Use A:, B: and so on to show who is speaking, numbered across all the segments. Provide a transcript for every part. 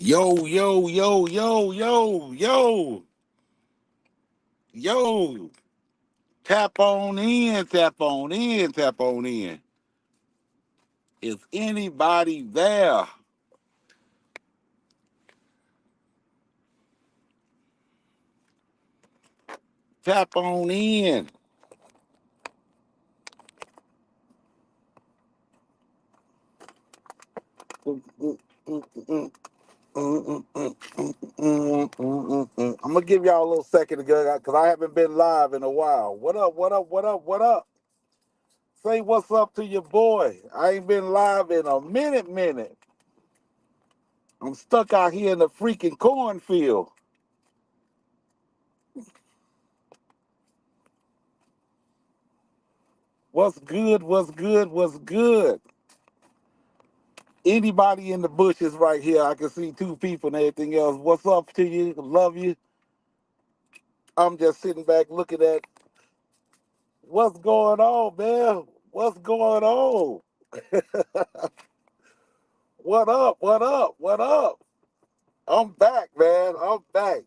A: Yo, yo, yo, yo, yo, yo, yo. Tap on in, tap on in, tap on in. Is anybody there? Tap on in. I'm gonna give y'all a little second to go because I haven't been live in a while. What up? What up? What up? What up? Say what's up to your boy. I ain't been live in a minute. I'm stuck out here in the freaking cornfield. What's good? What's good? What's good? Anybody in the bushes right here? I can see two people and everything else. What's up to you? Love you. I'm just sitting back looking at what's going on, man. What's going on? What up? What up? What up? I'm back, man. I'm back.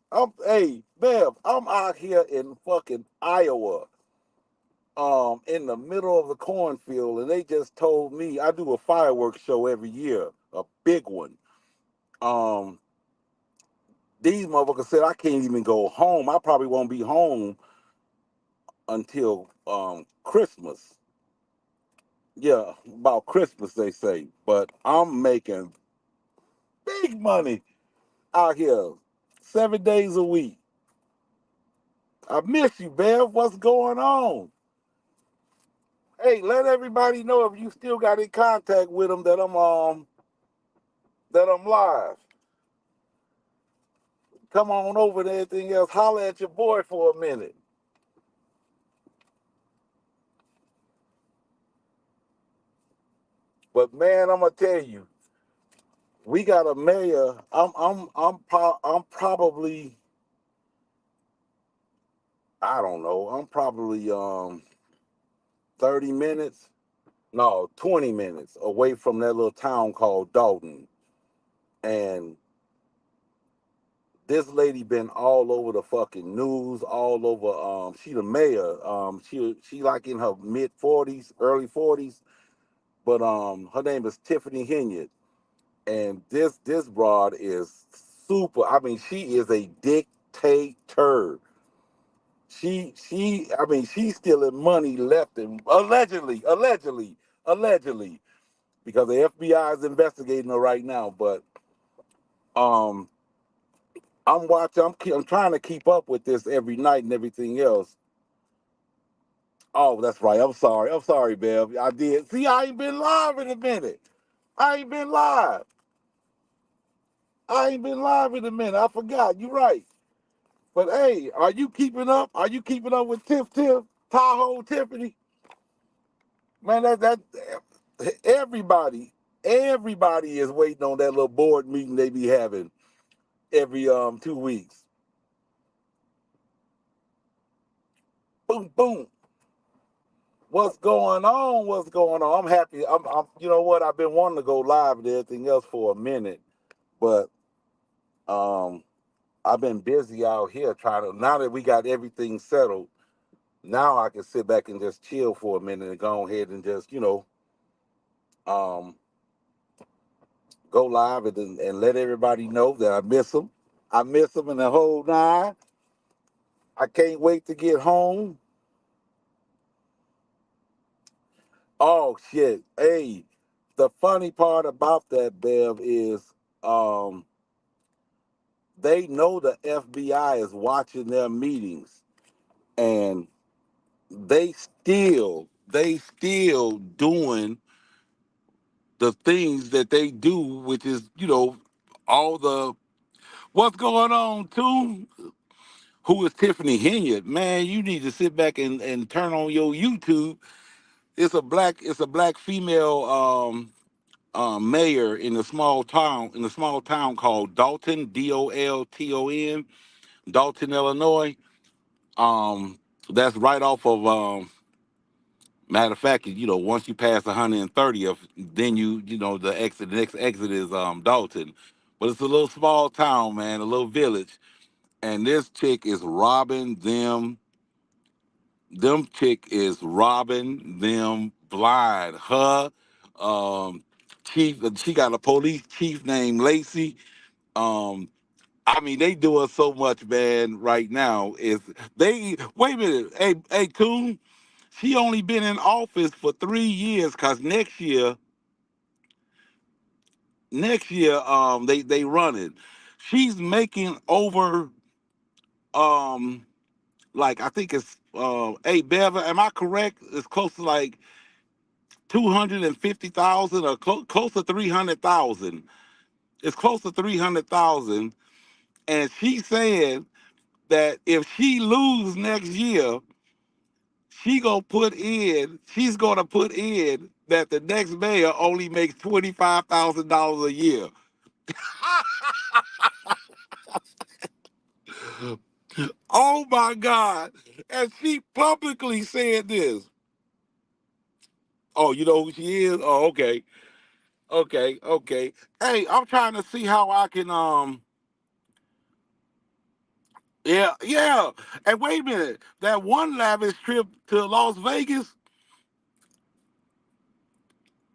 A: Hey, man, I'm out here in fucking Iowa, in the middle of the cornfield, and they just told me I do a fireworks show every year, a big one. Um, these motherfuckers said I can't even go home. I probably won't be home until Christmas. Yeah, about Christmas they say. But I'm making big money out here, 7 days a week. I miss you, Bev. What's going on? Hey, let everybody know if you still got in contact with them that I'm live. Come on over and everything else. Holler at your boy for a minute. But man, I'm gonna tell you, we got a mayor. I'm probably, I don't know. I'm probably 30 minutes, no, 20 minutes away from that little town called Dolton. And this lady been all over the fucking news, all over. She the mayor. She like in her mid 40s, early 40s, but her name is Tiffany Henyard, and this broad is super. I mean, she is a dictator. I mean, she's stealing money left and allegedly, because the FBI is investigating her right now. But um, I'm watching. I'm trying to keep up with this every night and everything else. Oh, that's right. I'm sorry. I'm sorry, Bev. I did. See, I ain't been live in a minute. I ain't been live. I ain't been live in a minute. I forgot. You're right. But hey, are you keeping up? Are you keeping up with Tiff, Tahoe, Tiffany? Man, that everybody, everybody is waiting on that little board meeting they be having every 2 weeks. Boom, boom. What's going on? What's going on? I'm happy. You know what? I've been wanting to go live and everything else for a minute, but um, I've been busy out here trying to. Now that we got everything settled, now I can sit back and just chill for a minute and go ahead and just um, go live and let everybody know that I miss them. I miss them in the whole nine. I can't wait to get home. Oh shit! Hey, the funny part about that, Bev, is um, they know the FBI is watching their meetings, and they still doing the things that they do, which is all the what's going on too. Who is Tiffany Henyard? Man, you need to sit back and turn on your YouTube. It's a black female mayor in a small town called Dolton, Dolton, Dolton, Illinois. Um, that's right off of matter of fact, once you pass 130th, then the next exit is Dalton. but it's a little small town, man, a little village. And this chick is robbing them. Them chick is robbing them blind. Her, um, chief. She got a police chief named Lacey. Um, I mean, they doing so much, man. Right now is they. Wait a minute. Hey, Coon. She only been in office for 3 years. Cause next year, they running. She's making over, um, like I think it's, hey Bev, am I correct? It's close to like 250,000 or close to 300,000. It's close to 300,000, and she's saying that if she lose next year, she's gonna put in that the next mayor only makes $25,000 a year. Oh my God! And she publicly said this. Oh, you know who she is? Oh, okay, okay. Hey, I'm trying to see how I can yeah. And wait a minute, that one lavish trip to Las Vegas,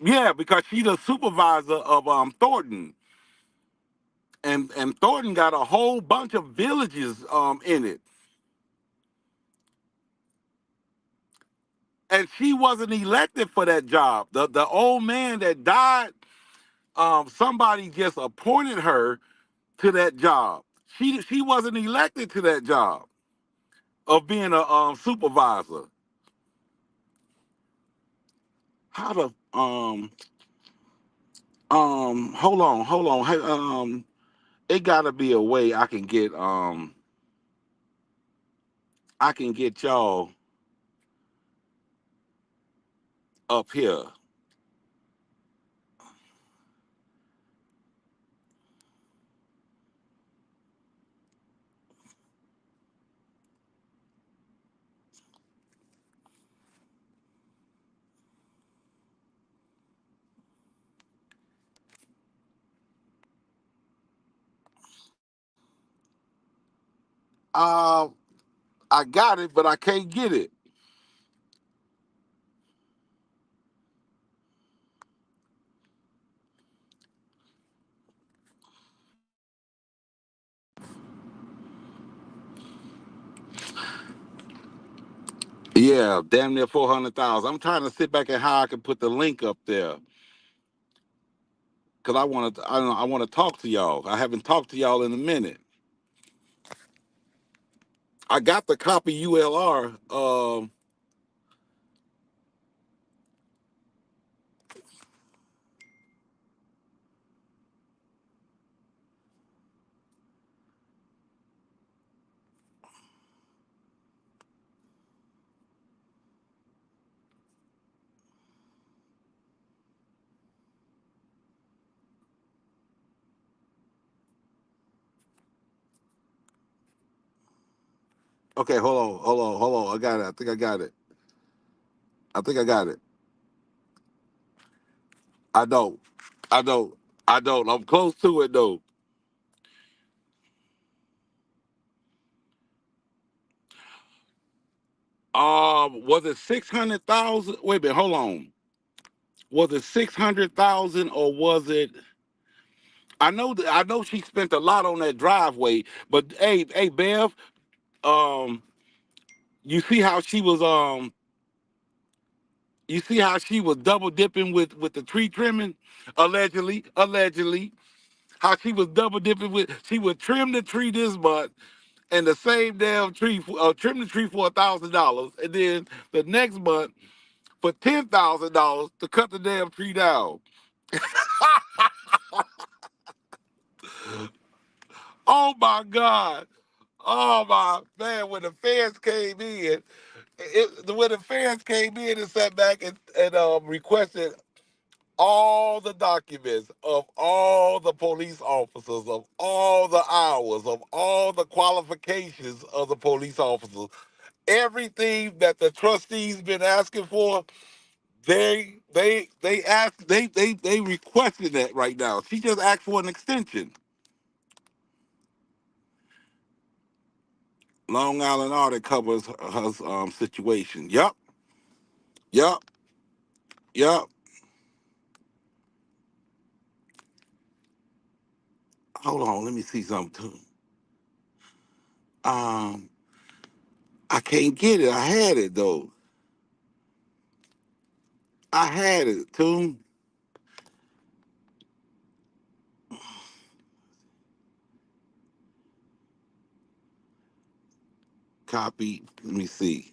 A: yeah, because she's the supervisor of Thornton, and Thornton got a whole bunch of villages in it, and she wasn't elected for that job. The old man that died, somebody just appointed her to that job. She wasn't elected to that job of being a supervisor. How the hold on. Hey, it gotta be a way I can get y'all up here. Uh, I got it, but I can't get it. Yeah, damn near 400,000. I'm trying to sit back and how I can put the link up there because I want to talk to y'all. I haven't talked to y'all in a minute. I got the copy ULR. Okay, hold on. I got it. I think I got it. I think I got it. I don't. I don't. I don't. I'm close to it though. Was it 600,000? Wait a minute. Hold on. Was it 600,000 or was it? I know she spent a lot on that driveway, but hey, Bev, um, you see how she was you see how she was double dipping with the tree trimming, allegedly, how she was double dipping with she would trim the tree this month and the same damn tree trim the tree for $1,000, and then the next month for $10,000 to cut the damn tree down. Oh my God. Oh my man, when the fans came in, when the fans came in and sat back and requested all the documents of all the police officers, of all the hours, of all the qualifications of the police officers, everything that the trustees been asking for, they asked they requested that right now. She just asked for an extension. Long Island audit covers her situation. Yup, yup, yup. Hold on, let me see something too. Um, I can't get it. I had it though. I had it too. Copy. Let me see.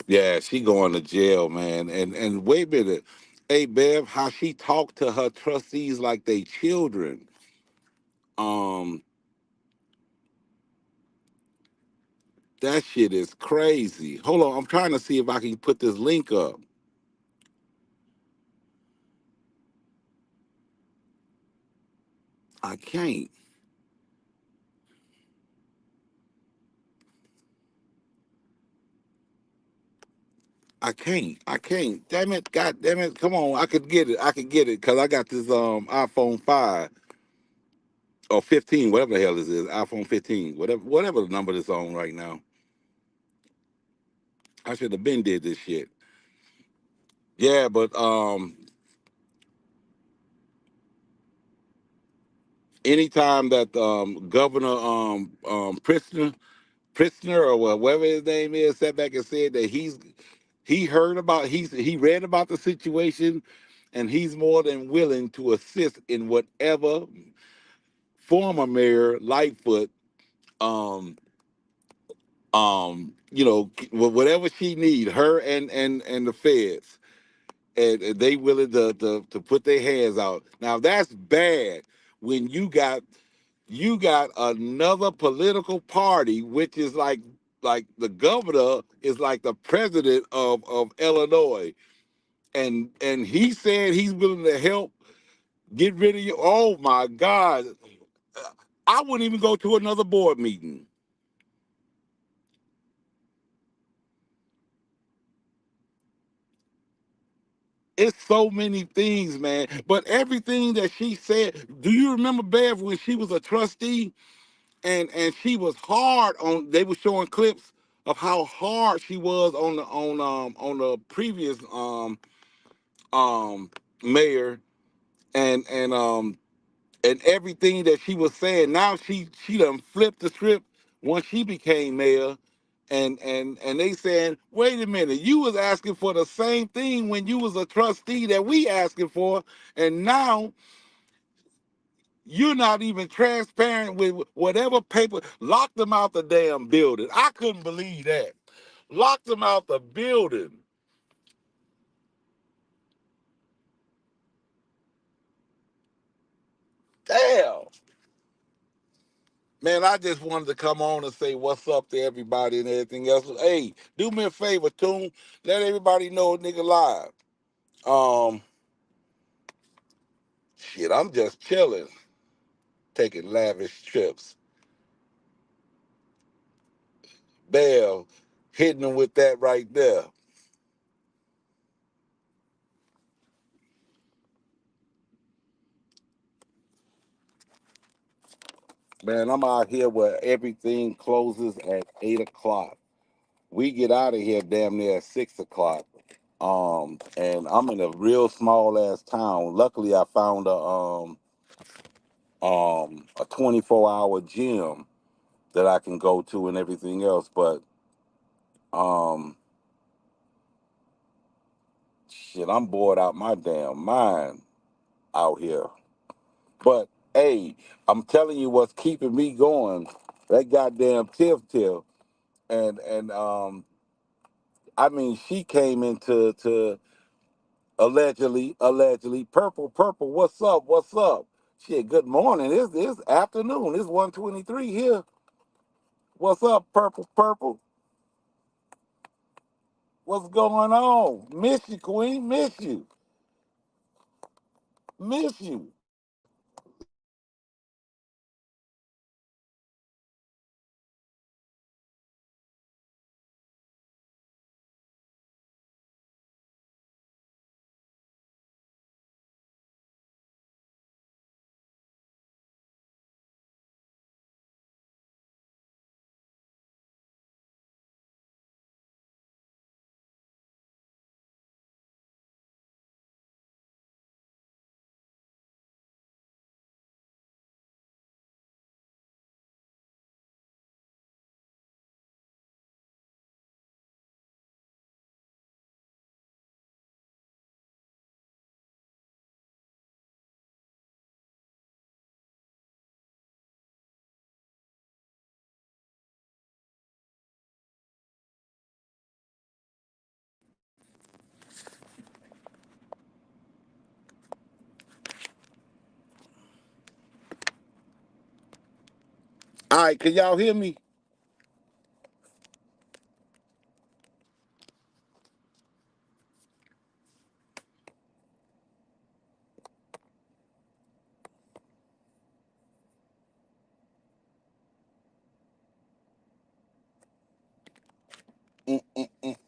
A: Yeah, she going to jail, man. And wait a minute. Hey Bev, how she talked to her trustees like they children. Um, that shit is crazy. Hold on, I'm trying to see if I can put this link up. I can't. I can't. I can't. Damn it. God damn it. Come on. I could get it. I could get it. Cause I got this iPhone 5 or 15, whatever the hell this is. iPhone 15. Whatever the number that's on right now. I should have been did this shit. Yeah, but anytime that Governor Prisoner or whatever his name is sat back and said that he read about the situation and he's more than willing to assist in whatever former Mayor Lightfoot um whatever she need, her and the feds, and they willing to put their hands out. Now that's bad when you got another political party, which is like the governor is like the president of Illinois, and he said he's willing to help get rid of you. Oh my God, I wouldn't even go to another board meeting. It's so many things, man. But everything that she said, do you remember Bev when she was a trustee and she was hard on? They were showing clips of how hard she was on the previous um mayor and everything that she was saying. Now she done flipped the script once she became mayor. And they saying, wait a minute, you was asking for the same thing when you was a trustee that we asking for, and now you're not even transparent with whatever paper. Locked them out the damn building. I couldn't believe that. Locked them out the building. Damn. Man, I just wanted to come on and say what's up to everybody and everything else. Hey, do me a favor, Tune. Let everybody know a nigga live. Um, shit, I'm just chilling, taking lavish trips. Bell, hitting them with that right there. Man, I'm out here where everything closes at 8 o'clock. We get out of here damn near at 6 o'clock. And I'm in a real small ass town. Luckily, I found a 24-hour gym that I can go to and everything else. But um, shit, I'm bored out my damn mind out here. But hey, I'm telling you what's keeping me going. That goddamn TIFF. And I mean, she came into to allegedly purple. What's up? What's up? Shit. Good morning. It's afternoon. It's 1:23 here. What's up, purple? What's going on? Miss you, Queen. Miss you. All right, can y'all hear me?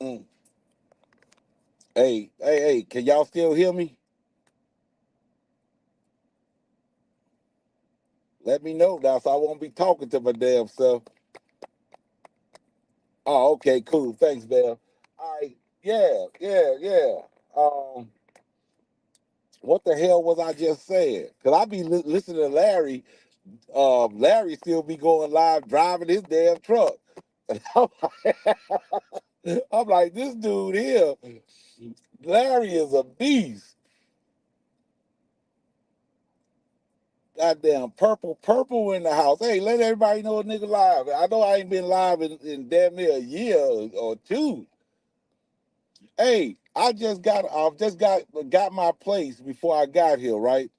A: Mm. Hey, can y'all still hear me? Let me know now so I won't be talking to my damn self. Oh, okay, cool. Thanks, Bell. All right, yeah. Um, what the hell was I just saying? Cause I be listening to Larry. Larry still be going live driving his damn truck. I'm like, this dude here, Larry is a beast. Goddamn purple in the house. Hey, let everybody know a nigga live. I know I ain't been live in damn near a year or two. Hey, I just got my place before I got here, right?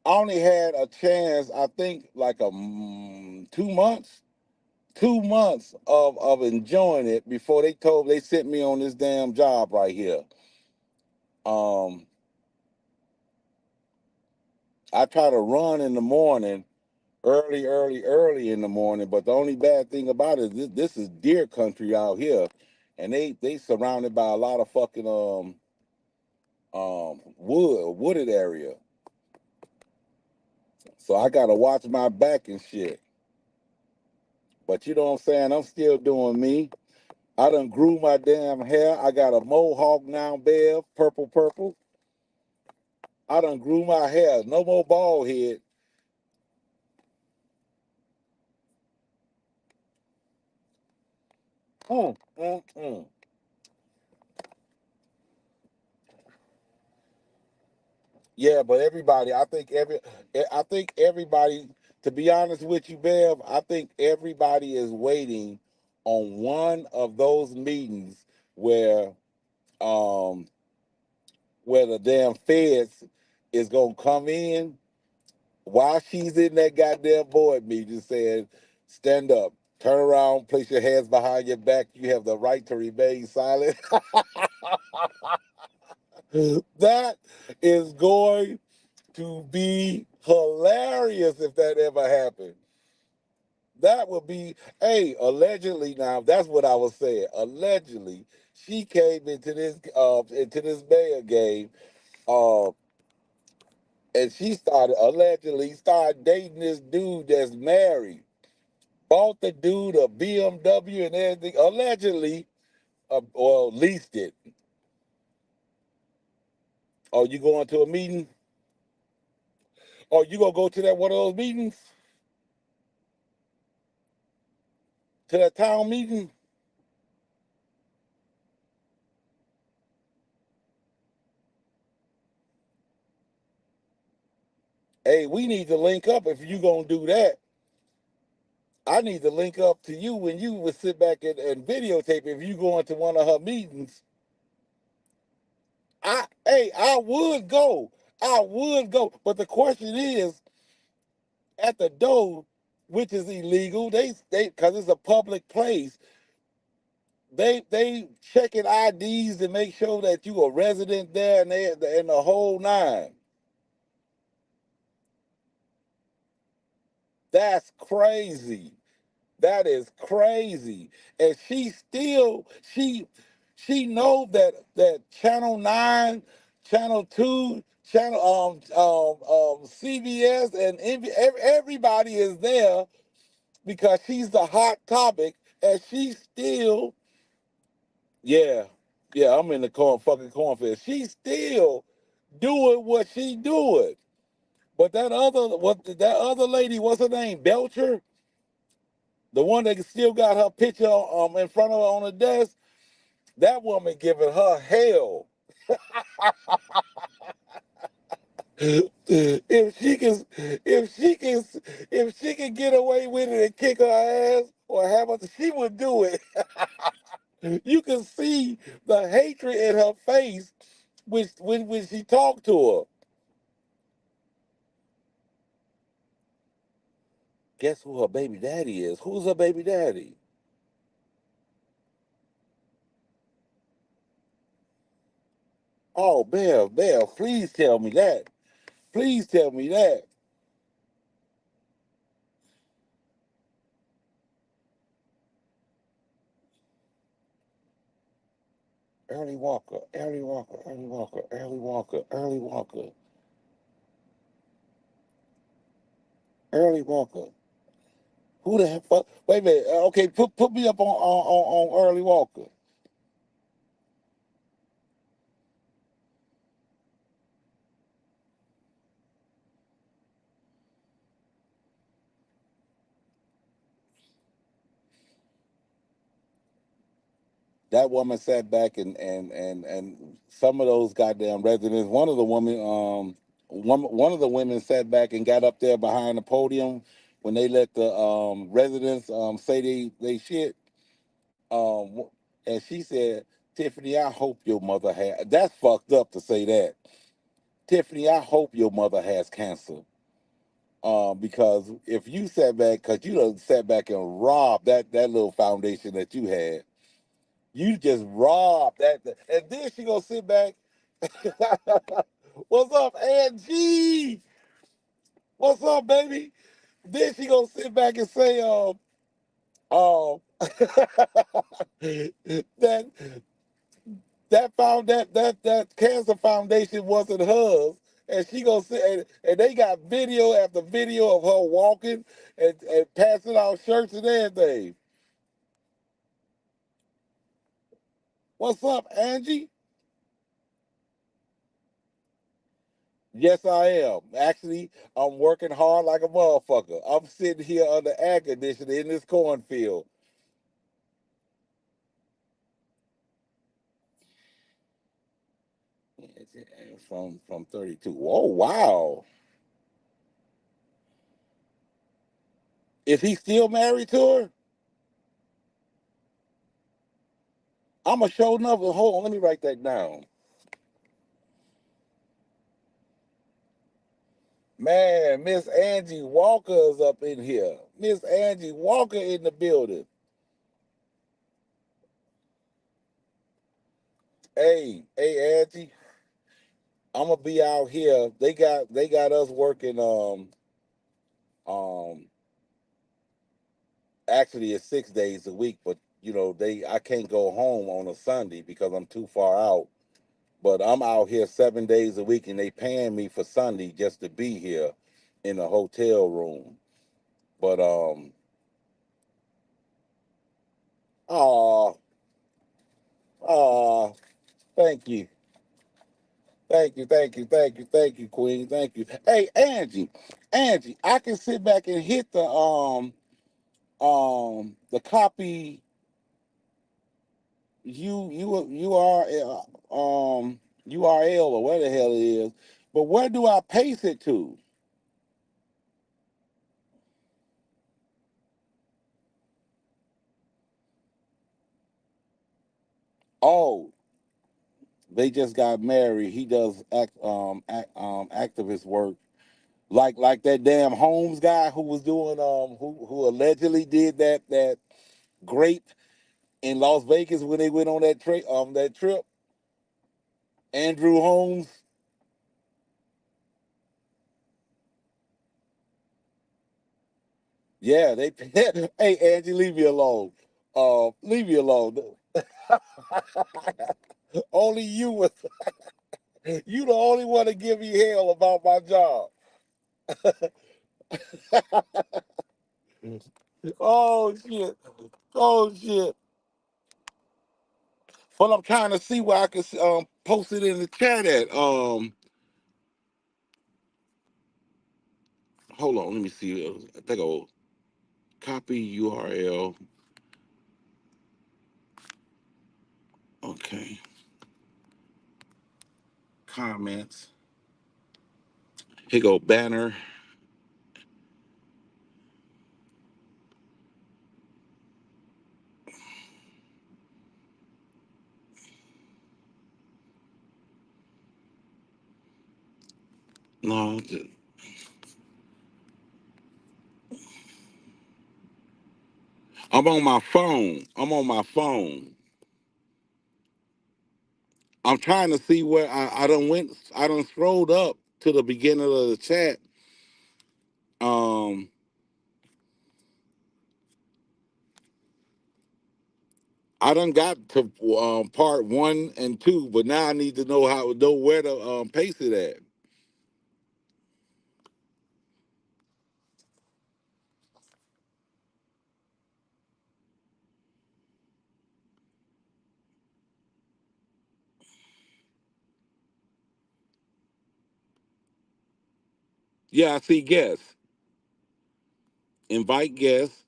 A: I only had a chance, I think, like 2 months, 2 months of enjoying it before they sent me on this damn job right here. Um, I try to run in the morning, early in the morning. But the only bad thing about it is this is deer country out here, and they surrounded by a lot of fucking wooded area. So I gotta watch my back and shit. But you know what I'm saying? I'm still doing me. I done grew my damn hair. I got a mohawk now, Bev, purple. I done grew my hair. No more bald head. Mm. Yeah, but everybody, I think everybody, to be honest with you, Bev, I think everybody is waiting on one of those meetings where, um, where the damn feds is gonna come in while she's in that goddamn board meeting saying, stand up, turn around, place your hands behind your back, you have the right to remain silent. That is going to be hilarious if that ever happened. That would be, hey, allegedly now, that's what I was saying. Allegedly, she came into this mayor game, uh, and she started dating this dude that's married. Bought the dude a BMW and everything, allegedly, or leased it. Oh, you going to a meeting? Oh, you gonna go to that one of those meetings? To that town meeting? Hey, we need to link up if you gonna do that. I need to link up to you when you would sit back and videotape if you going to one of her meetings. I would go. I would go. But the question is, at the door, which is illegal, they because it's a public place, they checking IDs to make sure that you a resident there and the whole nine. That's crazy. That is crazy. And she know that Channel 9, Channel 2, Channel CBS and everybody is there because she's the hot topic and she still, yeah, yeah, I'm in the fucking cornfield. She's still doing what she doing. But that other lady, what's her name? Belcher? The one that still got her picture in front of her on the desk, that woman giving her hell. if she can, if she can, if she can get away with it and kick her ass or have her, she would do it. You can see the hatred in her face when she talked to Guess who her baby daddy is? Who's her baby daddy? Oh, Bev, please tell me that. Please tell me that. Early Walker, Early Walker, Early Walker, Early Walker, Early Walker, Early Walker. Who the heck? Wait a minute. Okay, put me up on Early Walker. That woman sat back and some of those goddamn residents. One of the women sat back and got up there behind the podium when they let the residents say they shit. Um, and she said, "Tiffany, I hope your mother had." That's fucked up to say that. Tiffany, I hope your mother has cancer. Because if you sat back, because you done sat back and robbed that little foundation that you had, you just robbed that. And then she gonna sit back. What's up, Angie? What's up, baby? Then she gonna sit back and say, that that cancer foundation wasn't hers. And she gonna say, and they got video after video of her walking and passing out shirts and everything. What's up, Angie? Yes, I am. Actually, I'm working hard like a motherfucker. I'm sitting here under air conditioning in this cornfield. From 32. Oh wow. Is he still married to her? I'm a show number. Hold on, let me write that down. Man, Miss Angie Walker is up in here. Miss Angie Walker in the building. Hey Angie, I'm gonna be out here. They got us working um actually it's 6 days a week, but they I can't go home on a Sunday because I'm too far out. But I'm out here 7 days a week and they paying me for Sunday just to be here in a hotel room. But oh oh thank you. Thank you, Queen. Thank you. Hey, Angie, I can sit back and hit the copy you are URL or where the hell it is, but where do I paste it to? Oh, they just got married. He does activist work, like that damn Holmes guy who was doing who allegedly did that grape in Las Vegas when they went on that trip. Andrew Holmes. Yeah, they. Hey, Angie, leave me alone. Leave me alone. Only you was. You the only one to give me hell about my job. Oh shit. Oh shit. But I'm trying to see where I can post it in the chat at. Hold on. Let me see. I think I'll copy URL. Okay. Comments. Here go banner. No. I'm on my phone. I'm on my phone. I'm trying to see where I done scrolled up to the beginning of the chat. Um I done got to part 1 and 2, but now I need to know where to paste it at. Yeah, I see guests. Invite guests.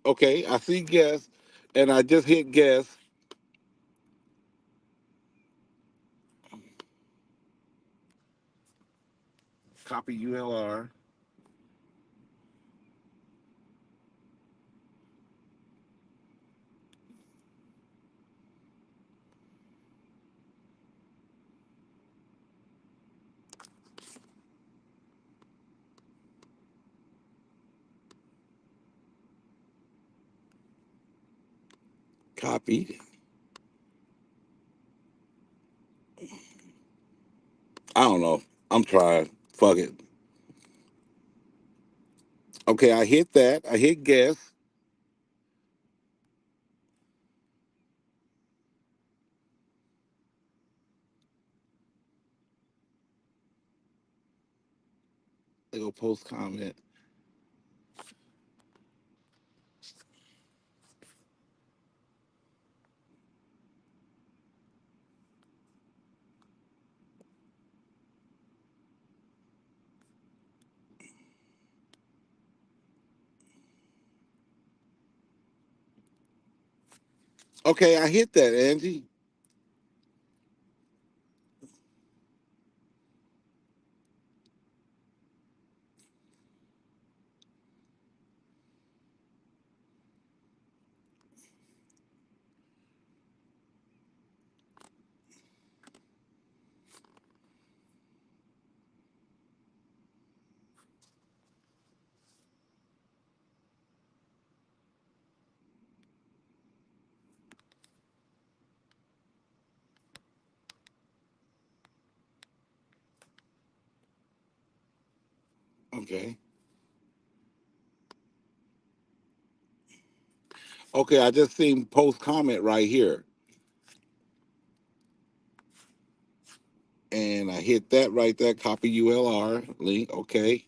A: Okay, I see guests, and I just hit guests. Copy ULR. Copy. I don't know. I'm trying. Fuck it. Okay, I hit that. I hit guests. They go post comment. Okay, I hit that, Angie. Okay. Okay, I just seen post comment right here. And I hit that right there, copy ULR link. Okay.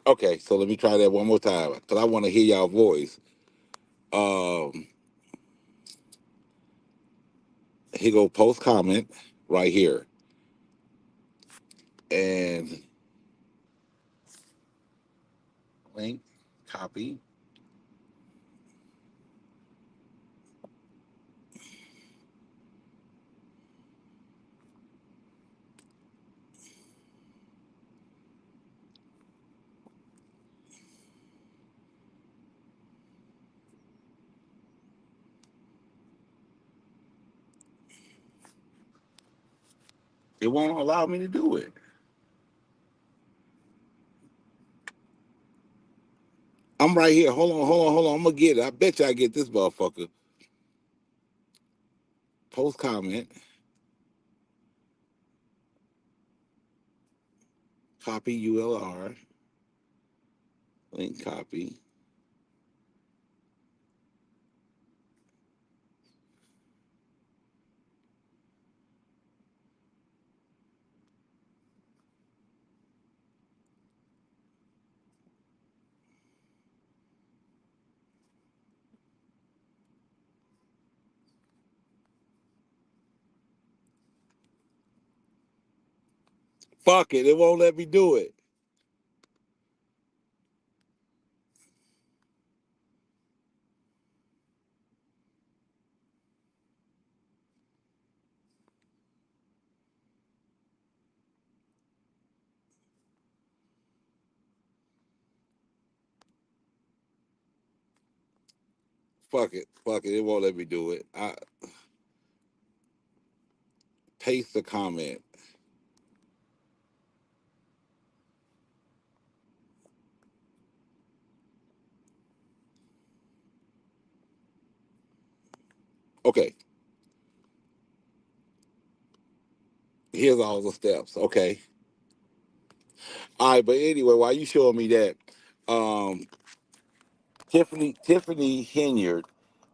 A: Okay, so let me try that one more time because I want to hear y'all voice. Um, Here go post comment right here. And link, copy. It won't allow me to do it. I'm right here. Hold on. I'm gonna get it. I bet you I get this motherfucker. Post comment, copy ULR, link copy. Fuck it. It won't let me do it. Fuck it. Fuck it. It won't let me do it. I paste the comment. Okay. Here's all the steps. Okay. All right, but anyway, while you showing me that, um, Tiffany Henyard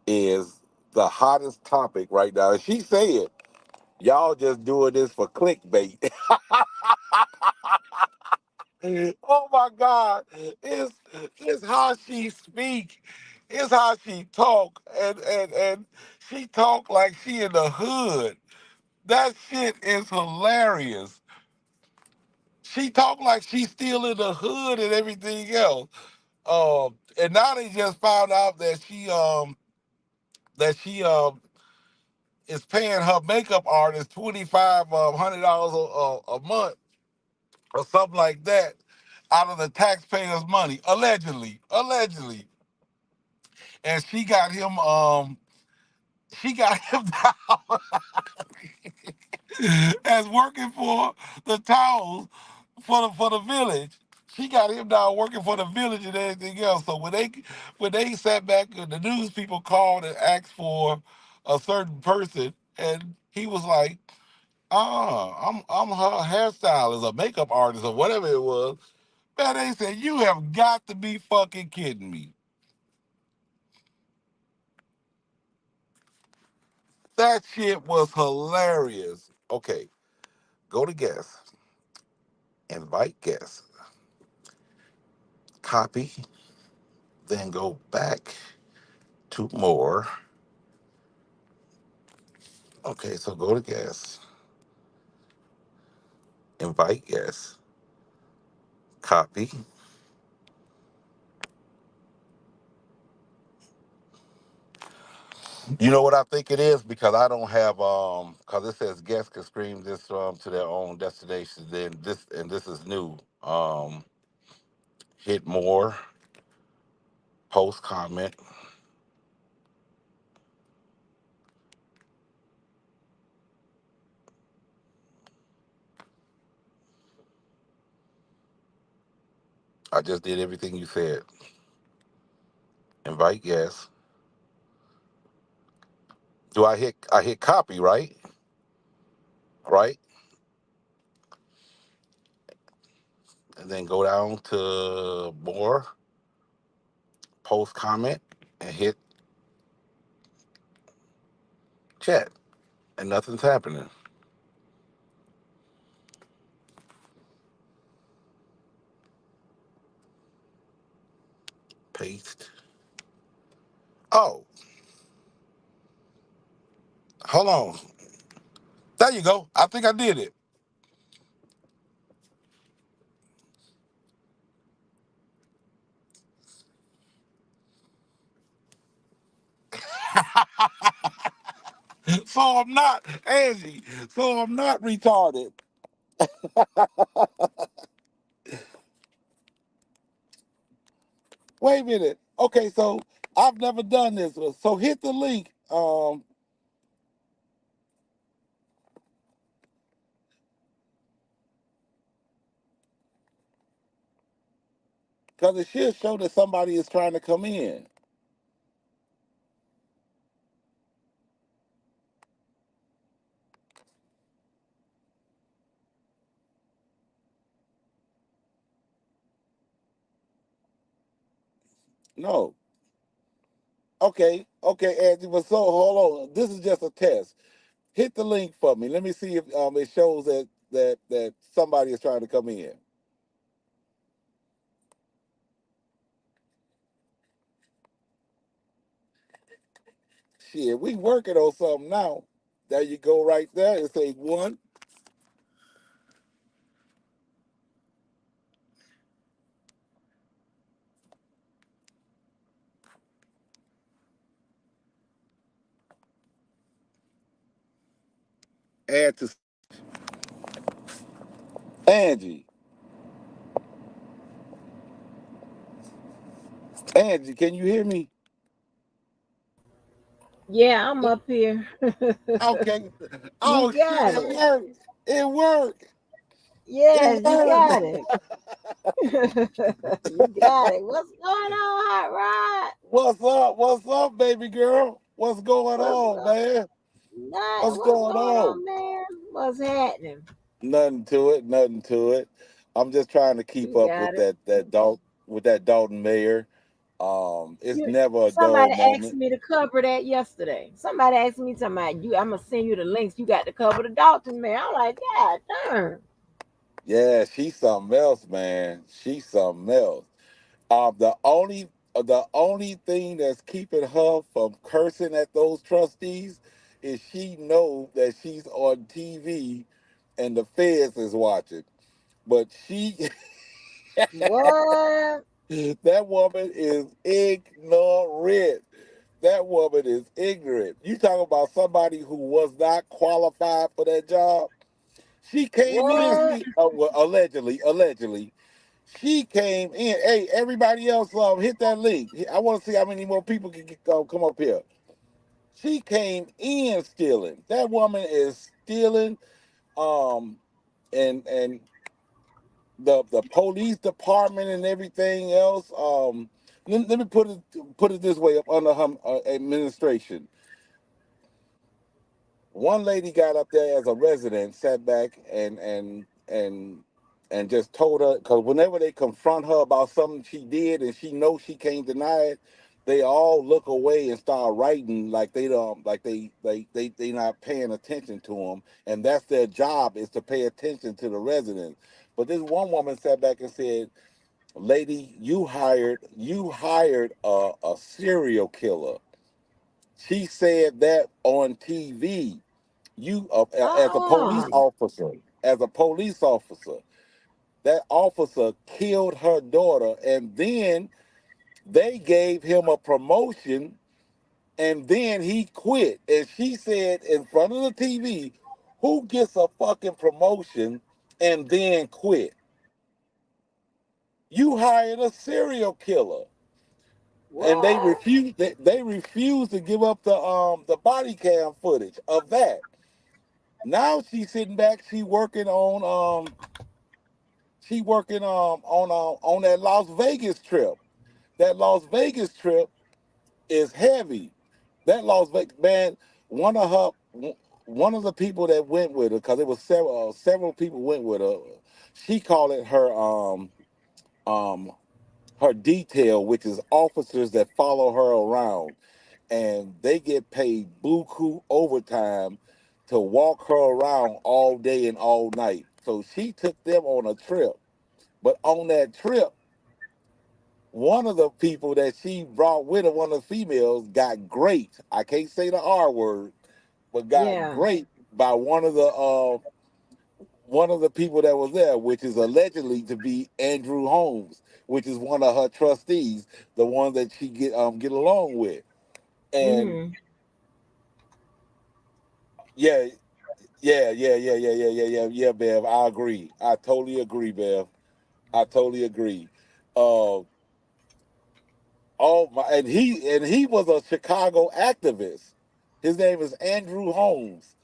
A: is the hottest topic right now. And she said, y'all just doing this for clickbait. Oh my God. It's how she speak. It's how she talk. And she talk like she in the hood. That shit is hilarious. She talk like she's still in the hood and everything else. And now they just found out that she is paying her makeup artist $2,500 a month or something like that out of the taxpayers' money, allegedly. And she got him down as working for the towels for the village. She got him down working for the village and everything else. So when they sat back and the news people called and asked for a certain person, and he was like, I'm her hairstylist, a makeup artist, or whatever it was. Man, they said, you have got to be fucking kidding me. That shit was hilarious. Okay, go to guests, invite guests, copy, then go back to more. Okay, so go to guests, invite guests, copy. You know what I think it is? Because I don't have because it says guests can stream this to their own destination. Then this is new. Hit more, post comment. I just did everything you said. Invite guests. Do I hit copy, right? Right? And then go down to more, post comment, and hit chat. And nothing's happening. Paste. Oh, hold on. There you go. I think I did it. So I'm not, Angie. So I'm not retarded. Wait a minute. Okay, so I've never done this. So hit the link. Because it should show that somebody is trying to come in. No. Okay, Angie. But so hold on. This is just a test. Hit the link for me. Let me see if it shows that somebody is trying to come in. Shit, we working on something now. There you go, right there. It say one. add to Angie. Angie, can you hear me?
B: Yeah, I'm up here.
A: Okay.
B: You
A: Oh shit,
B: got
A: it
B: it.
A: worked. It worked. It
B: Yes, you got
A: worked.
B: it. You got it. What's going on, Hot Rod?
A: What's up? What's up, baby girl? What's going
B: What's
A: on,
B: up?
A: man?
B: Not,
A: What's
B: what's
A: going
B: going
A: on?
B: on, man? What's happening?
A: Nothing to it. Nothing to it. I'm just trying to keep
B: You
A: up
B: got
A: with
B: it.
A: that Dolton Mayor. It's
B: You,
A: never a dull
B: somebody asked
A: moment.
B: me to cover that yesterday. Somebody asked me, talking about you, I'm gonna send you the links. You got to cover the Dalton, man. I'm like, God darn.
A: Yeah, she's something else, man. She's something else. The only thing that's keeping her from cursing at those trustees is she knows that she's on TV and the feds is watching. But
B: What?
A: that woman is ignorant. That woman is ignorant. You talking about somebody who was not qualified for that job? She came in,
B: What?
A: well, allegedly, she came in. Hey, everybody else, hit that link. I want to see how many more people can come up here. She came in stealing. That woman is stealing. Um, and the police department and everything else. Let me put it this way up under her administration. One lady got up there as a resident, sat back and just told her, because whenever they confront her about something she did and she knows she can't deny it, they all look away and start writing like they don't, like they not paying attention to them, and that's their job, is to pay attention to the residents. But this one woman sat back and said, "Lady, you hired a serial killer." She said that on TV. You as a police
B: Uh-uh.
A: officer, as a police officer, that officer killed her daughter, and then they gave him a promotion, and then he quit. And she said in front of the TV, "Who gets a fucking promotion and then quit? You hired a serial killer." And they
B: What?
A: refused. They refused to give up the body cam footage of that. Now she's sitting back. She working on that Las Vegas trip. That Las Vegas trip is heavy. That Las Vegas man, one of her, one of the people that went with her, because it was several people went with her. She called it um her detail, which is officers that follow her around, and they get paid buku overtime to walk her around all day and all night. So she took them on a trip. But on that trip, one of the people that she brought with her, one of the females, got great. I can't say the R word, but got
B: Yeah.
A: great by one of the people that was there, which is allegedly to be Andrew Holmes, which is one of her trustees, the one that she get along with. And
B: Mm-hmm.
A: yeah, yeah, Bev. I agree. I totally agree, Bev. I totally agree. Uh, Oh my! And he was a Chicago activist. His name is Andrew Holmes,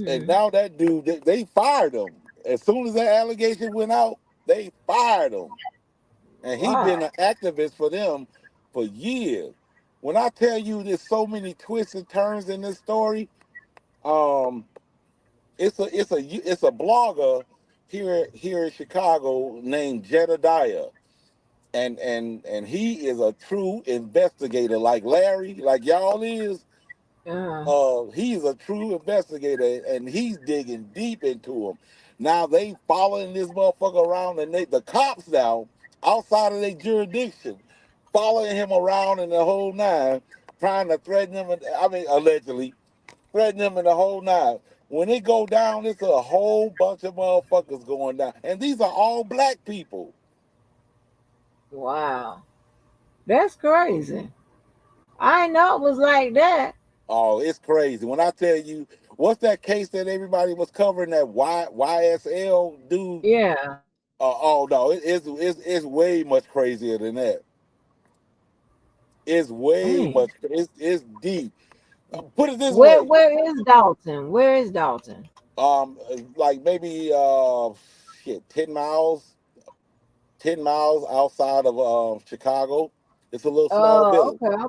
A: and
B: Mm-hmm.
A: now that dude, they fired him as soon as that allegation went out. They fired him, and he
B: Wow.
A: been an activist for them for years. When I tell you, there's so many twists and turns in this story. Um, it's a blogger here in Chicago named Jedediah, and he is a true investigator, like Larry, like y'all is.
B: Uh-huh.
A: He's a true investigator, and he's digging deep into him. Now they following this motherfucker around, and the cops now outside of their jurisdiction, following him around in the whole nine, trying to threaten him. I mean, allegedly threaten him in the whole nine. When it go down, it's a whole bunch of motherfuckers going down, and these are all black people.
B: Wow. That's crazy. I know it was like that.
A: Oh, it's crazy. When I tell you, what's that case that everybody was covering, that YSL dude?
B: Yeah.
A: Oh no, it's way much crazier than that. It's way
B: Dang.
A: much. It's deep. Put it this
B: Where
A: way.
B: where is Dalton? Where is Dalton?
A: Like maybe shit, 10 miles, 10 miles outside of Chicago. It's a little small
B: Oh,
A: village.
B: okay.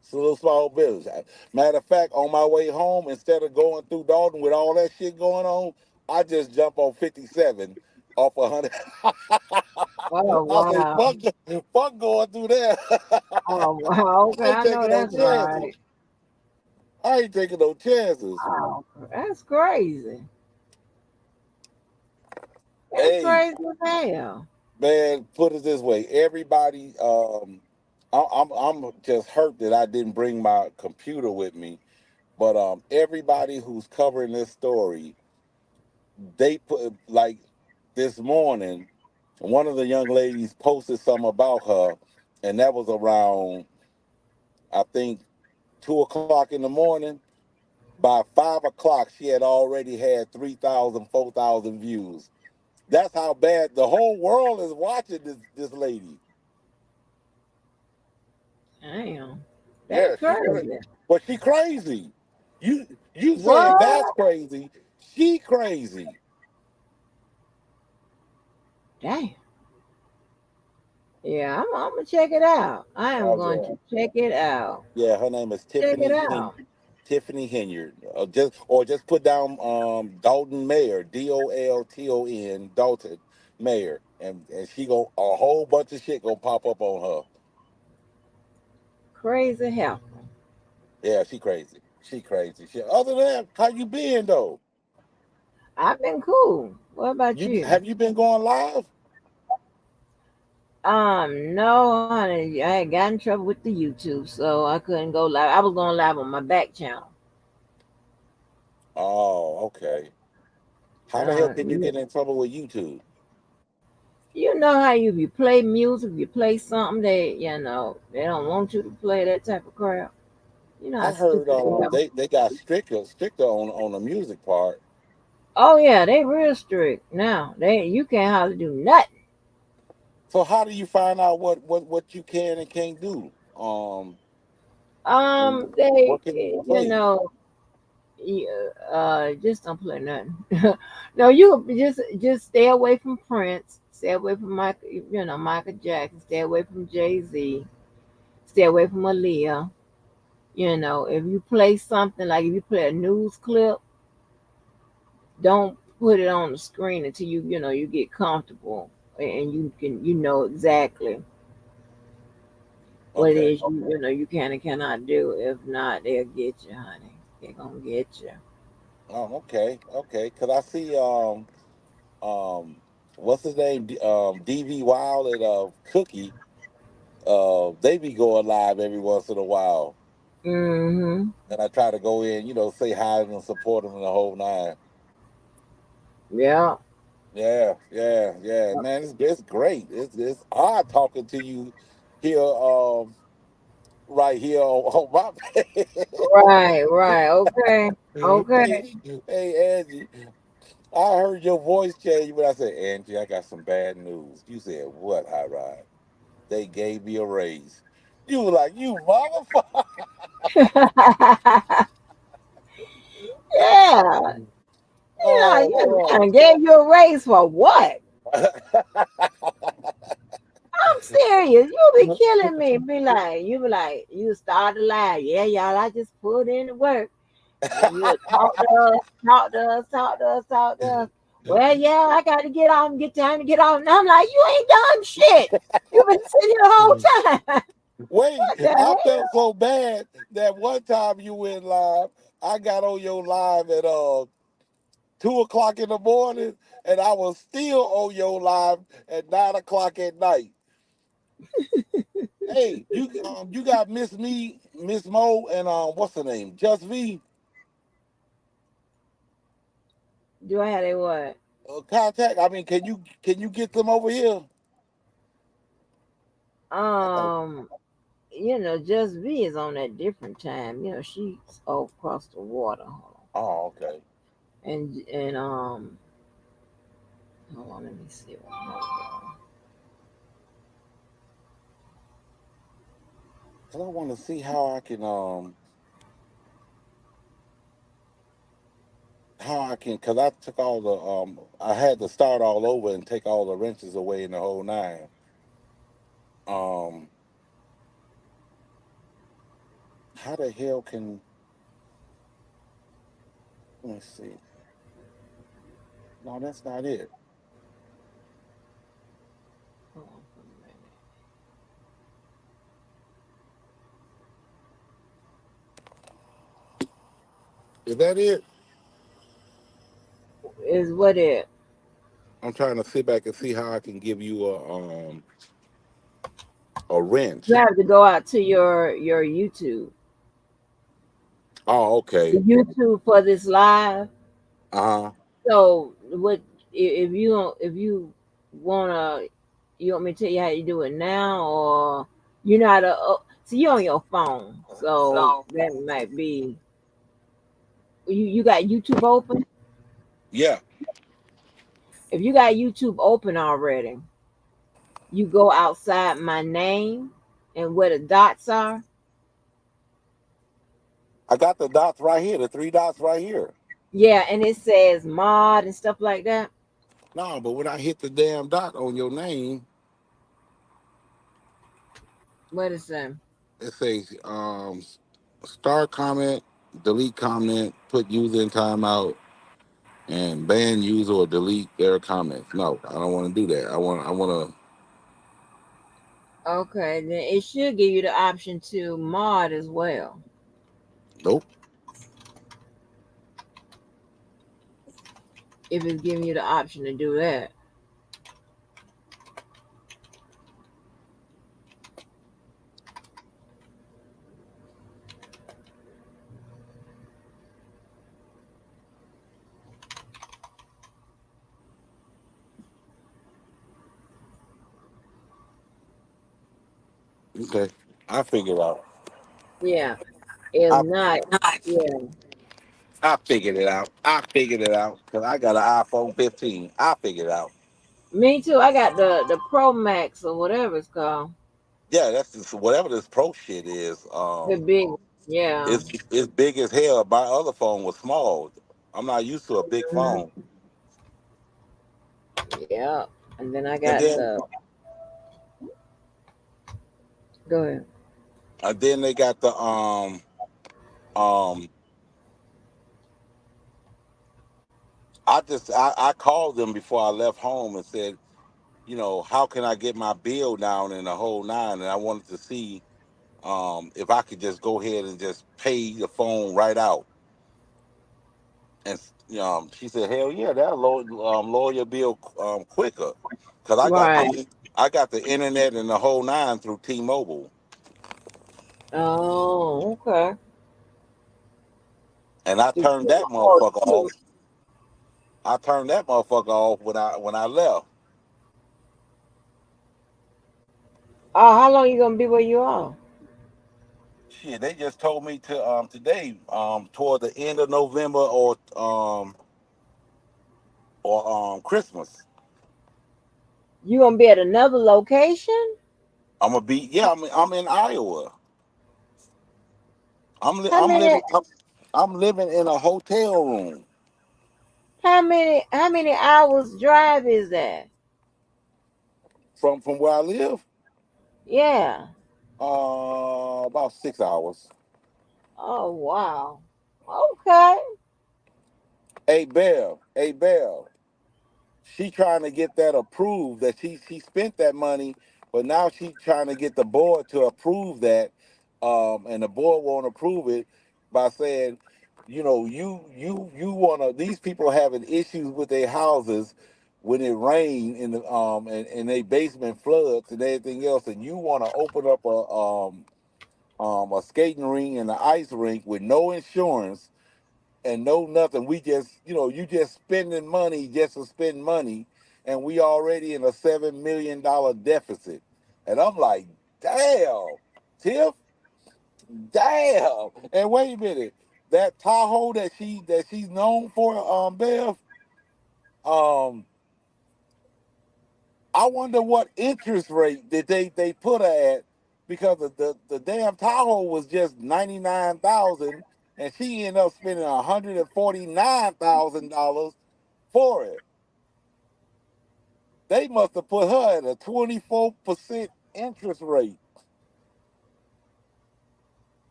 A: It's a little small village. Matter of fact, on my way home, instead of going through Dalton with all that shit going on, I just jump on 57 off 100.
B: Oh
A: I say,
B: wow.
A: fuck going through there.
B: Oh wow. Okay,
A: I ain't
B: I know
A: taking no
B: that's
A: chances.
B: right.
A: I ain't taking no chances.
B: Oh, that's crazy. That's
A: Hey,
B: crazy as hell.
A: man, put it this way. Everybody, I'm just hurt that I didn't bring my computer with me. But everybody who's covering this story, they put like this morning, one of the young ladies posted something about her, and that was around, I think, 2 o'clock in the morning. By 5 o'clock, she had already had 3,000, 4,000 views. That's how bad the whole world is watching this lady.
B: Damn. That's
A: Yeah, she crazy,
B: crazy.
A: but she crazy. You you saying that's
B: What?
A: crazy? She crazy.
B: Damn. Yeah, I'm gonna check it out. I am
A: Oh
B: going
A: yeah.
B: to check it out.
A: Yeah, her name is
B: Check it
A: Tiffany
B: out.
A: Tiffany Henyard. Just put down Dolton Mayor, Dolton, Dolton Mayor, and she go a whole bunch of shit gonna pop up on her.
B: Crazy hell.
A: Yeah, she crazy. She crazy. Other than that, how you been though?
B: I've been cool. What about
A: You
B: you?
A: have you been going live?
B: No, honey. I had got in trouble with the YouTube, so I couldn't go live. I was going live on my back channel.
A: Oh, okay. How the hell can you
B: Yeah.
A: get in trouble with YouTube?
B: You know how you play music, you play something that they don't want you to play that type of crap. You know how
A: I heard
B: stupid they are.
A: they got stricter on the music part.
B: Oh yeah, they real strict now. You can't hardly do nothing.
A: So how do you find out what you can and can't do? And
B: They
A: what can you
B: you
A: play?
B: know just don't play nothing. No, you just stay away from Prince, stay away from Michael Jackson, stay away from Jay-Z, stay away from Aaliyah. If you play something like if you play a news clip, don't put it on the screen until you get comfortable and you know exactly what it
A: Okay,
B: is you can and cannot do. If not, they'll get you, honey. They're gonna get you.
A: okay. Cause I see um what's his name, DV Wild and Cookie. They be going live every once in a while,
B: Mm-hmm.
A: and I try to go in, say hi and support them in the whole nine.
B: Yeah.
A: Yeah. Man, it's great. It's odd talking to you here, right here on my page.
B: Right, right. Okay. Okay.
A: Hey, Angie, I heard your voice change when I said, Angie, I got some bad news. You said, what, High Ride? They gave me a raise. You were like, you motherfucker.
B: Yeah. You
A: Oh,
B: done gave you a raise for what? I'm serious. You be killing me. You start to lie. Yeah, y'all, I just put in the work. And you talk to us, talk to us, talk to us, talk to us. Well, yeah, I got to get off and get time to get off. And I'm like, you ain't done shit. You've been sitting here the whole
A: man.
B: time.
A: Wait,
B: What the
A: I
B: hell?
A: felt so bad that one time you went live, I got on your live at 2 o'clock in the morning, and I was still on your live at 9 o'clock at night. Hey, you got Miss Mo, and what's her name? Just V.
B: Do I have a what?
A: Contact. I mean, can you get them over here? I gotta,
B: Um, Just V is on that different time. She's all across the water.
A: Oh, okay.
B: And hold on, let me see what.
A: Cause I want to see how I can, cause I took all the I had to start all over and take all the wrenches away in the whole nine. Um, how the hell can, let me see. No, that's not it.
B: Hold on for a minute.
A: Is that it?
B: Is what it?
A: I'm trying to sit back and see how I can give you a
B: You
A: wrench.
B: have to go out to your YouTube.
A: Oh,
B: The
A: okay.
B: YouTube for this live.
A: Uh huh.
B: So what if you wanna you want me to tell you how you do it now, or you're not see you on your phone, so
A: So
B: that might be you got YouTube open.
A: yeah,
B: If you got YouTube open already, you go outside my name and where the dots are.
A: I got the dots right here. The three dots right here.
B: Yeah, and it says mod and stuff like that.
A: No, but when I hit the damn dot on your name,
B: What is that?
A: it says start comment, delete comment, put user in timeout, and ban user or delete their comments. No, I don't want to do that. I want to.
B: Okay, then it should give you the option to mod as well.
A: Nope.
B: If it's giving you the option to do that.
A: Okay, I figured out.
B: Yeah. If
A: I
B: not, yeah.
A: I figured it out. I figured it out because I got an iPhone 15. I figured it out.
B: Me too. I got the Pro Max or whatever it's called.
A: Yeah, that's just, whatever this pro shit is.
B: The big, yeah.
A: It's big as hell. My other phone was small. I'm not used to a big
B: Mhm.
A: phone.
B: Yeah. And then I
A: And
B: got
A: then
B: the go ahead.
A: they got the um I called them before I left home and said, how can I get my bill down in the whole nine? And I wanted to see if I could just go ahead and just pay the phone right out. And she said, "Hell yeah, that'll lower your bill quicker, cause
B: Right.
A: I got the internet and the whole nine through T-Mobile,
B: Oh, okay.
A: and I
B: The
A: turned that
B: oh,
A: motherfucker off. I turned that motherfucker off when I left.
B: oh, how long you gonna be where you are?
A: Shit, they just told me to today toward the end of November or Christmas.
B: You gonna be at another location?
A: I'm gonna be yeah. I'm in Iowa.
B: How
A: I'm
B: many
A: living I'm living in a hotel room
B: how many hours drive is that?
A: from where I live.
B: Yeah.
A: About 6 hours.
B: Oh wow. Okay.
A: Hey Bev, she trying to get that approved. That she spent that money, but now she trying to get the board to approve that, and the board won't approve it by saying, you wanna. These people having issues with their houses when it rain in the and they basement floods and everything else, and you want to open up a skating rink and an ice rink with no insurance and no nothing. We just, you just spending money just to spend money, and we already in a $7 million deficit. And I'm like, damn. TIFF. Damn. And wait a minute, that Tahoe that she's known for, Bev. Um, I wonder what interest rate did they put her at, because the damn Tahoe was just 99,000, and she ended up spending $149,000 for it. They must have put her at a 24% interest rate,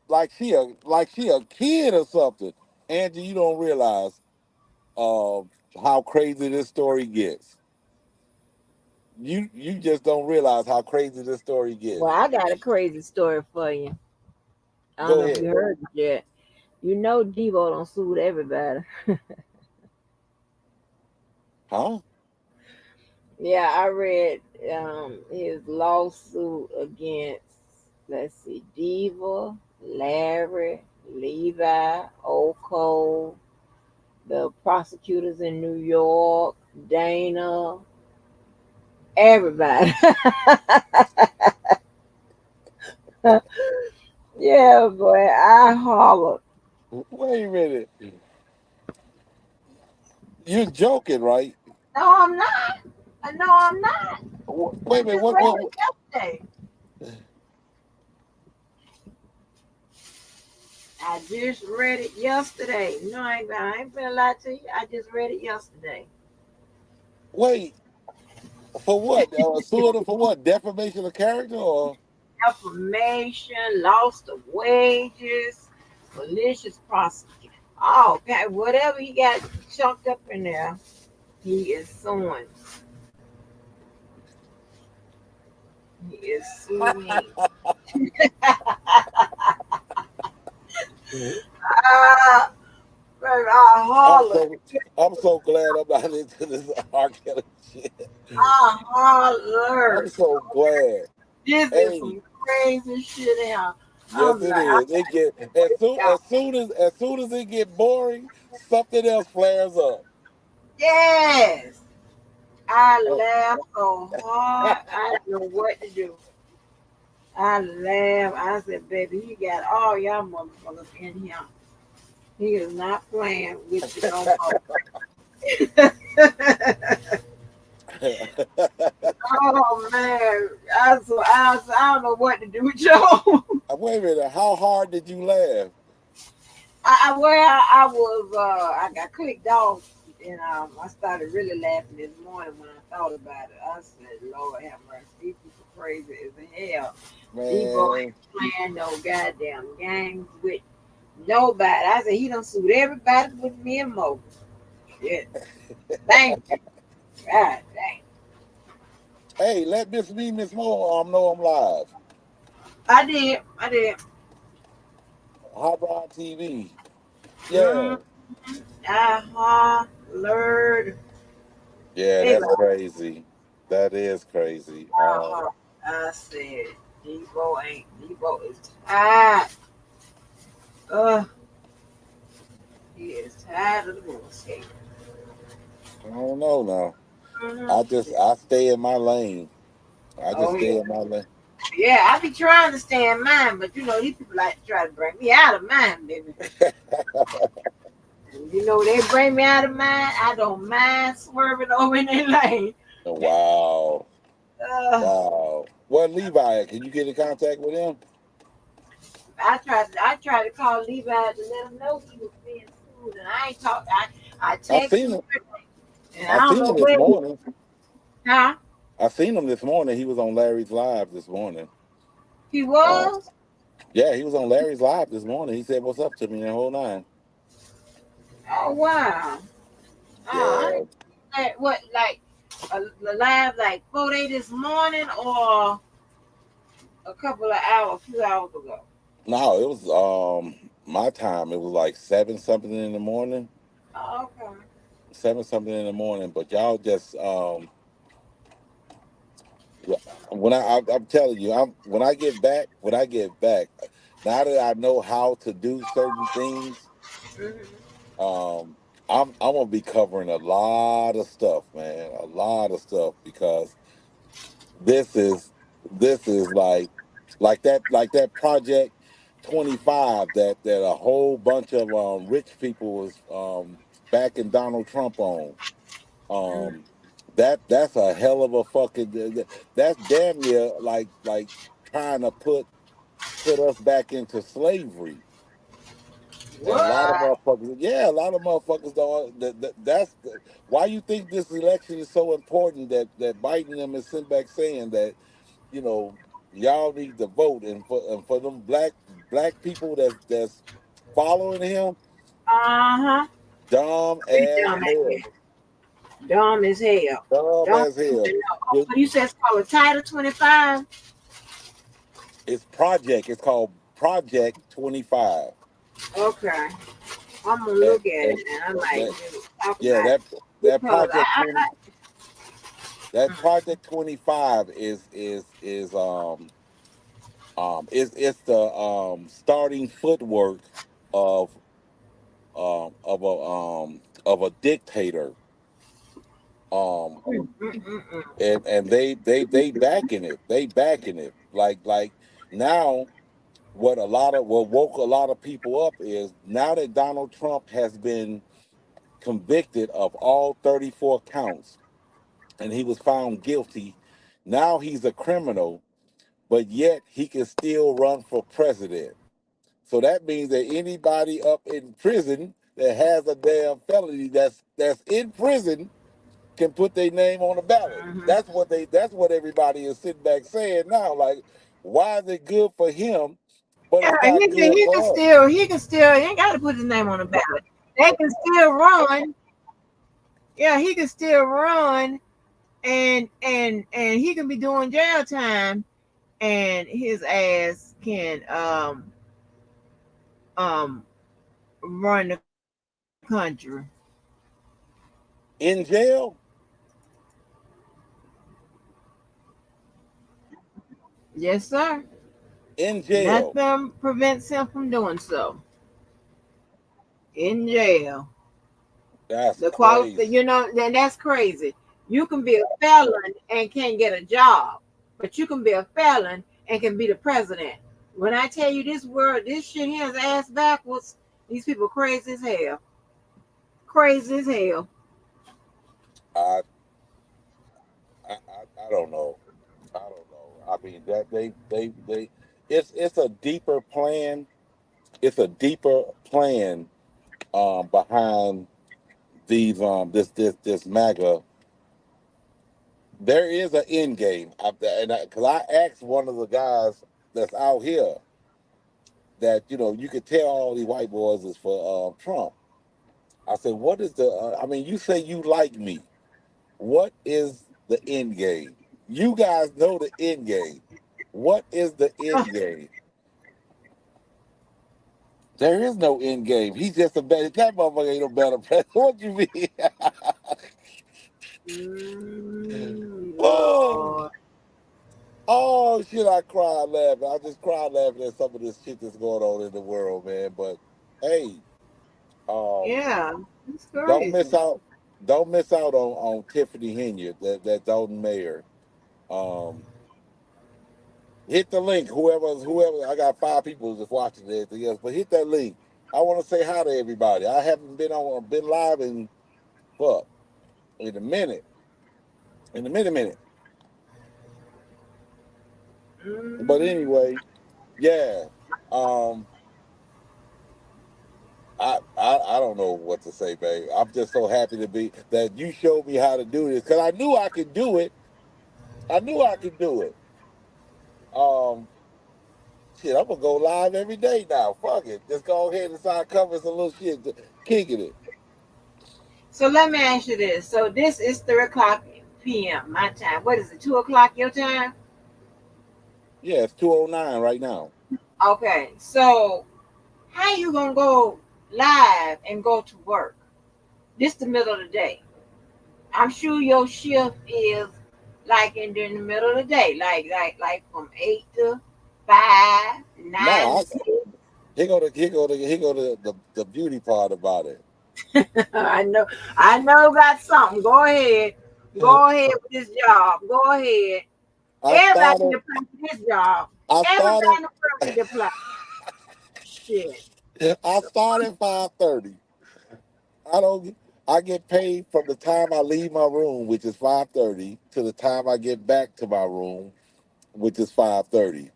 A: like she a kid or something. Angie, you don't realize uh, how crazy this story gets. You just don't realize how crazy this story
B: Well,
A: gets.
B: I got a crazy story for you. I don't
A: Go
B: know if you
A: ahead.
B: heard it yet. You know Devo don't suit everybody.
A: Huh?
B: Yeah, I read his lawsuit against, let's see, Diva, Larry, Levi, Oko, the prosecutors in New York, Dana, everybody. Yeah, boy, I hollered.
A: Wait a minute. You're joking, right?
B: No, I'm not. No, I'm not.
A: Wait
B: I
A: a minute.
B: just read it yesterday. I just read it yesterday. No, I ain't gonna lie to you. I just read it yesterday.
A: Wait, for what? Suing her for what? Defamation of character, or
B: Defamation, loss of wages, malicious prosecution. Oh, okay, whatever he got chunked up in there, he is suing. He is suing. Ah, baby, I
A: I'm
B: hollered.
A: so I'm so glad I'm not into this R. Kelly shit.
B: I
A: I'm
B: hollered.
A: so glad.
B: This is
A: Hey,
B: some crazy shit here.
A: yes,
B: I'm
A: it
B: like, I
A: is. It get
B: got,
A: as soon as it get boring, something else flares up.
B: yes. I
A: Oh,
B: laughed so hard, I didn't know what to do. I laughed. I said, baby, he got all y'all motherfuckers in here. He is not playing with you no more. Oh man. I don't know what to do with y'all.
A: Wait a minute. How hard did you laugh?
B: I was I got clicked off and I started really laughing this morning when I thought about it. I said, Lord have mercy, these people crazy as hell. Debo
A: Man,
B: ain't playing no goddamn games with nobody. I said he done sued everybody with me and Mo. Shit. Thank you. God dang.
A: hey, let Miss Mo know I'm live.
B: I did. I did.
A: Hot Rod TV.
B: Mm,
A: Yeah.
B: I hollered.
A: Yeah,
B: They
A: that's
B: like,
A: crazy. That is crazy.
B: I said, Debo is tired. Uh, he is tired of the bullshit.
A: I don't know now.
B: Mm-hmm.
A: I stay in my lane. I just
B: Oh
A: stay
B: yeah.
A: in my lane.
B: Yeah, I be trying to stay in mine, but you know, these people like to try to bring me out of mine, baby. And you know, they bring me out of mine, I don't mind swerving over in their lane.
A: Wow.
B: Uh,
A: Wow. What Levi at? Can you get in contact with him?
B: I tried to call Levi to let him know he was being sued, and I ain't talk. I
A: I
B: text
A: seen
B: him,
A: him.
B: and I
A: I
B: don't
A: seen
B: know
A: him this
B: where he.
A: morning.
B: Huh?
A: I seen him this morning. He was on Larry's Live this morning.
B: He
A: Uh,
B: was.
A: yeah, he was on Larry's Live this morning. He said, "What's up to me?" The whole nine.
B: Oh wow. Oh, I
A: Yeah.
B: ain't what like a live like 4 days this morning or a couple of hours, a few hours ago.
A: No, it was my time. It was like seven something in the morning.
B: Oh, okay.
A: Seven something in the morning. But y'all just when I'm telling you, when I get back, now that I know how to do certain things,
B: Hmm.
A: um, I'm gonna be covering a lot of stuff, man, a lot of stuff, because this is this is like like that project 25 that a whole bunch of rich people was backing Donald Trump on.
B: Mm.
A: Um, that's a hell of a fucking that's damn near like trying to put us back into slavery. And a lot of
B: What?
A: motherfuckers, yeah, a lot of motherfuckers don't. Why you think this election is so important that Biden and them is sitting back saying that, you know, y'all need to vote, and for them black people that's following him,
B: Uh-huh.
A: dumb
B: Big
A: as
B: dumb
A: hell,
B: ass. Dumb as hell.
A: dumb
B: Don't
A: as hell.
B: even know. Oh,
A: It-
B: so you said it's called a Title 25?
A: it's called Project 25,
B: Okay. I'm gonna
A: and
B: look at
A: and
B: it and I might
A: that
B: talk
A: yeah
B: about it.
A: that
B: Because
A: Project 20 that
B: mm,
A: Project 25 it's the starting footwork of of a dictator. Um
B: mm.
A: and they backing it. They backing it. Like now what woke a lot of people up is now that Donald Trump has been convicted of all 34 counts and he was found guilty, now he's a criminal, but yet he can still run for president. So that means that anybody up in prison that has a damn felony that's in prison can put their name on the ballot.
B: Mm-hmm.
A: That's what everybody is sitting back saying now. Like, why is it good for him, but
B: Yeah,
A: it's not good for us?
B: he can still he ain't gotta put his name on the ballot. They can still run. Yeah, he can still run and he can be doing jail time and his ass can um run the country.
A: In jail?
B: Yes, sir.
A: In jail.
B: Nothing prevents him from doing so. In jail.
A: That's
B: The quality,
A: crazy.
B: you know, then that's crazy. You can be a felon and can't get a job, but you can be a felon and can be the president. When I tell you this word, this shit here is ass backwards. These people crazy as hell. Crazy as hell.
A: I I don't know. I don't know. I mean that they it's a deeper plan. It's a deeper plan behind these this MAGA. There is an end game, because I asked one of the guys that's out here that you could tell all these white boys is for Trump. I said, what is the? I mean, you say you like me. What is the end game? You guys know the end game. What is the end game? There is no end game. He's just a better. That motherfucker ain't no better president. What you mean? oh,
B: Lord.
A: oh shit! I cried laughing. I just cried laughing at some of this shit that's going on in the world, man. But hey, um,
B: Yeah, it's
A: don't miss
B: crazy.
A: out. Don't miss out on Tiffany Henyard, that Dolton Mayor. Um, hit the link. Whoever. I got 5 people that's watching everything else, but hit that link. I want to say hi to everybody. I haven't been live in fuck in a minute. In a minute. But
B: Mm.
A: anyway, yeah. Um, I don't know what to say, babe. I'm just so happy to be that you showed me how to do this because I knew I could do it. I knew I could do it. Um, shit, I'm gonna go live every day now. Fuck it, just go ahead and start covering some little shit, kicking it.
B: So let me ask you this. So this is 3 o'clock p.m. my time. What is it? 2 o'clock your time?
A: Yeah, it's 2:09 right now.
B: Okay. So how you gonna go live and go to work? This the middle of the day. I'm sure your shift is like in during the middle of the day, like from 8 to 5, nine
A: Nah,
B: to 6.
A: here go the beauty part about it.
B: I know got something. Go ahead. Go ahead with this job. Go ahead.
A: I
B: Everybody need
A: started.
B: to apply for this job.
A: I
B: Everybody
A: started
B: in the world need to apply. Shit.
A: I started at 5:30. I don't I get paid from the time I leave my room, which is 5:30, to the time I get back to my room, which is 5:30.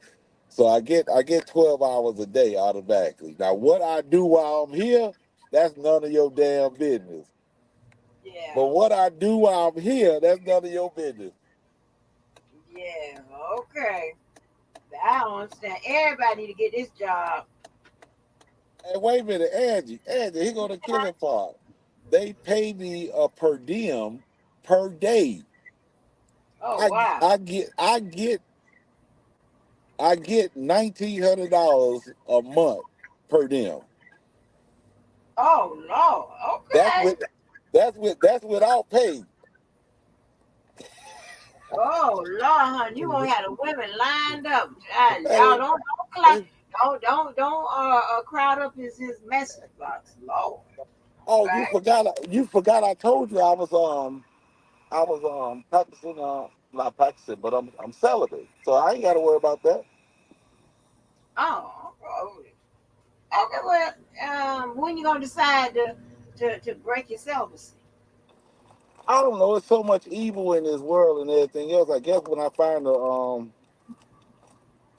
A: So I get 12 hours a day automatically. Now what I do while I'm here, that's none of your damn business.
B: Yeah.
A: But what I do while I'm here, that's none of your business.
B: Yeah. Okay. I don't understand. Everybody need to get this job.
A: Hey, wait a minute, Angie, here go the killing part. They pay me a per diem per day.
B: Oh
A: I
B: wow.
A: I get I get I get $1,900 a month per diem.
B: Oh Lord.
A: That's
B: Okay.
A: with that's without pay.
B: Oh Lord, honey, you gonna have the women lined up. Y'all
A: Hey,
B: don't clock, don't crowd up his message box. Lord,
A: oh,
B: right?
A: you forgot I told you I was practicing not practicing, but I'm celibate. So I ain't gotta worry about that.
B: Oh, okay. Well, when you gonna decide to break your celibacy?
A: I don't know, it's so much evil in this world and everything else. I guess when I find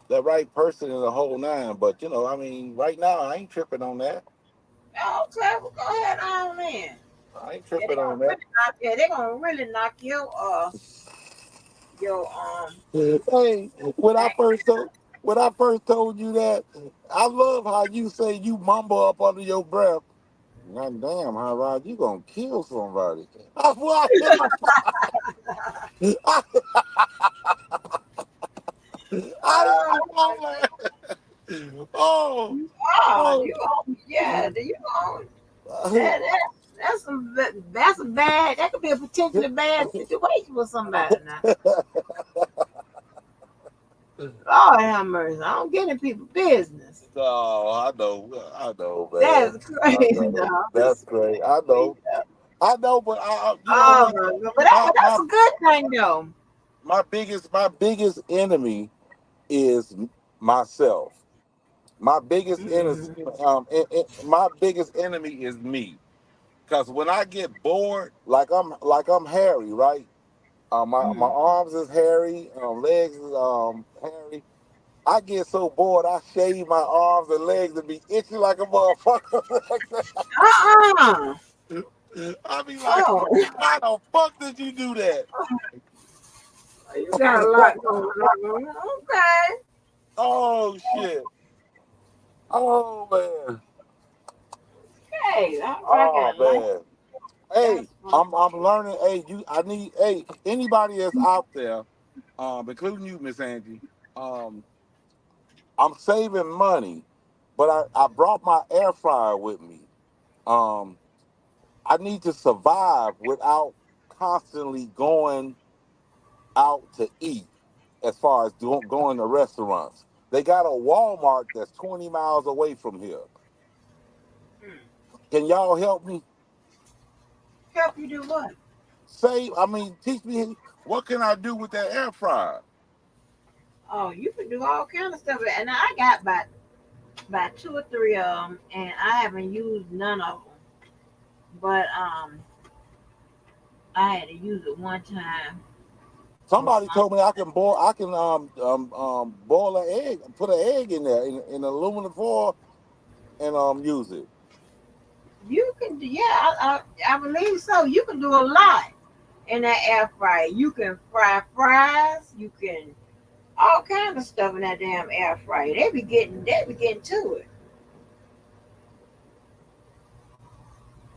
A: the right person in the whole nine, but I mean, right now I ain't tripping on that.
B: Okay, well go ahead on then.
A: I ain't
B: Yeah, they
A: tripping on
B: gonna
A: that.
B: really knock. Yeah, they gonna really knock your
A: Hey,
B: back.
A: when I first told you that, I love how you say you mumble up under your breath. God damn, how Rod, you gonna kill somebody? That's what I, I,
B: Oh,
A: I, oh,
B: oh,
A: oh,
B: you gonna yeah, you gonna that's a bad that could be a potentially bad situation for somebody now. Lord have mercy. I don't get in people's business.
A: oh, I know, man.
B: That's
A: I
B: crazy,
A: know.
B: dog.
A: That's great. I know, but you know
B: Oh
A: what?
B: my God.
A: My
B: But
A: my
B: that's a good thing though.
A: my biggest enemy is myself.
B: Mm-hmm.
A: My biggest enemy is me. Cause when I get bored, like I'm hairy, right? My
B: Mm-hmm.
A: arms is hairy, legs is hairy. I get so bored, I shave my arms and legs and be itchy like a motherfucker.
B: Uh-uh.
A: I be like,
B: Oh,
A: why the fuck did you do that?
B: you got a lot going on. Okay.
A: Oh shit. Oh man.
B: Hey, I
A: Oh
B: got life.
A: man. Hey,
B: That's fun.
A: I'm learning. Hey, I need. Hey, anybody that's out there, including you, Miss Angie. Um, I'm saving money, but I brought my air fryer with me. Um, I need to survive without constantly going out to eat. As far as going to restaurants, they got a Walmart that's 20 miles away from here.
B: Hmm.
A: Can y'all help me?
B: Help you do what?
A: Teach me what can I do with that air fryer?
B: Oh, you can do all kind of stuff. And I got about two or three of them, and I haven't used none of them. But I had to use it one time for
A: Somebody
B: some.
A: told me I can boil an egg, put an egg in there in aluminum foil and use it.
B: You can do, yeah, I believe so. You can do a lot in that air fryer. You can fry fries. You can all kind of stuff in that damn air fryer. They be getting to it.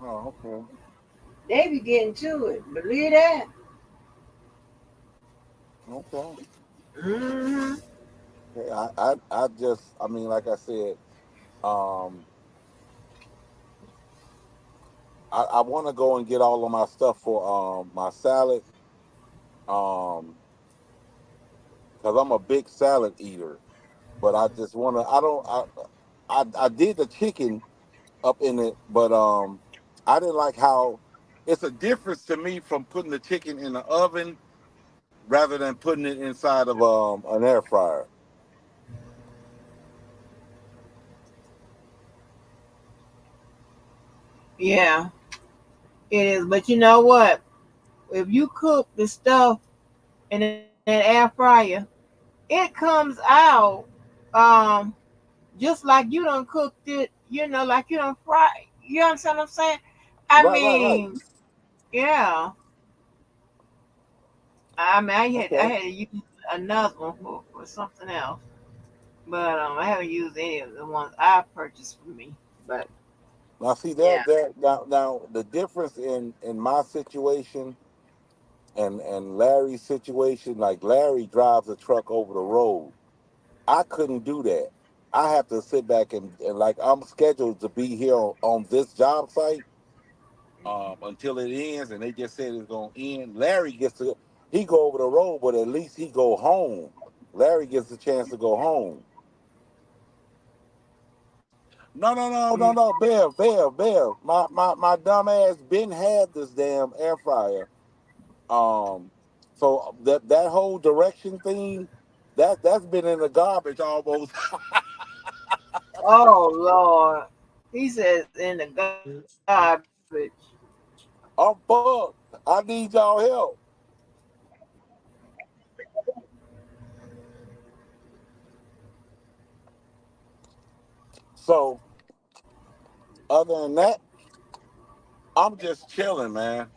A: Oh, okay.
B: They be getting to it. Believe that.
A: Okay.
B: Hmm.
A: Yeah, I just like I said, um I want to go and get all of my stuff for my salad, um because I'm a big salad eater. But I just want to. I don't. I did the chicken up in it, but I didn't like how it's a difference to me from putting the chicken in the oven rather than putting it inside of an air fryer.
B: Yeah, it is. But you know what? If you cook the stuff in that air fryer, it comes out um just like you done cooked it, like you done fry. You understand what I'm saying? I
A: Right, right, right.
B: mean, yeah. I mean, I
A: Okay.
B: had to use another one for something else, but I haven't used any of the ones I purchased for me. But
A: Now see
B: yeah.
A: that now the difference in my situation and Larry's situation, like Larry drives a truck over the road. I couldn't do that. I have to sit back and like I'm scheduled to be here on this job site until it ends, and they just said it's gonna end. Larry gets to he go over the road, but at least he go home. Larry gets a chance to go home. No, no, no, no,
B: Mm.
A: no, Bev. My dumb ass been had this damn air fryer. So that whole direction thing, that's been in the garbage almost.
B: Oh Lord, he says in the garbage.
A: I'm fucked. I need y'all help. So other than that, I'm just chilling, man.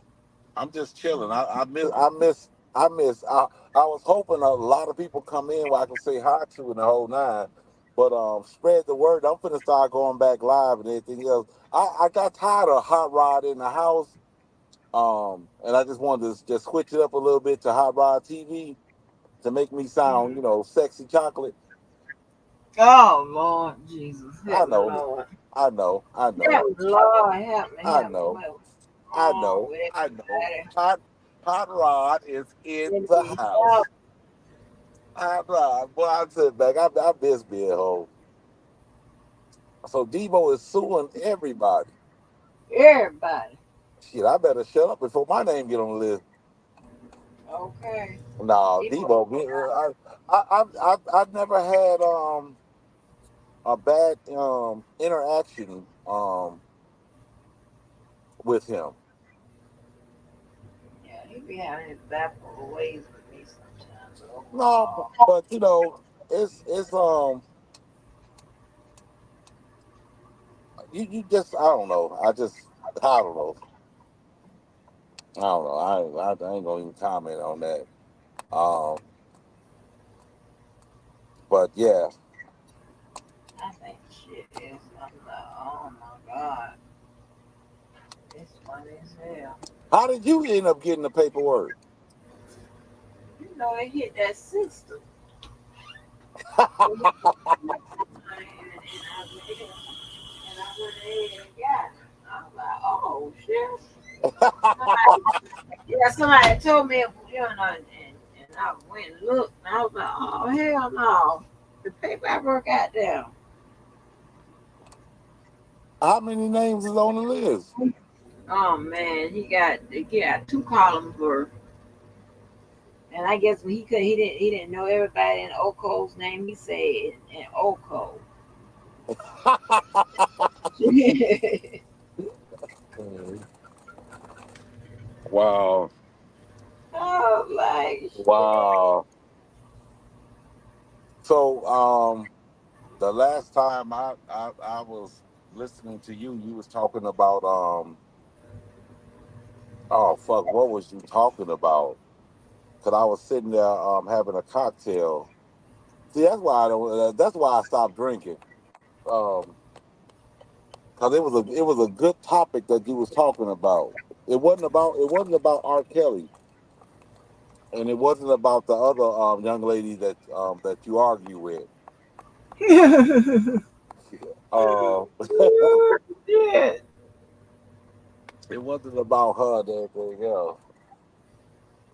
A: I'm just chilling. I was hoping a lot of people come in where I can say hi to in the whole nine. But spread the word. I'm finna start going back live and everything else. I got tired of Hot Rod in the house. And I just wanted to just switch it up a little bit to Hot Rod TV to make me sound,
B: Mhm.
A: sexy chocolate.
B: Oh Lord Jesus,
A: I
B: help me,
A: know,
B: Lord.
A: I know, I know,
B: Help me, Lord, help me,
A: I
B: help me.
A: know,
B: What's
A: I
B: wrong
A: know,
B: with
A: I know.
B: everybody?
A: Hot Rod is in
B: Give
A: the
B: me help,
A: house. Hot Rod, boy, I sit back. I miss being home. So Debo is suing everybody.
B: everybody.
A: Shit, I better shut up before my name get on the list.
B: Okay.
A: No,
B: People,
A: Debo. I've never had a bad interaction with him.
B: yeah, he be having his baffled ways with me sometimes.
A: No,
B: Oh,
A: but it's you just I don't know. I don't know. I don't know. I ain't gonna even comment on that. Um, but yeah,
B: I think shit is. I'm like, oh my god, it's funny as hell.
A: how did you end up getting the paperwork?
B: You know, they hit that system. And I went ahead and got it. I was like, oh shit. Somebody, yeah, somebody told me, and I went and looked, and I was like, oh hell no. The paperwork out there.
A: How many names is on the list?
B: Oh man, he got two columns worth. And I guess when he didn't know everybody in Oko's name. He said in Oko.
A: Wow,
B: Oh, like shit.
A: wow. So the last time I was listening to you, you was talking about oh fuck, what was you talking about? Cause I was sitting there having a cocktail. See, that's why I don't. That's why I stopped drinking. Um, cause it was a good topic that you was talking about. It wasn't about R. Kelly, and it wasn't about the other young lady that you argue with. Uh,
B: Shit.
A: it wasn't about her and everything else.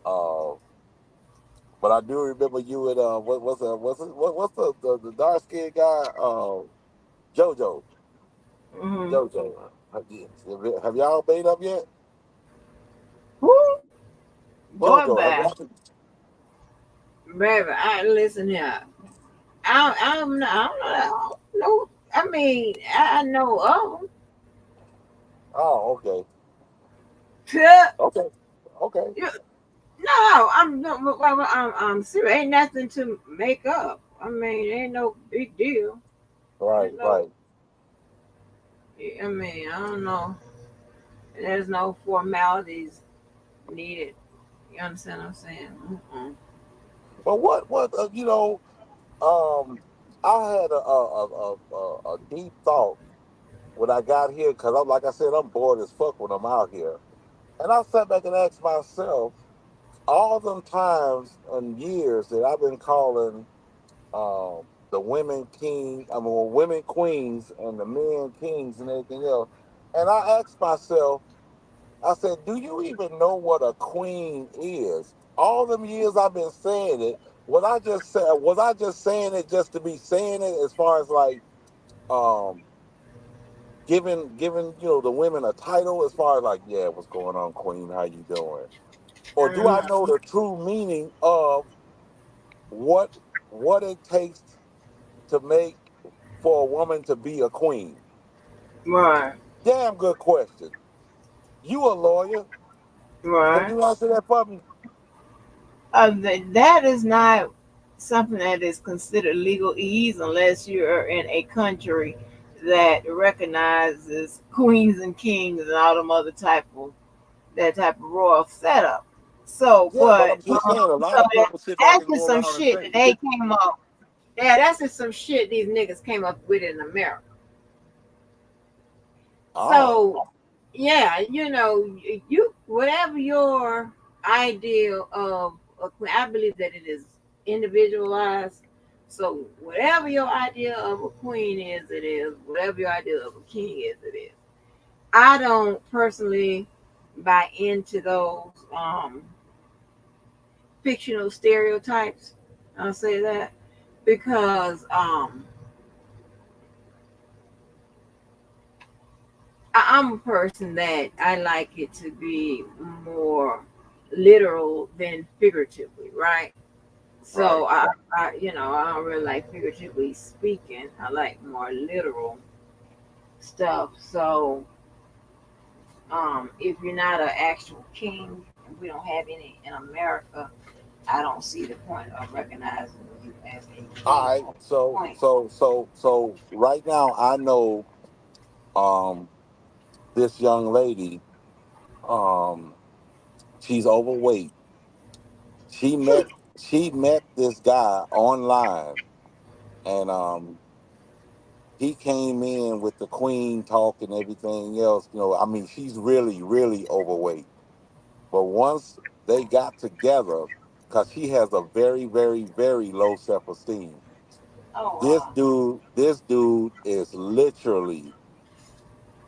A: Uh, but I do remember you and what's the dark skinned guy? JoJo.
B: Hmm.
A: JoJo. Have y'all made up yet?
B: Who? Boy,
A: JoJo. Have
B: bye.
A: y'all?
B: Baby, I listen here. I don't know. I mean, I know of them.
A: Oh, okay.
B: You-
A: Okay. Okay.
B: no, I'm serious. Ain't nothing to make up. I mean, ain't no big deal.
A: Right,
B: There's no.
A: right.
B: I mean, I don't know. There's no formalities needed. You understand what I'm saying? Mm-mm.
A: But um, I had a deep thought when I got here because I'm like I said, I'm bored as fuck when I'm out here, and I sat back and asked myself all them times and years that I've been calling the women king, I mean women queens and the men kings and everything else, and I asked myself, I said, do you even know what a queen is? All them years I've been saying it, was I just saying it just to be saying it as far as like um giving the women a title as far as like, yeah, what's going on, queen, how you doing? Or
B: I
A: do
B: don't
A: I
B: know.
A: know the true meaning of what what it takes to make for a woman to be a queen?
B: Right,
A: Damn good question. You a lawyer. Can
B: right.
A: you answer that for me?
B: That is not something that is considered legal ease unless you're in a country that recognizes queens and kings and all them other type of that type of royal setup. So,
A: Yeah, but
B: but
A: I'm just saying a lot
B: so
A: of people sit back
B: that's
A: and
B: just
A: go
B: some
A: around and
B: shit
A: say,
B: that they came up. Yeah, that's just some shit these niggas came up with in America.
A: oh,
B: So yeah, you whatever your idea of a queen, I believe that it is individualized. So whatever your idea of a queen is, it is. Whatever your idea of a king is, it is. I don't personally buy into those fictional stereotypes. I'll say that because I'm a person that I like it to be more literal than figuratively, right?
A: right.
B: So I don't really like figuratively speaking. I like more literal stuff. So if you're not an actual king, and we don't have any in America, I don't see the point of recognizing you as a king
A: All right.
B: or
A: So
B: queen.
A: so so so right now I know um this young lady, um, she's overweight. She met she met this guy online and he came in with the queen talk and everything else. I mean she's really, really overweight. But once they got together, because she has a very, very, very low self-esteem.
B: Oh
A: This
B: wow.
A: dude, this dude is literally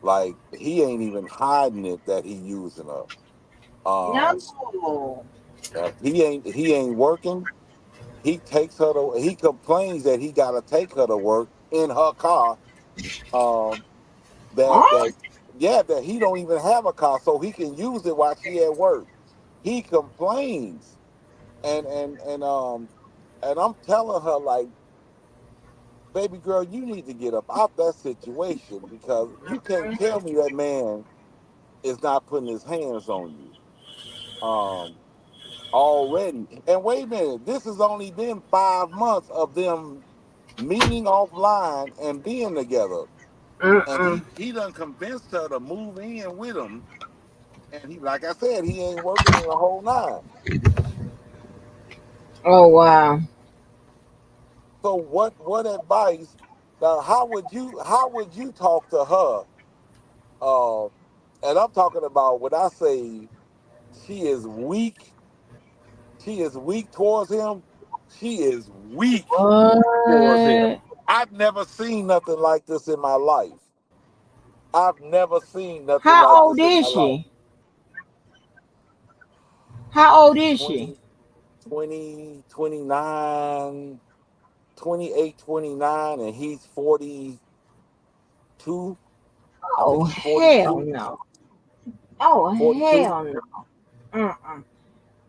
A: like he ain't even hiding it that he using her. Um,
B: No.
A: he ain't working. He takes her to. He complains that he got to take her to work in her car. Um, that
B: Huh?
A: yeah, that he don't even have a car, so he can use it while she at work. He complains, and and I'm telling her like, baby girl, you need to get up out that situation because you can't tell me that man is not putting his hands on you already. And wait a minute, this has only been 5 months of them meeting offline and being together. And
B: Mm-mm.
A: he done convinced her to move in with him. And he, like I said, he ain't working in the whole nine.
B: Oh wow.
A: So what advice? Now, how would you talk to her? Uh, and I'm talking about when I say she is weak, she is weak towards him. She is weak towards him.
B: What?
A: I've never seen nothing like this in my life. I've never seen nothing like
B: How old
A: this in
B: is
A: my life.
B: she? How old is she?
A: 20, 20, 29, 28, 29, and he's 42. I think
B: Oh
A: he's
B: hell
A: 42.
B: no. Oh
A: 42.
B: hell no. Mm-mm.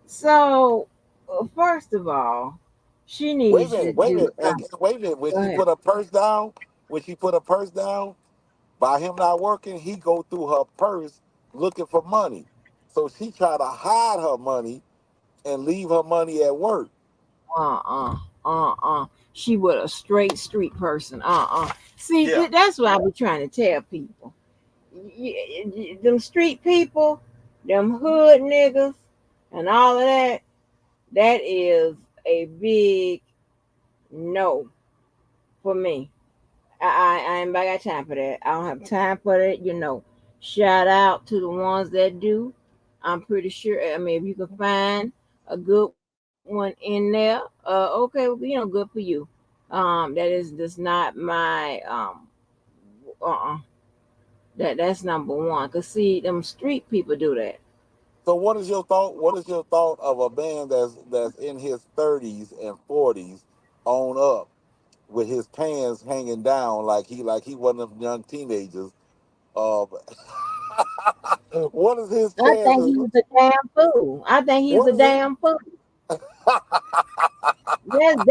B: So first of all, she
A: Wait a
B: needs to
A: minute, wait a
B: do.
A: minute, and wait a minute. When
B: Go
A: she
B: ahead.
A: put her purse down, when she put her purse down, By him not working, he go through her purse looking for money. So she try to hide her money and leave her money at work.
B: Uh-uh. Uh-uh. She was a straight street person. Uh-uh. See,
A: Yeah.
B: that's what I be trying to tell people. Them street people, them hood niggas, and all of that, that is a big no for me. I ain't got time for that. I don't have time for that. Shout out to the ones that do. I'm pretty sure. I mean, if you can find a good one in there, okay, well, good for you. That is just not my that's number one. Cause see, them street people do that.
A: So what is your thought? What is your thought of a man that's in his 30s and 40s on up with his pants hanging down like he one of them young teenagers? Uh, what is his
B: I think
A: chances?
B: he's a damn fool. I think he's
A: What
B: a
A: is it?
B: damn fool. That's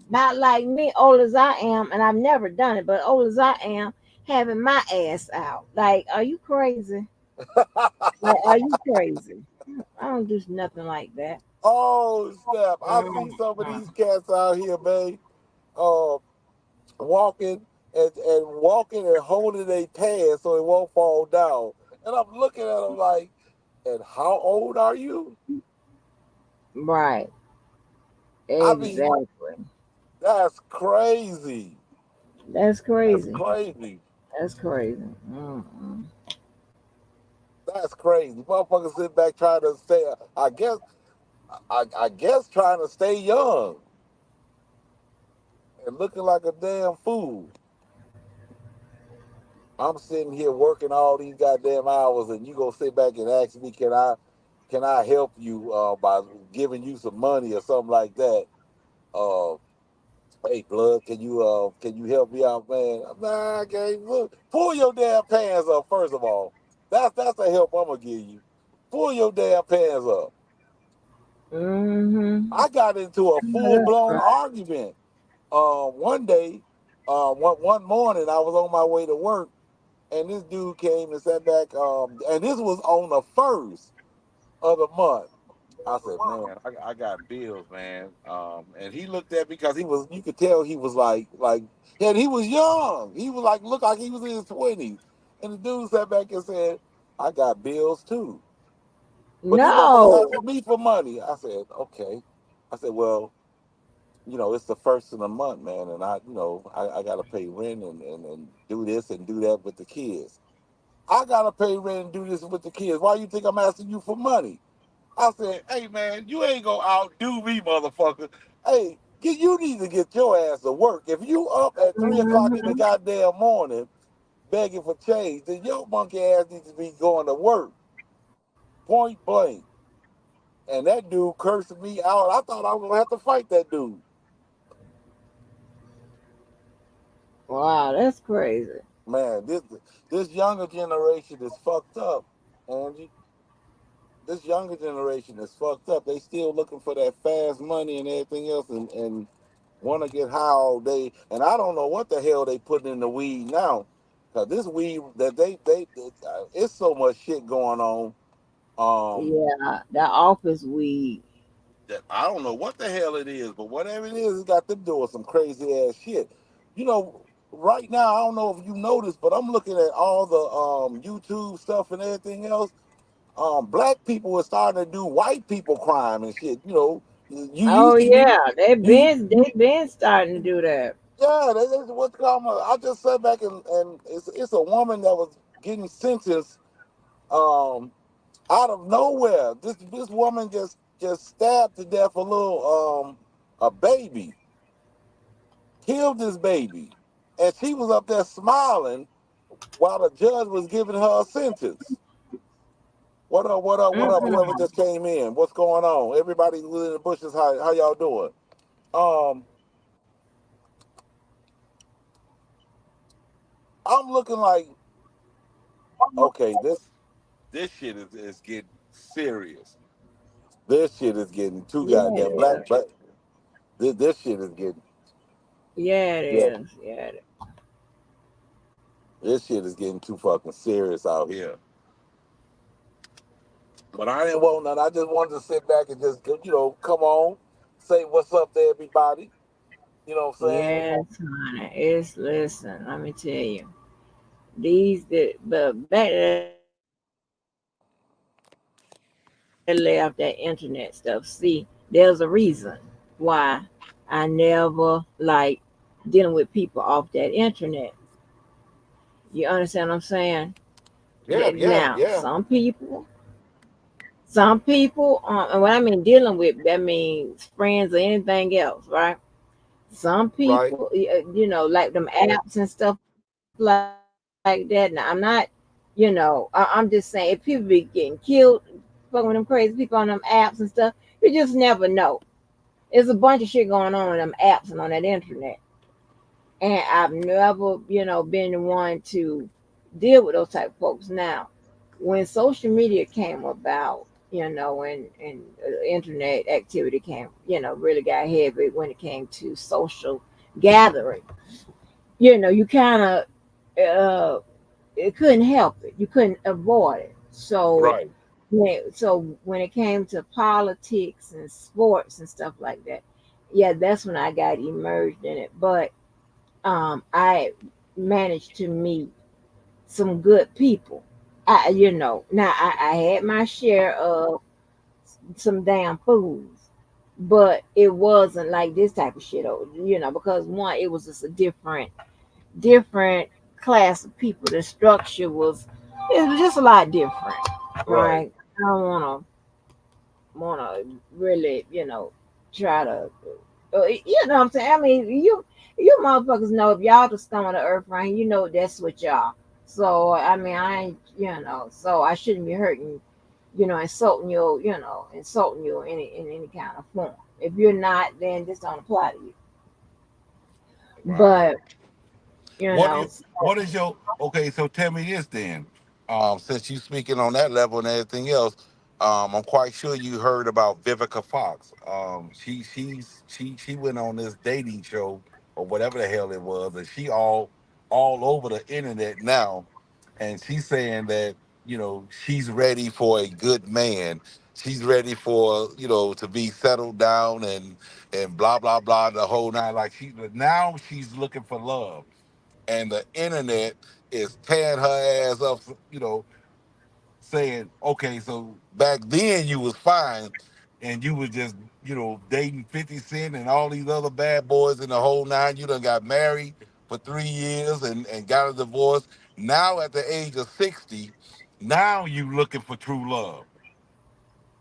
B: about like me, old as I am, and I've never done it, but old as I am, having my ass out. Like, are you crazy? Like, are you crazy? I don't do nothing like that.
A: Oh snap! I see some of these
B: Mm-mm.
A: cats out here, man, uh, walking and walking and holding their pants so it won't fall down. And I'm looking at them like, and how old are you?
B: Right.
A: I mean,
B: Exactly.
A: that's crazy.
B: That's
A: That's
B: crazy.
A: crazy.
B: That's crazy. Mm-mm.
A: That's crazy. Motherfuckers sit back trying to stay. I guess trying to stay young and looking like a damn fool. I'm sitting here working all these goddamn hours, and you gonna sit back and ask me, can I help you by giving you some money or something like that? Uh, hey, blood, can you help me out, man? Nah, I can't. Look, pull your damn pants up first of all. That's the help I'm gonna give you. Pull your damn pants up.
B: Mm-hmm.
A: I got into a full
B: That's
A: blown
B: right.
A: argument. One day, one morning, I was on my way to work, and this dude came and sat back. And this was on the first of the month. I said, man, I got bills, man. And he looked at me because you could tell he was and he was young. He was like, looked like he was in his 20s. And the dude sat back and said, I got bills too. But this motherfucker
B: No.
A: asking me for money. I said, okay. I said, well, it's the first of the month, man, and I got to pay rent and do this and do that with the kids. I got to pay rent and do this with the kids. Why you think I'm asking you for money? I said, hey, man, you ain't going to outdo me, motherfucker. Hey, you need to get your ass to work. If you up at 3 o'clock in the
B: Mm-hmm.
A: goddamn morning begging for change, then your monkey ass needs to be going to work, point blank. And that dude cursed me out. I thought I was going to have to fight that dude.
B: Wow, that's crazy.
A: Man, this younger generation is fucked up, Angie. This younger generation is fucked up. They still looking for that fast money and everything else, and want to get high all day. And I don't know what the hell they putting in the weed now, cause this weed that it's so much shit going on. Um,
B: Yeah, that office weed.
A: that I don't know what the hell it is, but whatever it is, it got them doing some crazy ass shit. Right now, I don't know if you noticed, but I'm looking at all the YouTube stuff and everything else. Black people are starting to do white people crime and shit. You
B: Oh
A: used to you
B: yeah, they
A: you
B: been they been starting to do that.
A: yeah, that's what's called. I just sat back and it's a woman that was getting sentenced um out of nowhere. This woman just stabbed to death a baby, killed this baby, and she was up there smiling while the judge was giving her a sentence. What up? What up? What up? Whoever
B: Mm-mm.
A: just came in, what's going on? Everybody who's in the bushes, how y'all doing? Um, I'm looking like, okay, this shit is getting serious. This shit is getting too
B: Yeah, it
A: goddamn
B: is.
A: black. This shit is getting
B: Yeah, it
A: yeah.
B: is. Yeah, it is.
A: This shit is getting too fucking serious out here. But I didn't want none. I just wanted to sit back and just, come on, say what's up to everybody. You know what I'm saying?
B: Yes, honey. It's listen. Let me tell you, but back to that lay off that internet stuff. See, there's a reason why I never like dealing with people off that internet. You understand what I'm saying? Now,
A: Yeah, yeah, yeah.
B: some people, and what I mean dealing with, that means friends or anything else, right? Some
A: Right,
B: people, like them apps and stuff like that. Now, I'm not, I'm just saying, if people be getting killed, fucking with them crazy people on them apps and stuff, you just never know. There's a bunch of shit going on in them apps and on that internet. And I've never, been the one to deal with those type of folks. Now, when social media came about, and internet activity came, really got heavy when it came to social gathering. You kind of, uh, it couldn't help it. You couldn't avoid it.
A: right,
B: So when it came to politics and sports and stuff like that, yeah, that's when I got immersed in it. But I managed to meet some good people. Now I had my share of some damn fools, but it wasn't like this type of shit. Because one, it was just a different class of people. The structure was, it was just a lot different,
A: right,
B: right? I don't wanna really, try to, you know what I'm saying? I mean, you motherfuckers know if y'all the scum of the earth, right? You know that's what y'all. So I mean, I ain't, so I shouldn't be hurting, insulting you in any kind of form. If you're not, then this don't apply to you.
A: right.
B: But you
A: What
B: know,
A: is what is your okay? So tell me this then. Since you speaking on that level and everything else, I'm quite sure you heard about Vivica Fox. She went on this dating show or whatever the hell it was, and she all over the internet now, and she's saying that she's ready for a good man. She's ready for to be settled down and blah blah blah the whole nine. Like now she's looking for love, and the internet is tearing her ass up, saying, okay, so back then you was fine and you was just, dating 50 Cent and all these other bad boys in the whole nine. You done got married for 3 years and got a divorce. Now at the age of 60, now you looking for true love.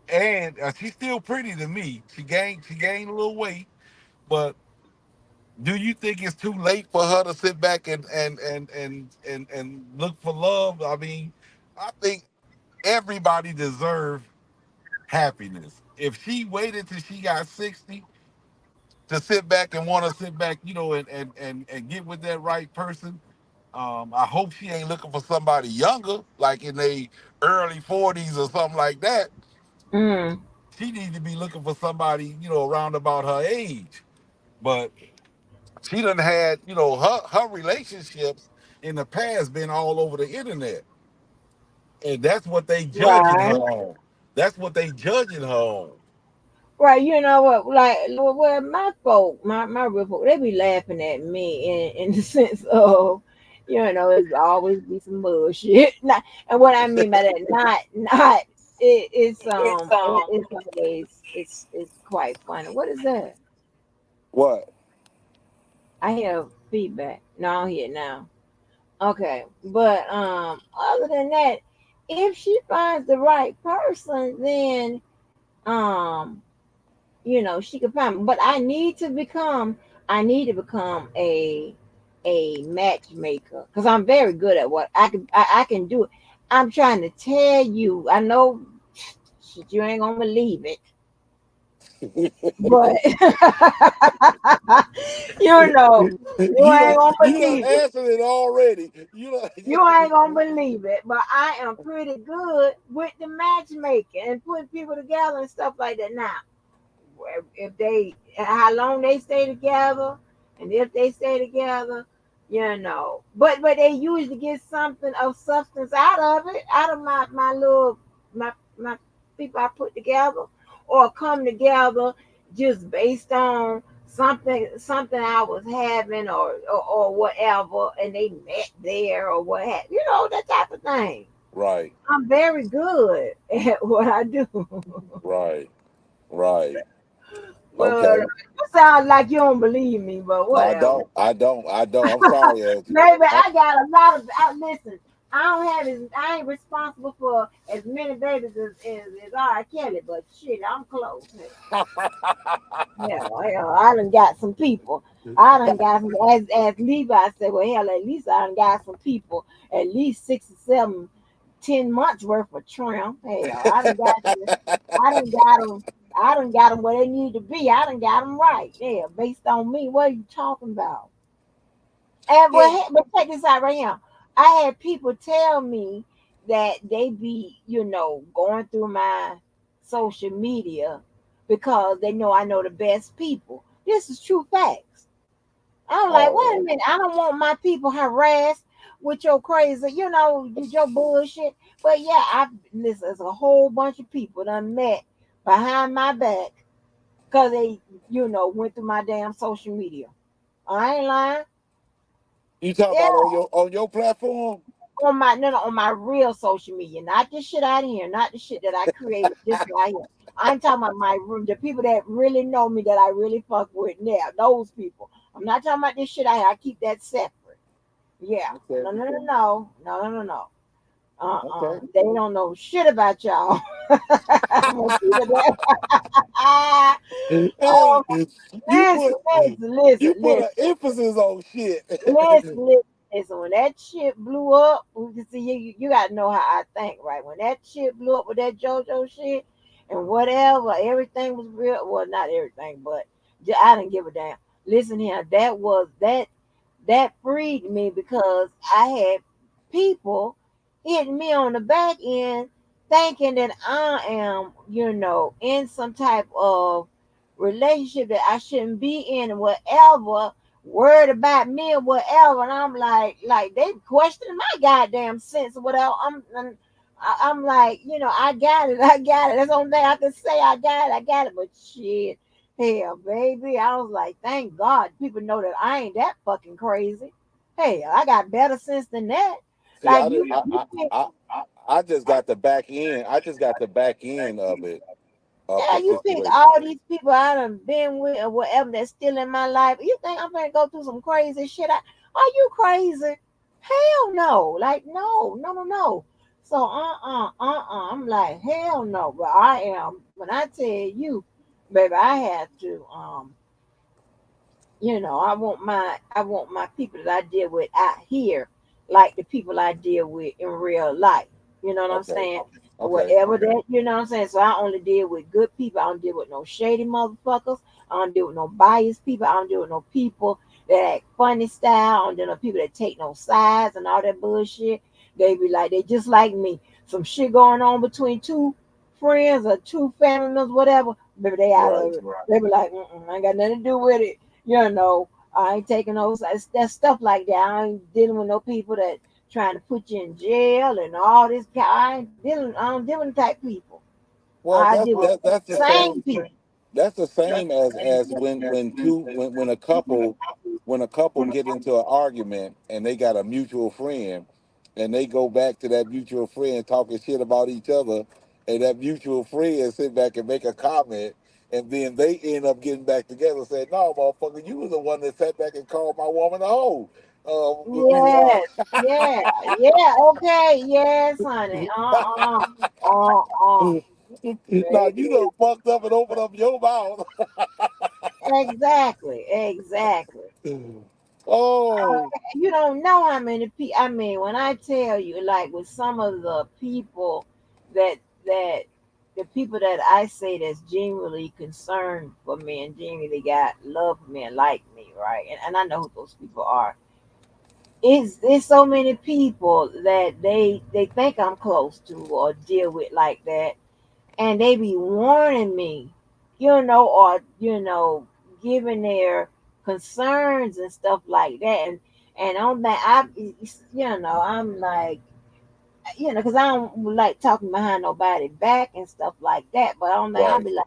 A: And she's still pretty to me. She gained a little weight, but do you think it's too late for her to sit back and look for love? I mean, I think everybody deserves happiness. If she waited till she got 60 to sit back and want to sit back, and get with that right person, I hope she ain't looking for somebody younger, like in their early 40s or something like that.
B: mm,
A: She needs to be looking for somebody, around about her age. But she done had, her relationships in the past been all over the internet. And that's what they judging her
B: right.
A: on. That's what they judging her on.
B: Right, you know what? Like, well, my folk, my real folk, they be laughing at me in the sense of, it's always be some bullshit. Not, and what I mean by that, not it's always it's quite funny. What is that?
A: What?
B: I hear feedback. No, I don't hear it now. Okay, but other than that, if she finds the right person, then um she could find, but I need to become a matchmaker because I'm very good at what I can do it. I'm trying to tell you, I know shit, you ain't gonna believe it, but you know you ain't gonna
A: You done
B: believe it.
A: answered it already.
B: You ain't gonna believe it, but I am pretty good with the matchmaking and putting people together and stuff like that. Now, if they how long they stay together, and if they stay together, But they usually get something of substance out of it, out of my little my people I put together, or come together just based on something I was having, or whatever, and they met there or what have that type of thing.
A: Right.
B: I'm very good at what I do.
A: Right. Right.
B: But
A: Okay.
B: you sound like you don't believe me, but
A: No, I
B: whatever.
A: don't. I don't. I don't. I'm sorry, Angie.
B: Maybe
A: I,
B: I got a lot of. Listen, I don't have as I ain't responsible for as many babies as R. Kelly, but shit, I'm close. Yeah, hell, I done got some people. I done got some, as Levi said. Well, hell, at least I done got some people. At least 6 or 7, 10 months worth of trim. Hell, I done got you. I done got them. I done got them where they need to be. I done got them right. Yeah, based on me. What are you talking about? And
A: yeah.
B: but check this out right here. I had people tell me that they be, going through my social media because they know I know the best people. This is true facts. I'm like, wait a
A: Oh,
B: minute, I don't want my people harassed with your crazy, your bullshit. But yeah, I listen, there's a whole bunch of people done met behind my back because they, went through my damn social media. I ain't lying.
A: you talking
B: Yeah.
A: about on your platform?
B: On my no, no, on my real social media, not this shit out here, not the shit that I created. This right here. I'm talking about my room, the people that really know me, that I really fuck with now. Those people. I'm not talking about this shit out here. I keep that separate. Yeah.
A: Okay.
B: No, no, no, no, no, no, no, no.
A: Okay.
B: They don't know shit about y'all. I'm gonna keep it that.
A: Hey,
B: Oh,
A: you
B: listen,
A: put
B: listen, listen,
A: you put
B: listen.
A: an emphasis on shit.
B: Listen, when that shit blew up, you can see you got to know how I think, right? When that shit blew up with that JoJo shit and whatever, everything was real. Well, not everything, but I didn't give a damn. Listen here, that freed me because I had people hitting me on the back end thinking that I am, in some type of relationship that I shouldn't be in and whatever, worried about me or whatever. And I'm like they questioning my goddamn sense or whatever. I'm like, I got it, I got it. That's the only thing I can say. I got it, I got it. But shit, hell, baby, I was like, thank God people know that I ain't that fucking crazy. Hey, I got better sense than that.
A: See,
B: Like
A: I did.
B: you think,
A: I just got the back end. I just got the back end of
B: yeah,
A: the
B: you think
A: situation.
B: all these people I done been with or whatever that's still in my life. You think I'm gonna go through some crazy shit? Are you crazy? Hell no. Like no, no, no, no. So I'm like hell no. But I am. When I tell you, baby, I have to. I want my people that I deal with out here like the people I deal with in real life. You know what I'm
A: Okay.
B: saying?
A: Okay.
B: Whatever that, you know what I'm saying? So I only deal with good people. I don't deal with no shady motherfuckers. I don't deal with no biased people. I don't deal with no people that act funny style. I don't deal with no people that take no sides and all that bullshit. They be like, they just like me. Some shit going on between two friends or two family members, whatever. Baby, they out
A: Right.
B: of it. They be like, I ain't got nothing to do with it. You know, I ain't taking those that stuff like that. I ain't dealing with no people that trying to put you in jail and all this. I don't deal with type people.
A: Well,
B: I deal with
A: that's the
B: same
A: same.
B: people.
A: That's the same as when a couple get into an argument and they got a mutual friend and they go back to that mutual friend talking shit about each other, and that mutual friend sit back and make a comment, and then they end up getting back together and say, no, motherfucker, you was the one that sat back and called my woman a hoe. When we was
B: Yes, yeah, yeah, okay, yes, honey.
A: now you
B: Baby.
A: done fucked up and opened up your mouth.
B: Exactly, exactly.
A: Oh,
B: You don't know how many people. I mean, when I tell you, like with some of the people that that the people that I say that's genuinely concerned for me and genuinely got love for me and like me, right? And I know who those people are. It's so many people that they think I'm close to or deal with like that, and they be warning me, or giving their concerns and stuff like that. And And on that, I'm like, because I don't like talking behind nobody back and stuff like that. But on that, I'll
A: Right.
B: be like,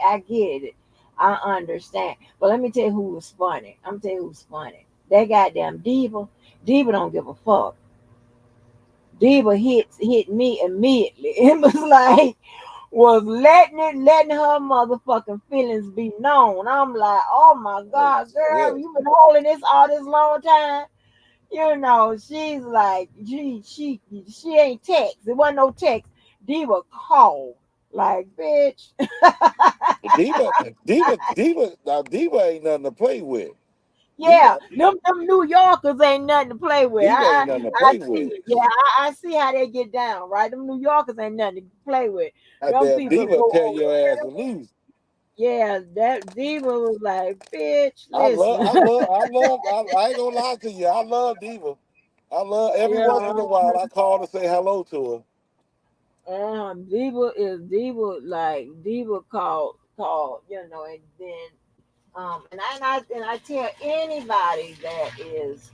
B: I get it. I understand. But let me tell you who was funny. I'm tell you who's funny. That goddamn diva. Diva don't give a fuck. Diva hit me immediately. It was like was letting her motherfucking feelings be known. I'm like, oh my
A: Oh
B: god, girl,
A: shit.
B: you been holding this all this long time. She's like, she ain't text. It wasn't no text. Diva called. Like, bitch.
A: Diva, Diva. Now Diva ain't nothing to play with.
B: Yeah,
A: Diva,
B: them New Yorkers ain't nothing to play with.
A: Diva ain't nothing to
B: I
A: play
B: see
A: with.
B: it. Yeah, I see how they get down, right? Them New Yorkers ain't nothing to play with.
A: That
B: Them
A: damn
B: people
A: Diva
B: go
A: tear
B: over
A: your ass to
B: there.
A: loose.
B: Yeah, that diva was like, bitch,
A: I love,
B: listen.
A: I love, I love. I ain't gonna lie to you. I love Diva. I love every once in
B: Yeah,
A: a while I call to say hello to her.
B: diva like diva called, and then and I tell anybody that is,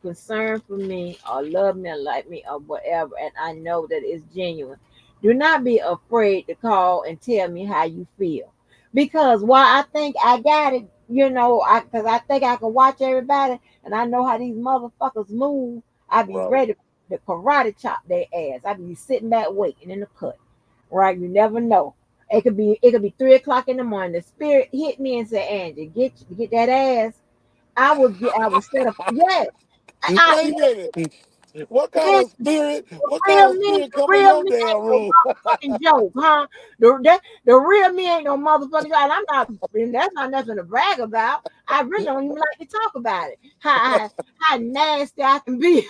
B: concerned for me or love me or like me or whatever, and I know that it's genuine. Do not be afraid to call and tell me how you feel. Because while I think I got it, because I think I can watch everybody and I know how these motherfuckers move, I be
A: Right.
B: ready to karate chop their ass. I be sitting back waiting in the cut. Right? You never know. It could be 3 o'clock in the morning. The spirit hit me and said, Angie, get that ass. I would set up. Yes,
A: Wait a minute. What kind of
B: listen,
A: spirit? What kind
B: real
A: of
B: men,
A: spirit come in
B: real
A: your
B: men
A: damn
B: ain't no
A: room?
B: motherfucking joke, huh? The real men ain't no motherfucking joke. And I'm not, and that's not nothing to brag about. I really don't even like to talk about it. How nasty I can be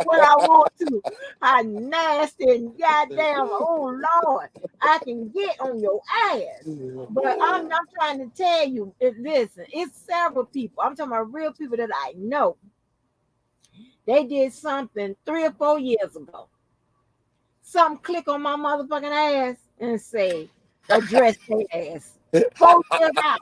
B: when I want to. How nasty and goddamn, oh Lord, I can get on your ass. But I'm trying to tell you, listen, it's several people. I'm talking about real people that I know. They did something 3 or 4 years ago. Something click on my motherfucking ass and say, address their ass. 4 years out.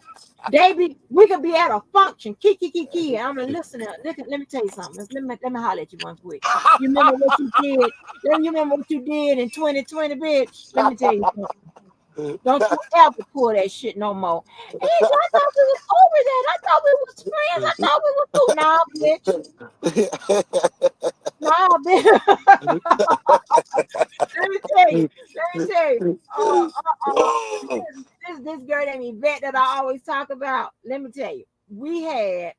B: We could be at a function, kiki. I'm gonna listen. Let me tell you something. Let me holler at you one quick. You remember what you did? You remember what you did in 2020, bitch? Let me tell you something. Don't you ever pull that shit no more. Angie, I thought we was over that. I thought we was friends. I thought we was cool. Nah, bitch. Nah, bitch. Let me tell you. Let me tell you. This girl named Yvette that I always talk about. Let me tell you. We had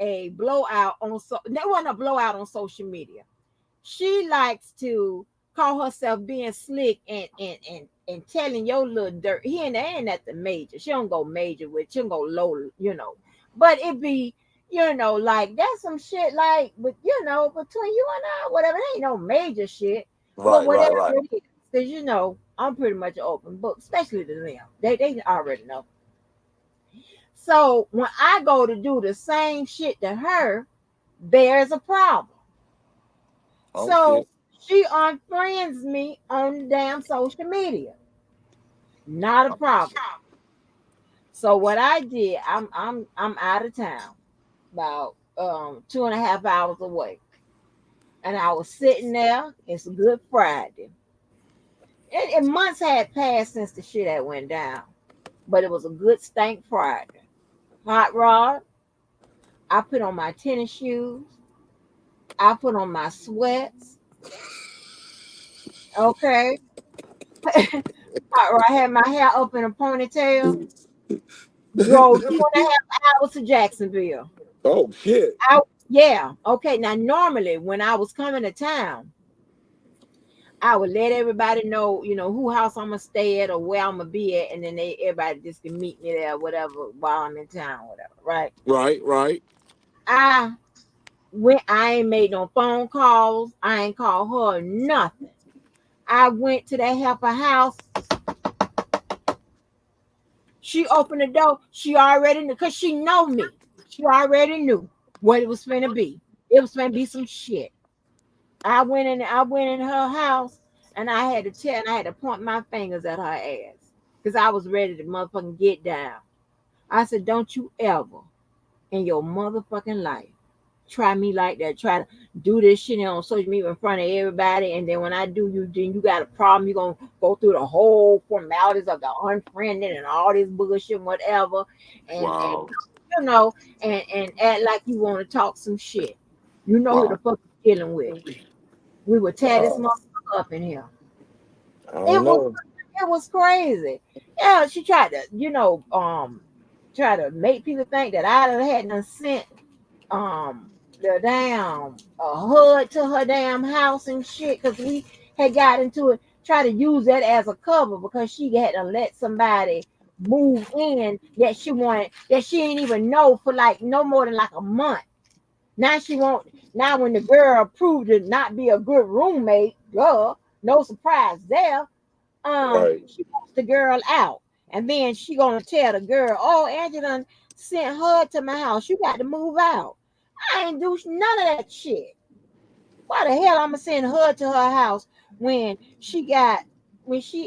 B: a blowout on there wasn't a blowout on social media. She likes to call herself being slick and telling your little dirt. He ain't at the major. She don't go major with. She don't go low. But it be, like that's some shit like, but between you and I, whatever. It ain't no major shit, but
A: Right, right,
B: whatever
A: right.
B: it is, because I'm pretty much an open book, especially to them. They already know. So when I go to do the same shit to her, there's a problem.
A: Oh
B: So
A: shit.
B: she unfriends me on damn social media. Not a problem. So what I did, I'm out of town, about 2.5 hours away. And I was sitting there. It's a Good Friday. And months had passed since the shit had went down. But it was a good stank Friday. Hot rod. I put on my tennis shoes. I put on my sweats. Okay. Hot rod. I had my hair up in a ponytail. Drove 2.5 hours to Jacksonville.
A: Oh shit.
B: Yeah. Okay. Now, normally when I was coming to town, I would let everybody know, who house I'm gonna stay at or where I'm gonna be at, and then everybody just can meet me there, whatever, while I'm in town, whatever. Right.
A: Right, right.
B: I I ain't made no phone calls. I ain't called her nothing. I went to that helper house. She opened the door. She already knew because she know me. She already knew what it was finna be. It was finna be some shit. I went in her house and I had to point my fingers at her ass because I was ready to motherfucking get down. I said, don't you ever. in your motherfucking life. Try me like that. Try to do this shit on social media in front of everybody, and then when I do you, then you got a problem. You're gonna go through the whole formalities of the unfriending and all this bullshit, whatever, and
A: Wow.
B: and act like you want to talk some shit. You know who the
A: Wow.
B: fuck you dealing with. We would tear this
A: Wow.
B: motherfucker up in here.
A: I
B: It
A: don't
B: was
A: know.
B: it was crazy. Yeah, she tried to, try to make people think that I hadn't sent the damn hood to her damn house and shit because we had got into it. Try to use that as a cover because she had to let somebody move in that she wanted that she didn't even know for like no more than like a month. Now she won't. Now when the girl proved to not be a good roommate, girl, no surprise there.
A: Right.
B: She wants the girl out, and then she gonna tell the girl, "Oh, Angie done sent her to my house. You got to move out." I ain't do none of that shit. Why the hell I'ma send her to her house when she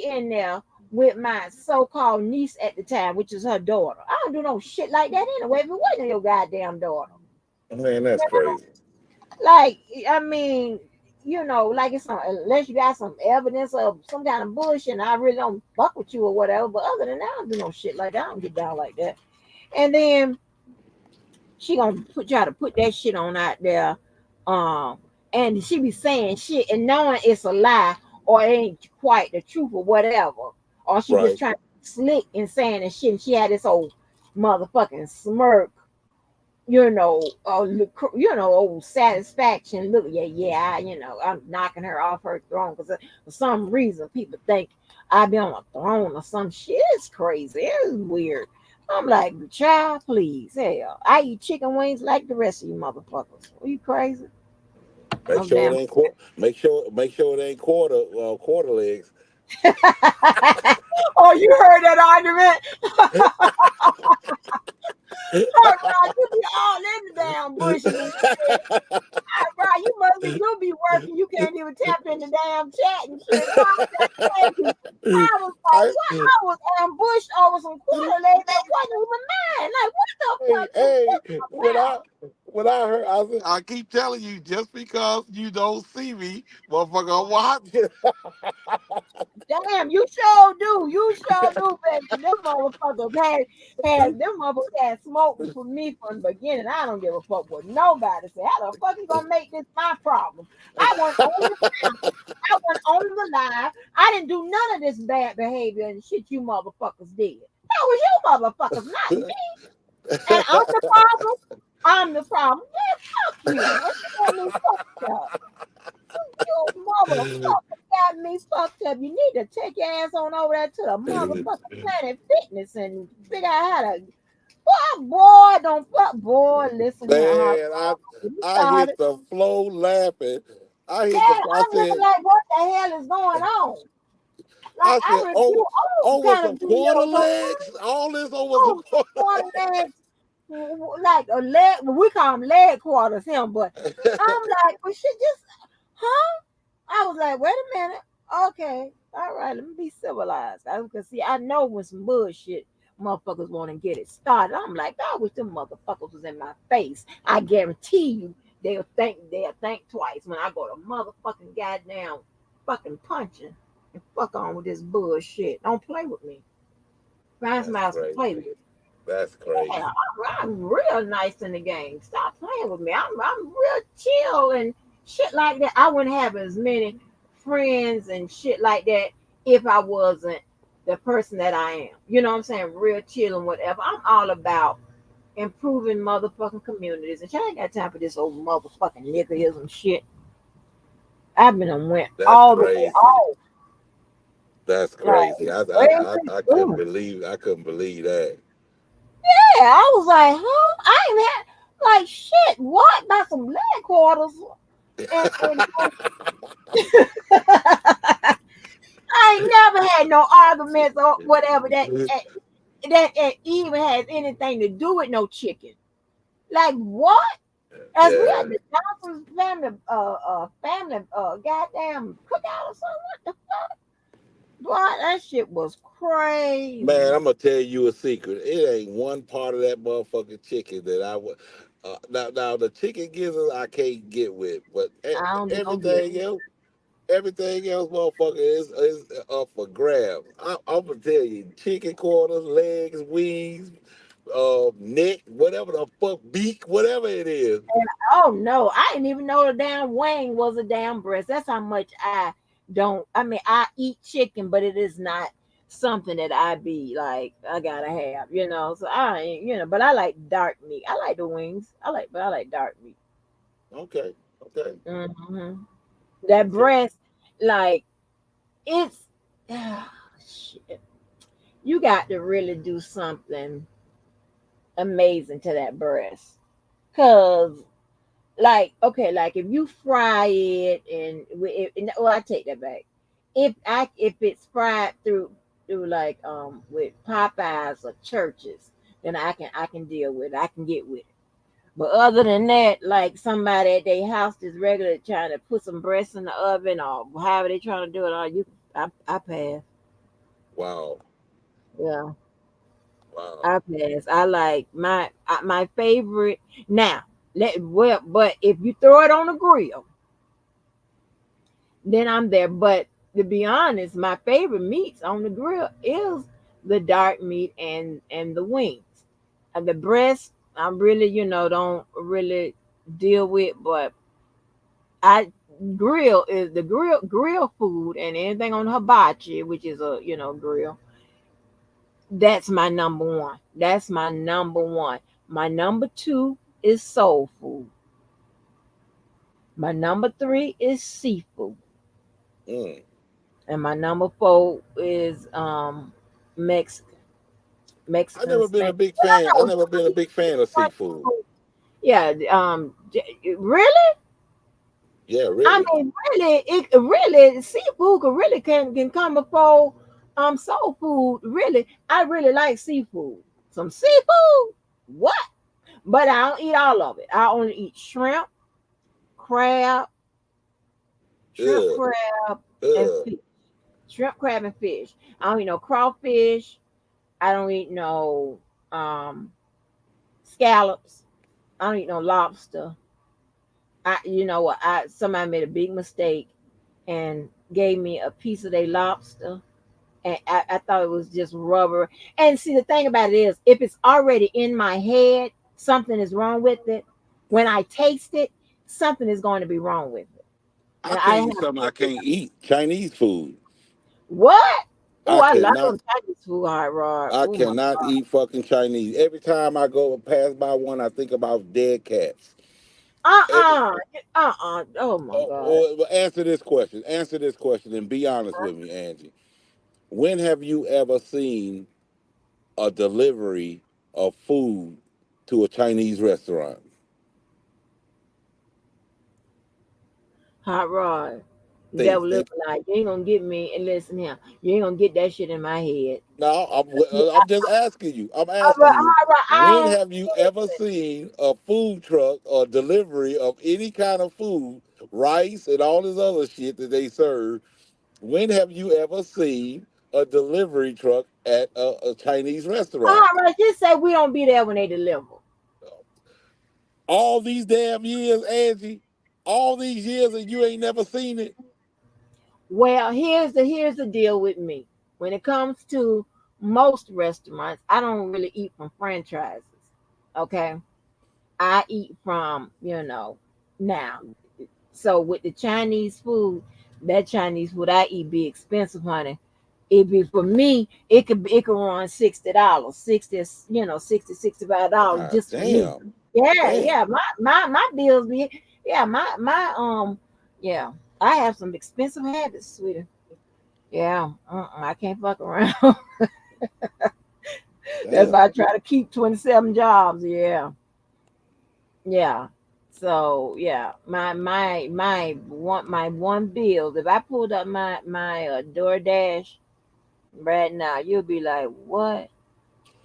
B: in there with my so-called niece at the time, which is her daughter? I don't do no shit like that anyway. But what is your goddamn daughter?
A: Man, that's crazy.
B: Like, I mean, like it's some unless you got some evidence of some kind of bullshit, and I really don't fuck with you or whatever. But other than that, I don't do no shit like that. I don't get down like that. And then she gonna try to put that shit on out there, um, and she be saying shit and knowing it's a lie or it ain't quite the truth or whatever, or she just
A: Right.
B: trying to be slick and saying and shit. And she had this old motherfucking smirk, old satisfaction. Look, yeah, I'm knocking her off her throne because for some reason people think I be on a throne or some shit. It's crazy. It's weird. I'm like, child, please, hell, I eat chicken wings like the rest of you motherfuckers. Are you crazy?
A: Make
B: No
A: sure it
B: damn.
A: ain't make sure it ain't quarter legs.
B: Oh, you heard that argument? Oh, God, you be all in the damn bushes and shit. Right, you must be you be working. You can't even tap in the damn chat and shit. God, crazy. I was like,
A: I
B: what? I was ambushed over some quarter leg that wasn't even mine. Like, what the
A: hey,
B: fuck is
A: hey,
B: this
A: when
B: about?
A: I heard, I keep telling you, just because you don't see me, motherfucker, I'm watching.
B: Damn, you sure do. You sure do, baby. Them motherfuckers had them motherfuckers had smoked for me from the beginning. I don't give a fuck what nobody say. How the fuck you gonna make this my problem? I want on the panel. I went on the live. I didn't do none of this bad behavior and shit you motherfuckers did. That was you motherfuckers, not me. And I'm the problem. I'm the problem. Man, fuck you. What you want me fucked up? You motherfucker got me fucked up. You need to take your ass on over there to the motherfucking Planet Fitness and figure out how to. Boy, don't fuck. Boy, listen here. How
A: Man,
B: you
A: I hit
B: started.
A: the flow laughing.
B: Yeah,
A: I
B: I'm looking
A: said,
B: like, what the hell is going on? Like, I review all
A: over
B: kind
A: some
B: of
A: quarter
B: videos on
A: legs. All this over some
B: oh, quarter legs, like a leg. We call them leg quarters, him. But I'm like, well, shit, just, huh? I was like, wait a minute. Okay. All right. Let me be civilized. Because, see, I know when some bullshit motherfuckers want to get it started. I'm like, I wish them motherfuckers was in my face. I guarantee you they'll think twice when I go to motherfucking goddamn fucking punching and fuck on with this bullshit. Don't play with me. Find
A: That's
B: somebody else to play
A: crazy.
B: with.
A: That's
B: Yeah,
A: crazy.
B: I'm real nice in the game. Stop playing with me. I'm real chill and shit like that. I wouldn't have as many friends and shit like that if I wasn't the person that I am. You know what I'm saying? Real chill and whatever. I'm all about improving motherfucking communities. And I ain't got time for this old motherfucking niggerism shit. I've been and went
A: That's
B: all the way
A: crazy.
B: off.
A: That's
B: Like,
A: crazy.
B: way too soon.
A: I couldn't believe that.
B: Yeah, I was like, huh? I ain't had like shit. What about some leg quarters? And I ain't never had no arguments or whatever that even has anything to do with no chicken. Like what? As we
A: Yeah.
B: at the Johnson's family goddamn cookout or something. What the fuck? Boy, that shit was
A: Man,
B: crazy.
A: I'm gonna tell you a secret. It ain't one part of that motherfucking chicken that I would. Now the chicken gizzard I can't get with, but
B: I don't do no good.
A: everything else, motherfucker, is up for grabs. I'm gonna tell you, chicken quarters, legs, wings, neck, whatever the fuck, beak, whatever it is.
B: Oh no, I didn't even know the damn wing was a damn breast. That's how much I don't. I mean, I eat chicken, but it is not something that I be like I gotta have. So I ain't. But I like dark meat. I like the wings. But I like dark meat.
A: Okay, okay,
B: Hmm. That
A: okay.
B: breast, like it's. Shit. You got to really do something amazing to that breast, cause okay, like if you fry it well, I take that back. If it's fried through like with Popeyes or churches, then I can deal with it. I can get with it. But other than that, like somebody at their house is regular trying to put some breasts in the oven or however they trying to do it, I pass.
A: Wow,
B: Yeah,
A: wow.
B: I pass. I like my favorite now. But if you throw it on the grill, then I'm there. But to be honest, my favorite meats on the grill is the dark meat and the wings. And the breast, I really, don't really deal with. But I grill is the grill food and anything on hibachi, which is a grill. That's my number one. That's my number one. My number two is soul food. My number three is seafood.
A: Mm.
B: And my number four is Mexican.
A: I never
B: Mexicans.
A: been a big
B: Well,
A: fan. I
B: I know
A: never been a big fan of
B: one
A: seafood.
B: food. Yeah. Really?
A: Yeah,
B: I
A: really.
B: mean, really, seafood can come before soul food. Really, I really like seafood. Some seafood. What? But I don't eat all of it. I only eat crab, shrimp,
A: Ugh,
B: crab, and
A: ugh.
B: fish. Shrimp, crab, and fish. I don't eat no crawfish. I don't eat no um scallops. I don't eat no lobster. What? Somebody made a big mistake and gave me a piece of their lobster, and I thought it was just rubber. And see, the thing about it is, if it's already in my head, something is wrong with it. When I taste it, something is going to be wrong with it.
A: I
B: And
A: tell
B: I
A: you
B: have
A: something I can't eat. Chinese food.
B: what? Oh,
A: I
B: I love
A: cannot
B: them Chinese food, hot rod.
A: I
B: Oh my
A: cannot
B: god.
A: eat fucking Chinese. Every time I go pass by one, I think about dead cats. Every,
B: Oh my god.
A: answer this question. Answer this question and be honest with me, Angie. When have you ever seen a delivery of food to a Chinese restaurant?
B: Hot rod.
A: Think,
B: Devil look
A: think.
B: like you ain't gonna get me and listen here. You ain't gonna get that shit in my head.
A: No, I'm just asking you. I'm
B: But
A: asking you.
B: hot rod,
A: When
B: I
A: have you ever seen a food truck or delivery of any kind of food, rice and all this other shit that they serve? When have you ever seen a delivery truck at a Chinese restaurant?
B: hot rod, just say we don't be there when they deliver.
A: All these damn years, Angie, all these years, and you ain't never seen it.
B: Well, here's the deal with me. When it comes to most restaurants, I don't really eat from franchises. Okay, I eat from now. So with the Chinese food, that Chinese food I eat be expensive, honey. It be for me, it could run $60, 65
A: God
B: just for me.
A: damn,
B: Yeah,
A: damn.
B: yeah. My bills be yeah, my yeah. I have some expensive habits, sweetie. Yeah, I can't fuck around. That's
A: Damn.
B: why I try to keep 27 jobs. Yeah, yeah. So yeah, my one bill. If I pulled up my DoorDash right now, you'll be like, what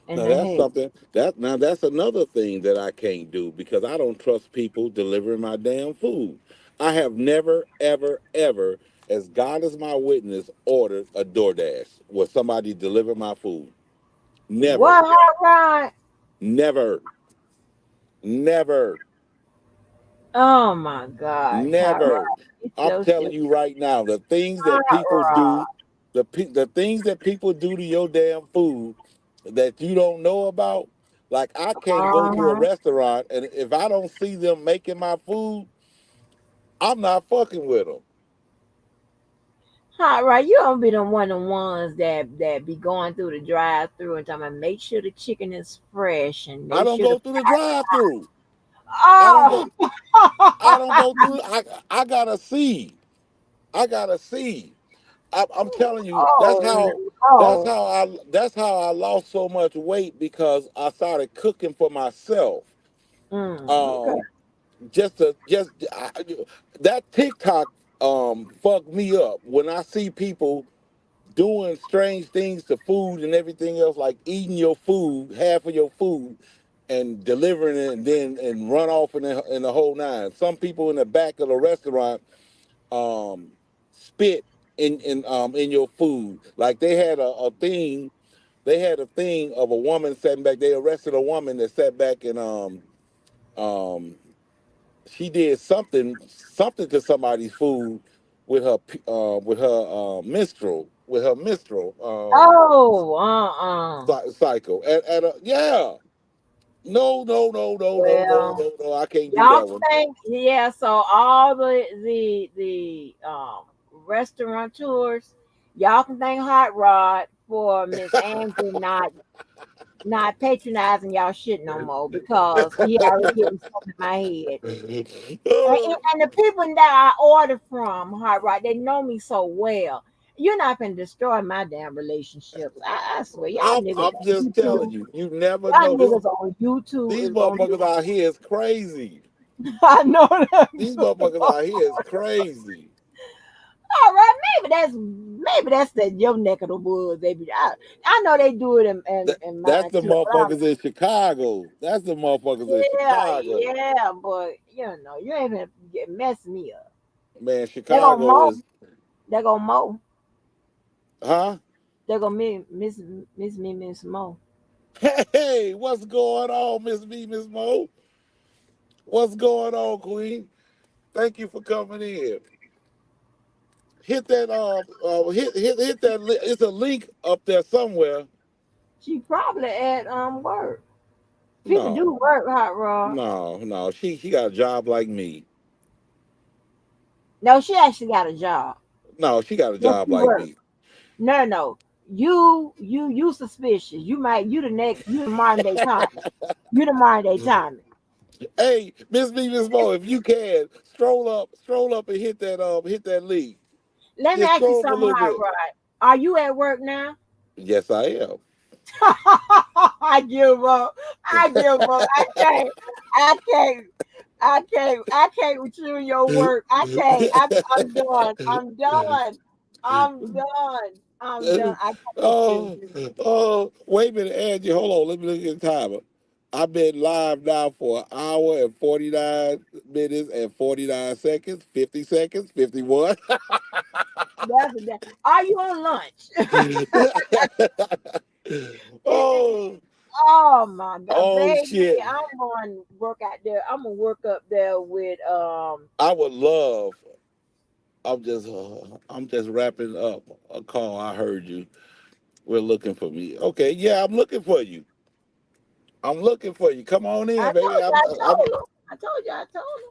B: in
A: Now
B: the
A: that's
B: heck?
A: something that's another thing that I can't do because I don't trust people delivering my damn food. I have never, ever, ever as God is my witness, ordered a DoorDash where somebody delivered my food. Never,
B: What, hot rod?
A: never, never,
B: Oh my gosh, hot
A: never.
B: rod. Get
A: I'm
B: your
A: telling
B: shit.
A: you right now, the things that
B: Hot
A: people do,
B: rod.
A: the things that people do to your damn food that you don't know about. Like I can't go to a
B: Uh-huh.
A: restaurant and if I don't see them making my food, I'm not fucking with them.
B: Hot rod. You don't be the one of the ones that be going through the drive through and talking about make sure the chicken is fresh and
A: I
B: make
A: don't
B: sure the
A: go through the drive-through. I don't
B: oh
A: go. I don't go through. I gotta see. I gotta see. I'm telling you,
B: oh
A: that's
B: no.
A: how that's how I lost so much weight because I started cooking for myself.
B: Okay.
A: Um, that TikTok fucked me up when I see people doing strange things to food and everything else, like eating your food, half of your food, and delivering it, and then and run off in the whole nine. Some people in the back of the restaurant um, spit in your food. Like they had a thing. They had a thing of a woman sitting back. They arrested a woman that sat back and um she did something to somebody's food with her minstrel
B: Oh,
A: cycle at a yeah.
B: well,
A: No, I can't do
B: y'all
A: that one.
B: think yeah, so all the restaurateurs, y'all can thank Hot Rod for Miss Angie not patronizing y'all shit no more because he already getting stuff in my head. And the people that I order from, Hot Rod, they know me so well. You're not gonna destroy my damn relationships. I swear,
A: I'm just telling you, you never
B: y'all
A: know this.
B: niggas on YouTube
A: These
B: is on
A: motherfuckers
B: YouTube.
A: out here is crazy.
B: I know that.
A: These motherfuckers out here is crazy.
B: All right, maybe that's the your neck of the woods. I know they do it in
A: That's
B: mine
A: the
B: too. But
A: motherfuckers in Chicago. That's the motherfuckers in Chicago.
B: yeah, but you ain't gonna mess me up.
A: Man,
B: They gonna
A: Chicago
B: mow.
A: is,
B: They gonna mow.
A: huh?
B: They gonna miss Mo.
A: Hey, what's going on, Miss B, Miss Mo? What's going on, Queen? Thank you for coming in. Hit that hit that it's a link up there somewhere.
B: She probably at work. People do
A: No,
B: work, Hot Rod.
A: no. She got a job like me.
B: No, she actually got a job.
A: No, she got a
B: Yes,
A: job
B: she
A: like
B: works.
A: me.
B: No. You suspicious. You the next. You the modern day Tommy. You the modern day Tommy.
A: Hey, Miss B, Miss Mo, if you can, stroll up and hit that link.
B: Let me
A: Just
B: ask you
A: scroll up a
B: something,
A: little
B: Hot
A: bit.
B: Rod. Are you at work now?
A: Yes, I am.
B: I give up. I give up. I can't. I can't. I can't with you and your work. I can't. I'm done. I'm done. I'm done. I'm done. I can't with you.
A: Oh, oh, wait a minute, Angie. Hold on. Let me look at the timer. I've been live now for an hour and 49 minutes and 49 seconds, 50 seconds, 51.
B: That's that. Are you on lunch?
A: Oh,
B: Oh my god,
A: oh
B: baby!
A: shit.
B: I'm going to work out there. I'm gonna work up there with
A: I would love. I'm just wrapping up a call. I heard you. We're looking for me. Okay, yeah, I'm looking for you. I'm looking for you. Come on
B: I
A: in, baby.
B: told you, I told you, I told you, I told you.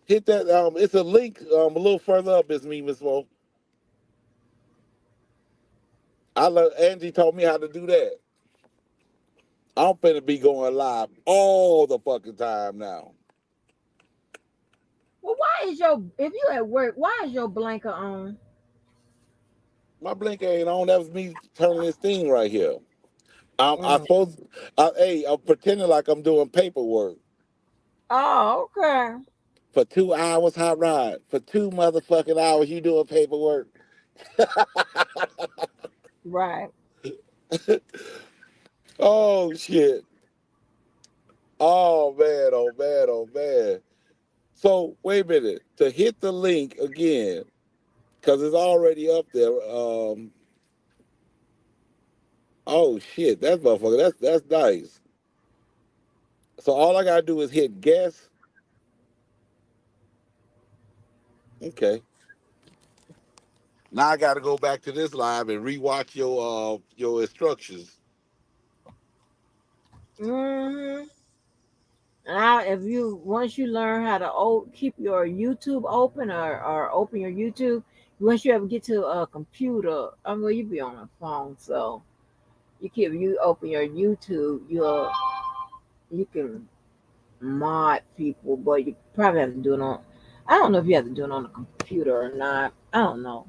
A: Hit that. It's a link a little further up. It's me, Miss Mo. Angie told me how to do that. I'm finna be going live all the fucking time now.
B: Well, why is your if you at work? Why is your blanket on?
A: My blink ain't on. That was me turning this thing right here. I
B: Mm.
A: supposed. Hey, I'm pretending like I'm doing paperwork
B: Oh, okay,
A: for 2 hours. Hot ride for 2 motherfucking hours. You doing paperwork?
B: right.
A: Oh shit. Oh man. Oh man. Oh man. So wait a minute. To hit the link again, because it's already up there. Oh shit, that motherfucker. That's nice. So all I gotta do is hit guess. Okay. Now I gotta go back to this live and rewatch your instructions.
B: Mm-hmm. Now, if you once you learn how to keep your YouTube open or open your YouTube, once you ever get to a computer, I mean, you be on a phone, so you open your YouTube, you can mod people, but you probably have to do it on. I don't know if you have to do it on a computer or not. I don't know.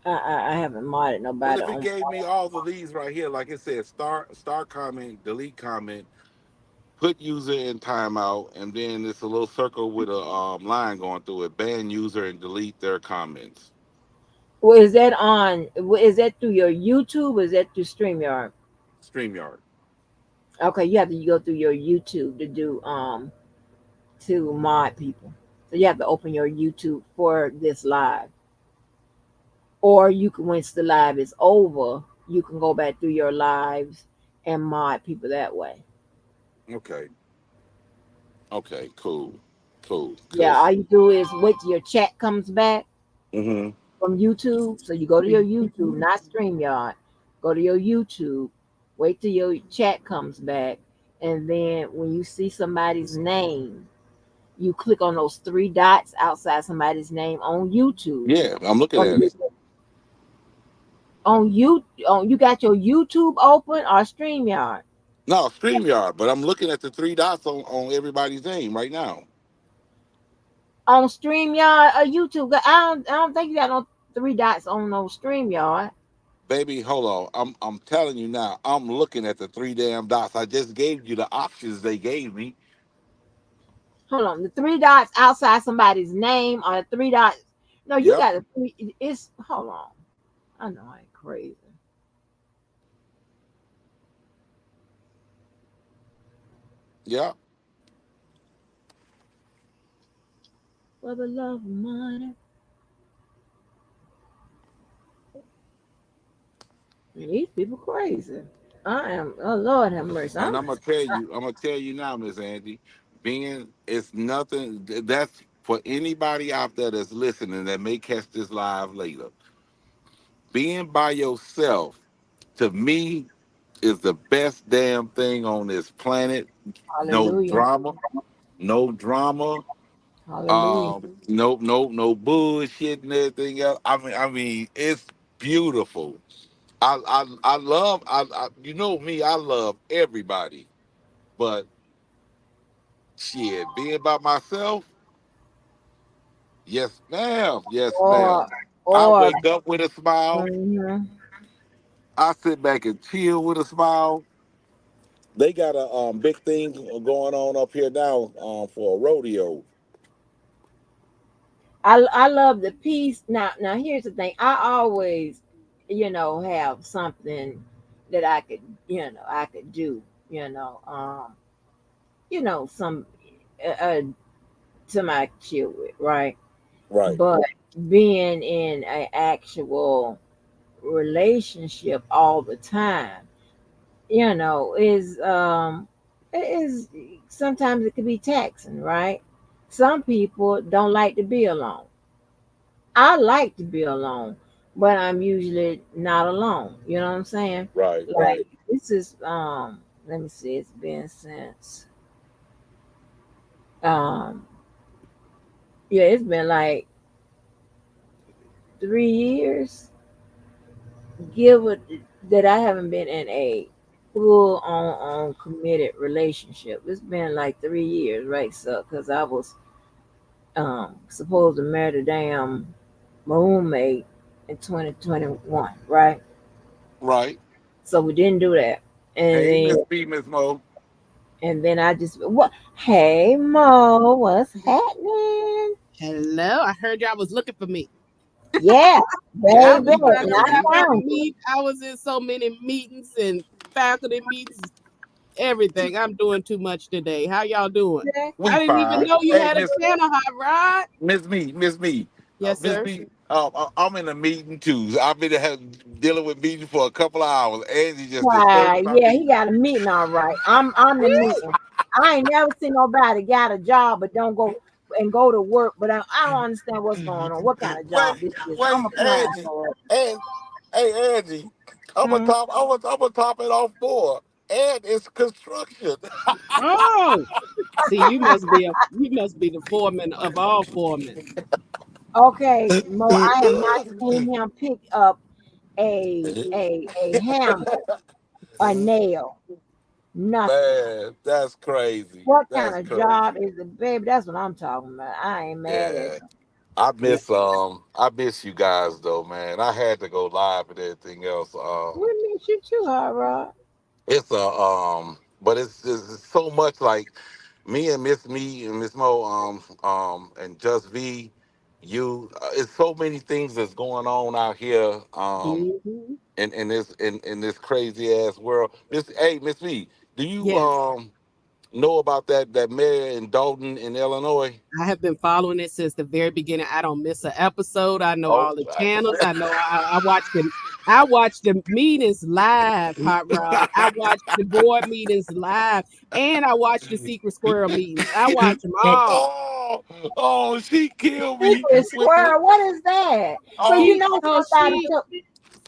B: I haven't modded
A: Well,
B: nobody
A: if it
B: on.
A: gave me all of these right here, like it said, start comment, delete comment, put user in timeout, and then it's a little circle with a line going through it. Ban user and delete their comments.
B: Well, is that on? Is that through your YouTube? Or is that through StreamYard?
A: StreamYard.
B: Okay, you have to go through your YouTube to do to mod people. So you have to open your YouTube for this live, or you can once the live is over, you can go back through your lives and mod people that way.
A: Okay. Okay. Cool. Cool.
B: Yeah,
A: Cause.
B: all you do is wait till your chat comes back
A: Hmm.
B: from YouTube. So you go to your YouTube, not StreamYard. Go to your YouTube, wait till your chat comes back, and then when you see somebody's name, you click on those three dots outside somebody's name on YouTube.
A: Yeah, I'm looking
B: Or
A: at it.
B: on you got your YouTube open or StreamYard?
A: No, StreamYard, but I'm looking at the three dots on everybody's name right now.
B: On StreamYard or YouTube? I don't think you got no three dots on no StreamYard.
A: Baby, hold on. I'm telling you now. I'm looking at the three damn dots. I just gave you the options they gave me.
B: Hold on, the three dots outside somebody's name or the three dots. No, you
A: Yep.
B: got the three. It's hold on. I know I ain't crazy.
A: Yep.
B: For the love of money, these people crazy. I am. Oh Lord, have mercy.
A: And I'm gonna tell you now, Miss Angie, being it's nothing that's for anybody out there that's listening that may catch this live later. Being by yourself, to me, is the best damn thing on this planet. No
B: Hallelujah.
A: drama, no drama.
B: Hallelujah.
A: No bullshit and everything else. I mean, it's beautiful. I love. You know me. I love everybody, but shit, being by myself, yes, ma'am, yes, ma'am.
B: Or
A: I
B: or
A: wake up with a smile.
B: mhm.
A: I sit back and chill with a smile. They got a big thing going on up here now for a rodeo.
B: I love the peace. Now here's the thing. I always, have something that I could do. Some uh somebody chill with, right?
A: Right,
B: But being in an actual relationship all the time, is sometimes it can be taxing, right? Some people don't like to be alone. I like to be alone, but I'm usually not alone. You know what I'm saying?
A: right,
B: Like
A: right,
B: this is let me see, it's been since um yeah, it's been like 3 years, give it that I haven't been in a full on committed relationship. It's been like 3 years, right? So because I was supposed to marry the damn my roommate in 2021, right?
A: right.
B: So we didn't do that. And
A: Hey,
B: then
A: Miss B, Miss Mo.
B: I just what hey Mo, what's happening?
C: Hello, I heard y'all was looking for me.
B: Yeah,
C: I
B: baby.
C: was
A: We
C: trying
B: And
C: to
A: know
B: I
C: get out
A: you.
C: there to
B: found you.
C: meet. I was in so many meetings and faculty meetings, everything. I'm doing too much today. How y'all doing?
B: Yeah.
C: I
A: We
C: didn't even
A: fine.
C: know you
A: Hey,
C: had a channel, Hot Rod.
A: Miss Me,
C: Yes,
A: Miss
C: sir.
A: Me. I'm in a meeting too. I've been dealing with meetings for a couple of hours. Angie just disturbed
B: Why,
A: my
B: yeah, he
A: meeting.
B: got a meeting all right. I'm the meeting. I ain't never seen nobody got a job but don't go to work. But I don't understand what's going on. What kind of job this is? I'm applying
A: Angie,
B: for it.
A: and hey, Angie,
B: Hmm.
A: I'm gonna top it off more. And it's construction.
C: Oh, see, you must be the foreman of all foremen.
B: Okay, Mo, I have not seen him pick up a hammer, a nail, nothing.
A: Man, that's crazy.
B: What kind
A: That's
B: of
A: crazy.
B: job is it, baby? That's what I'm talking about. I ain't mad at
A: Yeah.
B: him.
C: Yeah.
A: I miss you guys though, man. I had to go live and everything else.
B: We miss you too, Hot Rod.
A: It's a but it's so much like me and Miss Mo and Just V, you. It's so many things that's going on out here
C: Mhm.
A: in this crazy ass world. Miss V, do you
C: Yes.
A: know about that mayor in Dolton in Illinois?
C: I have been following it since the very beginning. I don't miss an episode. I know
A: Oh,
C: all the channels. I know I watch them. I watch the meetings live, Hot Rod. I watch the board meetings live, and I watch the Secret Squirrel meetings. I watch them all.
A: oh, she killed me
B: Secret
A: with the
B: squirrel, what is that? But you
A: oh.
B: know
C: So
B: somebody
C: she
B: took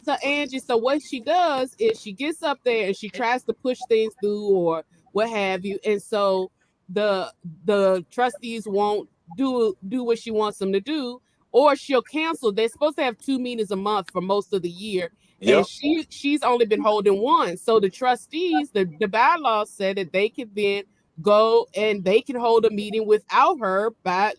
C: so Angie, so what she does is she gets up there and she tries to push things through or what have you, and so the the trustees won't do what she wants them to do, or she'll cancel. They're supposed to have 2 meetings a month for most of the year, and
A: Yep.
C: she's only been holding one. So the trustees, the bylaws said that they could then go and they can hold a meeting without her by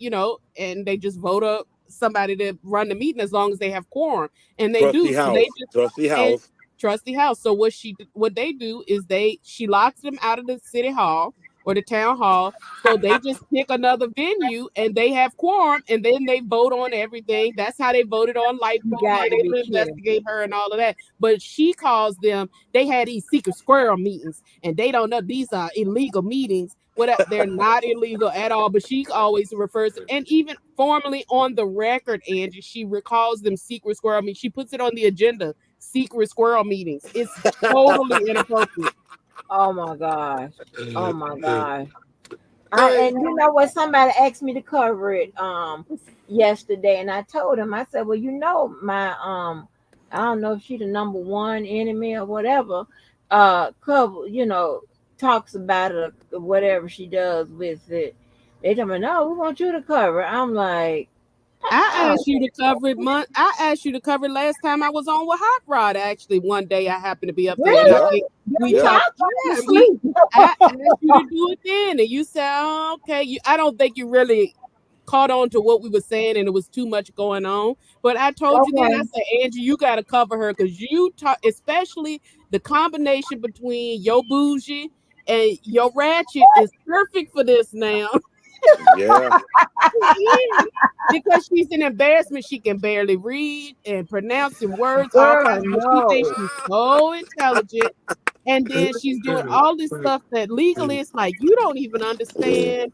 C: and they just vote up somebody to run the meeting as long as they have quorum, and they
A: Trusty
C: do. So they
A: house.
C: just
A: Trusty
C: and
A: house.
C: trusty house. So what they do is she locks them out of the city hall or the town hall. So they just pick another venue and they have quorum, and then they vote on everything. That's how they voted on
B: you
C: Lightfoot, how
B: got to
C: they
B: be
C: would
B: kidding.
C: investigate her and all of that. But she calls them. They had these secret squirrel meetings, and they don't know these are illegal meetings. What they're not illegal at all, but she always refers to, and even formally on the record, Angie, she recalls them secret squirrel meetings. She puts it on the agenda, secret squirrel meetings. It's totally inappropriate.
B: Oh my gosh. Oh my gosh.
A: Hey,
B: And you know what? Somebody asked me to cover it yesterday, and I told him, I said, well, my I don't know if she the number one enemy or whatever, cover, talks about it or whatever she does with it. They tell me, no, we want you to cover it. I'm like,
C: I
B: oh,
C: asked you to cover it I asked you to cover it last time I was on with Hot Rod. Actually, one day I happened to be up there, and I
A: yeah,
B: really?
C: think we
B: Yeah,
A: yeah.
C: talked.
B: I thought you
C: Yeah,
B: sleep.
C: I asked you to do it then, and you said, oh, "Okay." I don't think you really caught on to what we were saying, and it was too much going on. But I told you then, I
B: Okay.
C: said, Angie, you got to cover her because you talk, especially the combination between your bougie and your ratchet is perfect for this now.
A: Yeah.
C: Yeah, because she's an embarrassment. She can barely read and pronouncing words, all
B: Girl,
C: kinds of, but she thinks
B: no.
C: she's so intelligent. And then she's doing all this stuff that legally it's like you don't even understand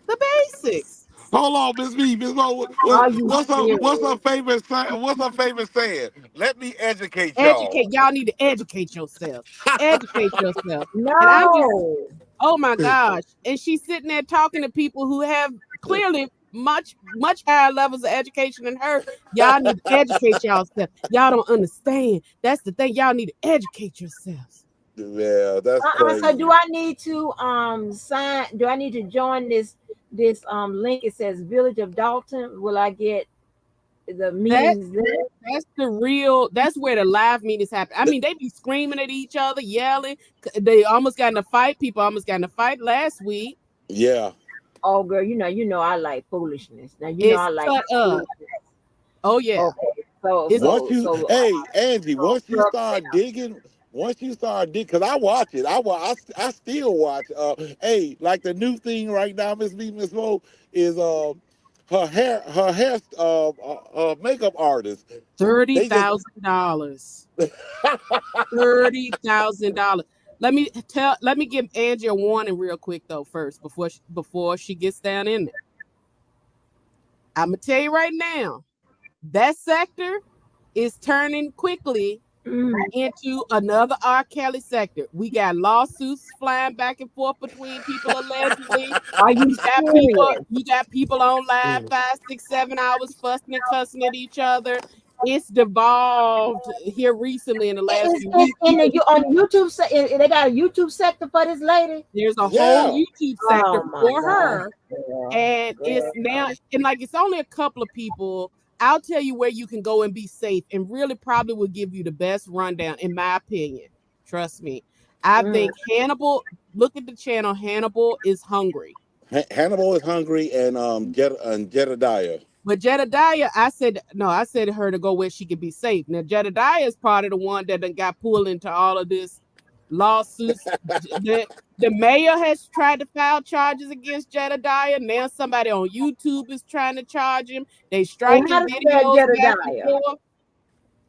C: the basics.
A: Hold on, Miss Me, Miss Mo.
B: Are you
A: What's her
B: serious?
A: favorite saying? What's her favorite saying? Let me educate y'all.
C: Educate, y'all need to educate yourself. Educate yourself. And I'm just,
B: No.
C: oh my gosh. And she's sitting there talking to people who have clearly much higher levels of education than her. Y'all need to educate yourself. Y'all don't understand. That's the thing. Y'all need to educate yourselves.
A: Yeah, that's
B: So
A: crazy.
B: do I need to sign? Do I need to join this link? It says Village of Dalton. Will I get the
C: That
B: meetings there?
C: that's where the live meetings happen. I mean, they be screaming at each other, yelling. They almost got in a fight. People almost got in a fight last week.
A: Yeah.
B: Oh, girl, you know I like foolishness. Now you know
C: It's
B: I like
C: cut up.
B: foolishness.
C: Oh yeah.
B: Okay, so
C: It's
B: so so
A: Hey, Angie,
B: so girl,
A: once you start digging, cause I watch it, I still watch. Like the new thing right now, Miss Mo, is her makeup artist.
C: thirty
A: They just
C: thousand dollars. $30,000. Let me give Angie a warning real quick though first before she gets down in it. I'm gonna tell you right now, that sector is turning quickly into another R. Kelly sector. We got lawsuits flying back and forth between people allegedly.
B: Are you serious?
C: You got people on live 5, 6, 7 hours fussing and cussing at each other. It's devolved here recently in the last few weeks.
B: On YouTube, they got a YouTube sector for this lady.
C: There's a
A: Yeah.
C: whole YouTube sector for her.
B: Girl,
C: And it's now, and like it's only a couple of people. I'll tell you where you can go and be safe, and really probably will give you the best rundown, in my opinion. Trust me. I think Hannibal, look at the channel. Hannibal is hungry.
A: Hannibal is hungry, and Jedediah.
C: But Jedediah, I said her to go where she could be safe. Now Jedediah is part of the one that done got pulled into all of this lawsuits. The mayor has tried to file charges against Jedediah. Now somebody on YouTube is trying to charge him. They striking videos back and forth.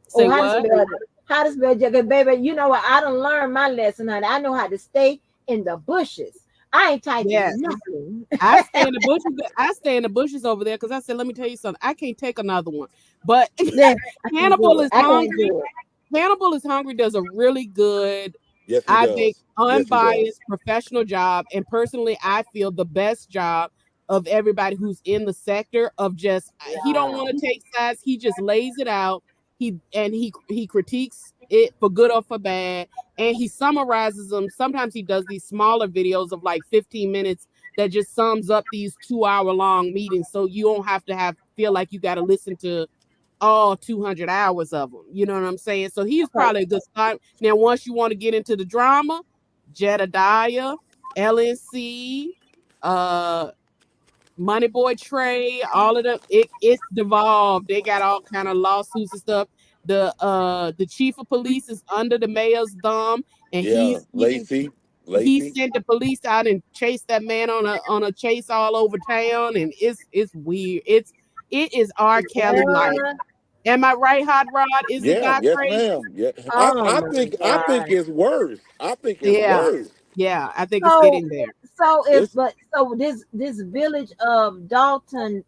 C: Say what?
B: How to spell Jedediah, baby? You know what? I done learned my lesson, honey. I know how to stay in the bushes. I ain't typing nothing.
C: I stay in the bushes. I stay in the bushes over there because I said, let me tell you something. I can't take another one. But Hannibal is hungry. Hannibal is hungry. Does a really good, I think, unbiased professional job. And personally, I feel the best job of everybody who's in the sector of just, he don't want to take sides. He just lays it out. He critiques it for good or for bad, and he summarizes them. Sometimes he does these smaller videos of like 15 minutes that just sums up these 2-hour long meetings, so you don't have to feel like you got to listen to all 200 hours of them. You know what I'm saying? So he's probably a good start. Now, once you want to get into the drama, Jedediah, LNC, Money Boy Trey, all of them, it's devolved. They got all kind of lawsuits and stuff. The chief of police is under the mayor's thumb, and he sent the police out and chased that man on a chase all over town, and it's weird. It is R. Kelly like. Am I right, Hot Rod? Is it not crazy?
A: Ma'am. Yeah. I think it's worse. I think it's worse.
C: Yeah, I think it's getting there.
B: So this Village of Dolton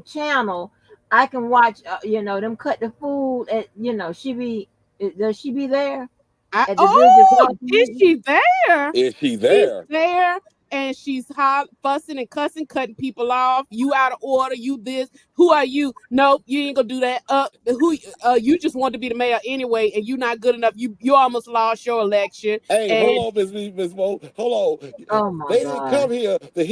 B: channel, I can watch them cut the food at does she be there?
C: Is she there?
A: Is she there?
C: She's there. And she's fussing and cussing, cutting people off. You out of order. You this. Who are you? Nope, you ain't gonna do that. You just want to be the mayor anyway, and you not good enough. You almost lost your election.
A: Hey, hold on, Miss Mo. Hold on.
B: Oh my
A: they
B: God.
A: didn't come here to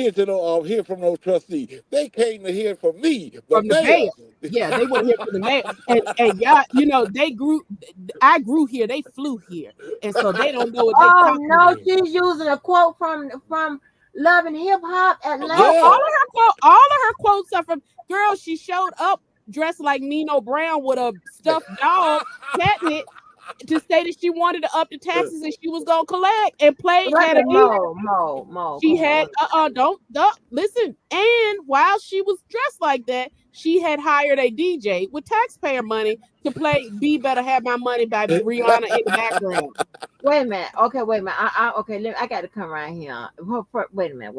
A: hear from no trustee. They came to hear from me,
C: the mayor. Yeah, they want to hear from the mayor. And y'all, they grew. I grew here. They flew here, and so they don't know what they're talking about.
B: She's using a quote from Love and Hip Hop at last.
C: All of her quotes are from girl. She showed up dressed like Nino Brown with a stuffed dog, catnip, to say that she wanted to up the taxes and she was gonna collect and play. She had don't listen. And while she was dressed like that, she had hired a DJ with taxpayer money to play "Be Better Have My Money" by Rihanna in the background.
B: Wait a minute. Okay, wait a minute. I got to come right here. Wait a minute.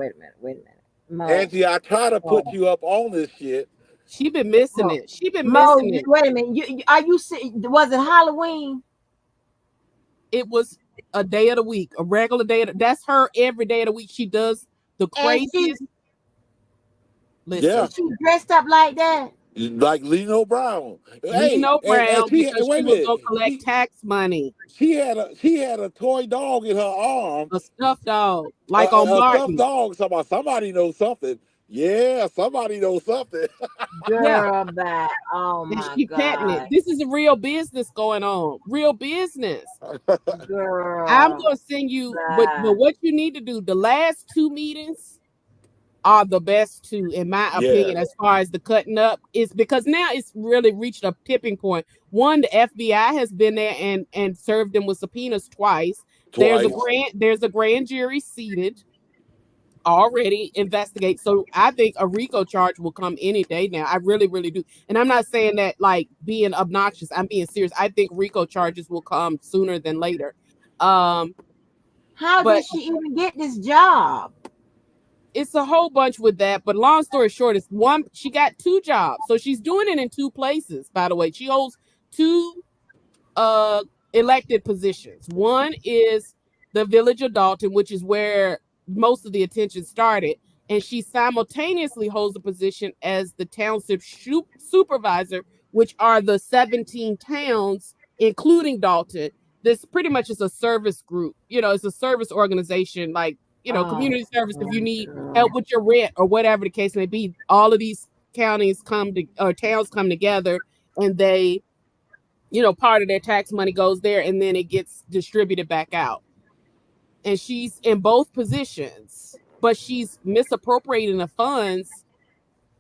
B: Mo.
A: Angie, I try to put you up on this shit.
C: She been missing it. She been missing it.
B: Wait a minute. Was it Halloween?
C: It was a day of the week, a regular day. That's her every day of the week. She does the craziest.
B: Listen, she dressed up like that.
A: Like Lino Brown.
C: Lino Brown, she was gonna collect tax money.
A: She had a toy dog in her arm.
C: A stuffed dog. Like on Martin.
A: A stuffed dog. Somebody knows something. Yeah, somebody knows something.
B: Girl, back. Oh my God.
C: This is a real business going on. Real business.
B: Girl.
C: I'm gonna send you, but what you need to do, the last 2 meetings are the best 2, in my opinion, as far as the cutting up, is because now it's really reached a tipping point. One, the FBI has been there and served them with subpoenas twice. There's a grand jury seated already investigate. So I think a RICO charge will come any day now. I really, really do. And I'm not saying that like being obnoxious. I'm being serious. I think RICO charges will come sooner than later. Um,
B: How
C: but
B: did she even get this job?
C: it's a whole bunch with that. But long story short, it's one. She got 2 jobs, so she's doing it in 2 places. By the way, she holds 2 uh elected positions. One is the Village of Dolton, which is where most of the attention started, and she simultaneously holds a position as the township supervisor, which are the 17 towns, including Dolton. This pretty much is a service group. It's a service organization, like
B: Oh,
C: community service. If you need help
B: girl.
C: with your rent or whatever the case may be, all of these counties or towns come together, and they part of their tax money goes there and then it gets distributed back out. And she's in both positions, but she's misappropriating the funds.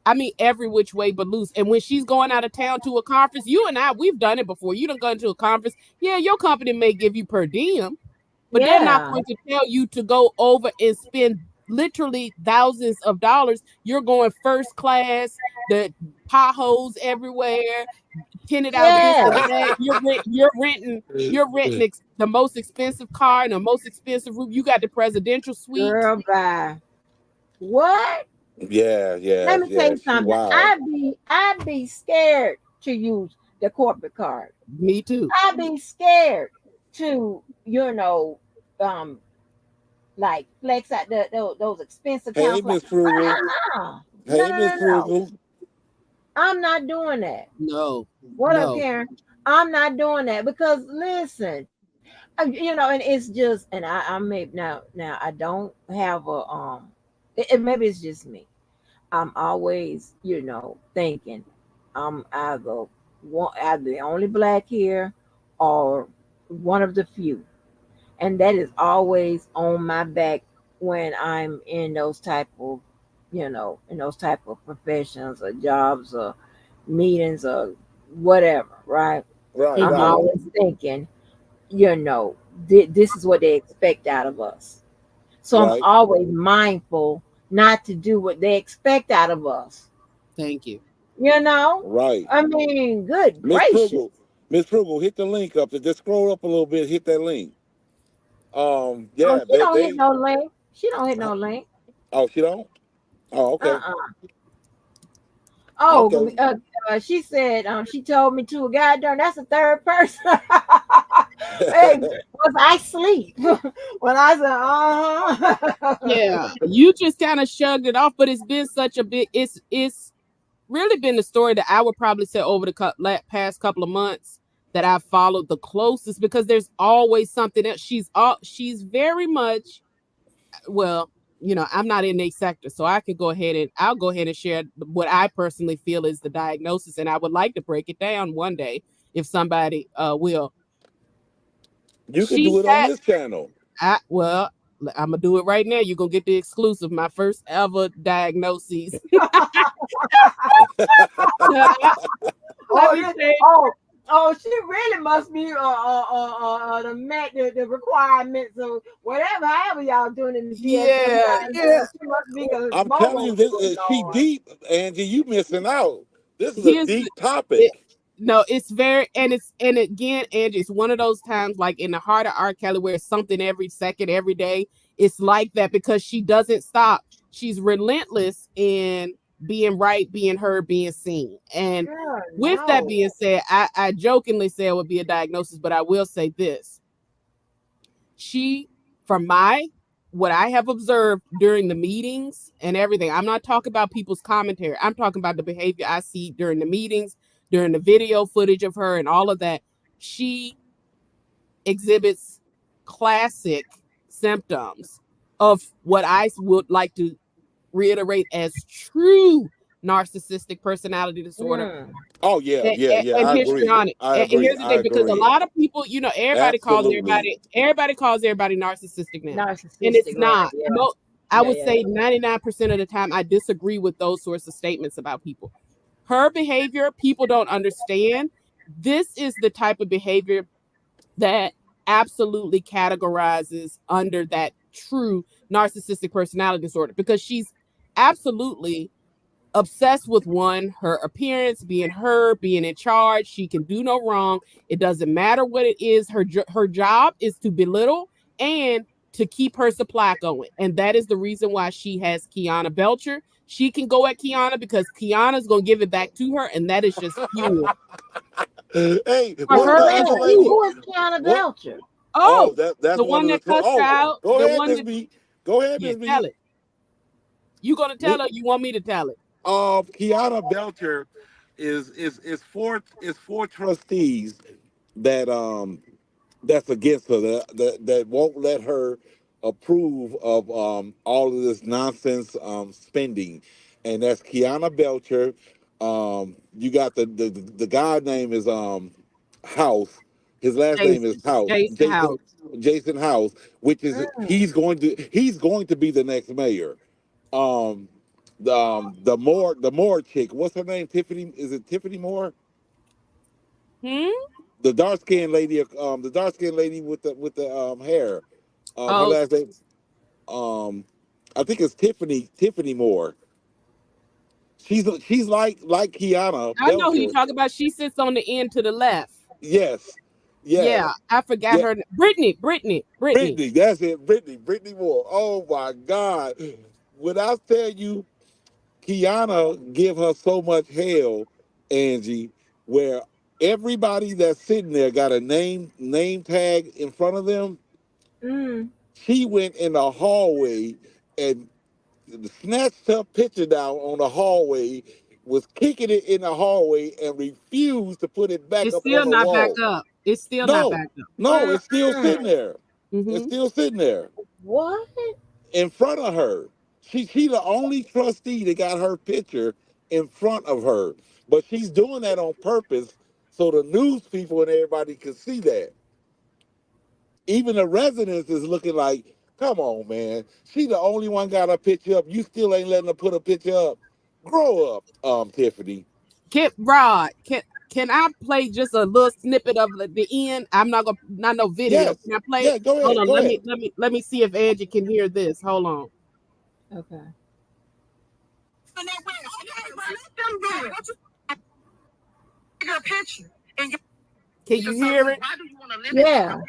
C: I mean, every which way but loose. And when she's going out of town to a conference, you and I, we've done it before. You done gone to a conference. Yeah, your company may give you per diem, but they're not
B: Yeah.
C: going to tell you to go over and spend literally thousands of dollars. You're going first class, the potholes everywhere, tinted out this and
B: Yeah.
C: that. You're renting the most expensive car and the most expensive room. You got the presidential suite.
B: Girl, bye. What?
A: Yeah, yeah,
B: Let me tell
A: yeah.
B: you
A: She
B: something.
A: wild.
B: I'd be scared to use the corporate card.
C: Me too.
B: I'd be scared to, um, like flex out those expensive
A: Hey,
B: accounts. Like,
A: Miss Frugal.
B: no, no,
A: Hey,
B: no,
A: Miss
B: no, no.
A: Frugal.
B: I'm not doing that.
C: No,
B: What up,
C: no.
B: Karen? I'm not doing that because listen, and it's just, and I may now I don't have maybe it's just me. I'm always, thinking I'm either the only black here or one of the few. And that is always on my back when I'm in those type of, in those type of professions or jobs or meetings or whatever, right?
A: Right,
B: I'm
A: right,
B: always thinking, this is what they expect out of us. So I'm
A: right,
B: always mindful not to do what they expect out of us.
C: Thank you.
B: You know?
A: right.
B: I mean, good
A: Miss
B: gracious.
A: Frugal. Miss Frugal, hit the link up. Just scroll up a little bit, hit that link.
B: Oh,
A: Yeah,
B: she don't hit
A: they
B: no link. She don't hit no link.
A: oh, she don't? Oh, okay.
B: Uh-uh. Oh,
A: Okay.
B: she said, she told me to a God darn, that's a third person. Hey, was I sleep when I said,
C: Yeah, you just kind of shrugged it off, but it's been such a big. It's really been the story that I would probably say over the past couple of months that I've followed the closest, because there's always something else. She's very much, well, I'm not in a sector, so I'll go ahead and share what I personally feel is the diagnosis, and I would like to break it down one day if somebody will.
A: You can
C: She
A: do it on
C: had
A: this channel.
C: well, I'm gonna do it right now. You're gonna get the exclusive, my first ever diagnosis. Let
B: oh,
C: me say,
B: she really must be met the requirements of whatever, however y'all doing in the DSM.
C: yeah, yeah.
B: She must be because
A: I'm telling
B: Momo,
A: you, this
B: good
A: she
B: Lord.
A: deep, Angie. You missing out. This is a
C: Here's
A: deep
C: it,
A: topic.
C: no, it's very, and again, Angie, it's one of those times like in the heart of R. Kelly where it's something every second, every day. It's like that because she doesn't stop. She's relentless in being right, being heard, being seen. And
B: Girl,
C: with that
B: no.
C: being said, I jokingly say it would be a diagnosis, but I will say this. She, from what I have observed during the meetings and everything, I'm not talking about people's commentary. I'm talking about the behavior I see during the meetings, during the video footage of her and all of that. She exhibits classic symptoms of what I would like to reiterate as true narcissistic personality disorder.
B: Mm.
A: Oh yeah,
C: and,
A: yeah,
C: and,
A: yeah.
C: and
A: I agree.
C: histrionic.
A: I
C: And
A: agree.
C: here's the
A: I
C: thing, because a
A: agree.
C: lot of people,
A: Absolutely.
C: everybody calls everybody narcissistic now, and
B: Narcissistic,
C: it's
B: right?
C: not.
B: Yeah.
C: I
B: Yeah,
C: would
B: yeah,
C: say 99% of the time, I disagree with those sorts of statements about people. Her behavior, people don't understand. This is the type of behavior that absolutely categorizes under that true narcissistic personality disorder, because she's absolutely obsessed with her appearance, being her, being in charge. She can do no wrong. It doesn't matter what it is. Her job is to belittle and to keep her supply going. And that is the reason why she has Kiana Belcher. She can go at Kiana because Kiana's going to give it back to her. And that is just fuel.
A: Hey,
C: For
A: what's
C: her
A: the
C: and
A: other
B: Who
A: lady?
C: fuel.
B: who is Kiana
A: What?
B: Belcher?
A: Oh,
C: Oh,
A: that's
C: the
A: one
C: one
A: of the.
C: that cussed her
A: Oh,
C: out.
A: go
C: The
A: ahead,
C: one
A: Miss
C: that,
A: B. Go ahead,
C: yeah,
A: Miss
C: tell
A: B.
C: it. You going to tell her? You want me to tell it?
A: Kiana Belcher is four trustees that that's against her that won't let her approve of all of this nonsense spending, and that's Kiana Belcher. You got the guy name is House. His last name is House.
C: Jason House.
A: Jason House, which is
B: Mm.
A: he's going to be the next mayor. Um, the Moore chick. What's her name? Tiffany? Is it Tiffany Moore?
C: Hmm?
A: The dark skinned lady with the hair. Her
C: Oh,
A: last name, um, I think it's Tiffany Moore. She's like Kiana
C: I know who you
A: Belcher.
C: talk about. She sits on the end to the left.
A: Yes, yes,
C: Yeah, I forgot
A: yeah.
C: her. Brittany.
A: Brittany, that's it. Brittany Moore. Oh my God! When I tell you, Kiana give her so much hell, Angie, where everybody that's sitting there got a name tag in front of them.
B: Mm.
A: She went in the hallway and snatched her picture down on the hallway, was kicking it in the hallway, and refused to put it back
C: It's
A: up on
C: still
A: the
C: not back
A: wall.
C: up. It's still not
A: No,
C: back up.
A: no, it's still sitting
B: Mm-mm.
A: there. It's
C: Mm-hmm.
A: still sitting there
B: What?
A: in front of her. She the only trustee that got her picture in front of her. But she's doing that on purpose so the news people and everybody can see that. Even the residents is looking like, come on, man. She the only one got her picture up. You still ain't letting her put a picture up. Grow up, Tiffany.
C: Rod, can I play just a little snippet of the end? I'm not no video.
A: Yes.
C: Can I play it?
A: Yeah, go
C: Hold
A: ahead.
C: on,
A: Go ahead.
C: let me see if Angie can hear this. Hold on.
B: Okay.
D: Bigger picture. And
C: Can you hear it?
D: why do you want to live
B: Yeah.
D: in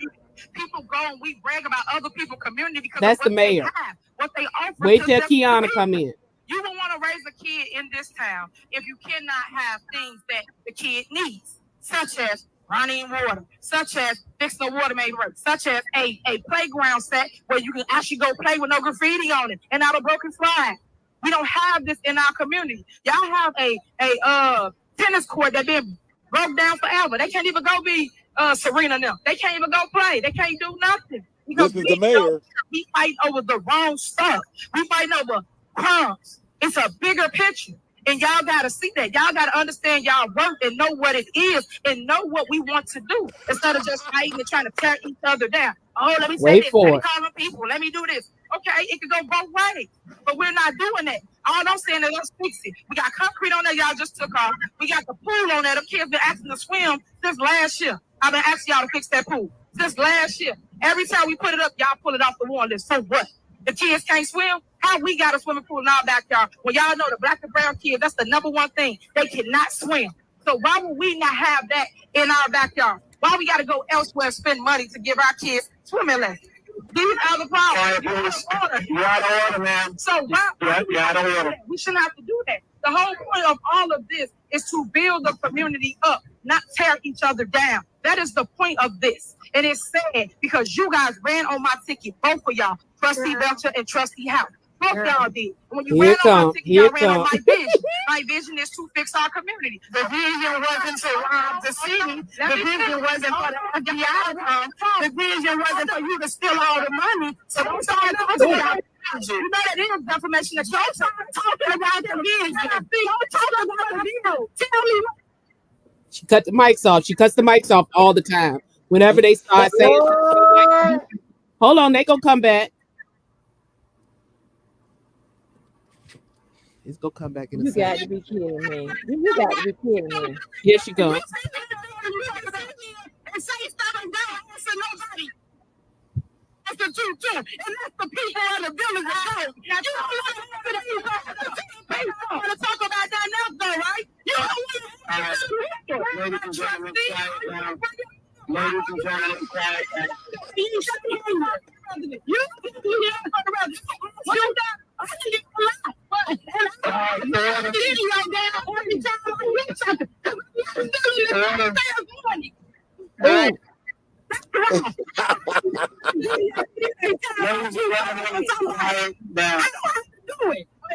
D: people go and we brag about other people's community because
C: That's
D: of
C: the
D: what they
C: mayor.
D: have, what they offer
C: Wait
D: to
C: till
D: them.
C: Kiana come in.
D: You don't want to raise a kid in this town if you cannot have things that the kid needs, such as running water, such as fixing a water main break, such as a playground set where you can actually go play with no graffiti on it and not a broken slide. We don't have this in our community. Y'all have a tennis court that been broke down forever. They can't even go be Serena now. They can't even go play. They can't do nothing because
A: This is the mayor.
D: we fight over the wrong stuff. We fight over crumbs. It's a bigger picture. And y'all gotta see that. Y'all gotta understand y'all work and know what it is and know what we want to do instead of just fighting and trying to tear each other down. Oh, let me say
C: Wait
D: this. Let
C: for
D: me
C: it.
D: call them people. Let me do this. Okay, it could go both ways, but we're not doing that. All I'm saying is let's fix it. We got concrete on there. Y'all just took off. We got the pool on there. The kids been asking to swim since last year. I've been asking y'all to fix that pool since last year. Every time we put it up, y'all pull it off the warrant list. So what? The kids can't swim. How we got a swimming pool in our backyard? Well, y'all know the black and brown kids, that's the number one thing. They cannot swim. So why would we not have that in our backyard? Why we got to go elsewhere and spend money to give our kids swimming lessons? These are the problems. You're out of order, man. So why you're out of order. We shouldn't have to do that. The whole point of all of this is to build the community up, not tear each other down. That is the point of this. And it's sad because you guys ran on my ticket, both of y'all, Trustee Belcher and Trustee House. Both y'all did. When you
C: Here
D: ran
C: it
D: on my
C: come.
D: ticket,
C: Here
D: y'all
C: it
D: ran on
C: come.
D: my vision. My vision is to fix our community. The vision wasn't to rob the city. The vision wasn't for the FBI to come. The vision wasn't for you to steal all the money. So don't start talking about you know that is defamation of character. Talking about the vision. Don't talk about the vision. Tell me
C: She cut the mics off. She cuts the mics off all the time. Whenever they start saying something like,
B: Lord.
C: hold on, they gonna come back. It's gonna come back in a
B: You got
C: second.
B: to be kidding me. You got to be kidding me.
C: Here she goes.
D: and say stuff and don't answer nobody. That's the to too. And that's the people of the village of Dolton. You don't want to look at the people want to talk about that now, though, right? You don't want to ladies and gentlemen, quiet down. Ladies and gentlemen, quiet down. You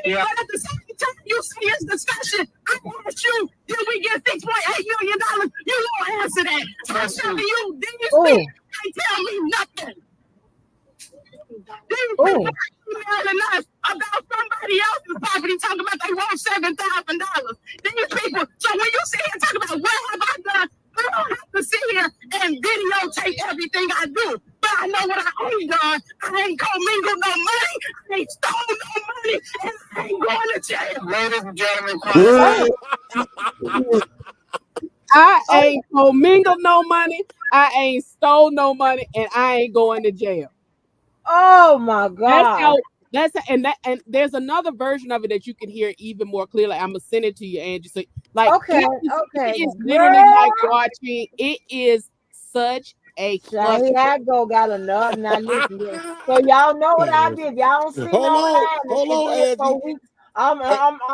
D: yeah. But at the same time, you see this discussion. I asked you, did we get $6.8 million? You won't answer that. I'm telling you, did you speak? They tell me nothing. These people emailing us about somebody else's property, talking about they want $7,000. These people, so when you sit here and talk about what have I done, I don't have to sit here and videotape everything I do. But I know what I ain't done. I ain't commingled no money. I ain't stole no money. And I ain't going to jail. Ladies and gentlemen,
C: I ain't commingled no money. I ain't stole no money, and I ain't going to jail.
B: Oh my God!
C: And there's another version of it that you can hear even more clearly. I'm gonna send it to you, Angie. So, like, it's literally like watching. It is such a clutch.
B: Here I go, got another. Now listen, so y'all know what I did. Y'all don't see no
A: Hold on, Angie.
B: I'm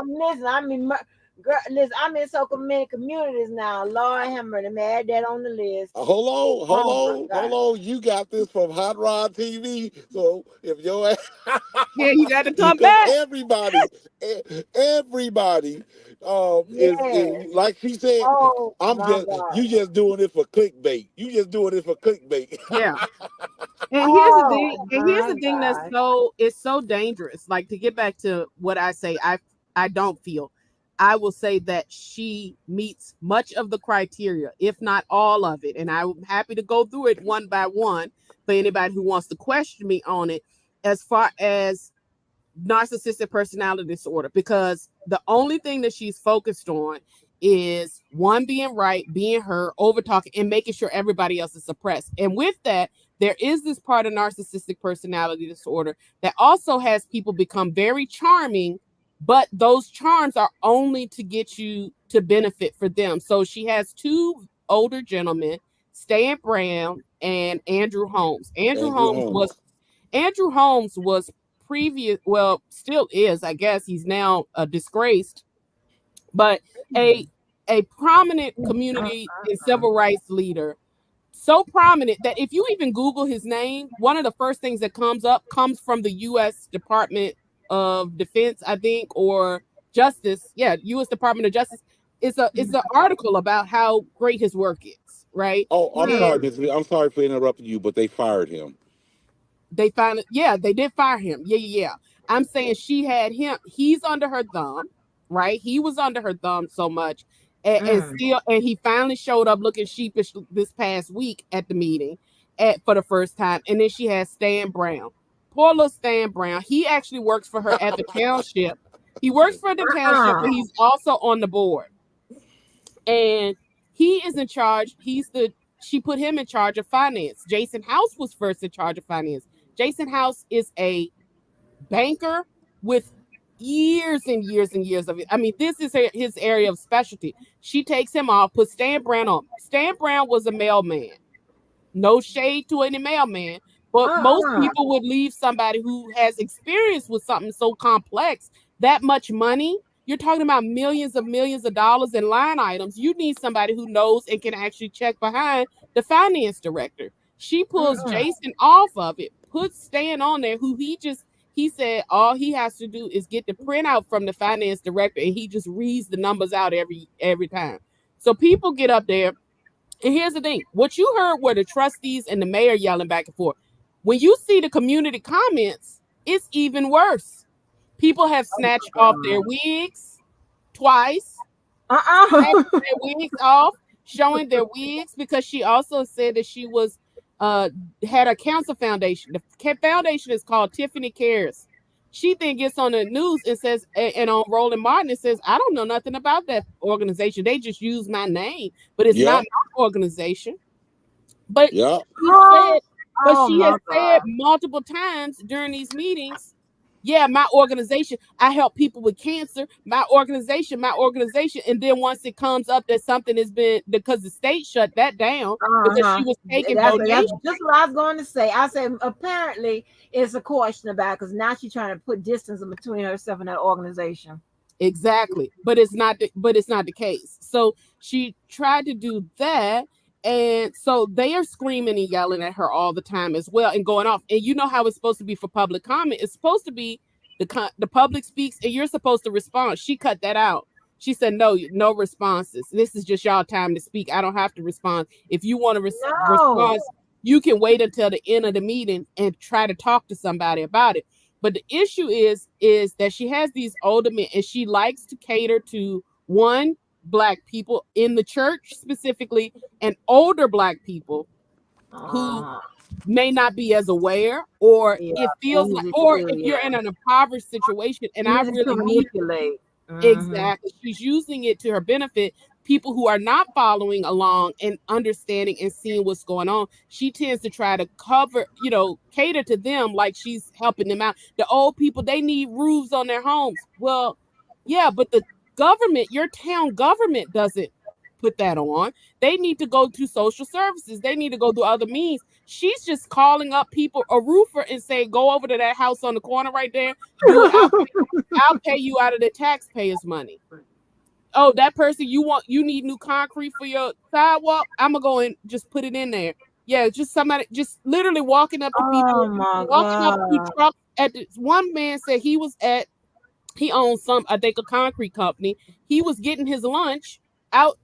B: listening. I mean, girl, listen, I'm in so many communities now. Lord have mercy, let me add that on the list.
A: Hold on. You got this from HOTROD TV. So if your ass,
C: yeah, you got to come back.
A: Everybody, is like she said. You just doing it for clickbait.
C: Yeah. And here's the thing. And here's the thing it's so dangerous. Like, to get back to what I say, I don't feel. I will say that she meets much of the criteria, if not all of it. And I'm happy to go through it one by one for anybody who wants to question me on it as far as narcissistic personality disorder, because the only thing that she's focused on is one, being right, being her, over talking, and making sure everybody else is suppressed. And with that, there is this part of narcissistic personality disorder that also has people become very charming, but those charms are only to get you to benefit for them. So she has two older gentlemen, Stan Brown and Andrew Holmes. Andrew Holmes was previous, well, still is, I guess. He's now disgraced, but a prominent community and civil rights leader. So prominent that if you even Google his name, one of the first things that comes up comes from the U.S. Department of Defense, I think, or Justice. Yeah, U.S. Department of Justice. It's an article about how great his work is, right?
A: Oh, I'm sorry for interrupting you, but they fired him.
C: They did fire him. Yeah. I'm saying she had him. He's under her thumb, right? He was under her thumb so much. And he finally showed up looking sheepish this past week at the meeting for the first time. And then she has Stan Brown. Poor little Stan Brown. He actually works for her at the township. He works for the township, but he's also on the board. And he is in charge. She put him in charge of finance. Jason House was first in charge of finance. Jason House is a banker with years and years and years of it. I mean, this is his area of specialty. She takes him off, puts Stan Brown on. Stan Brown was a mailman. No shade to any mailman, but most people would leave somebody who has experience with something so complex, that much money. You're talking about millions of dollars in line items. You need somebody who knows and can actually check behind the finance director. She pulls Jason off of it, puts Stan on there, who he said all he has to do is get the printout from the finance director, and he just reads the numbers out every time. So people get up there, and here's the thing. What you heard were the trustees and the mayor yelling back and forth. When you see the community comments, it's even worse. People have snatched off their wigs twice. Their wigs off, showing their wigs, because she also said that she was had a cancer foundation. The foundation is called Tiffany Cares. She then gets on the news and says, and on Roland Martin, it says, I don't know nothing about that organization. They just use my name, but it's not my organization. But she said, But
B: Oh
C: she
B: my
C: has said
B: God.
C: multiple times during these meetings, yeah, my organization, I help people with cancer, my organization. And then once it comes up that something has been, because the state shut that down because she
B: Uh-huh.
C: was taking
B: That's
C: donations.
B: just what I was going to say. I said apparently it's a question about because now she's trying to put distance in between herself and that organization.
C: Exactly. But it's not the case. So she tried to do that. And so they are screaming and yelling at her all the time as well and going off. And you know how it's supposed to be for public comment. It's supposed to be the public speaks and you're supposed to respond. She cut that out. She said, no responses. This is just y'all time to speak. I don't have to respond. If you want to
B: No.
C: respond, you can wait until the end of the meeting and try to talk to somebody about it. But the issue is that she has these older men and she likes to cater to one, Black people in the church specifically, and older Black people who
B: Uh-huh.
C: may not be as aware, or
B: Yeah,
C: it feels like,
B: easy
C: or
B: to,
C: if you're in
B: yeah.
C: an impoverished situation and I
B: Easy to
C: really need.
B: manipulate. Mm-hmm.
C: Exactly. She's using it to her benefit. People who are not following along and understanding and seeing what's going on, she tends to try to cover, cater to them like she's helping them out. The old people, they need roofs on their homes. Well, yeah, but the government, your town government doesn't put that on. They need to go to social services. They need to go through other means. She's just calling up people, a roofer, and saying, go over to that house on the corner right there, do it. I'll pay you out of the taxpayers' money. Oh, that person you need new concrete for your sidewalk. I'm gonna go and just put it in there. Yeah, just somebody just literally walking up to people,
B: Oh my
C: walking up to
B: God.
C: trucks. One man said he owns I think a concrete company. He was getting his lunch out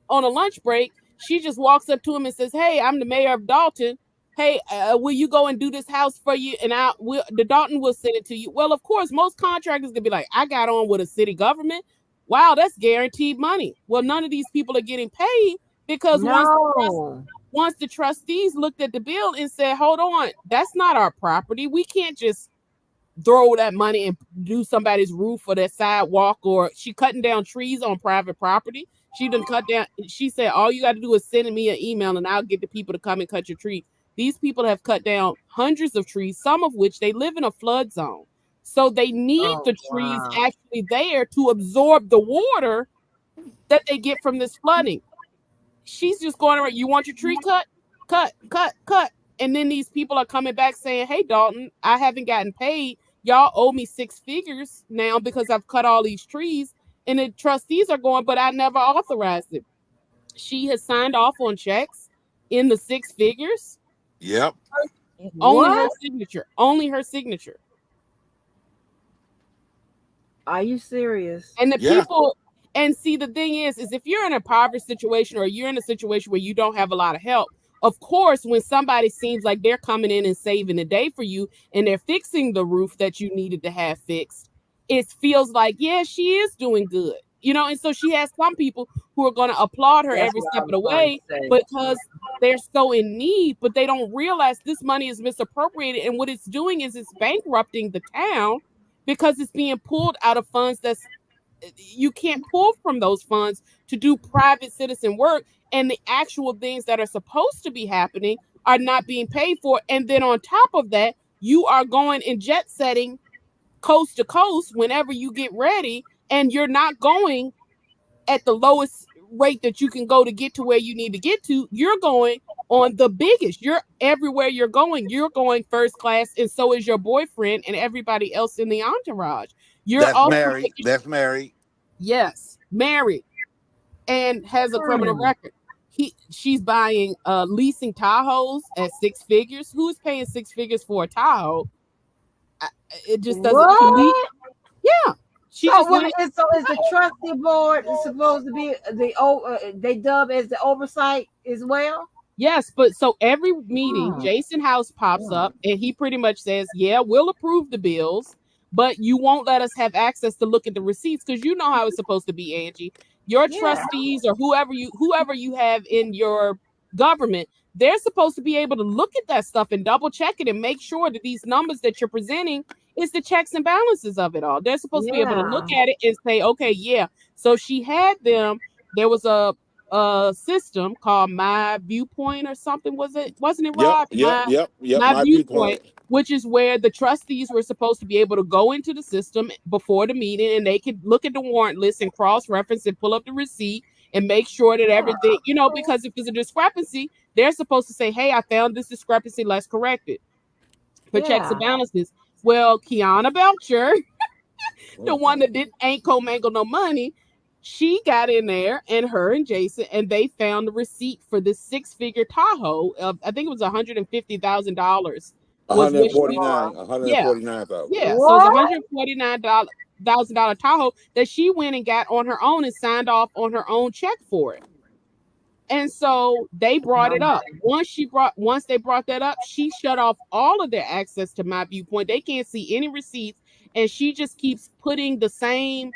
C: on a lunch break. She just walks up to him and says, "Hey, I'm the mayor of Dolton. Hey, will you go and do this house for you? And the Dalton will send it to you." Well, of course, most contractors gonna be like, "I got on with a city government. Wow, that's guaranteed money." Well, none of these people are getting paid because
B: No.
C: once the trustees looked at the bill and said, "Hold on, that's not our property. We can't just throw that money and do somebody's roof or their sidewalk," or she cutting down trees on private property. She done cut down. She said, "All you got to do is send me an email and I'll get the people to come and cut your tree." These people have cut down hundreds of trees, some of which they live in a flood zone. So they need
B: Oh
C: the trees
B: wow.
C: actually there to absorb the water that they get from this flooding. She's just going around, "You want your tree cut? Cut, cut, cut." And then these people are coming back saying, "Hey, Dalton, I haven't gotten paid. Y'all owe me 6 figures now because I've cut all these trees." And the trustees are going, "But I never authorized it." She has signed off on checks in the 6 figures.
A: Yep.
C: Only her
B: What?
C: signature. Only her signature.
B: Are you serious?
C: And the
A: Yeah.
C: people, and see, the thing is if you're in a impoverished situation or you're in a situation where you don't have a lot of help, of course, when somebody seems like they're coming in and saving the day for you and they're fixing the roof that you needed to have fixed, it feels like, yeah, she is doing good. And so she has some people who are going to applaud her
B: That's
C: every
B: what
C: step
B: I
C: of
B: was
C: the
B: going to
C: way
B: say.
C: because they're so in need, but they don't realize this money is misappropriated. And what it's doing is it's bankrupting the town because it's being pulled out of funds you can't pull from those funds to do private citizen work, and the actual things that are supposed to be happening are not being paid for. And then on top of that, you are going and jet setting coast to coast whenever you get ready, and you're not going at the lowest rate that you can go to get to where you need to get to. You're going on the biggest. You're everywhere you're going first class, and so is your boyfriend and everybody else in the entourage. You're
A: That's
C: also
A: married.
C: making,
A: That's married.
C: yes, married and has a criminal
B: Hmm.
C: record. She's buying leasing Tahoes at 6 figures. Who's paying 6 figures for a Tahoe? It just doesn't, to me.
B: What?
C: Yeah, she
B: So
C: just
B: what
C: literally.
B: is so is the trustee board supposed to be they dub as the oversight as well?
C: Yes, but so every meeting,
B: Oh,
C: Jason House pops
B: oh.
C: up and he pretty much says, "Yeah, we'll approve the bills, but you won't let us have access to look at the receipts because you know how it's supposed to be, Angie. Your
B: Yeah.
C: trustees or whoever you have in your government, they're supposed to be able to look at that stuff and double check it and make sure that these numbers that you're presenting is the checks and balances of it all. They're supposed to be able to look
B: Yeah.
C: at it and say, okay, yeah." So she had them. There was a system called My Viewpoint or something. Wasn't it,
A: Yep,
C: Rob?
A: yep, yep, yep.
C: My
A: My
C: Viewpoint,
A: viewpoint.
C: which is where the trustees were supposed to be able to go into the system before the meeting, and they could look at the warrant list and cross-reference and pull up the receipt and make sure that everything, because if there's a discrepancy, they're supposed to say, hey, I found this discrepancy, let's correct it for checks and
B: Yeah.
C: balances. Well, Kiana Belcher, the one that ain't co-mangle no money, she got in there, and her and Jason, and they found the receipt for this 6-figure Tahoe of, I think it was $150,000 was what she,
A: 149,
C: yeah,
A: 149,000.
C: yeah.
A: Yeah.
C: So it's
B: What?
C: $149,000 Tahoe that she went and got on her own and signed off on her own check for it. And so they brought it up. Once they brought that up, she shut off all of their access to My Viewpoint. They can't see any receipts, and she just keeps putting the same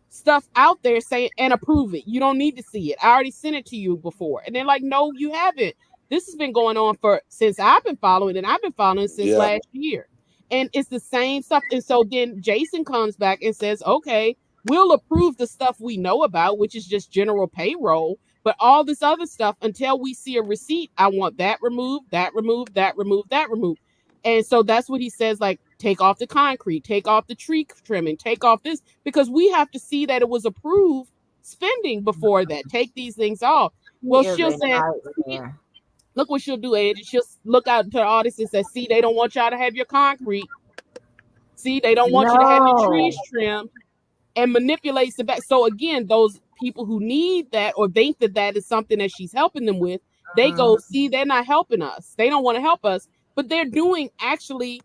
C: stuff out there saying and approve it. You don't need to see it. I already sent it to you before. And they're like, no, you haven't. This has been going on since I've been following, and I've been following since
A: Yeah.
C: last year. And it's the same stuff. And so then Jason comes back and says, okay, we'll approve the stuff we know about, which is just general payroll. But all this other stuff, until we see a receipt, I want that removed, that removed, that removed, that removed. And so that's what he says, like, take off the concrete, take off the tree trimming, take off this, because we have to see that it was approved spending before that. Take these things off. Well,
B: He is
C: she'll
B: a
C: say,
B: nightmare.
C: look what she'll do, Angie. She'll look out to the audience and say, see, they don't want y'all to have your concrete. See, they don't want you to have your trees
B: No.
C: trimmed, and manipulates it back. So again, those people who need that or think that that is something that she's helping them with, they go, see, they're not helping us. They don't want to help us, but they're doing actually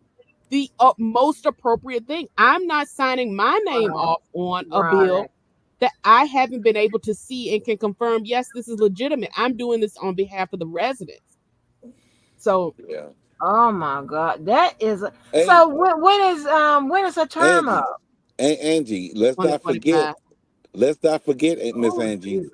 C: the most appropriate thing. I'm not signing my name off on a bill
B: Right.
C: that I haven't been able to see and can confirm, yes, this is legitimate. I'm doing this on behalf of the residents. So
A: Yeah.
B: Oh my God. That is
A: Hey,
B: so when is her term
A: Angie,
B: up?
A: Angie, let's not forget.
C: 2025.
A: Let's not forget, Miss
B: Oh
A: Angie.
B: Jesus.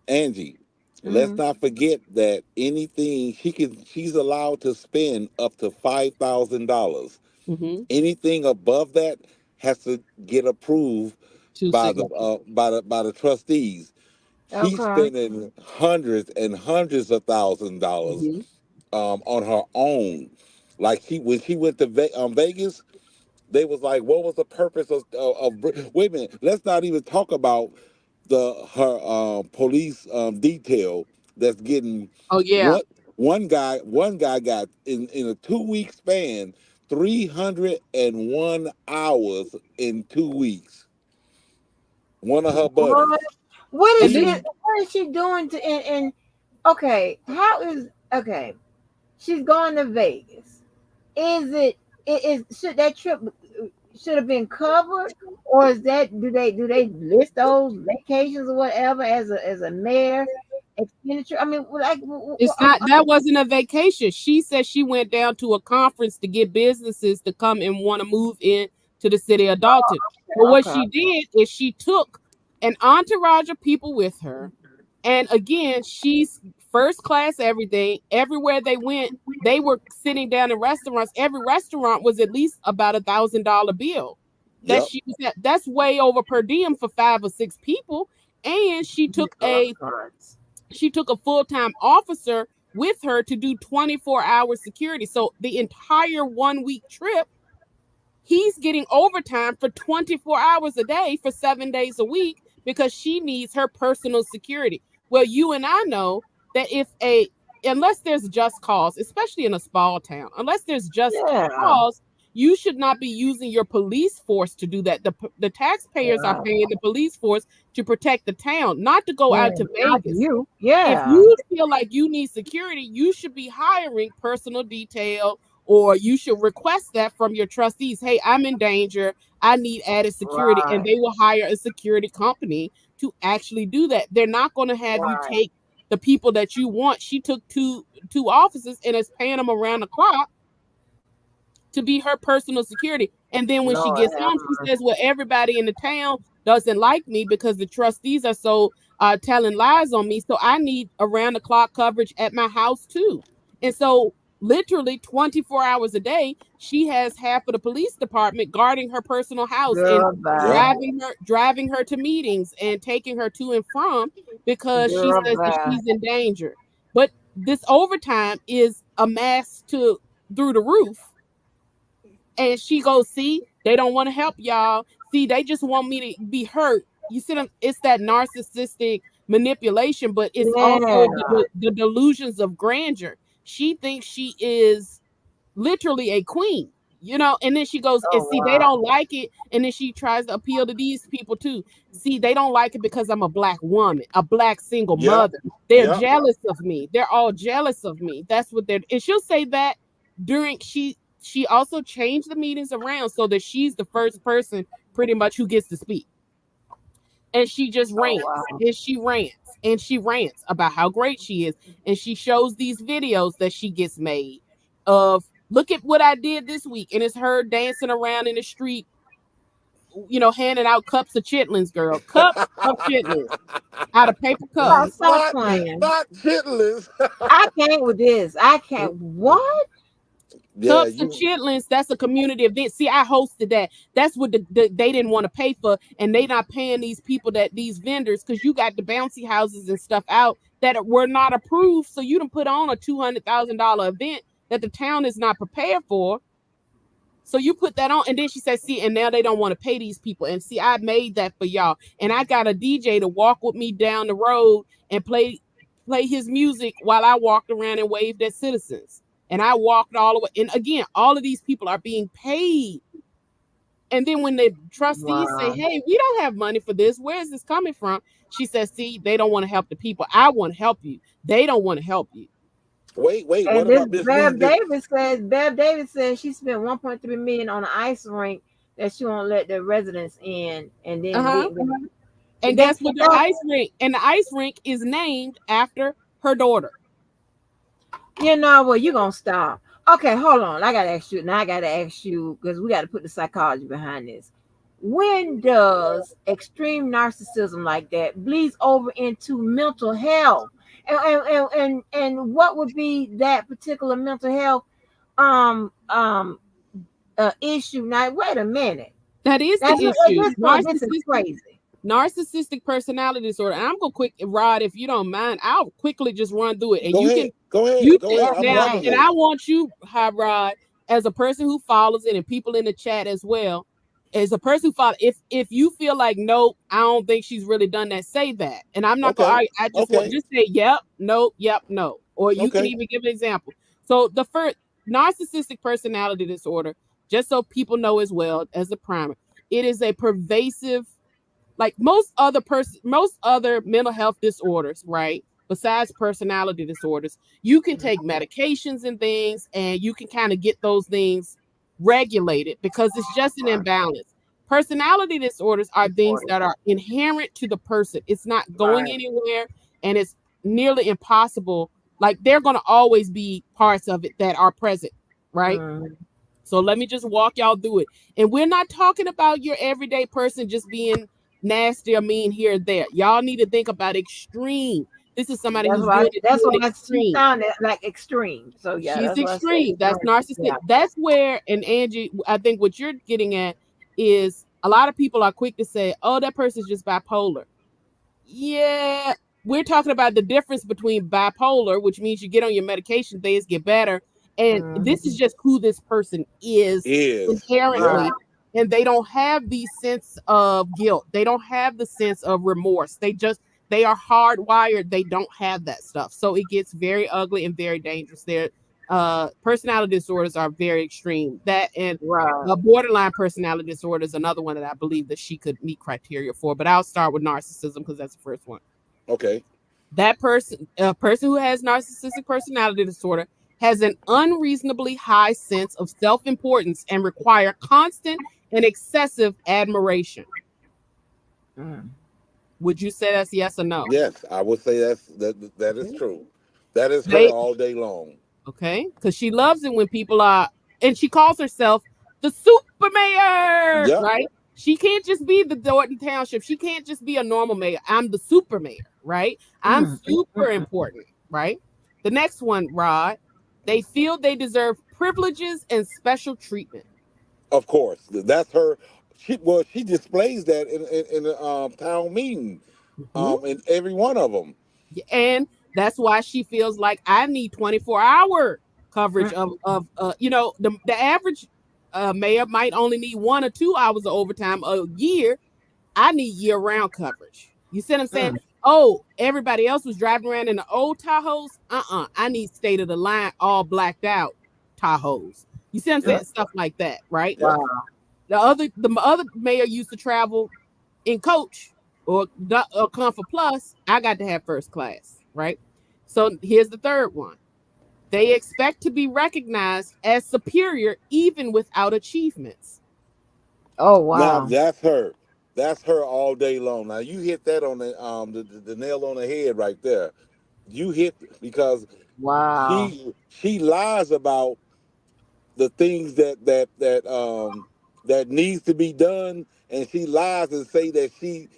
A: Angie, let's
B: Mm-hmm.
A: not forget that anything she's allowed to spend up to $5,000.
C: Mm-hmm.
A: Anything above that has to get approved
C: Two
A: by the
C: signatures.
A: by the trustees. She's
B: Okay.
A: spending hundreds and hundreds of $1,000s
C: Mm-hmm.
A: on her own. Like when she went to Vegas, they was like, "What was the purpose wait a minute? Let's not even talk about her police detail that's getting
C: Oh yeah.
A: what one guy got in a 2 week span 301 hours in 2 weeks. One of her
B: What?
A: buddies.
C: And then
B: What is she doing to and okay, how is okay. She's going to Vegas. Is it is should that trip should have been covered, or is that do they list those vacations or whatever as a mayor expenditure? I mean, like,
C: it's not, that wasn't a vacation. She said she went down to a conference to get businesses to come and want to move in to the city of Dalton. But what
B: okay,
C: she did is she took an entourage of people with her. And again, she's first class everything. Everywhere they went, they were sitting down in restaurants. Every restaurant was at least about $1,000 bill that
A: Yep.
C: she was at. That's way over per diem for 5 or 6 people. And she took a full-time officer with her to do 24-hour security. So the entire 1 week trip, he's getting overtime for 24 hours a day for 7 days a week because she needs her personal security. Well, you and I know that unless there's just cause, especially in a small town, unless there's just
B: yeah,
C: cause, you should not be using your police force to do that. The taxpayers are
B: right,
C: paying the police force to protect the town, not to go
B: yeah,
C: out to
B: not
C: Vegas.
B: you,
C: If
B: yeah,
C: you feel like you need security, you should be hiring personal detail, or you should request that from your trustees. Hey, I'm in danger. I need added security. And
B: right,
C: they will hire a security company to actually do that. They're not going to have you
B: right,
C: take the people that you want. She took two officers and is paying them around the clock to be her personal security. And then when she
B: Lord
C: gets
B: have
C: home, she says, well, everybody in the town doesn't like me because the trustees are so telling lies on me. So I need around the clock coverage at my house too. And so literally 24 hours a day, she has half of the police department guarding her personal house and
B: Girl, bye.
C: driving her to meetings and taking her to and from because she
B: Girl,
C: says that
B: bye.
C: she's in danger. But this overtime is amassed to through the roof. And she goes, see, they don't want to help y'all. See, they just want me to be hurt. You see them, it's that narcissistic manipulation, but it's
B: Yeah.
C: also the delusions of grandeur. She thinks she is literally a queen, and then she goes, and
B: Oh,
C: see, they
B: wow.
C: don't like it. And then she tries to appeal to these people too. See, they don't like it because I'm a black woman, a black single
A: Yep.
C: mother. They're
A: Yep.
C: jealous of me. They're all jealous of me. That's what they're, and she'll say that during, she also changed the meetings around so that she's the first person pretty much who gets to speak. And she just
B: Oh,
C: rants
B: wow.
C: and she rants and she rants about how great she is. And she shows these videos that she gets made of, look at what I did this week. And it's her dancing around in the street, handing out cups of chitlins, girl. Cups of chitlins out of paper
B: Oh,
C: cups.
B: stop playing.
A: Not chitlins.
B: I can't with this. I can't. What?
A: Yeah,
C: Cups of chitlins, that's a community event. See, I hosted that. That's what they didn't want to pay for, and they not paying these people, that these vendors, because you got the bouncy houses and stuff out that were not approved. So you done put on a $200,000 event that the town is not prepared for. So you put that on, and then she said, see, and now they don't want to pay these people. And see, I made that for y'all. And I got a DJ to walk with me down the road and play his music while I walked around and waved at citizens. And I walked all the way. And again, all of these people are being paid. And then when the trustees say, hey, we don't have money for this, where is this coming from? She says, see, they don't want to help the people. I want to help you. They don't want to help you.
A: Wait,
B: And
A: what
B: this
A: about this
B: Bev Davis says she spent 1.3 million on an ice rink that she won't let the residents in, and then
C: and guess what? The ice rink is named after her daughter.
B: You know what? You're gonna stop. Okay, hold on. I gotta ask you because we gotta put the psychology behind this. When does extreme narcissism like that bleeds over into mental health? And what would be that particular mental health issue? Now, wait a minute.
C: That is the issue.
B: This is crazy.
C: Narcissistic personality disorder. And I'm gonna Rod, if you don't mind, I'll quickly just run through it. And
A: go ahead.
C: Now, and I want you, Rod, as a person who follows it, and people in the chat as well, as a person who follows, if you feel like, no, I don't think she's really done that, say that. And I'm not gonna argue. I just want just say yep, no, or you can even give an example. So the first, narcissistic personality disorder, just so people know as well as the primer, it is a pervasive, like most other mental health disorders, right? Besides personality disorders, you can take medications and things, and you can kind of get those things regulated because it's just an imbalance. Personality disorders are things that are inherent to the person. It's not going anywhere, and it's nearly impossible. Like, they're going to always be parts of it that are present, right? So let me just walk y'all through it. And we're not talking about your everyday person just being nasty or mean here and there. Y'all need to think about extreme. This is somebody who's doing it. That's why
B: she sounded like extreme. So yeah,
C: she's extreme. That's narcissistic. Yeah. That's where, and Angie, I think what you're getting at is a lot of people are quick to say, "Oh, that person's just bipolar." Yeah, we're talking about the difference between bipolar, which means you get on your medication, things get better, and this is just who this person is inherently. And they don't have the sense of guilt. They don't have the sense of remorse. They are hardwired. They don't have that stuff. So it gets very ugly and very dangerous. Their personality disorders are very extreme. That and borderline personality disorder is another one that I believe that she could meet criteria for. But I'll start with narcissism because that's the first one.
A: Okay.
C: That person, a person who has narcissistic personality disorder, has an unreasonably high sense of self-importance and require constant and excessive admiration. Would you say that's yes or no?
A: Yes, I would say that is true. That is her all day long.
C: Okay, because she loves it when people are, and she calls herself the super mayor, right? She can't just be the Dolton Township. She can't just be a normal mayor. I'm the super mayor, right? I'm super important, right? The next one, Rod, They feel they deserve privileges and special treatment.
A: Of course, that's her. She displays that in the town meeting,
C: Mhm.
A: in every one of them.
C: And that's why she feels like I need 24-hour coverage of the average mayor might only need 1 or 2 hours of overtime a year. I need year-round coverage. You see what I'm saying? Oh, everybody else was driving around in the old Tahoes. I need state of the line, all blacked out Tahoes. You see what I'm saying? Stuff like that, right?
A: Yep.
C: The other mayor used to travel in coach or Comfort Plus. I got to have first class, right? So here's the third one. They expect to be recognized as superior even without achievements.
B: Oh
A: Now
B: wow.
A: that's her. That's her all day long. Now you hit that on the nail on the head right there. You hit because
B: Wow.
A: she lies about the things that needs to be done, and she lies and say that she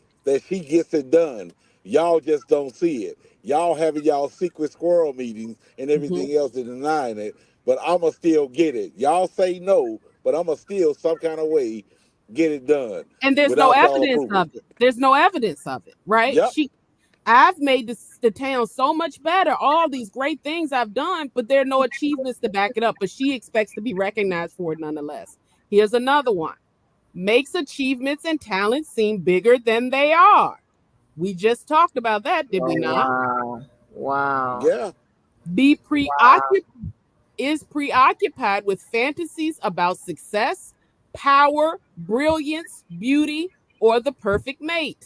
A: gets it done. Y'all just don't see it. Y'all having y'all secret squirrel meetings and
C: Mhm.
A: everything else and denying it, but I'ma still get it. Y'all say no, but I'ma still some kind of way get it done
C: And there's no
A: without y'all
C: evidence
A: approval.
C: of it. There's no evidence of it, right?
A: Yep.
C: I've made the town so much better. All these great things I've done, but there are no achievements to back it up. But she expects to be recognized for it nonetheless. Here's another one. Makes achievements and talents seem bigger than they are. We just talked about that, did we
B: Oh
C: not?
B: wow. Wow.
A: Yeah.
C: Is preoccupied with fantasies about success, power, brilliance, beauty, or the perfect mate.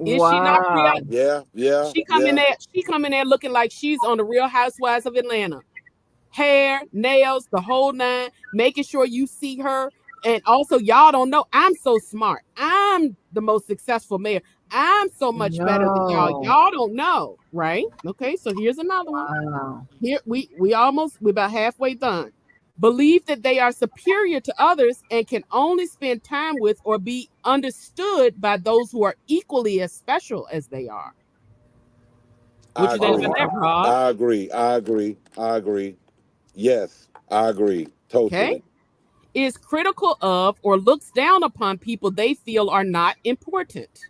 C: Is she not
B: Wow.
C: preoccupied?
A: Yeah. Yeah.
C: She come in
A: Yeah.
C: there, she come in there looking like she's on the Real Housewives of Atlanta. Hair, nails, the whole nine, making sure you see her. And also, y'all don't know, I'm so smart. I'm the most successful mayor. I'm so much better than y'all.
B: No.
C: Y'all don't know, right? Okay, so here's another one.
B: Wow.
C: Here we're about halfway done. Believe that they are superior to others and can only spend time with or be understood by those who are equally as special as they are. What
A: I
C: you think
B: Oh
C: about
A: agree.
C: that,
B: wow.
C: Rod?
A: I agree. I agree. I agree. Yes, I agree.
C: Okay.
A: Totally.
C: Is critical of or looks down upon people they feel are not important.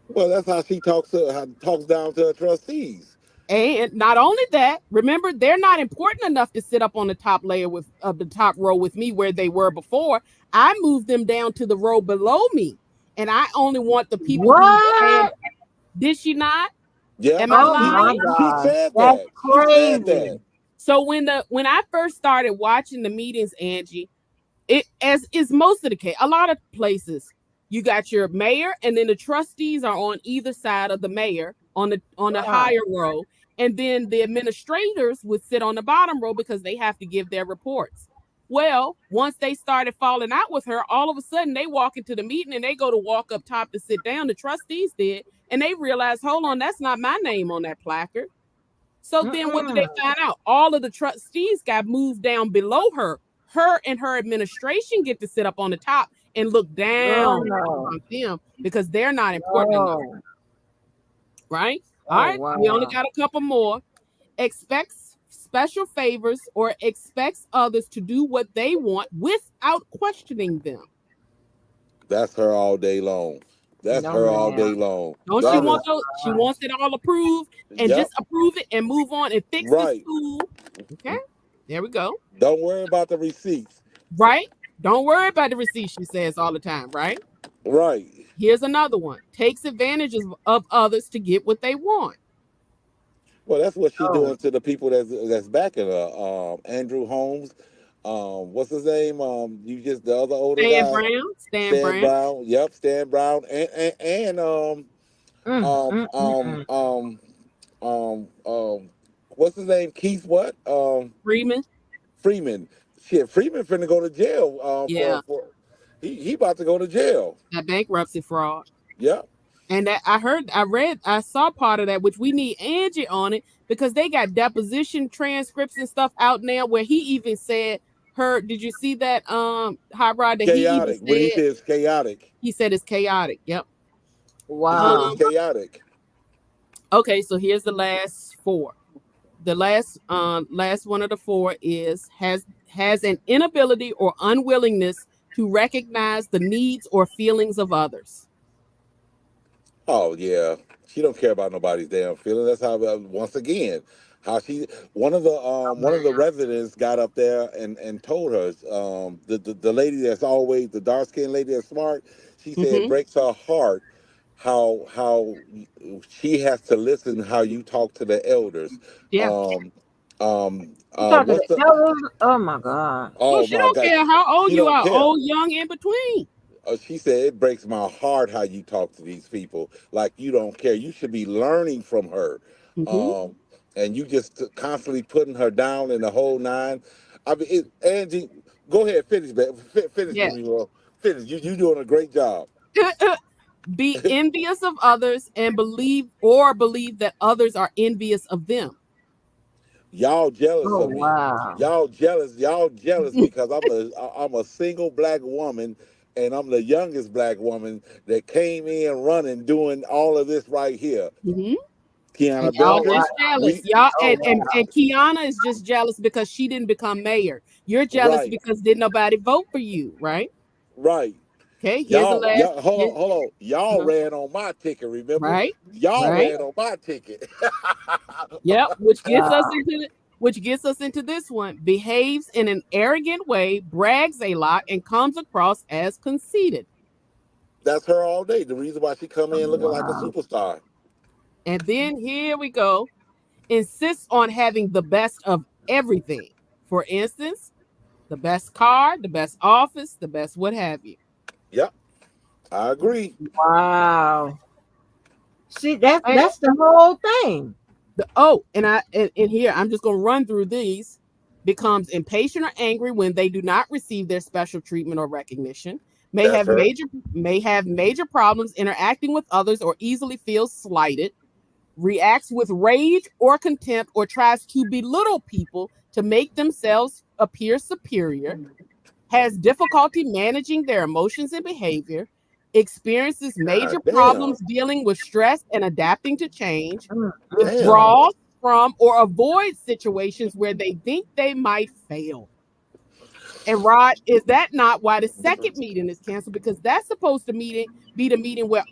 A: Well, that's how she talks down to her trustees.
C: And not only that, remember, they're not important enough to sit up on the top layer of the top row with me where they were before. I moved them down to the row below me. And I only want the people who stand.
B: What?
C: Did she not?
A: Yep.
C: Am I
B: Oh
C: lying?
B: my
A: She
B: God.
A: said
B: That's
A: that. She said that.
B: crazy.
C: So when I first started watching the meetings, Angie, it as is most of the case, a lot of places you got your mayor and then the trustees are on either side of the mayor on the
B: Wow.
C: higher row, and then the administrators would sit on the bottom row because they have to give their reports. Well, once they started falling out with her, all of a sudden they walk into the meeting and they go to walk up top to sit down. The trustees did, and they realized, hold on, that's not my name on that placard. So then what did they
B: Mm-mm.
C: find out? All of the trustees got moved down below her. Her and her administration get to sit up on the top and look
B: Oh
C: down
B: no.
C: on them because they're not important enough,
B: No.
C: right? All
B: Oh
C: right, we only
B: wow.
C: got a couple more. Expects special favors or expects others to do what they want without questioning them.
A: That's her all day long. That's
B: No
A: her all day
B: ma'am.
A: long.
C: Don't she
B: Oh
A: That
B: my
C: want
A: is
C: those? She
B: God.
C: wants it all approved and
A: yep.
C: just approve it and move on and fix the
A: Right.
C: school. Okay, there we go.
A: Don't worry about the receipts.
C: Right? Don't worry about the receipt, she says all the time, right?
A: Right.
C: Here's another one. Takes advantage of others to get what they want.
A: Well, that's what she
B: Oh.
A: doing to the people that's backing her. Andrew Holmes. What's his name? You just the other older
C: Stan
A: guy,
C: Brown, Stan
A: Stan
C: Brown.
A: Brown. Yep, Stan Brown, and
B: Mm,
A: um
B: mm, mm,
A: um
B: mm.
A: um um what's his name? Keith what?
C: Freeman.
A: Freeman. Shit, Freeman finna go to jail.
C: Yeah,
A: For he about to go to jail.
C: that bankruptcy fraud.
A: Yep.
C: And that I saw part of that, which we need Angie on it because they got deposition transcripts and stuff out now where he even said her. Did you see that Hot Rod that
A: Chaotic. When he says chaotic,
C: he said it's chaotic. Yep.
A: he said it's
B: Wow.
C: Um
A: chaotic.
C: okay, so here's the last four. The last one of the four is has an inability or unwillingness to recognize the needs or feelings of others.
A: Oh yeah, she don't care about nobody's damn feeling. That's how once again, how she one of the residents got up there and told her the lady that's always the dark skinned lady that's smart. She said it
C: Mm-hmm.
A: breaks her heart how she has to listen how you talk to the elders.
C: Yeah.
B: You talk to
A: What's
B: the
A: the
B: elders? Oh my God.
C: Well,
A: oh
C: she
A: my
C: don't
A: gosh,
C: care how old
A: she
C: you
A: don't
C: are,
A: care.
C: old, young, in between.
A: She said it breaks my heart how you talk to these people. Like you don't care. You should be learning from her,
C: Mm-hmm.
A: um, and you just constantly putting her down in the whole nine. I mean, Angie, go ahead, finish, man. Finish
C: Yeah.
A: with me, well. Finish. You doing a great job.
C: Be envious of others and believe that others are envious of them.
A: Y'all jealous
B: Oh
A: of me.
B: wow.
A: Y'all jealous. Y'all jealous because I'm a single black woman, and I'm the youngest black woman that came in running doing all of this right here.
C: Mm-hmm. And
A: Kiana
C: y'all
B: Oh wow.
A: Belcher,
C: just jealous.
A: we
C: Y'all
B: Oh wow.
C: and Kiana is just jealous because she didn't become mayor. You're jealous
A: right.
C: because did nobody vote for you, right?
A: Right.
C: Okay, here's the last.
A: Y'all, hold
C: Here,
A: on, hold on. Y'all
C: uh-huh.
A: ran on my ticket, remember?
C: Right,
A: Y'all
C: right.
A: ran on my ticket.
C: Yep,
B: Wow.
C: which gets us into this one. Behaves in an arrogant way, brags a lot, and comes across as conceited.
A: That's her all day. The reason why she come in looking like a
B: Wow.
A: superstar.
C: And then here we go. Insists on having the best of everything. For instance, the best car, the best office, the best what have you.
A: Yep, I agree.
B: Wow. See, that's
C: And
B: the whole thing.
C: and here I'm just gonna run through these. Becomes impatient or angry when they do not receive their special treatment or recognition. May
A: That's
C: have
A: her.
C: major problems interacting with others or easily feels slighted. Reacts with rage or contempt or tries to belittle people to make themselves appear superior, has difficulty managing their emotions and behavior, experiences major
A: God damn.
C: problems dealing with stress and adapting to change,
B: Mm, mm, mm.
A: Damn.
C: withdraws from or avoids situations where they think they might fail. And Rod, is that not why the second meeting is canceled? Because that's supposed to be the meeting where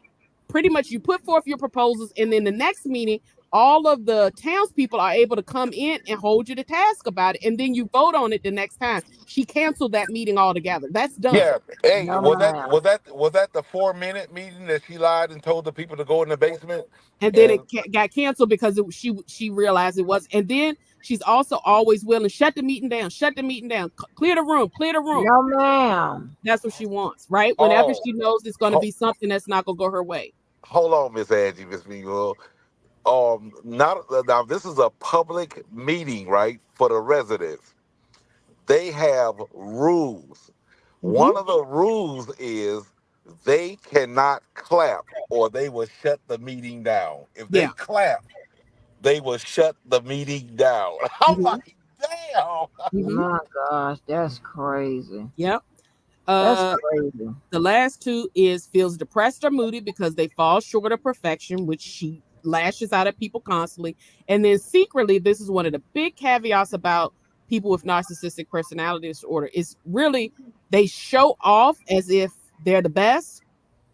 C: pretty much you put forth your proposals, and then the next meeting, all of the townspeople are able to come in and hold you to task about it, and then you vote on it the next time. She canceled that meeting altogether. That's done.
A: Yeah. Hey,
B: No ma'am.
A: was that the 4 minute meeting that she lied and told the people to go in the basement?
C: And then it
A: And
C: got canceled because she realized it was. And then she's also always willing shut the meeting down, clear the room, clear the room.
B: No ma'am.
C: That's what she wants, right? Whenever
A: oh,
C: she knows it's going to
A: ho-
C: be something that's not going to go her way.
A: hold on, Miss Angie, Miss Miguel. Not now. This is a public meeting, right, for the residents. They have rules.
C: Mm-hmm.
A: One of the rules is they cannot clap or they will shut the meeting down. If they
C: Yeah.
A: clap, they will shut the meeting down. I'm
C: Mm-hmm.
A: like, damn.
C: Mm-hmm.
B: My gosh, that's crazy.
C: Yep.
B: That's
C: Uh,
B: crazy.
C: The last two is feels depressed or moody because they fall short of perfection, which she lashes out at people constantly. And then secretly, this is one of the big caveats about people with narcissistic personality disorder is really they show off as if they're the best,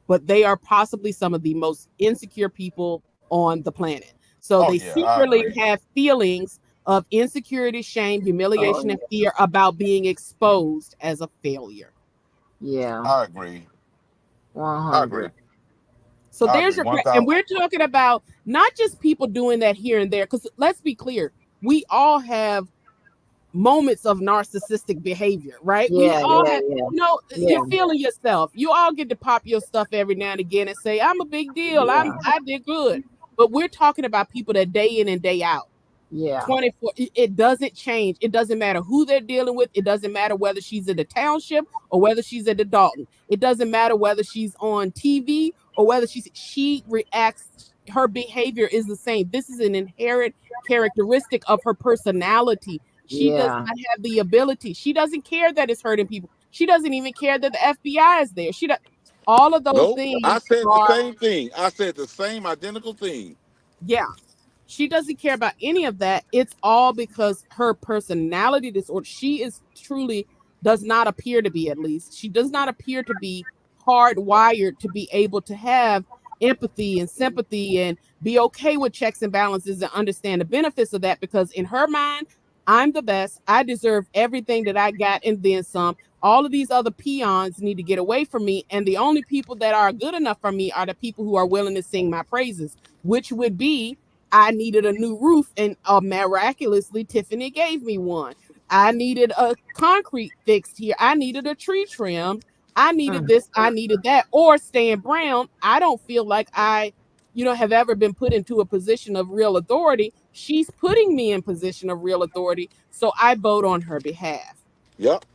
C: but they are possibly some of the most insecure people on the planet. So
A: Oh
C: they
A: yeah, I
C: secretly
A: agree.
C: have feelings of insecurity, shame,
B: Oh
C: humiliation, and fear about being exposed as a failure.
B: yeah.
A: I agree. I agree.
B: 100.
C: So
A: I
C: there's
A: agree.
C: your,
A: One
C: and
A: thousand.
C: we're talking about not just people doing that here and there, because let's be clear, we all have moments of narcissistic behavior, right? We
B: Yeah,
C: all
B: yeah,
C: have,
B: yeah.
C: you're
B: Yeah,
C: feeling yourself. You all get to pop your stuff every now and again and say, I'm a big deal.
B: yeah,
C: I did good. But we're talking about people that day in and day out.
B: yeah,
C: 24, it doesn't change. It doesn't matter who they're dealing with. It doesn't matter whether she's in the township or whether she's at the Dalton. It doesn't matter whether she's on TV or whether she reacts, her behavior is the same. This is an inherent characteristic of her personality. She does
B: yeah.
C: not have the ability. She doesn't care that it's hurting people. She doesn't even care that the FBI is there. She does all of those
A: Nope. I
C: things
A: said the
C: are,
A: same thing. I said the same identical thing.
C: yeah. She doesn't care about any of that. It's all because her personality disorder. She is truly does not appear to be, at least. She does not appear to be hardwired to be able to have empathy and sympathy and be okay with checks and balances and understand the benefits of that, because in her mind, I'm the best. I deserve everything that I got and then some. All of these other peons need to get away from me. And the only people that are good enough for me are the people who are willing to sing my praises, which would be I needed a new roof, and miraculously, Tiffany gave me one. I needed a concrete fixed here. I needed a tree trimmed. I needed this. I needed that. Or Stan Brown. I don't feel like I, have ever been put into a position of real authority. She's putting me in position of real authority, so I vote on her behalf.
A: Yep.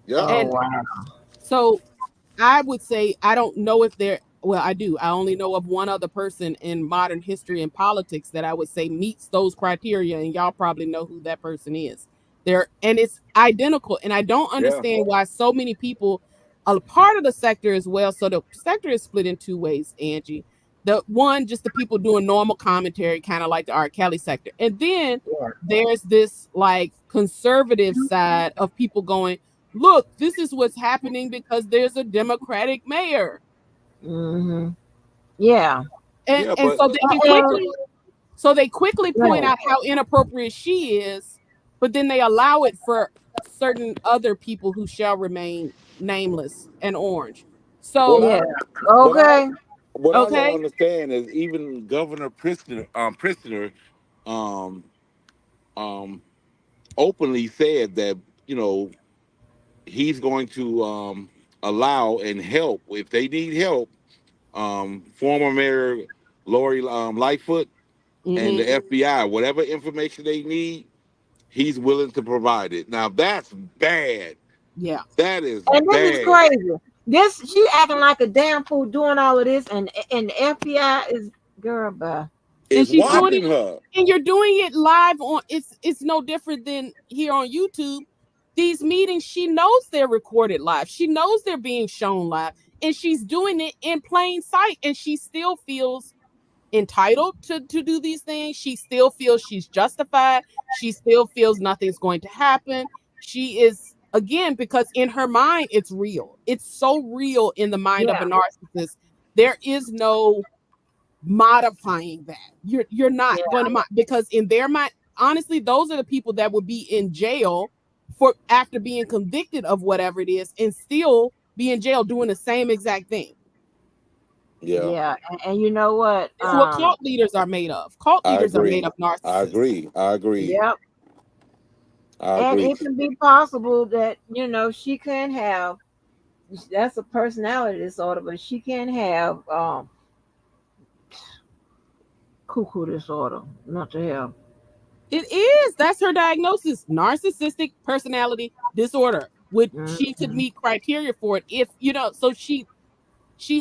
A: Yep.
B: Oh,
C: And
B: wow.
C: so I would say I don't know if there. Well, I do. I only know of one other person in modern history and politics that I would say meets those criteria, and y'all probably know who that person is. And it's identical. And I don't
A: Yeah.
C: understand why so many people, a part of the sector as well. So the sector is split in two ways, Angie. The one, just the people doing normal commentary, kind of like the R. Kelly sector, and then there's this like conservative side of people going, look, this is what's happening because there's a Democratic mayor.
B: Mm-hmm. Yeah.
C: And
A: Yeah,
C: and
A: but
C: so they quickly point out how inappropriate she is, but then they allow it for certain other people who shall remain nameless and orange.
A: what
C: So
B: Yeah.
A: what I
B: Okay.
A: what I don't
C: okay.
A: understand is even Governor Pritzker um um openly said that, you know, he's going to allow and help if they need help. Former Mayor Lori Lightfoot and
C: Mm-hmm.
A: the FBI, whatever information they need, he's willing to provide it. Now that's bad.
C: Yeah.
A: That is
B: And this is
A: bad.
B: crazy. This she acting like a damn fool doing all of this, and the FBI is girl, bye.
C: And
A: It's
C: she's doing
A: watching
C: it,
A: her.
C: and you're doing it live on it's no different than here on YouTube. These meetings, she knows they're recorded live. She knows they're being shown live, and she's doing it in plain sight, and she still feels entitled to do these things. She still feels she's justified. She still feels nothing's going to happen. She is, again, because in her mind it's real. It's so real in the mind of
B: Yeah.
C: a narcissist. There is no modifying that. You're not
B: Yeah.
C: going to because in their mind, honestly, those are the people that would be in jail for after being convicted of whatever it is and still be in jail doing the same exact thing.
A: Yeah,
B: Yeah. And you know what?
C: It's what cult leaders are made of. Cult
A: I
C: leaders are made
A: agree.
C: of narcissists.
A: I agree.
B: Yep.
A: I
B: And
A: agree.
B: it can be possible that, she can have, that's a personality disorder, but she can have cuckoo disorder. Not to hell.
C: It is. That's her diagnosis. Narcissistic personality disorder. Would she could
B: Mm-hmm.
C: meet criteria for it if, so she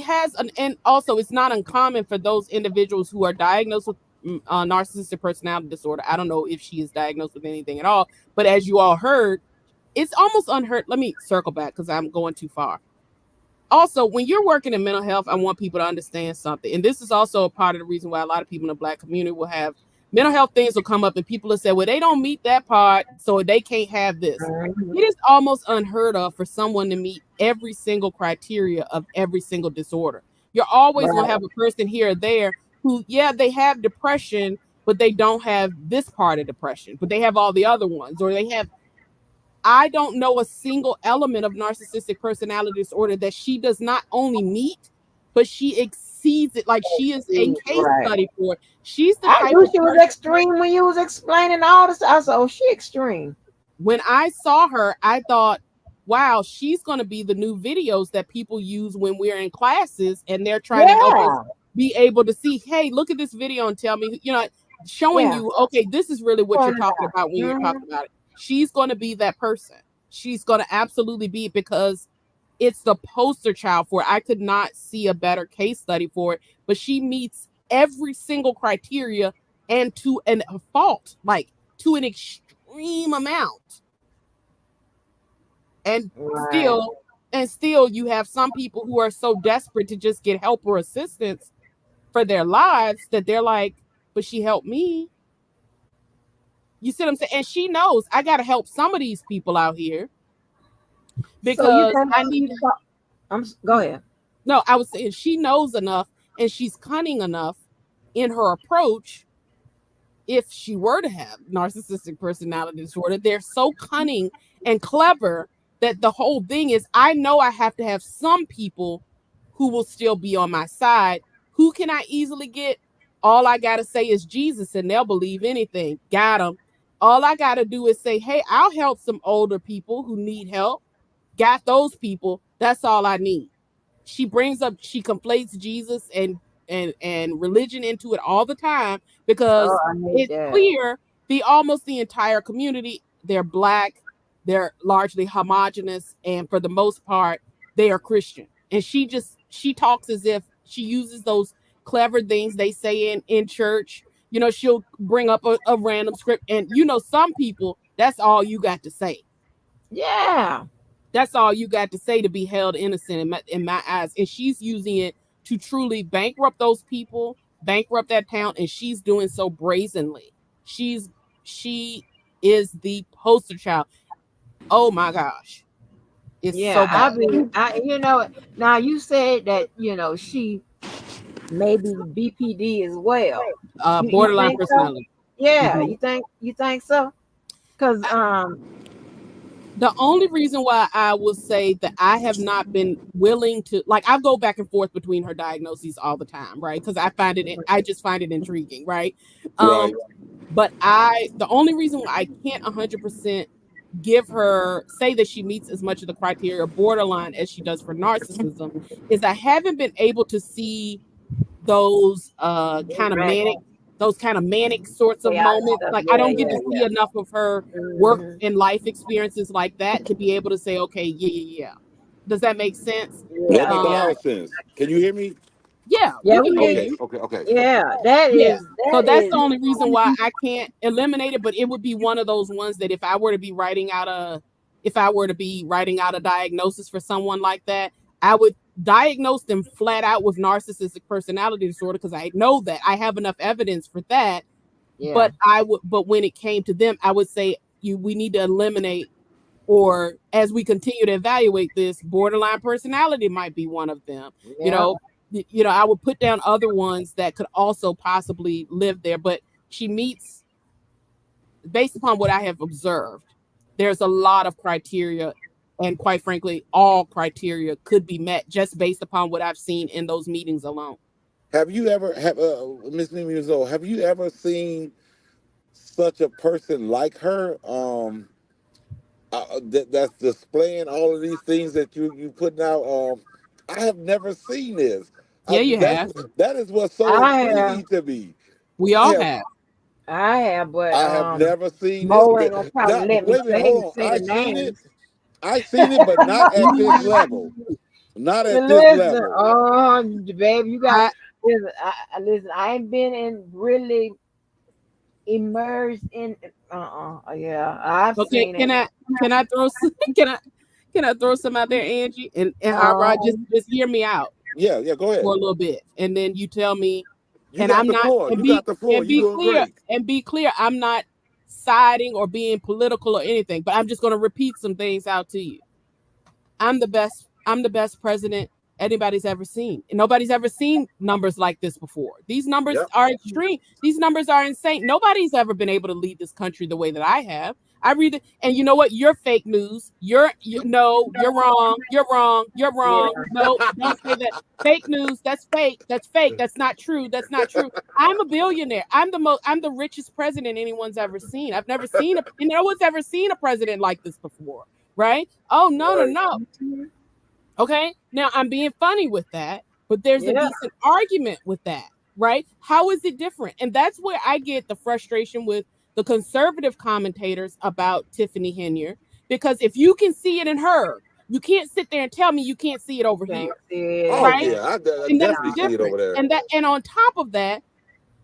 C: has and also it's not uncommon for those individuals who are diagnosed with narcissistic personality disorder. I don't know if she is diagnosed with anything at all, but as you all heard, it's almost unheard. Let me circle back because I'm going too far. Also, when you're working in mental health, I want people to understand something. And this is also a part of the reason why a lot of people in the Black community will have mental health things will come up and people will say, well, they don't meet that part, so they can't have this.
B: Mm-hmm.
C: It is almost unheard of for someone to meet every single criteria of every single disorder. You're always going to have a person here or there who, yeah, they have depression, but they don't have this part of depression, but they have all the other ones, or they have I don't know a single element of narcissistic personality disorder that she does not only meet, but she exceeds it. Like she is a case study for it. She's the
B: I
C: type
B: knew
C: of
B: she was
C: person.
B: extreme when you was explaining all this. I said, "Oh, she extreme."
C: When I saw her, I thought, wow, she's going to be the new videos that people use when we're in classes and they're trying to help us be able to see, hey, look at this video and tell me, showing you, okay, this is really what you're talking about when you're talking about it. She's going to be that person. She's going to absolutely be it because it's the poster child for it. I could not see a better case study for it, but she meets every single criteria and to a fault, like to an extreme amount. And still you have some people who are so desperate to just get help or assistance for their lives that they're like, but she helped me. You see what I'm saying? And she knows I got to help some of these people out here because I need.
B: Go ahead.
C: No, I was saying she knows enough and she's cunning enough in her approach. If she were to have narcissistic personality disorder, they're so cunning and clever that the whole thing is, I know I have to have some people who will still be on my side. Who can I easily get? All I got to say is Jesus and they'll believe anything. Got them. All I got to do is say, hey, I'll help some older people who need help. Got those people. That's all I need. She conflates Jesus and religion into it all the time because it's clear almost the entire community, they're Black, they're largely homogenous, and for the most part, they are Christian. And she talks as if she uses those clever things they say in church. You know, she'll bring up a random script, and some people, that's all you got to say.
B: Yeah.
C: That's all you got to say to be held innocent in my eyes. And she's using it to truly bankrupt those people, bankrupt that town, and she's doing so brazenly. She is the poster child. Oh my gosh. It's so bad.
B: Now you said that, she may be BPD as well.
C: Borderline personality.
B: So? Yeah, mm-hmm. You think so? Because
C: the only reason why I will say that I have not been willing to, like, I go back and forth between her diagnoses all the time, right? Because I just find it intriguing, right?
A: Right.
C: But the only reason why I can't 100% say that she meets as much of the criteria borderline as she does for narcissism is I haven't been able to see those kind of manic sorts of moments. Like, I don't get to see enough of her work and life experiences like that to be able to say, okay, yeah. Does that make sense?
A: That makes a lot of sense. Can you hear me?
C: Yeah.
A: Okay.
B: Yeah, that is.
C: So that's the only reason why I can't eliminate it. But it would be one of those ones that if I were to be writing out a diagnosis for someone like that, I would diagnose them flat out with narcissistic personality disorder because I know that I have enough evidence for that. Yeah. But when it came to them, I would say we need to eliminate, or as we continue to evaluate this, borderline personality might be one of them. Yeah. I would put down other ones that could also possibly live there, but she meets, based upon what I have observed, there's a lot of criteria, and quite frankly, all criteria could be met just based upon what I've seen in those meetings alone.
A: Have you ever, Miss Nimizo, have you ever seen such a person like her that's displaying all of these things that you putting out? I have never seen this.
C: Yeah, you have.
A: That is what's so intriguing to me.
C: We all have.
B: I have, but
A: I have never seen
B: Mo
A: this.
B: ain't gonna probably let me
A: Hold on. I seen it, but not at this level. Not at this level.
B: Oh, babe, you got listen. I ain't been in really immersed in. Yeah, I've seen it.
C: Can I throw some out there, Angie? And HOTROD, just hear me out.
A: Yeah, go ahead.
C: For a little bit, and then you tell me.
A: You got the floor.
C: And be clear, I'm not siding or being political or anything, but I'm just going to repeat some things out to you. I'm the best president anybody's ever seen. And nobody's ever seen numbers like this before. These numbers are extreme. These numbers are insane. Nobody's ever been able to lead this country the way that I have. I read it, and you know what? You're fake news. You're wrong. You're wrong. No, don't say that. Fake news. That's fake. That's fake. That's not true. That's not true. I'm a billionaire. I'm the richest president anyone's ever seen. No one's ever seen a president like this before, right? Oh no. Okay. Now I'm being funny with that, but there's a decent argument with that, right? How is it different? And that's where I get the frustration with the conservative commentators about Tiffany Henyard, because if you can see it in her, you can't sit there and tell me you can't see it over here. Right?
A: Yeah, I definitely see it over there.
C: And on top of that,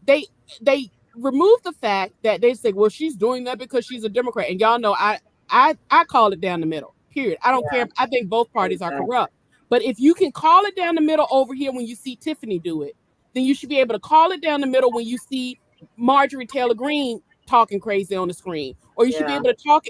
C: they remove the fact that they say, well, she's doing that because she's a Democrat. And y'all know I call it down the middle. Period. I don't care. I think both parties are corrupt. But if you can call it down the middle over here when you see Tiffany do it, then you should be able to call it down the middle when you see Marjorie Taylor Greene talking crazy on the screen, or you should be
B: Yeah.
C: able to talk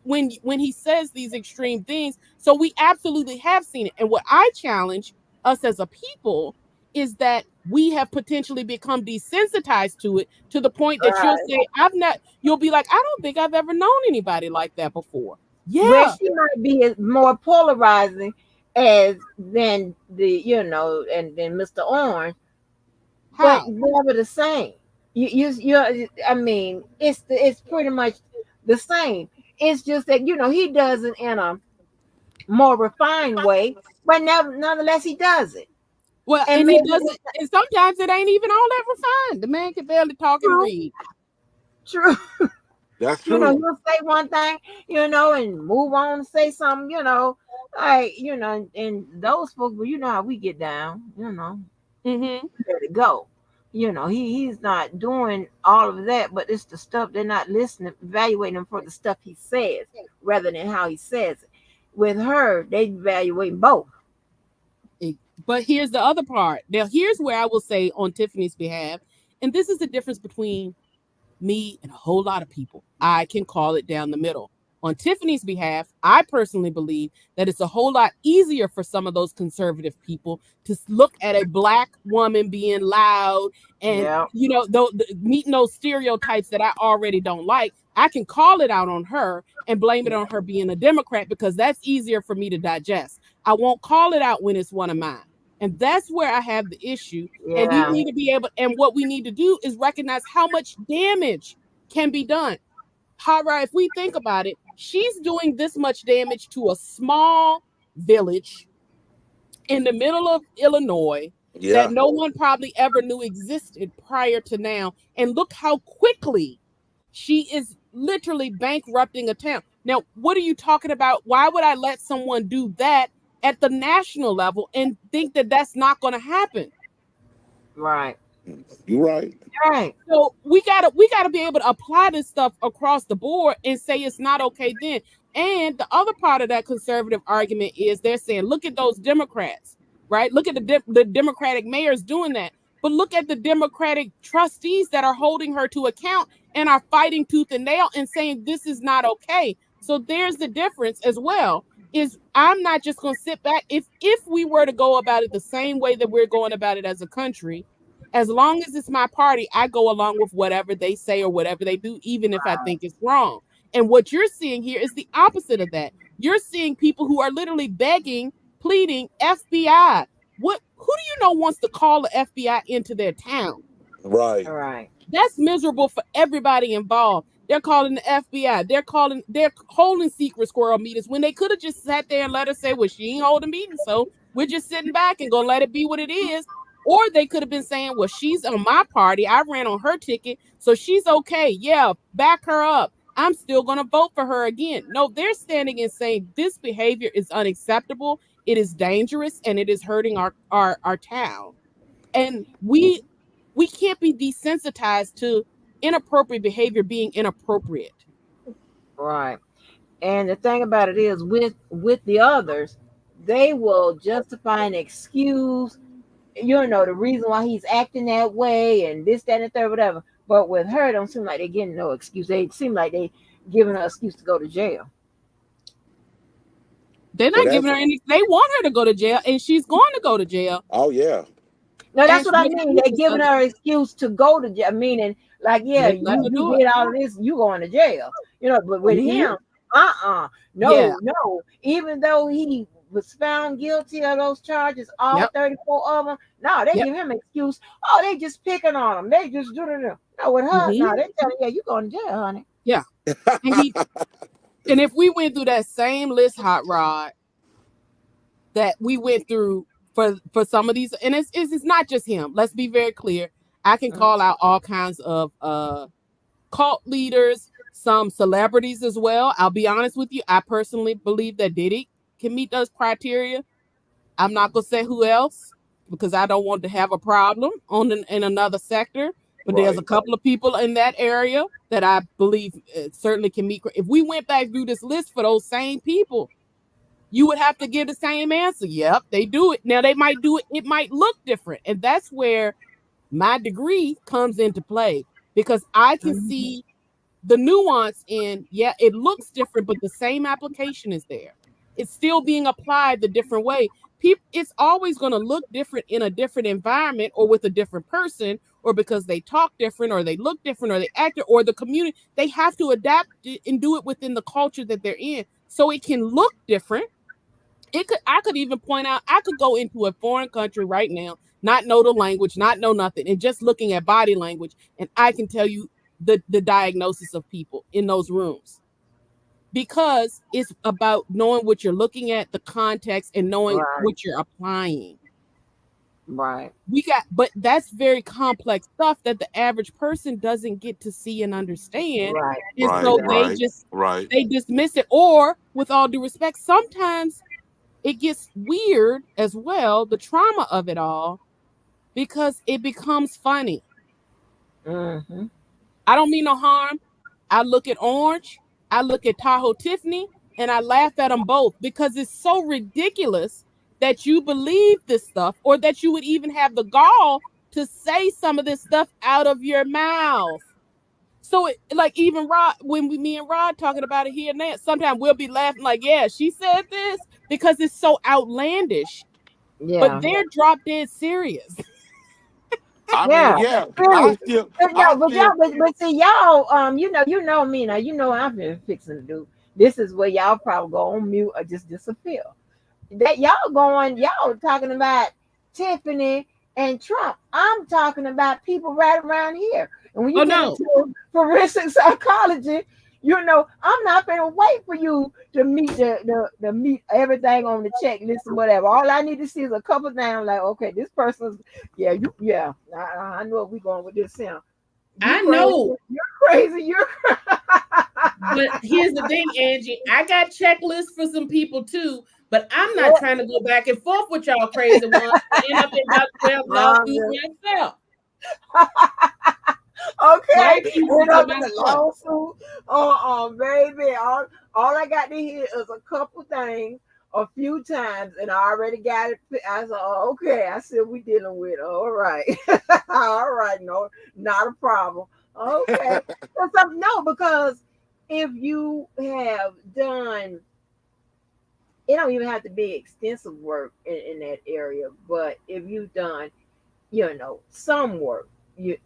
C: when he says these extreme things. So we absolutely have seen it. And what I challenge us as a people is that we have potentially become desensitized to it, to the point that you'll
B: Right.
C: say, you'll be like, I don't think I've ever known anybody like that before.
B: Where
C: Yeah.
B: she might be as more polarizing as than and then Mr. Orange, but
C: How?
B: never the same. I mean, it's pretty much the same. It's just that he does it in a more refined way, but nonetheless he does it.
C: Well,
B: And
C: and he
B: maybe
C: does it, and sometimes it ain't even all that refined. The man can barely talk and
B: true,
C: read.
B: true.
A: That's true.
B: He'll say one thing, and move on and say something, like, and those folks, well, you know how we get down,
C: Mm-hmm.
B: let it go. He's not doing all of that, but it's the stuff they're not listening, evaluating him for the stuff he says rather than how he says it. With her, they evaluate both.
C: But here's the other part. Now, here's where I will say on Tiffany's behalf, and this is the difference between me and a whole lot of people. I can call it down the middle. On Tiffany's behalf, I personally believe that it's a whole lot easier for some of those conservative people to look at a Black woman being loud and,
B: Yeah,
C: meeting those stereotypes that I already don't like. I can call it out on her and blame it on her being a Democrat, because that's easier for me to digest. I won't call it out when it's one of mine. And that's where I have the issue. And you
B: yeah,
C: need to be able, and what we need to do is recognize how much damage can be done. HOTROD, if we think about it, she's doing this much damage to a small village in the middle of Illinois that
A: Yeah.
C: no one probably ever knew existed prior to now. And look how quickly she is literally bankrupting a town. Now, what are you talking about? Why would I let someone do that at the national level and think that that's not going to happen?
B: right,
A: You're right.
B: right,
C: So we gotta be able to apply this stuff across the board and say it's not okay then. And the other part of that conservative argument is they're saying, look at those Democrats, right? Look at the Democratic mayors doing that. But look at the Democratic trustees that are holding her to account and are fighting tooth and nail and saying this is not okay. So there's the difference as well. Is I'm not just gonna sit back. If we were to go about it the same way that we're going about it as a country, as long as it's my party, I go along with whatever they say or whatever they do, even if I think it's wrong. And what you're seeing here is the opposite of that. You're seeing people who are literally begging, pleading, FBI. Who do you know wants to call the FBI into their town?
A: Right.
B: right.
C: That's miserable for everybody involved. They're calling the FBI. They're holding secret squirrel meetings when they could have just sat there and let her say, well, she ain't holding meetings, so we're just sitting back and gonna let it be what it is. Or they could have been saying, well, she's on my party. I ran on her ticket, so she's okay. Yeah, back her up. I'm still gonna vote for her again. No, they're standing and saying this behavior is unacceptable. It is dangerous and it is hurting our town. And we can't be desensitized to inappropriate behavior being inappropriate.
B: Right. And the thing about it is, with the others, they will justify and excuse, the reason why he's acting that way and this, that, and the third, whatever. But with her, it don't seem like they're getting no excuse. They seem like they giving her an excuse to go to jail.
C: They're
A: Well,
C: not giving her any. They want her to go to jail, and she's going to go to jail.
A: oh yeah.
B: No, that's
C: And
B: what I mean. They're giving her an excuse to go to jail. Meaning, like, yeah,
C: let her do
B: you
C: it.
B: did all of this, you going to jail. But with him,
C: Yeah.
B: no. Even though he was found guilty of those charges, all
C: Yep.
B: 34 of them, no, they
C: Yep.
B: give him an excuse. Oh, they just picking on him. They just do it. No, with her, no, they tell her, yeah, you going to jail, honey.
C: Yeah. And if we went through that same list, HOTROD, that we went through for some of these, and it's not just him. Let's be very clear. I can call out all kinds of cult leaders, some celebrities as well. I'll be honest with you. I personally believe that Diddy can meet those criteria. I'm not gonna say who else because I don't want to have a problem in another sector. But there's a
A: Right.
C: couple of people in that area that I believe certainly can meet. If we went back through this list for those same people, you would have to give the same answer. Yep, they do it. Now they might do it. It might look different. And that's where my degree comes into play. because I can see the nuance in, yeah, it looks different, but the same application is there. It's still being applied the different way. People, it's always going to look different in a different environment or with a different person, or because they talk different or they look different or they act or the community. They have to adapt it and do it within the culture that they're in, so it can look different. I could even point out, I could go into a foreign country right now, not know the language, not know nothing, and just looking at body language, and I can tell you the diagnosis of people in those rooms, because it's about knowing what you're looking at, the context, and knowing what you're applying.
B: Right.
C: But that's very complex stuff that the average person doesn't get to see and understand.
B: Right.
C: And
A: Right,
C: so
A: right.
C: they dismiss it, or with all due respect, sometimes it gets weird as well, the trauma of it all, because it becomes funny.
B: Mm-hmm.
C: I don't mean no harm. I look at Orange, I look at Tahoe Tiffany, and I laugh at them both, because it's so ridiculous that you believe this stuff, or that you would even have the gall to say some of this stuff out of your mouth. So, like, even Rod, when me and Rod talking about it here and there, sometimes we'll be laughing like, yeah, she said this, because it's so outlandish.
B: Yeah.
C: But they're drop dead serious.
A: I mean, yeah, I still,
B: but see, y'all, you know me now. You know I've been fixing to do. This is where y'all probably go on mute or just disappear. That y'all talking about Tiffany and Trump. I'm talking about people right around here. And when you get into forensic psychology, I'm not gonna wait for you to meet the meet everything on the checklist or whatever. All I need to see is a couple things. I'm like, okay, this person's I know where we're going with this sound.
C: I know
B: you're crazy.
C: But here's the thing, Angie. I got checklists for some people too, but I'm not trying to go back and forth with y'all crazy ones. End up in about 12 lawsuits myself.
B: Okay, end up in a lawsuit. Baby, all I got to hear is a couple things a few times, and I already got it. I said, oh, okay, I said we dealing with it. All right. All right, no, not a problem. Okay. No, because if you have done, it don't even have to be extensive work in that area, but if you've done, some work, you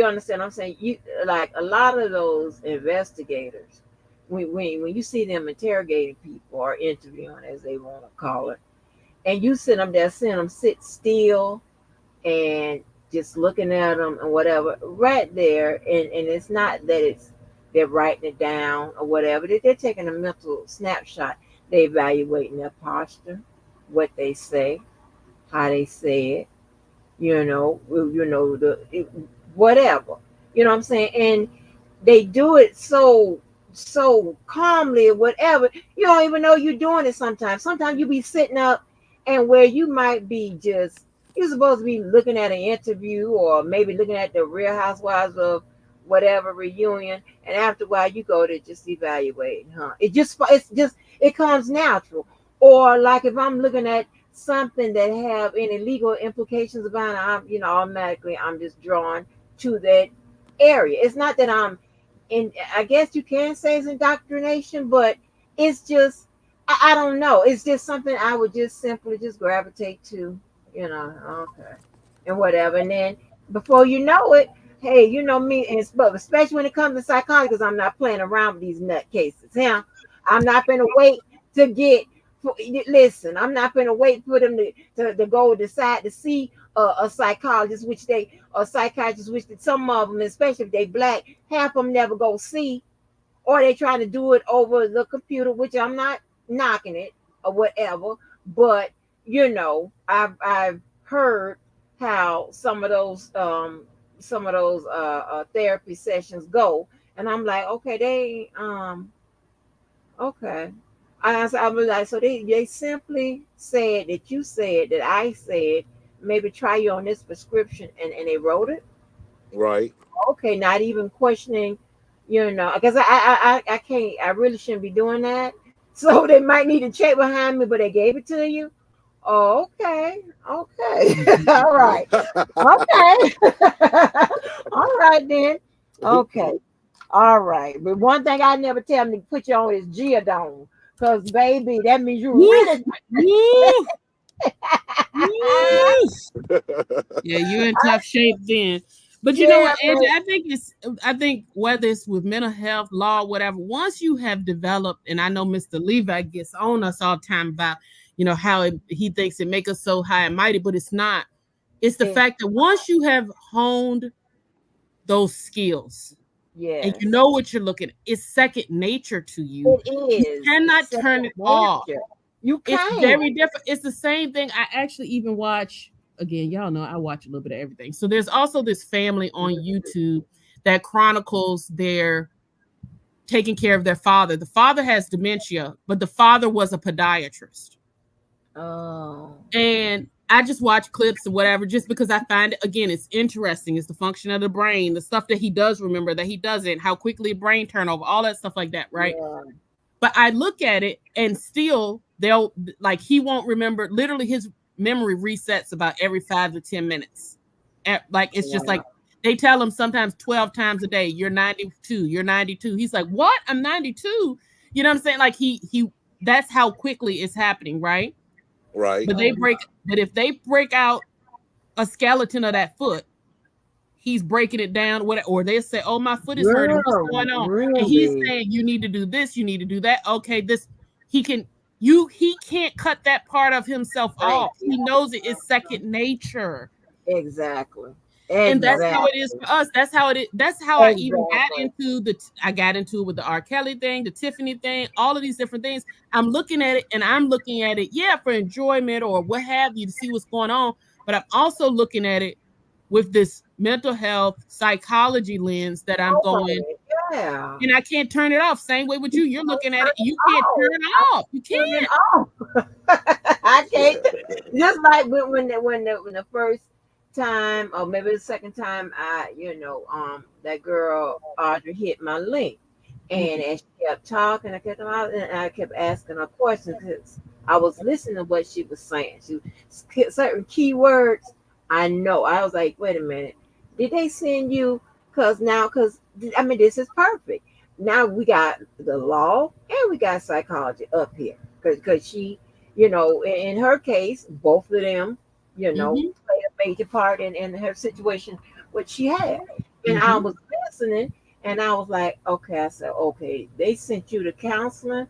B: understand what I'm saying? You, like a lot of those investigators, when you see them interrogating people or interviewing, as they want to call it, and you sit them there, seeing them sit still and just looking at them and whatever, right there, and it's not that they're writing it down or whatever. They're taking a mental snapshot. They're evaluating their posture, what they say, how they say it, whatever. You know what I'm saying? And they do it so calmly or whatever. You don't even know you're doing it sometimes. Sometimes you be sitting up and where you might be you're supposed to be looking at an interview or maybe looking at the Real Housewives of whatever reunion, and after a while you go to just evaluate, it comes natural. Or like if I'm looking at something that have any legal implications about it, automatically I'm just drawn to that area. It's not that I'm in, I guess you can say it's indoctrination, but it's just, I don't know. It's just something I would just simply just gravitate to, okay, and whatever. And then before you know it, hey, you know me, and especially when it comes to psychology, because I'm not playing around with these nut cases. I'm not going to wait to get. Listen, I'm not going to wait for them to go decide to see a psychologist, psychiatrist, which some of them, especially if they Black, half of them never go see, or they trying to do it over the computer, which I'm not knocking it or whatever. But I've heard how some of those therapy sessions go, and I'm like, okay, okay. I was like, so they simply said that you said that I said, maybe try you on this prescription, and they wrote it.
A: Right.
B: Okay, not even questioning, because I can't, I really shouldn't be doing that. So they might need to check behind me, but they gave it to you. Oh, okay. All right. Okay. All right then. Okay. All right. But one thing I never tell them to put you on is geodone. Because baby, that means you
C: Woo,
B: really
C: woo, woo. Yeah, you're in tough shape then. But you know
B: yeah,
C: what, Angie? I think whether it's with mental health, law, whatever, once you have developed, and I know Mr. Levi gets on us all the time about, how he thinks it make us so high and mighty, but it's not. It's the
B: man.
C: fact that once you have honed those skills and
B: Yes.
C: you know what you're looking at, it's second nature to you.
B: It
C: You
B: is. It's
C: cannot turn
B: second
C: it off.
B: nature. You
C: It's
B: can't.
C: very different. It's the same thing. I actually even watch, again, y'all know I watch a little bit of everything. So there's also this family on YouTube that chronicles their taking care of their father. The father has dementia, but the father was a podiatrist.
B: Oh.
C: And I just watch clips or whatever, just because I find it, again, it's interesting. It's the function of the brain, the stuff that he does remember, that he doesn't, how quickly brain turnover, all that stuff like that, right?
B: Yeah.
C: But I look at it and still they'll, like, he won't remember. Literally his memory resets about every 5 to 10 minutes. Like, it's just like they tell him sometimes 12 times a day, you're 92, you're 92. He's like, what? I'm 92. You know what I'm saying? Like he that's how quickly it's happening, right?
A: Right.
C: But if they break out a skeleton of that foot, he's breaking it down, or they say, oh, my foot is hurting, what's going on? And he's
B: Really?
C: saying, you need to do this, you need to do that. Okay, he can't cut that part of himself
B: Thank
C: off.
B: you.
C: He knows it is second nature.
B: Exactly.
C: And that's how it is for us. That's how it is. That's how I even got into it with the R. Kelly thing, the Tiffany thing, all of these different things. I'm looking at it, yeah, for enjoyment or what have you, to see what's going on. But I'm also looking at it with this mental health psychology lens that I'm going,
B: Yeah.
C: and I can't turn it off. Same way with you. You're looking at it, and you can't turn it off. You can't.
B: I can't. Just like when the first time, or maybe the second time, that girl Audrey hit my link, and as she kept talking, I kept asking her questions because I was listening to what she was saying. Certain keywords. I know. I was like, wait a minute, did they send you? Because this is perfect. Now we got the law and we got psychology up here because she, in her case, both of them, played a major part in her situation, what she had. And I was listening and I was like, okay, I said, okay, they sent you to counseling.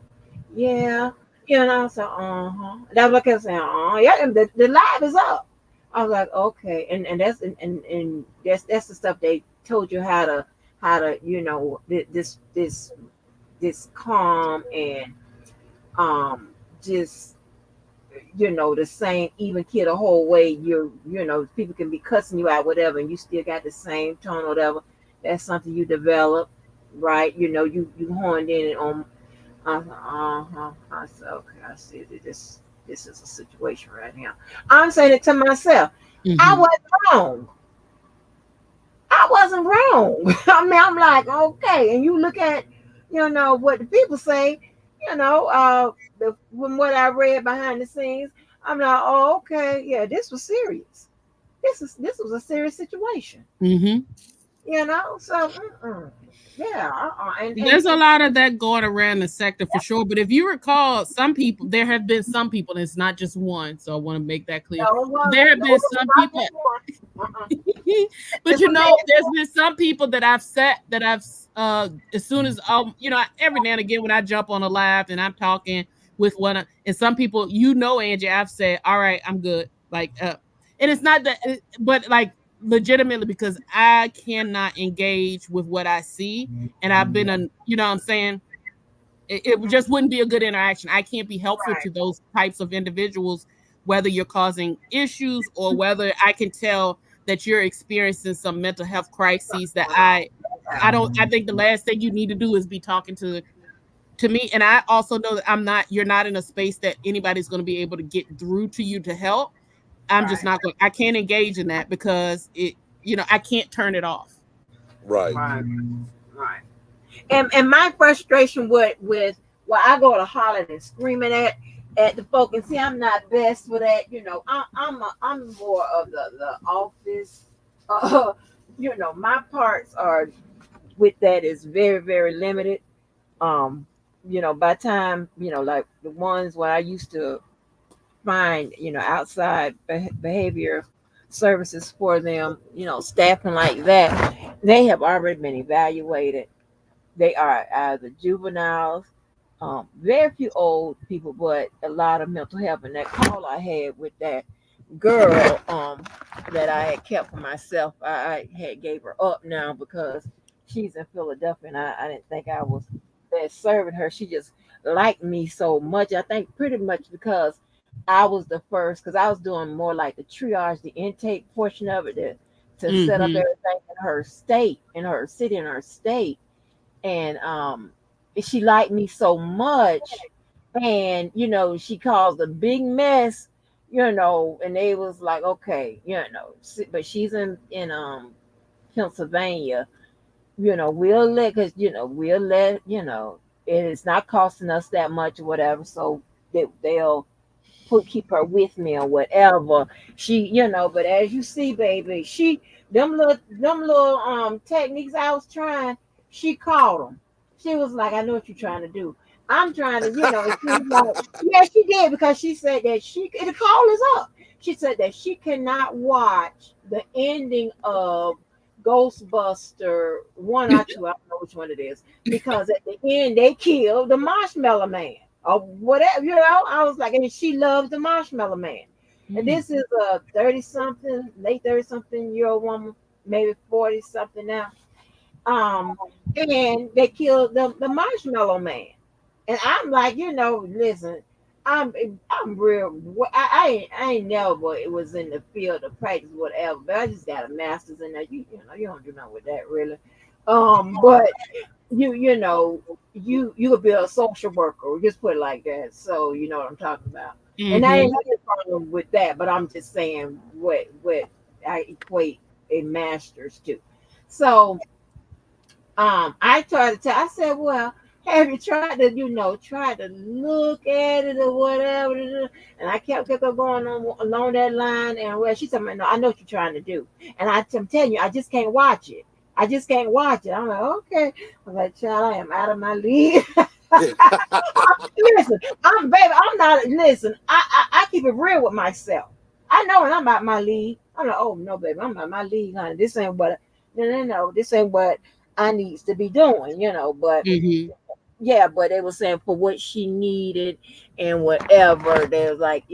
B: Yeah. I said, That's what I kept saying, yeah, and the live is up. I was like, okay, and that's the stuff they told you how to this calm and just the same even kid the whole way. People can be cussing you out whatever, and you still got the same tone or whatever. That's something you develop, right? You honed in on. I said, okay, I see this is a situation right now. I'm saying it to myself. I wasn't wrong. I wasn't wrong. I mean, I'm like, okay. And you look at, what the people say, from what I read behind the scenes, I'm like, oh, okay. Yeah, this was serious. This was a serious situation. So, yeah.
C: There's a lot of that going around the sector for sure. But if you recall, there have been some people, and it's not just one. So I want to make that clear. There have been some people, but there's been some people that I've as soon as every now and again when I jump on a live and I'm talking with and some people, Angie, I've said, all right, I'm good. Like, and it's not that, but like, legitimately, because I cannot engage with what I see, and I've been what I'm saying, it just wouldn't be a good interaction. I can't be helpful to those types of individuals, whether you're causing issues or whether I can tell that you're experiencing some mental health crises that I think the last thing you need to do is be talking to me. And I also know that you're not in a space that anybody's going to be able to get through to you to help. I'm just not going. I can't engage in that because I can't turn it off.
A: Right.
B: And my frustration with I go to hollering and screaming at the folk, and see, I'm not best for that. I'm more of the office. My parts are with that is very, very limited. Um, by time, like the ones where I used to find, outside behavior services for them, staffing like that, they have already been evaluated. They are either juveniles, very few old people, but a lot of mental health. And that call I had with that girl, that I had kept for myself, I had gave her up now because she's in Philadelphia, and I didn't think I was best serving her. She just liked me so much. I think pretty much because I was the first, because I was doing more like the triage, the intake portion of it, to set up
C: Mm-hmm.
B: everything in her state, in her city, in her state. And she liked me so much, and she caused a big mess, and they was like, okay, but she's in Pennsylvania, we'll let, because we'll let, it is not costing us that much or whatever, so they'll keep her with me or whatever. She, but as you see, baby, she, them little techniques I was trying, she caught them. She was like, I know what you're trying to do. I'm trying to, and she was like, yeah, she did, because she said that the call is up. She said that she cannot watch the ending of Ghostbuster one or two. I don't know which one it is, because at the end they killed the Marshmallow Man or whatever. I was like, and she loves the Marshmallow Man. And this is a 30 something, late 30 something year old woman, maybe 40 something now. And they killed the Marshmallow Man. And I'm like, listen, I'm I'm real. I ain't never it was in the field of practice, whatever. But I just got a master's in that. You don't do nothing with that really. But you could be a social worker. Just put it like that. So you know what I'm talking about. And I
C: Mm-hmm.
B: ain't got a problem with that. But I'm just saying what I equate a master's to. So I tried to tell. I said, well, have you tried to, try to look at it or whatever? And I kept on going on along that line. And well, she said, no, I know what you're trying to do. And I'm telling you, I just can't watch it. I just can't watch it. I'm like, okay. I'm like, child, I am out of my league. Listen, baby, I'm not. Listen, I keep it real with myself. I know when I'm out my league. I'm like, oh no, baby, I'm out my league, honey. This ain't what. No. This ain't what I needs to be doing. But
C: Mm-hmm.
B: yeah, but they were saying for what she needed and whatever, they was like,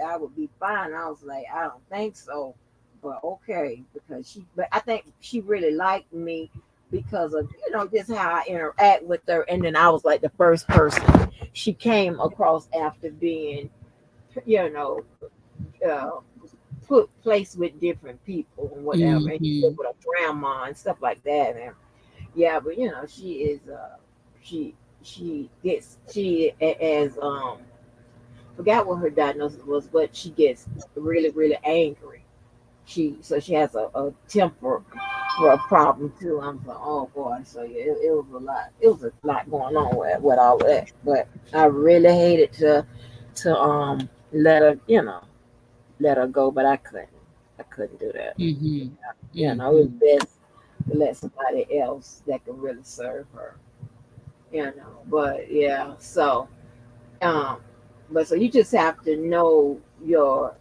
B: I would be fine. I was like, I don't think so, but okay, but I think she really liked me because of just how I interact with her, and then I was like the first person she came across after being, you know, uh, put placed with different people and whatever, and she lived
C: Mm-hmm.
B: with a grandma and stuff like that, and yeah, but she is she as forgot what her diagnosis was, but she gets really, really angry. She has a temper for a problem too. I'm like, oh boy, so yeah, it was a lot. It was a lot going on with all that. But I really hated to let her go, but I couldn't. I couldn't do that.
C: Mm-hmm.
B: It was
C: Mm-hmm.
B: best to let somebody else that could really serve her. But yeah, um but so you just have to know your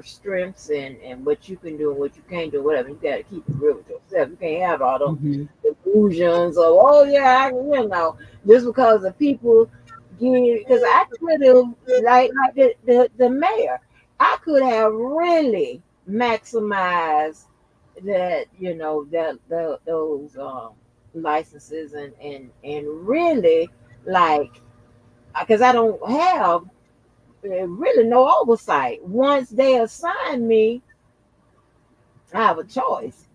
B: strengths and what you can do and what you can't do, whatever. You gotta keep it real with yourself. You can't have all them
C: Mm-hmm.
B: illusions of, oh yeah, just because the people give, because I could have, like the mayor, I could have really maximized that, those licenses, and really, like, because I don't have really no oversight. Once they assign me, I have a choice.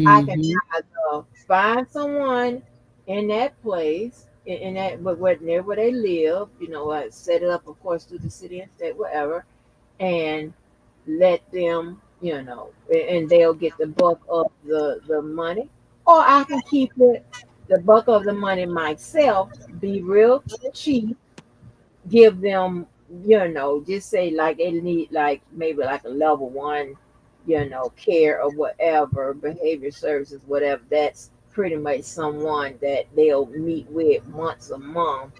B: I can
C: Mm-hmm.
B: either find someone in that place, in that, but wherever they live, I set it up, of course, through the city and state, whatever, and let them, and they'll get the bulk of the money, or I can keep the bulk of the money myself, be real cheap, give them, just say like they need, like maybe like a level one, care or whatever, behavior services, whatever. That's pretty much someone that they'll meet with once a month,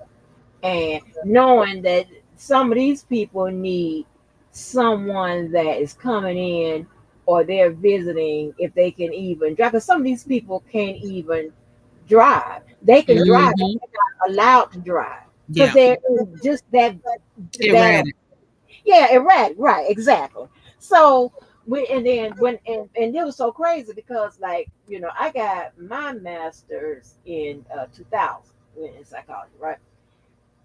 B: and knowing that some of these people need someone that is coming in or they're visiting if they can even drive. Because some of these people can't even drive. They can drive, but
C: Mhm.
B: they're not allowed to drive because
C: Yeah,
B: they're just that
C: erratic.
B: yeah, erratic, right, exactly. So and then and it was so crazy because like I got my master's in 2000 in psychology, right?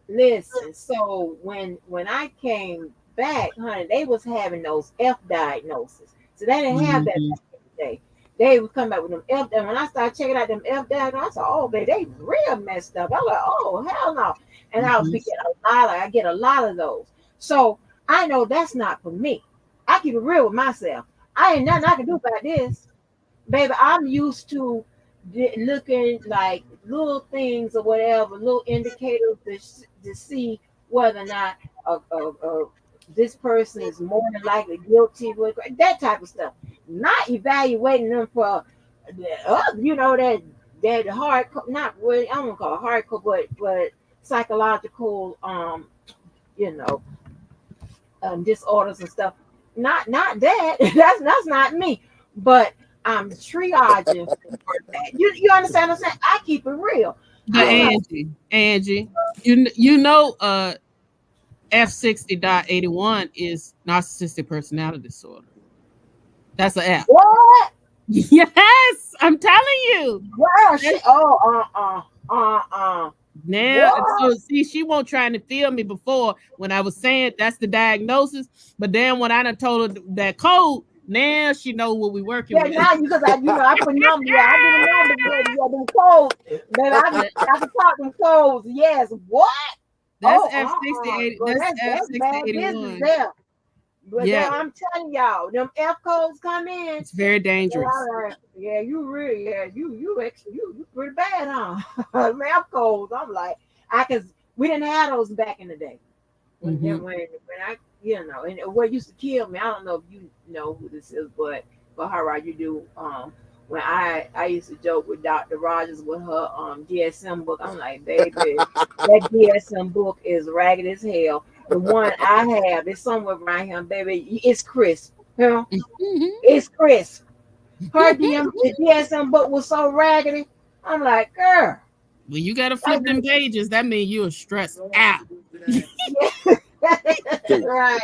B: Listen, so when I came back, honey, they was having those F diagnoses. So they didn't have that
C: Mhm.
B: back in the day. They would come back with them F. And when I started checking out them F diagnoses, I said, "Oh, they real messed up." I was like, "Oh, hell no!" And I was
C: Mhm.
B: getting I get a lot of those. So I know that's not for me. I keep it real with myself. I ain't nothing I can do about this. Baby, I'm used to looking like little things or whatever, little indicators to see whether or not this person is more than likely guilty, that type of stuff. Not evaluating them for, that hard, not really, I don't call it hardcore, but psychological, you know, disorders and stuff. Not that. That's not me. But I'm triaging for that. You understand what I'm saying? I keep it real.
C: But
B: I'm like,
C: Angie, you know, F60.81 is narcissistic personality disorder. That's an app.
B: what?
C: Yes, I'm telling you.
B: Wow,
C: That's
B: shit. Oh,
C: now,
B: what?
C: so see, she won't trying to feel me before when I was saying that's the diagnosis, but then when I done told her that code, now she know what we working
B: Yeah,
C: with.
B: now because I put numbers. Yeah, I do the numbers. Yeah, them codes. Baby, I can talk them codes. Yes. What?
C: That's
B: Oh,
C: F6080.
B: Well,
C: That's
B: that's bad business
C: F6081.
B: there. But
C: Yeah,
B: then I'm telling y'all, them F codes come in.
C: it's very
B: Well,
C: dangerous.
B: all right. Yeah, you really, yeah, you pretty bad, huh? Map codes. I'm like, we didn't have those back in the day.
C: Hmm.
B: When I, and what used to kill me, I don't know if you know who this is, but HOTROD, you do. When I used to joke with Dr. Rogers with her DSM book, I'm like, baby, that DSM book is ragged as hell. The one I have is somewhere around here, baby. It's crisp. You know,
C: Hmm.
B: it's crisp. Her DSM book was so raggedy. I'm like, girl.
C: When you gotta
B: I
C: flip them pages, that means you're stressed out.
B: right,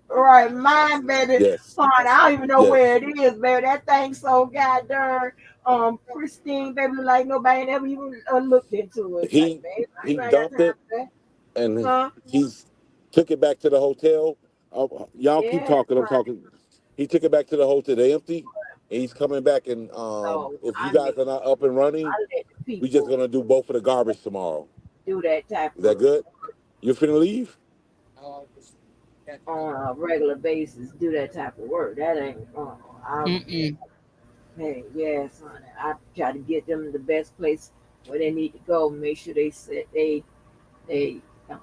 B: right. Mine, baby.
A: Yes,
B: Fine. I don't even know
A: yes.
B: where it is, baby. That thing's so goddamn pristine, baby. Like nobody ain't ever even looked into it. Like,
A: He
B: baby,
A: he
B: I ain't got
A: dumped
B: time
A: it
B: for that.
A: and
B: Huh?
A: he's took it back to the hotel. Y'all keep
B: Yeah,
A: talking. I'm
B: right.
A: talking. He took it back to the hotel. They empty, and he's coming back. And
B: So
A: if you
B: I mean,
A: guys are not up and running,
B: I let the
A: we just
B: people
A: gonna do both of the garbage tomorrow.
B: do that type
A: Is that
B: of
A: good? You finna leave?
B: on a regular basis. Do that type of work. That ain't. I
C: Mm-mm.
B: Hey, yes, honey. I try to get them the best place where they need to go. Make sure they set they um,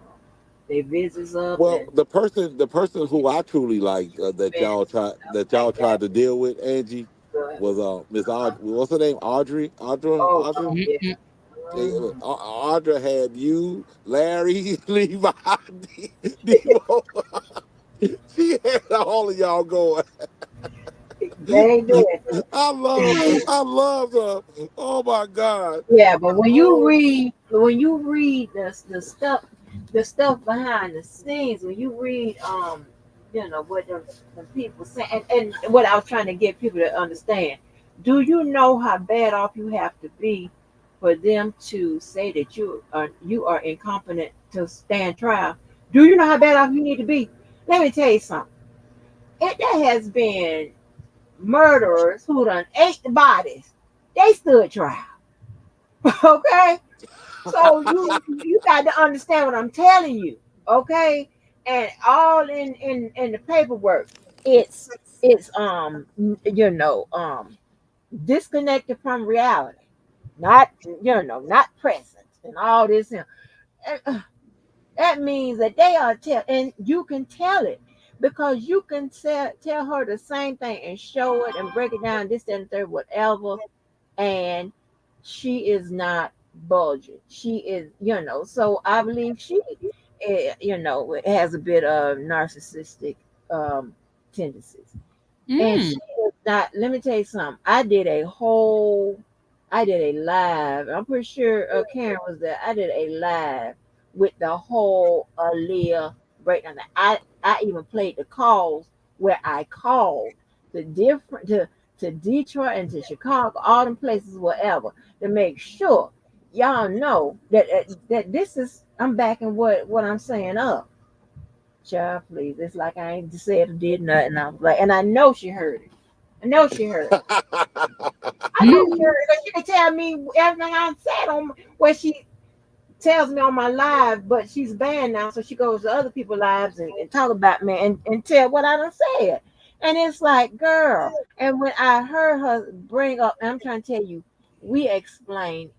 B: they visits up
A: Well,
B: and
A: the person who I truly like
B: events and stuff
A: that y'all
B: like
A: tried
B: that.
A: to deal with, Angie,
B: But
A: was Miss Audrey. What's her name? Audrey.
B: oh
A: Audrey.
B: yeah,
C: Mm-mm.
B: hmm
A: Audra had you, Larry, Levi, Devo. She had all of y'all going.
B: they did.
A: I love her. Oh my God.
B: Yeah, but
A: Oh,
B: when you read the stuff behind the scenes, when you read what the people say, and what I was trying to get people to understand, do you know how bad off you have to be for them to say that you are incompetent to stand trial? Do you know how bad off you need to be? Let me tell you something. There has been murderers who done ate the bodies. They stood trial. Okay, so you got to understand what I'm telling you, okay? And all in the paperwork, it's disconnected from reality, not not present, and all this. That means that they are and you can tell it because you can tell her the same thing and show it and break it down, this, that, and third, whatever, and she is not bulging. She is, so I believe she, has a bit of narcissistic um, tendencies. And
C: Mm.
B: she is not, let me tell you something. I did a live. I'm pretty sure Karen was there. I did a live with the whole Aaliyah breakdown. I even played the calls where I called the different to Detroit and to Chicago, all them places, whatever, to make sure y'all know that this is I'm backing what I'm saying up. Child, please. It's like I ain't said or did nothing. I was like, and I know she heard it. I know she heard it. I know she
C: Mm.
B: heard it because she can tell me everything I said on where she tells me on my live, but she's banned now, so she goes to other people's lives and talk about me and tell what I done said. And it's like, girl. And when I heard her bring up, and I'm trying to tell you, we explained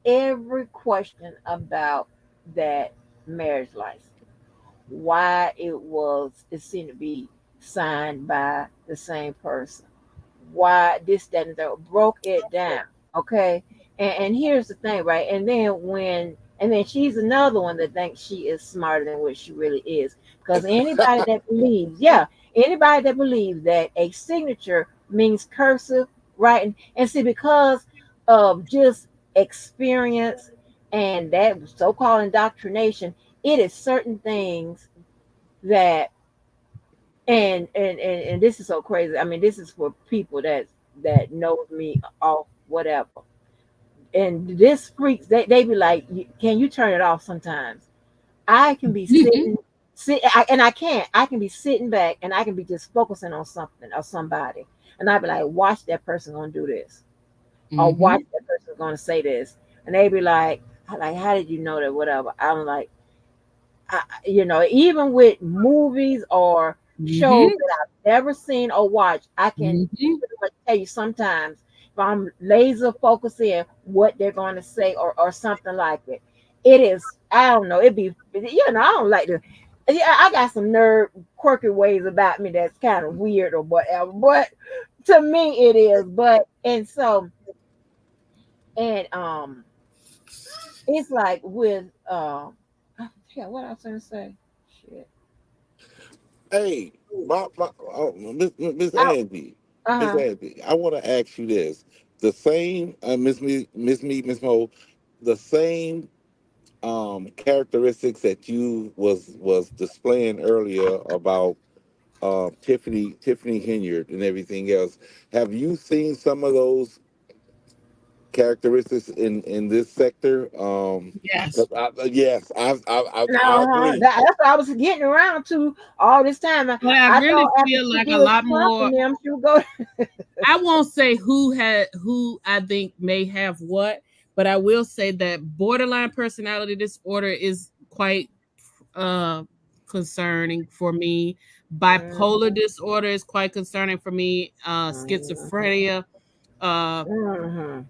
B: every question about that marriage license, why it seemed to be signed by the same person, why this, that, and that, broke it down. Okay. And here's the thing, right? And then she's another one that thinks she is smarter than what she really is. Because anybody that believes that a signature means cursive writing, and see, because of just experience and that so-called indoctrination, it is certain things that and this is so crazy. I mean, this is for people that knows me off whatever. And this freaks, they be like, can you turn it off sometimes? I can be and I can't. I can be sitting back and I can be just focusing on something or somebody. And I'd be like, watch that person gonna do this. Or watch
C: Mhm.
B: that person gonna say this. And they be like, how did you know that? Whatever. I'm like, even with movies or shows
C: Mhm.
B: that I've never seen or watched, I can
C: Mhm.
B: pretty much tell you sometimes if I'm laser focusing what they're going to say or something like it. It is, I don't know, I don't like to, yeah, I got some nerd quirky ways about me that's kind of weird or whatever, but to me it is. But, and so, and, it's like with, yeah, what I was going to say? Shit.
A: Hey, Miss
B: I,
A: Angie, Miss
B: uh-huh.
A: Angie, I want to ask you this: the same, Miss Mo, the same characteristics that you was displaying earlier about Tiffany Henyard and everything else. Have you seen some of those characteristics in this sector?
C: Yes.
A: Yes, I
B: Uh-huh.
A: agree.
B: That's what I was getting around to all this time.
C: But I
B: I
C: really
B: thought after
C: feel
B: she
C: like a
B: did
C: lot
B: Trump
C: more.
B: and them, she would go.
C: I won't say who I think may have what, but I will say that borderline personality disorder is quite uh concerning for me. Bipolar
B: Mhm,
C: disorder is quite concerning for me.
B: mhm,
C: Schizophrenia uh
B: mhm,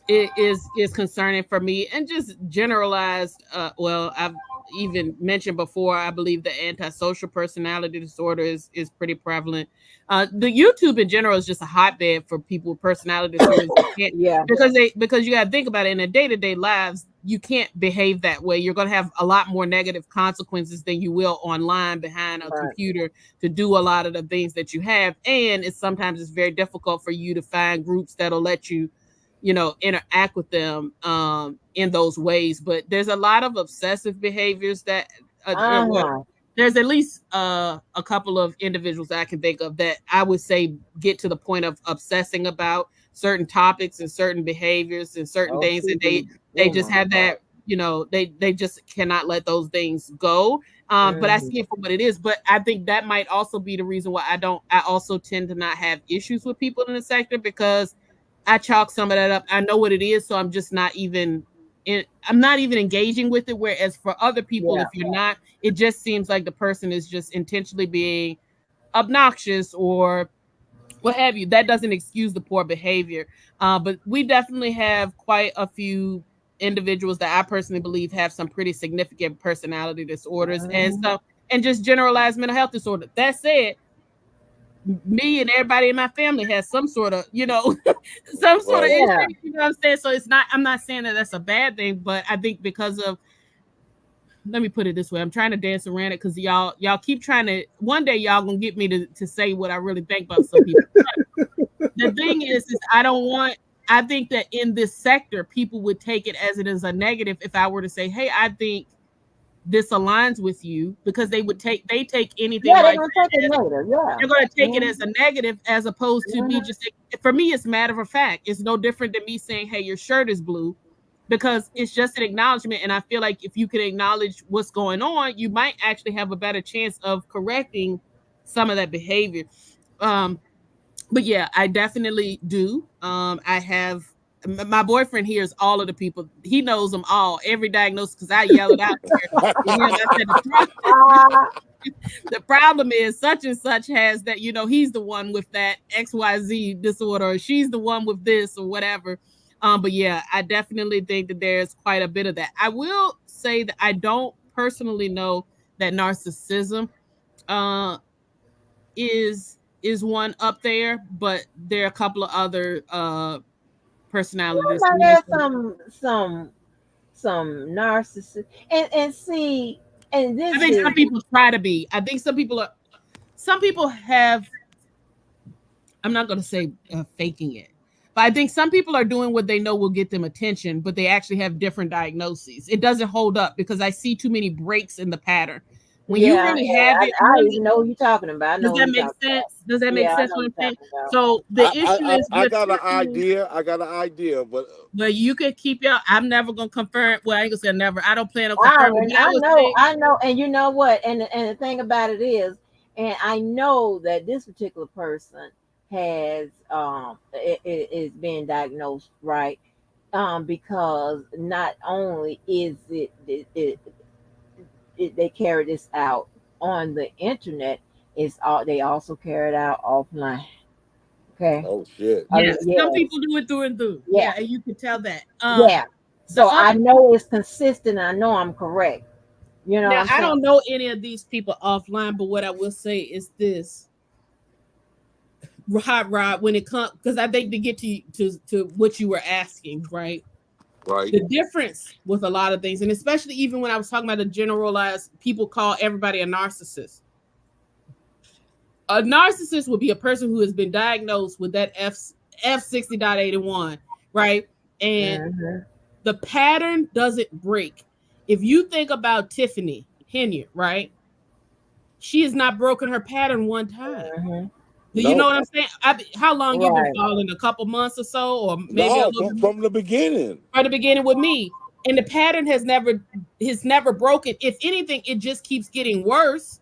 C: it is concerning for me, and just generalized well, I've even mentioned before, I believe the antisocial personality disorder is pretty prevalent. The YouTube in general is just a hotbed for people with personality disorders. You can't,
B: yeah,
C: because you got to think about it, in their day-to-day lives you can't behave that way. You're going to have a lot more negative consequences than you will online behind a
B: right.
C: computer to do a lot of the things that you have. And it's very difficult for you to find groups that'll let you, interact with them in those ways. But there's a lot of obsessive behaviors that well,
B: Uh-huh.
C: there's at least a couple of individuals that I can think of that I would say get to the point of obsessing about certain topics and certain behaviors and certain things, and
B: OCD.
C: they
B: Oh
C: just
B: my
C: have
B: God.
C: that, they just cannot let those things go. But I
B: Hmm.
C: see it for what it is. But I think that might also be the reason why I also tend to not have issues with people in the sector, because I chalk some of that up. I know what it is, so I'm not even engaging with it. Whereas for other people,
B: Yeah.
C: if you're not, it just seems like the person is just intentionally being obnoxious or what have you. That doesn't excuse the poor behavior. But we definitely have quite a few individuals that I personally believe have some pretty significant personality disorders,
B: Mhm.
C: and just generalized mental health disorder. That said, me and everybody in my family has some sort of, some sort of
A: Right.
C: issue.
B: Yeah.
C: You know what I'm saying? So I'm not saying that that's a bad thing, but I think because of, let me put it this way, I'm trying to dance around it because y'all keep trying to, one day y'all gonna get me to say what I really think about some people. The thing is I think that in this sector, people would take it as it is a negative if I were to say, hey, I think this aligns with you, because they take anything
B: Yeah, they're
C: like
B: gonna take it
C: that as,
B: later. Yeah.
C: they're going to take it
B: Mhm.
C: as a negative, as opposed to me just saying, for me, it's matter of fact. It's no different than me saying, hey, your shirt is blue, because it's just an acknowledgement. And I feel like if you can acknowledge what's going on, you might actually have a better chance of correcting some of that behavior. But yeah, I definitely do. I have my boyfriend hears all of the people. He knows them all, every diagnosis, because I yell it out there. And him, I said,
B: Ah,
C: the problem is such and such has that, he's the one with that XYZ disorder, or she's the one with this or whatever. But yeah, I definitely think that there's quite a bit of that. I will say that I don't personally know that narcissism uh is one up there, but there are a couple of other personality
B: now there's
C: disorders.
B: some narcissist and see, and
C: I
B: this
C: think
B: is
C: some people try to be. I think some people have, I'm not going to say faking it, but I think some people are doing what they know will get them attention, but they actually have different diagnoses. It doesn't hold up because I see too many breaks in the pattern. When you
B: yeah,
C: really
B: yeah.
C: have it,
B: I even know who you're talking about. I
C: does
B: know who
C: that
B: you're
C: make
B: talking about.
C: sense? Does that make
B: Yeah, I
C: sense
B: know
C: what
B: who
C: I'm
B: you're
C: saying?
B: talking about.
C: So the issue is
A: I
C: with
A: got an
C: Tiffany.
A: idea. I got an idea, but
C: Well, you can keep your. I'm never gonna confirm. Well, I ain't gonna say never. I don't plan on
B: I
C: confirming,
B: already,
C: but I would say,
B: I know, and you know what? And the thing about it is, and I know that this particular person has is being diagnosed right, because not only is they carry this out on the internet, it's all they also carry it out offline. Okay.
A: oh shit.
C: yeah, some
B: Yes.
C: people do it through and through.
B: Yeah.
C: Yeah, and you can tell that.
B: Yeah.
C: The
B: So I
C: other
B: know it's consistent. I know I'm correct. You know what
C: Now,
B: I'm
C: I
B: saying?
C: don't know any of these people offline, but what I will say is this: Hot Rod, when it comes, because I think to get to what you were asking, right?
A: Right.
C: The difference with a lot of things, and especially even when I was talking about the generalized, people call everybody a narcissist. A narcissist would be a person who has been diagnosed with that F60.81, right? And
B: Hmm.
C: the pattern doesn't break. If you think about Tiffany Henyard, right? She has not broken her pattern one time.
B: Hmm.
C: Do you know
A: No.
C: what I'm saying? How long you been
B: Right.
C: following? A couple months or so, or maybe a
A: No,
C: little bit more
A: from the beginning.
C: from the beginning with me. And the pattern has never broken. If anything, it just keeps getting worse,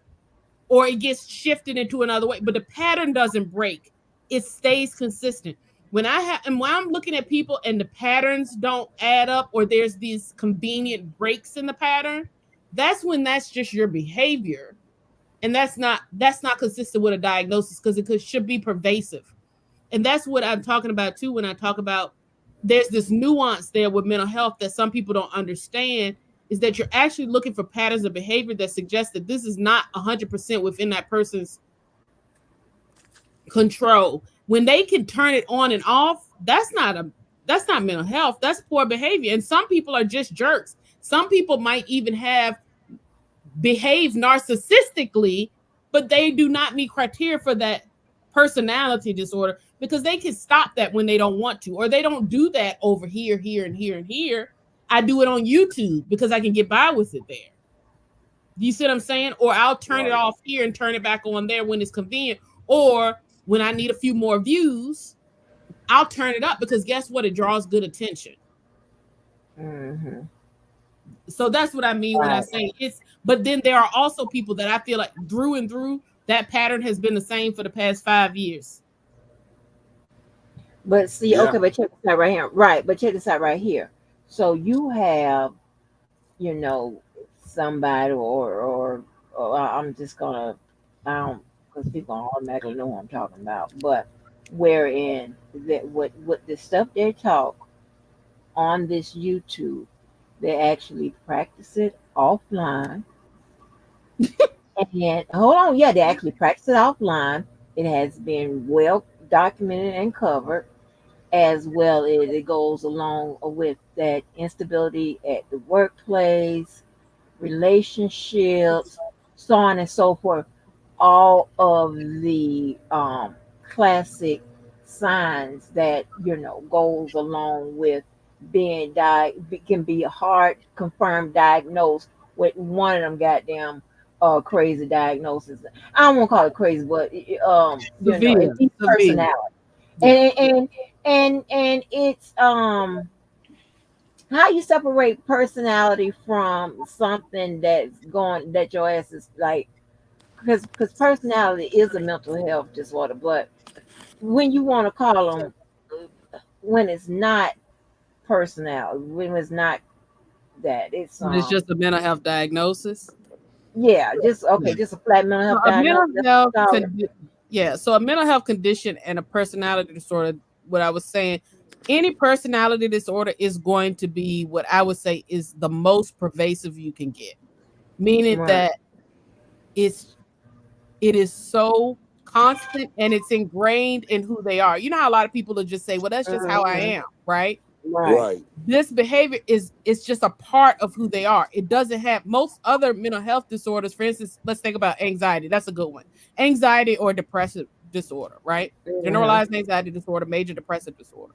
C: or it gets shifted into another way. But the pattern doesn't break; it stays consistent. When I'm looking at people and the patterns don't add up, or there's these convenient breaks in the pattern, that's just your behavior, and that's not consistent with a diagnosis, because should be pervasive. And that's what I'm talking about too when I talk about there's this nuance there with mental health that some people don't understand, is that you're actually looking for patterns of behavior that suggest that this is not 100% within that person's control. When they can turn it on and off, that's not mental health, that's poor behavior. And some people are just jerks. Some people might even behave narcissistically, but they do not meet criteria for that personality disorder, because they can stop that when they don't want to, or they don't do that over here, here, and here, and here. I do it on YouTube because I can get by with it there. You see what I'm saying? Or I'll turn it
A: Right.
C: off here and turn it back on there when it's convenient. Or when I need a few more views, I'll turn it up, because guess what? It draws good attention.
B: Hmm.
C: So that's what I mean when I
B: Right.
C: say it's, but then there are also people that I feel like through and through that pattern has been the same for the past 5 years.
B: But see,
A: Yeah.
B: okay, but check this out right here. Right, but check this out right here. So you have, you know, somebody or I'm just gonna, I don't, because people automatically know what I'm talking about. But wherein that what the stuff they talk on this YouTube, they actually practice it offline. And hold on, yeah, they actually practice it offline. It has been well documented and covered, as well as it goes along with that instability at the workplace, relationships, so on and so forth. All of the classic signs that goes along with being can be a hard confirmed diagnosed with one of them goddamn crazy diagnoses. I don't want to call it crazy, but
C: Severe,
B: at least
C: severe.
B: personality.
C: Yeah.
B: And it's how you separate personality from something that your ass is like, because personality is a mental health disorder, but when you want to call them, when it's not personality, when it's not that, it's
C: When it's just a mental health diagnosis.
B: yeah, just
C: Yeah.
B: okay, just a flat mental
C: So
B: health
C: a mental
B: diagnosis. That's
C: health
B: what you call it.
C: yeah. So a mental health condition and a personality disorder. What I was saying, any personality disorder is going to be what I would say is the most pervasive you can get, meaning
B: Right.
C: that it is so constant and it's ingrained in who they are. You know how a lot of people will just say, "Well, that's just how I
B: Mhm.
C: am," right?
B: Right.
A: Right.
C: This behavior is just a part of who they are. It doesn't have most other mental health disorders. For instance, let's think about anxiety. That's a good one. Anxiety or depressive disorder, right?
B: Mhm.
C: Generalized anxiety disorder, major depressive disorder.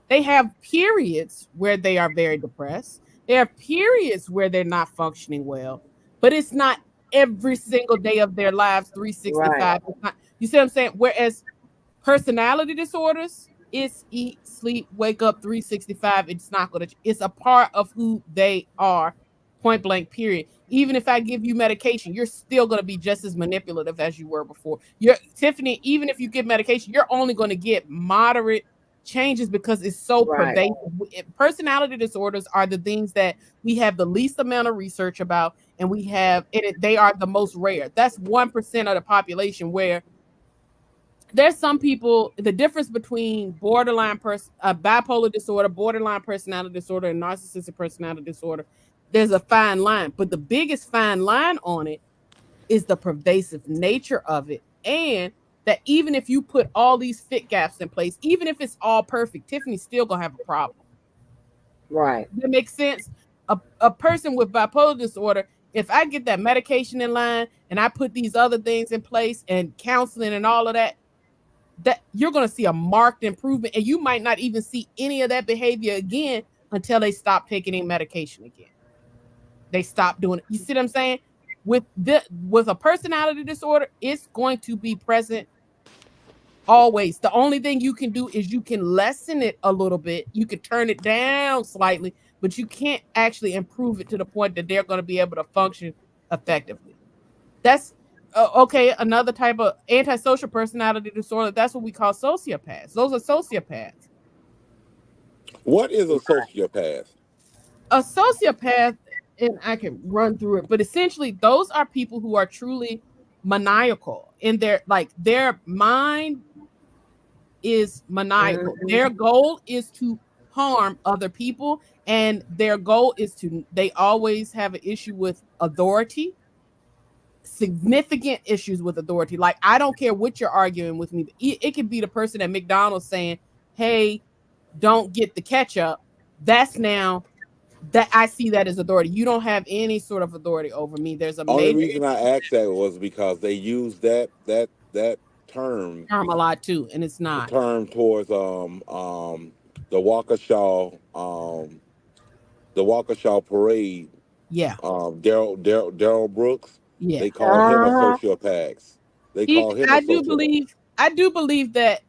C: They have periods where they are very depressed. There are periods where they're not functioning well, but it's not every single day of their lives,
B: Right.
C: 365. It's not, you see what I'm saying? Whereas personality disorders, it's eat, sleep, wake up 365. It's not going to, it's a part of who they are, point blank, period. Even if I give you medication, you're still going to be just as manipulative as you were before. You're Tiffany, even if you give medication, you're only going to get moderate changes because it's so
B: Right.
C: pervasive. Personality disorders are the things that we have the least amount of research about, and they are the most rare. That's 1% of the population, where there's some people, the difference between bipolar disorder, borderline personality disorder, and narcissistic personality disorder, there's a fine line, but the biggest fine line on it is the pervasive nature of it. And that even if you put all these fit gaps in place, even if it's all perfect, Tiffany's still gonna have a problem.
B: Right.
C: That makes sense. A person with bipolar disorder, if I get that medication in line and I put these other things in place and counseling and all of that, that you're going to see a marked improvement, and you might not even see any of that behavior again until they stop taking any medication again. They stop doing it. You see what I'm saying? With a personality disorder, it's going to be present always. The only thing you can do is you can lessen it a little bit. You can turn it down slightly, but you can't actually improve it to the point that they're going to be able to function effectively. That's okay. Another type of antisocial personality disorder. That's what we call sociopaths. Those are sociopaths.
A: What is a sociopath?
C: A sociopath, and I can run through it, but essentially, those are people who are truly maniacal in their mind is maniacal. Their
B: Mhm.
C: goal is to harm other people, and their goal is they always have an issue with authority, significant issues with authority. Like, I don't care what you're arguing with me. It could be the person at McDonald's saying, "Hey, don't get the ketchup." That's now that I see that as authority. You don't have any sort of authority over me. There's a
A: Only
C: major
A: reason I asked that was because they use that term
C: term a lot too, and it's
A: the
C: not.
A: term towards the Waukesha the Waukesha parade.
C: Yeah,
A: Daryl Brooks.
C: yeah.
A: They call him a
B: Uh-huh.
A: sociopath. They call him a
C: I do
A: sociopath.
C: believe. I do believe that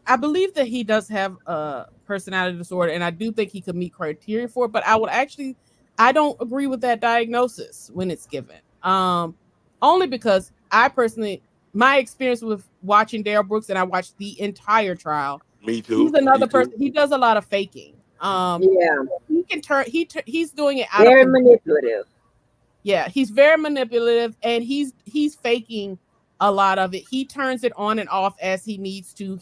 C: I believe that he does have a personality disorder, and I do think he could meet criteria for it. But I don't agree with that diagnosis when it's given. Only because I personally, my experience with watching Daryl Brooks, and I watched the entire trial.
A: Me
C: He's
A: too. Me
C: another person.
A: too.
C: He does a lot of faking.
B: Yeah.
C: He can turn. He's doing it out of
B: Very
C: convenience.
B: manipulative.
C: Yeah, he's very manipulative, and he's faking a lot of it. He turns it on and off as he needs to.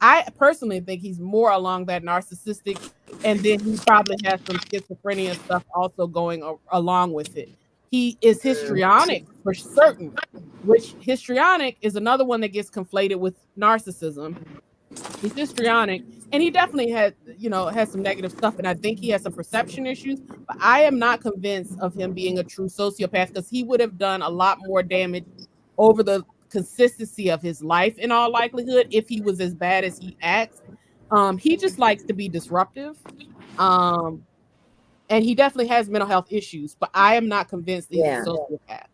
C: I personally think he's more along that narcissistic, and then he probably has some schizophrenia stuff also going along with it. He is
B: Mm.
C: histrionic for certain. which histrionic is another one that gets conflated with narcissism. He's histrionic, and he definitely has some negative stuff, and I think he has some perception issues, but I am not convinced of him being a true sociopath, because he would have done a lot more damage over the consistency of his life in all likelihood if he was as bad as he acts. He just likes to be disruptive. And he definitely has mental health issues, but I am not convinced that he's a sociopath.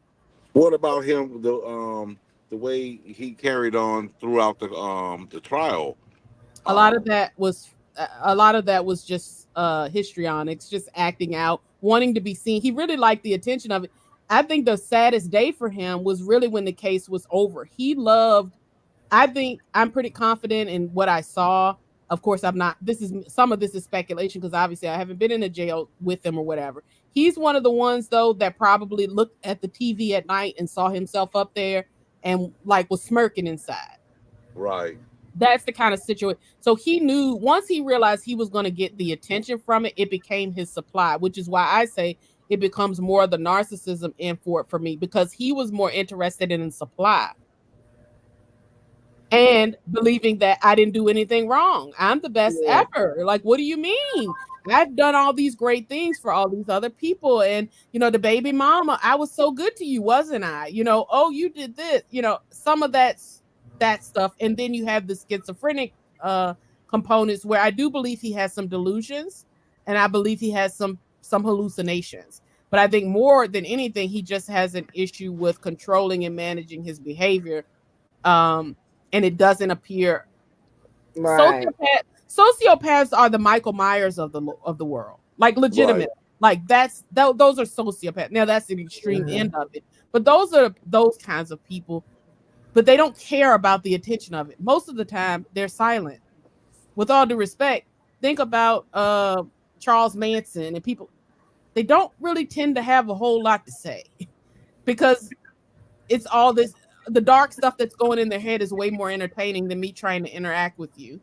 A: What about him? The way he carried on throughout the trial.
C: A lot of that was just histrionics, just acting out, wanting to be seen. He really liked the attention of it. I think the saddest day for him was really when the case was over. He loved, I think I'm pretty confident in what I saw. Of course, I'm not. Some of this is speculation, because obviously I haven't been in a jail with him or whatever. He's one of the ones, though, that probably looked at the TV at night and saw himself up there and like was smirking inside.
A: Right.
C: That's the kind of situation. So he knew, once he realized he was going to get the attention from it, it became his supply, which is why I say it becomes more the narcissism in for it for me, because he was more interested in supply and believing that I didn't do anything wrong. I'm the best ever. Like, what do you mean? I've done all these great things for all these other people. And, the baby mama, I was so good to you, wasn't I? Oh, you did this, some of that stuff. And then you have the schizophrenic components, where I do believe he has some delusions, and I believe he has some hallucinations. But I think more than anything, he just has an issue with controlling and managing his behavior. And it doesn't appear.
B: Right.
C: Sociopaths are the Michael Myers of the world, like legitimate. Right. Like those are sociopaths. Now that's the extreme end of it, but those are those kinds of people. But they don't care about the attention of it. Most of the time, they're silent. With all due respect, think about Charles Manson and people. They don't really tend to have a whole lot to say, because it's all this. The dark stuff that's going in their head is way more entertaining than me trying to interact with you.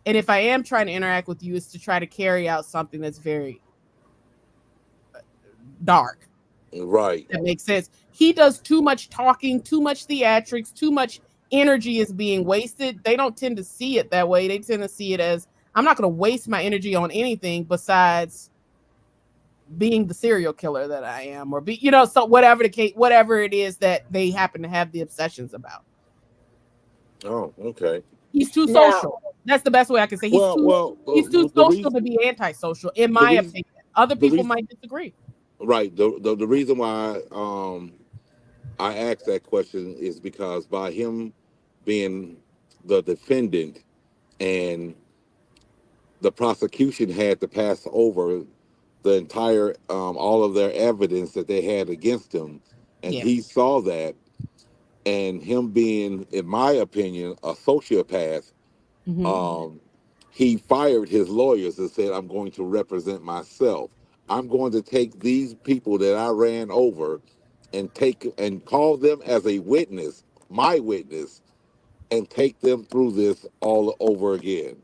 C: And if I am trying to interact with you, it's to try to carry out something that's very dark.
A: Right.
C: That makes sense. He does too much talking, too much theatrics, too much energy is being wasted. They don't tend to see it that way. They tend to see it as, I'm not going to waste my energy on anything besides being the serial killer that I am, or be, so whatever the case, whatever it is that they happen to have the obsessions about.
A: Oh, okay.
C: He's too social. That's the best way I can say. He's too social to be antisocial, in my opinion. Other people might disagree.
A: Right. The reason why I asked that question is because by him being the defendant, and the prosecution had to pass over the entire all of their evidence that they had against him, and he saw that, and him being, in my opinion, a sociopath, he fired his lawyers and said, I'm going to represent myself. I'm going to take these people that I ran over and call them as a witness, my witness, and take them through this all over again.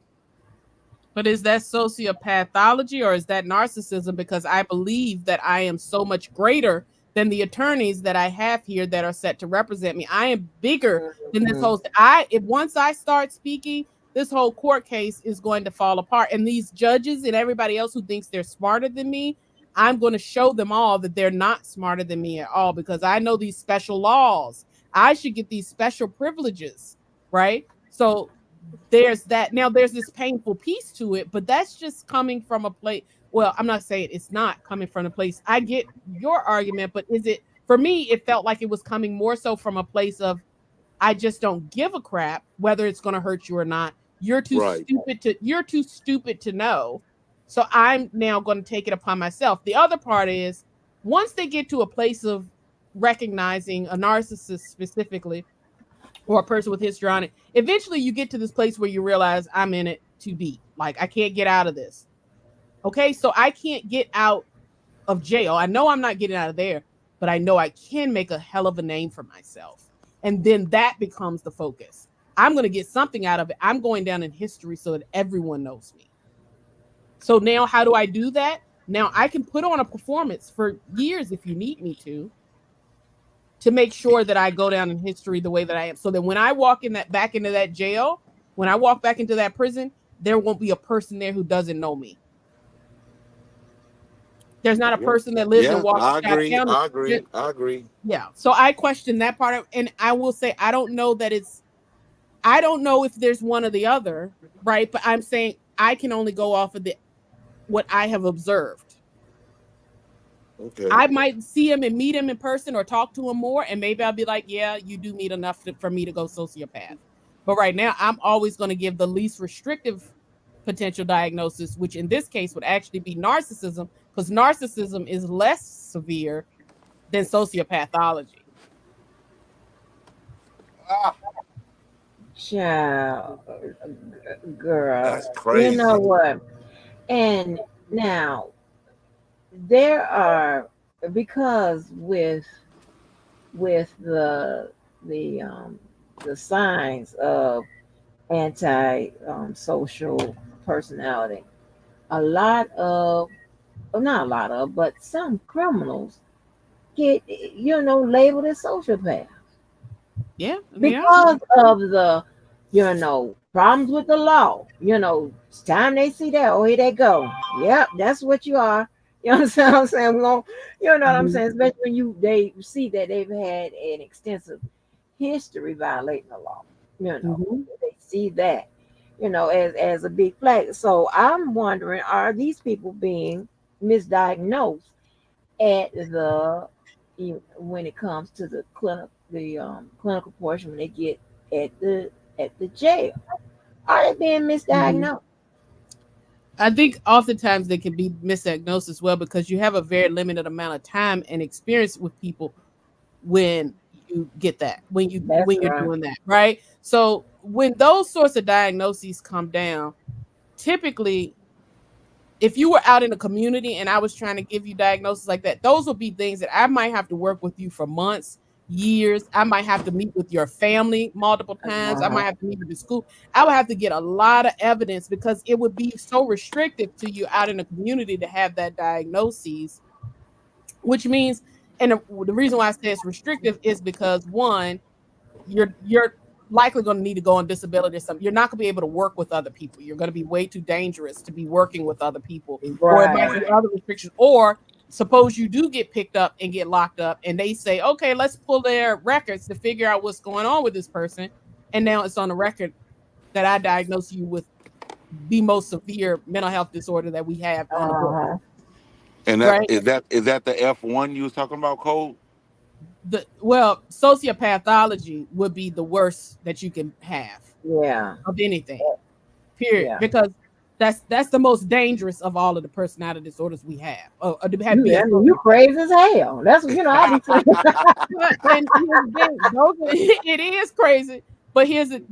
C: But is that sociopathology, or is that narcissism? Because I believe that I am so much greater than the attorneys that I have here that are set to represent me. I am bigger than this whole. Once I start speaking, this whole court case is going to fall apart. And these judges and everybody else who thinks they're smarter than me, I'm going to show them all that they're not smarter than me at all, because I know these special laws. I should get these special privileges, right? So there's that. Now there's this painful piece to it, but that's just coming from a place. Well, I'm not saying it's not coming from a place. I get your argument, but for me, it felt like it was coming more so from a place of, I just don't give a crap whether it's going to hurt you or not. You're too stupid to know. So I'm now going to take it upon myself. The other part is, once they get to a place of recognizing a narcissist specifically, or a person with histrionic, eventually you get to this place where you realize, I'm in it too deep. Like, I can't get out of this. Okay, so I can't get out of jail. I know I'm not getting out of there, but I know I can make a hell of a name for myself. And then that becomes the focus. I'm going to get something out of it. I'm going down in history so that everyone knows me. So now how do I do that? Now I can put on a performance for years if you need me to. to make sure that I go down in history the way that I am. So that when I walk back into that jail, when I walk back into that prison, there won't be a person there who doesn't know me. There's not a person that lives and walks
A: I
C: down.
A: agree.
C: Yeah. So I question that part of, and I will say I don't know if there's one or the other, right? But I'm saying I can only go off of what I have observed.
A: Okay.
C: I might see him and meet him in person or talk to him more, and maybe I'll be like, yeah, you do meet enough for me to go sociopath. But right now, I'm always going to give the least restrictive potential diagnosis, which in this case would actually be narcissism, because narcissism is less severe than sociopathology.
B: Child, girl,
A: That's crazy.
B: you know what? And now there are, because with the signs of anti social personality, a lot of, well, not a lot of, but some criminals get, labeled as sociopaths.
C: Yeah.
B: Because of the, problems with the law. It's time they see that, oh, here they go. Yep, that's what you are. You know what I'm saying? We're gonna, you know what I'm saying? Especially when they see that they've had an extensive history violating the law. They see that, as a big flag. So I'm wondering, are these people being misdiagnosed at when it comes to the clinical portion, when they get at the jail? Are they being misdiagnosed?
C: I think oftentimes they can be misdiagnosed as well, because you have a very limited amount of time and experience with people when you get that, when you're doing that, right? So when those sorts of diagnoses come down, typically, if you were out in the community and I was trying to give you diagnoses like that, those would be things that I might have to work with you for months, years. I might have to meet with your family multiple times. I might have to meet with the school. I would have to get a lot of evidence, because it would be so restrictive to you out in the community to have that diagnosis, which means, and the reason why I say it's restrictive is because, one, you're likely going to need to go on disability or something. You're not going to be able to work with other people. You're going to be way too dangerous to be working with other people, or it might be other restrictions. Or suppose you do get picked up and get locked up, and they say, okay, let's pull their records to figure out what's going on with this person, and now it's on the record that I diagnosed you with the most severe mental health disorder that we have on the book.
A: And is that the F1 you was talking about, Cole?
C: Sociopathology would be the worst that you can have.
B: Yeah.
C: Of anything. Period. Yeah. Because that's the most dangerous of all of the personality disorders we have.
B: You crazy as hell. That's I be saying.
C: It is crazy, but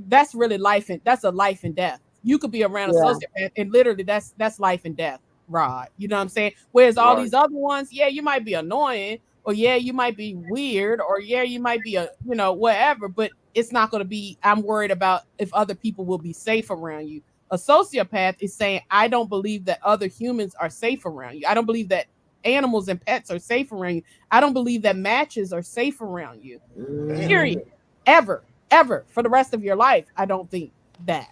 C: that's really that's a life and death. You could be around a sociopath, and literally that's life and death, Rod. You know what I'm saying? Whereas all these other ones, yeah, you might be annoying, or yeah, you might be weird, or yeah, you might be whatever, but it's not going to be, I'm worried about if other people will be safe around you. A sociopath is saying, I don't believe that other humans are safe around you. I don't believe that animals and pets are safe around you. I don't believe that matches are safe around you. Period. Ever for the rest of your life. I don't think that.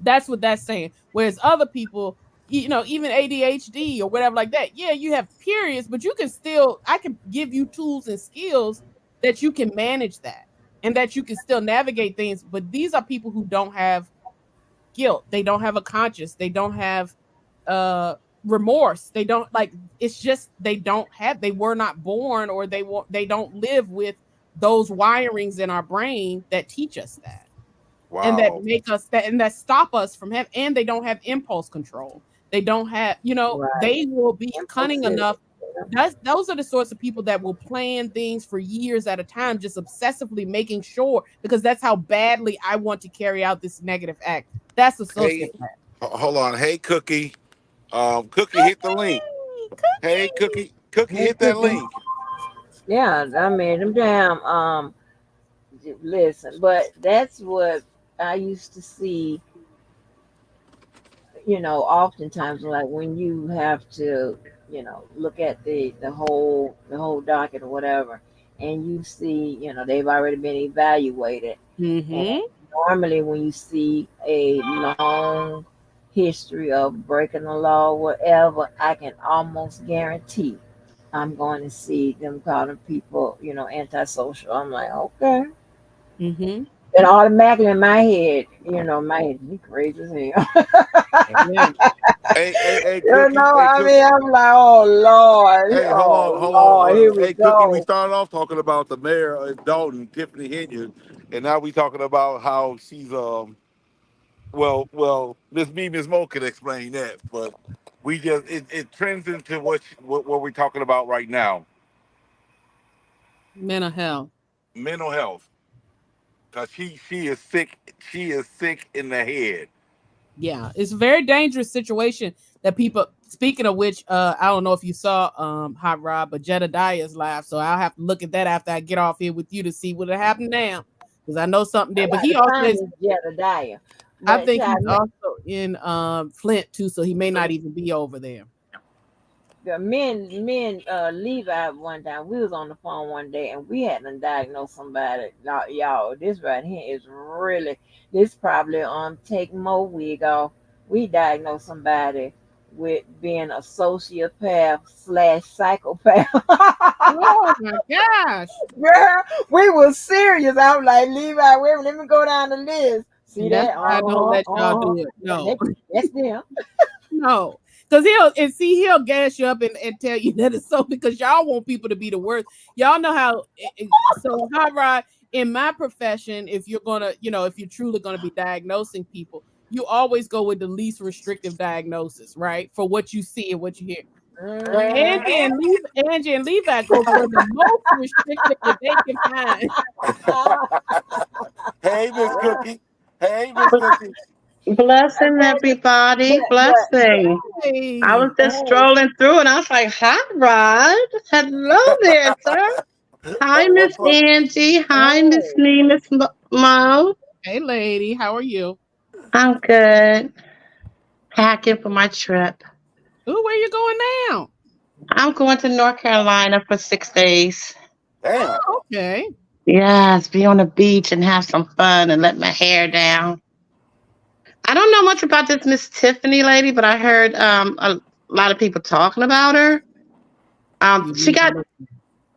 C: That's what that's saying. Whereas other people, even ADHD or whatever like that, yeah, you have periods, but you can still, I can give you tools and skills that you can manage that, and that you can still navigate things. But these are people who don't have guilt. They don't have a conscience. They don't have remorse. They don't, it's just, they were not born, or they don't live with those wirings in our brain that teach us that. Wow. And that make us that stop us from having, and they don't have impulse control. They don't have, they will be cunning enough. Those are the sorts of people that will plan things for years at a time, just obsessively making sure, because that's how badly I want to carry out this negative act. That's a sociopath.
A: Hold on. Hey, Cookie. Cookie, hit the link. Hey, Cookie, hit that link.
B: Yeah, I made them damn. Listen, but that's what I used to see. Oftentimes, like when you have to, look at the whole docket or whatever, and you see, they've already been evaluated. And
C: Mm-hmm.
B: normally, when you see a long history of breaking the law, whatever, I can almost guarantee I'm going to see them calling people, antisocial. I'm like, okay.
C: Mm-hmm.
B: And automatically in my head, my head, you crazy as hell.
C: Yeah.
A: Hey, Cookie, hey,
B: I
A: Cookie.
B: mean, I'm like,
A: Hey,
B: oh
A: hold on.
B: Lord, here we
A: Hey, Cookie, we
B: go.
A: started off talking about the mayor of Dalton, Tiffany Henyon, and now we talking about how she's well, Miss Mo can explain that, but we just it trends into what we're talking about right now,
C: Mental health.
A: mental health, because she is sick in the head.
C: Yeah, it's a very dangerous situation that people, speaking of which, I don't know if you saw Hot Rod, but Jedediah's live, so I'll have to look at that after I get off here with you to see what happened now, because I know something
B: I
C: there. But
B: got
C: he
B: to
C: also
B: find
C: is,
B: this Jedediah.
C: I
B: But
C: think
B: child,
C: he's also in Flint too, so he may not even be over there.
B: the men, Levi one time, we was on the phone one day and we had to diagnose somebody. Now, y'all, this right here is really, this probably take more wig off. We diagnosed somebody with being a sociopath slash psychopath.
C: Oh my gosh!
B: Girl, we was serious. I was like, Levi, wait, let me go down the list. See
C: And that's
B: that?
C: why I don't let y'all do it.
B: Yeah,
C: No,
B: that's them.
C: no, because he'll gas you up and tell you that it's so, because y'all want people to be the worst. Y'all know how. So Hot Rod, in my profession, if you're gonna, if you're truly gonna be diagnosing people, you always go with the least restrictive diagnosis, right? For what you see and what you hear.
B: Mhm.
C: Angie and Levi go for the most restrictive that they can find.
A: Hey, Miss Cookie. Hey, Miss Cookie.
E: Blessing
B: but
E: everybody.
B: but
E: Blessing. I was
C: Hey,
E: just strolling through and I was like, hi, Rod. Hello there, sir. Hi, Miss
A: What's up?
E: Angie. Hi, Miss
B: hey,
E: Nee, Miss Mo.
C: hey, lady, how are you?
E: I'm good. Packing for my trip.
C: Ooh, where you going now?
E: I'm going to North Carolina for 6 days.
A: Damn.
C: Oh, okay.
E: Yes, be on the beach and have some fun and let my hair down. I don't know much about this Miss Tiffany lady, but I heard a lot of people talking about her.
C: You
E: She
C: need to
E: got
C: look.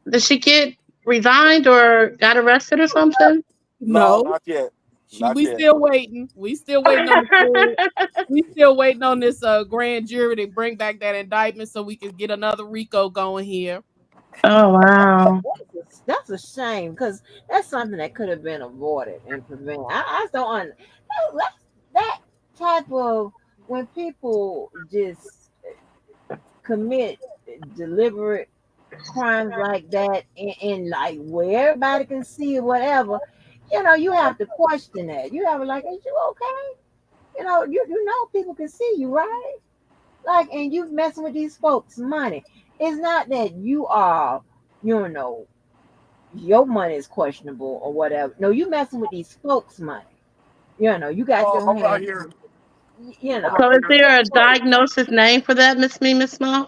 E: Did she get resigned or got arrested or something?
A: No,
C: No,
A: not yet. Not
C: we
A: yet.
C: still waiting. We still waiting on the court. We still waiting on this grand jury to bring back that indictment so we can get another RICO going here.
E: Oh wow.
B: that's a shame because that's something that could have been avoided and prevented. I just don't that type of when people just commit deliberate crimes like that in like where everybody can see it, whatever. You have to question that. You have to like, is you okay? You know people can see you, right? Like, and you messing with these folks' money. It's not that you are, you know, your money is questionable or whatever. No, you messing with these folks' money. You got
A: Oh,
B: your
A: I'm right
B: hands,
A: here.
B: you
A: I'm
B: know.
E: So
A: right
E: is
A: here.
E: there a diagnosis name for that, Miss Me, Miss Mo?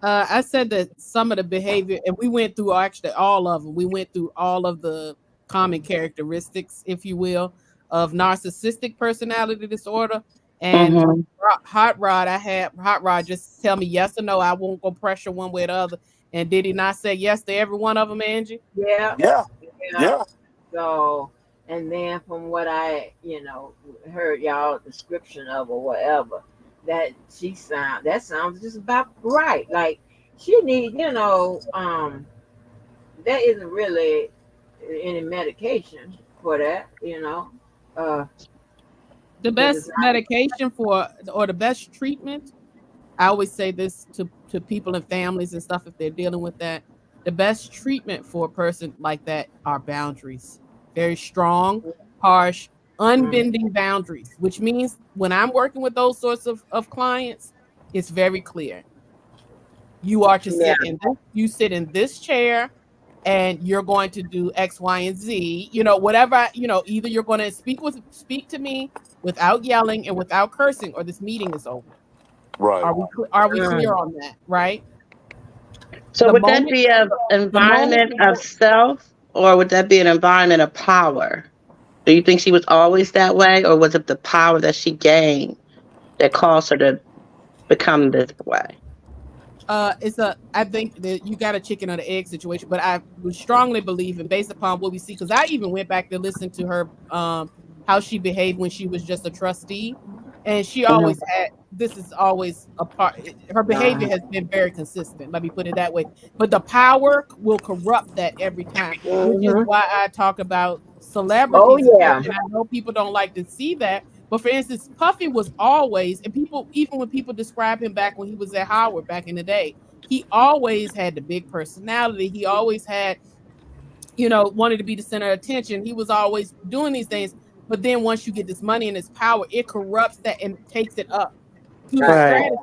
C: I said that some of the behavior, and we went through actually all of them. We went through all of the common characteristics, if you will, of narcissistic personality disorder. And
E: Mm-hmm.
C: Hot Rod, I had Hot Rod just tell me yes or no. I won't go pressure one way or the other. And did he not say yes to every one of them, Angie?
B: Yeah,
A: Yeah,
B: yeah.
A: yeah.
B: So, and then from what I, heard y'all description of or whatever, that sounds just about right. Like she need, there isn't really any medication for that, uh,
C: The
B: because it's
C: best medication for, or the best treatment, I always say this to people and families and stuff if they're dealing with that. The best treatment for a person like that are boundaries. Very strong, harsh,
B: not.
C: unbending boundaries, which means when I'm working with those sorts of clients, it's very clear. You are to
B: Yeah,
C: you sit in this chair and you're going to do X, Y, and Z, whatever, either you're going to speak to me without yelling and without cursing, or this meeting is over.
A: Right.
C: Are we clear
B: mm,
C: on that, right?
E: So
C: The
E: would that
C: moment,
E: be an
C: the moment,
E: environment of self, or would that be an environment of power? Do you think she was always that way, or was it the power that she gained that caused her to become this way?
C: I think that you got a chicken or the egg situation, but I would strongly believe, and based upon what we see, because I even went back to listen to her, how she behaved when she was just a trustee, and she
E: Mhm.
C: always had, this is always a part, her behavior has been very consistent, let me put it that way, but the power will corrupt that every time, which is why I talk about
B: Oh
C: celebrities here,
B: yeah.
C: and I know people don't like to see that. But for instance, Puffy was always, and people, even when people describe him back when he was at Howard back in the day, he always had the big personality. He always had, wanted to be the center of attention. He was always doing these things. But then once you get this money and this power, it corrupts that and takes it up to the
B: Right.
E: Right.
C: strategy.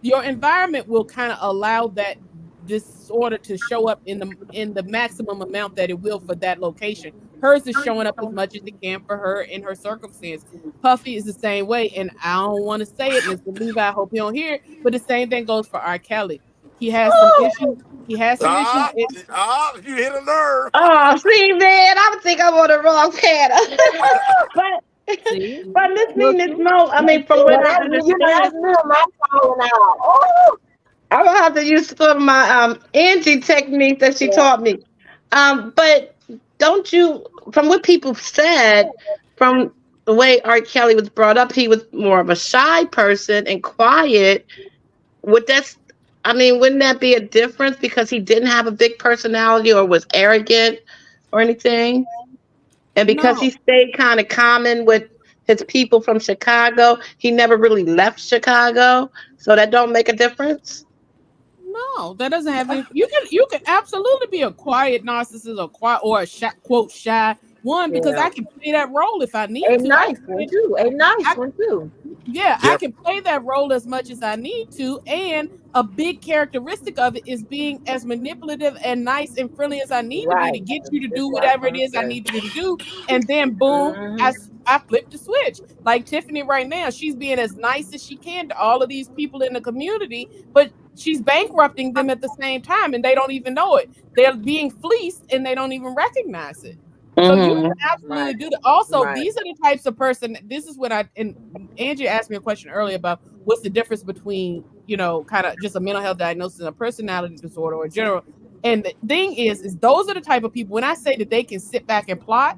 C: Your environment will kind of allow that disorder to show up in the maximum amount that it will for that location. Hers is showing up as much as it can for her in her circumstance. Puffy is the same way, and I don't want to say it, Mr. Levi, I hope you don't hear it, but the same thing goes for R. Kelly. He has some issues. He has some issues.
A: You hit a nerve.
E: Oh, see, man, I think I'm on the wrong path. but
C: See,
E: but
B: Look,
E: listening this mo, I mean, from what I
B: that's
E: understand,
B: me and my falling out. Oh,
E: I will have to use some of my Angie technique that she
B: yeah,
E: taught me. But don't you, from what people said, from the way R. Kelly was brought up, he was more of a shy person and quiet. Would that's, I mean, wouldn't that be a difference because he didn't have a big personality or was arrogant or anything? And because
C: no,
E: he stayed kind of common with his people from Chicago, he never really left Chicago. So that don't make a difference.
C: no, that doesn't have any. You can absolutely be a quiet narcissist or quiet or a shy, quote shy one because
B: yeah.
C: I can play that role if I need
B: A
C: to.
B: nice one too. A nice
C: I
B: one too.
C: Yeah, I
A: Yep.
C: can play that role as much as I need to. And a big characteristic of it is being as manipulative and nice and friendly as I need to be to
B: Right.
C: get you to
B: That's
C: do
B: what I was
C: whatever it
B: gonna
C: is I
B: say.
C: need you to do. And then boom, I flip the switch. Like Tiffany right now, she's being as nice as she can to all of these people in the community, but she's bankrupting them at the same time and they don't even know it. They're being fleeced and they don't even recognize it. So you
E: Hmm.
C: can absolutely
B: Right.
C: do that. Also,
B: Right.
C: these are the types of person. This is what and Angie asked me a question earlier about what's the difference between kind of just a mental health diagnosis and a personality disorder or general. And the thing is those are the type of people. When I say that they can sit back and plot,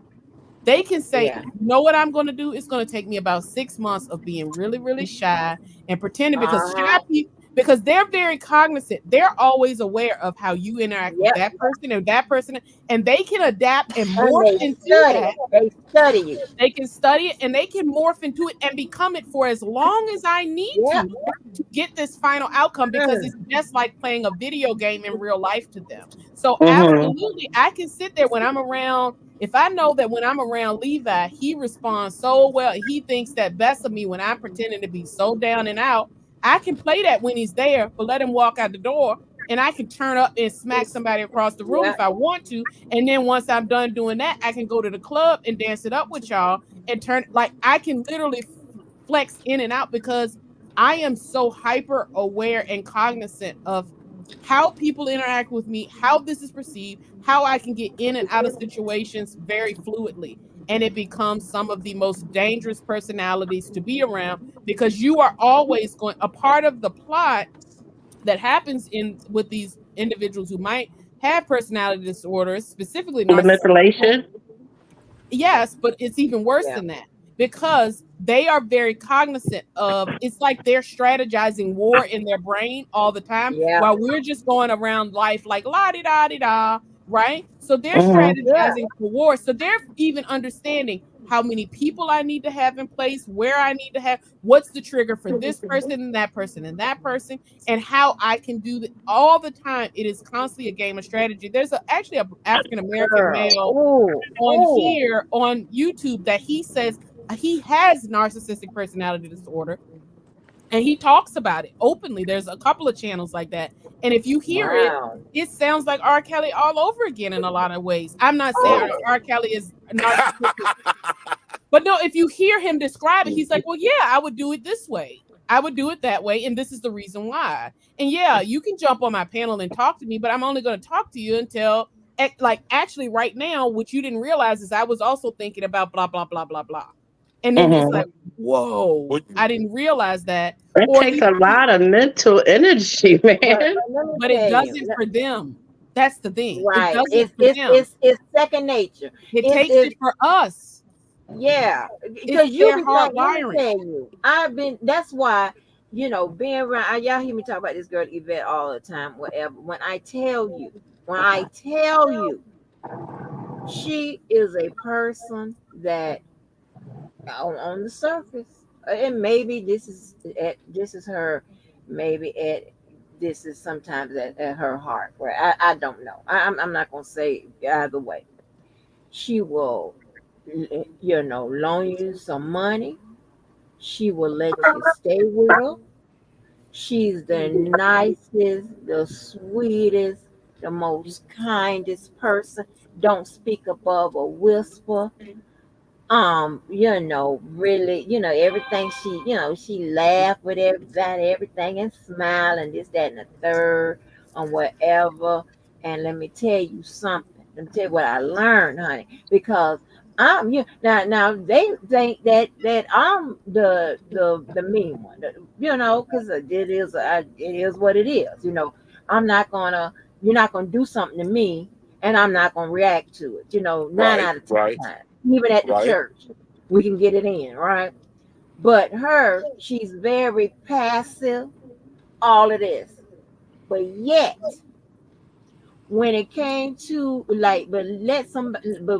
C: they can say,
B: Yeah.
C: you know what I'm going to do? It's going to take me about 6 months of being really, really shy and pretending because shy
B: Uh-huh.
C: people, because they're very cognizant. They're always aware of how you interact with
B: Yep.
C: that person or that person, and they can adapt and
B: And
C: morph
B: they
C: into
B: study.
C: that.
B: They study you.
C: They can study it and they can morph into it and become it for as long as I need
B: Yep.
C: to get this final outcome because
B: Mm.
C: it's just like playing a video game in real life to them. So
E: Hmm.
C: absolutely, I can sit there when I'm around. If I know that when I'm around Levi, he responds so well, he thinks that best of me when I'm pretending to be so down and out. I can play that when he's there, but let him walk out the door and I can turn up and smack somebody across the room
B: Yeah.
C: if I want to. And then once I'm done doing that, I can go to the club and dance it up with y'all and turn like I can literally flex in and out because I am so hyper aware and cognizant of how people interact with me, how this is perceived, how I can get in and out of situations very fluidly. And it becomes some of the most dangerous personalities to be around because you are always going a part of the plot that happens in with these individuals who might have personality disorders, specifically narcissistic.
E: Manipulation.
C: Yes, but it's even worse
B: Yeah.
C: than that because they are very cognizant of it's like they're strategizing war in their brain all the time
B: Yeah.
C: while we're just going around life like la di da di da, right? So they're
E: Hmm.
B: Yeah.
C: strategizing for war. So they're even understanding how many people I need to have in place, where I need to have, what's the trigger for this person and that person and that person, and how I can do that all the time. It is constantly a game of strategy. There's actually a African American
B: Girl.
C: male
B: Ooh.
C: on
B: Ooh.
C: here on YouTube that he says he has narcissistic personality disorder and he talks about it openly. There's a couple of channels like that. And if you hear it,
B: Wow.
C: it sounds like R. Kelly all over again in a lot of ways. I'm not saying
B: Oh.
C: R. Kelly is narcissistic, but no, if you hear him describe it, he's like, well, yeah, I would do it this way. I would do it that way, and this is the reason why. And yeah, you can jump on my panel and talk to me, but I'm only going to talk to you until, like, actually right now, what you didn't realize is I was also thinking about blah blah blah blah blah, and then it's like, whoa, I didn't realize that.
E: It
C: Or
E: takes a lot of mental energy, man.
B: let me
C: but it
B: tell you,
C: doesn't for them. That's the thing. It
B: right?
C: doesn't for them.
B: It's second nature.
C: It takes
B: It's
C: it for us.
B: Yeah,
C: It's
B: because you
C: their
B: be
C: hard
B: think. Let me
C: wiring.
B: tell you, I've been. That's why being around. Y'all hear me talk about this girl Yvette all the time. Whatever. When I tell you, she is a person that on the surface, and maybe this is her, maybe this is sometimes at her heart. Where I don't know. I'm not gonna say either way. She will, loan you some money. She will let you stay with her. She's the nicest, the sweetest, the most kindest person. Don't speak above a whisper. Really, everything she laugh with everything and smile and this, that, and the third, on whatever. And let me tell you something. Let me tell you what I learned, honey, because now they think that I'm the mean one, because it is what it is. I'm not gonna you're not gonna do something to me, and I'm not gonna react to it. Nine
A: Right,
B: out of 10
A: right,
B: times, even at the
A: right.
B: church, we can get it in, right? But she's very passive, all of this. But yet, when it came to like, but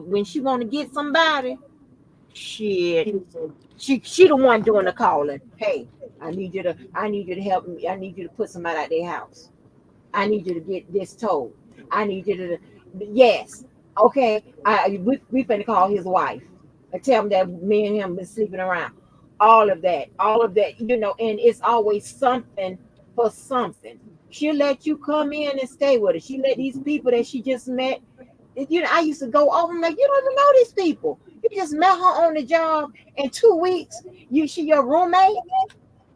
B: when she want to get somebody, shit, she the one doing the calling. Hey, I need you to help me. I need you to put somebody at their house. I need you to get this told. I need you to, yes, okay. We finna call his wife and tell him that me and him been sleeping around. All of that, and it's always something for something. She'll let you come in and stay with her. She let these people that she just met. I used to go over. I'm like, you don't even know these people. You just met her on the job in 2 weeks. She your roommate.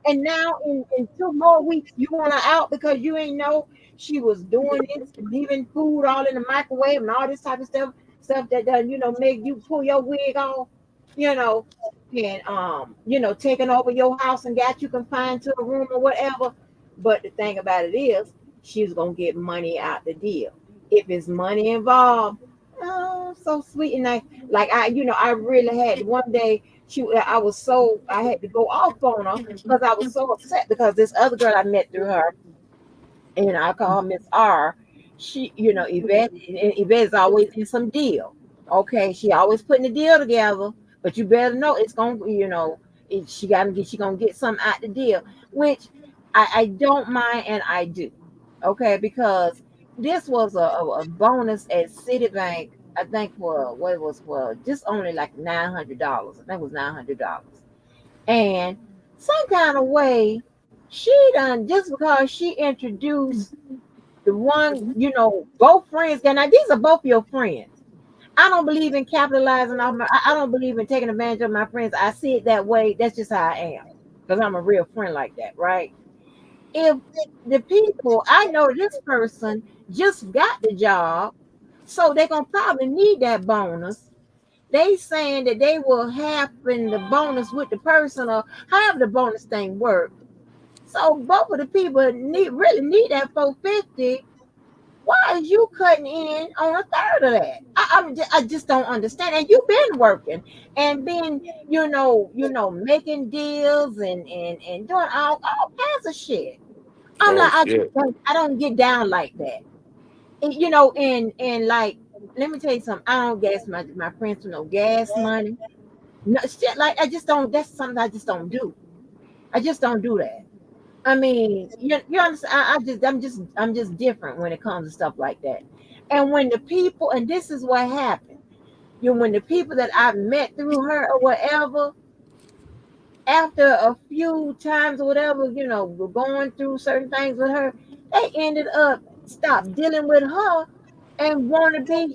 B: And now in 2 more weeks, you want her out because you ain't know she was doing this, leaving food all in the microwave and all this type of stuff that make you pull your wig off, you know, and taking over your house and got you confined to a room or whatever. But the thing about it is, she's gonna get money out the deal. If it's money involved, oh, so sweet and nice. Like I really had one day. I had to go off on her because I was so upset because this other girl I met through her, and I call her Miss R. She, Yvette is always in some deal. Okay, she always putting the deal together, but you better know it's gonna, she gonna get something out the deal, which I don't mind and I do. Okay, because this was a bonus at Citibank. I think for what it was for just only like $900. I think it was $900, and some kind of way she done just because she introduced the one, both friends. Now these are both your friends. I don't believe in capitalizing off I don't believe in taking advantage of my friends. I see it that way. That's just how I am. Because I'm a real friend like that, right? If the people I know this person just got the job, so they're gonna probably need that bonus. They saying that they will happen the bonus with the person or however the bonus thing work. So both of the people really need that 450. Why is you cutting in on a third of that? I just don't understand. And you've been working and been, making deals and doing all kinds of shit. I'm
A: Oh
B: like,
A: shit.
B: I don't get down like that. And, and like, let me tell you something. I don't gas my friends for no gas money. No shit, like I just don't. That's something I just don't do. I just don't do that. I mean, you understand? I'm just different when it comes to stuff like that. And when the people, and this is what happened, when the people that I met through her or whatever, after a few times or whatever, were going through certain things with her, they ended up stop dealing with her and want to be,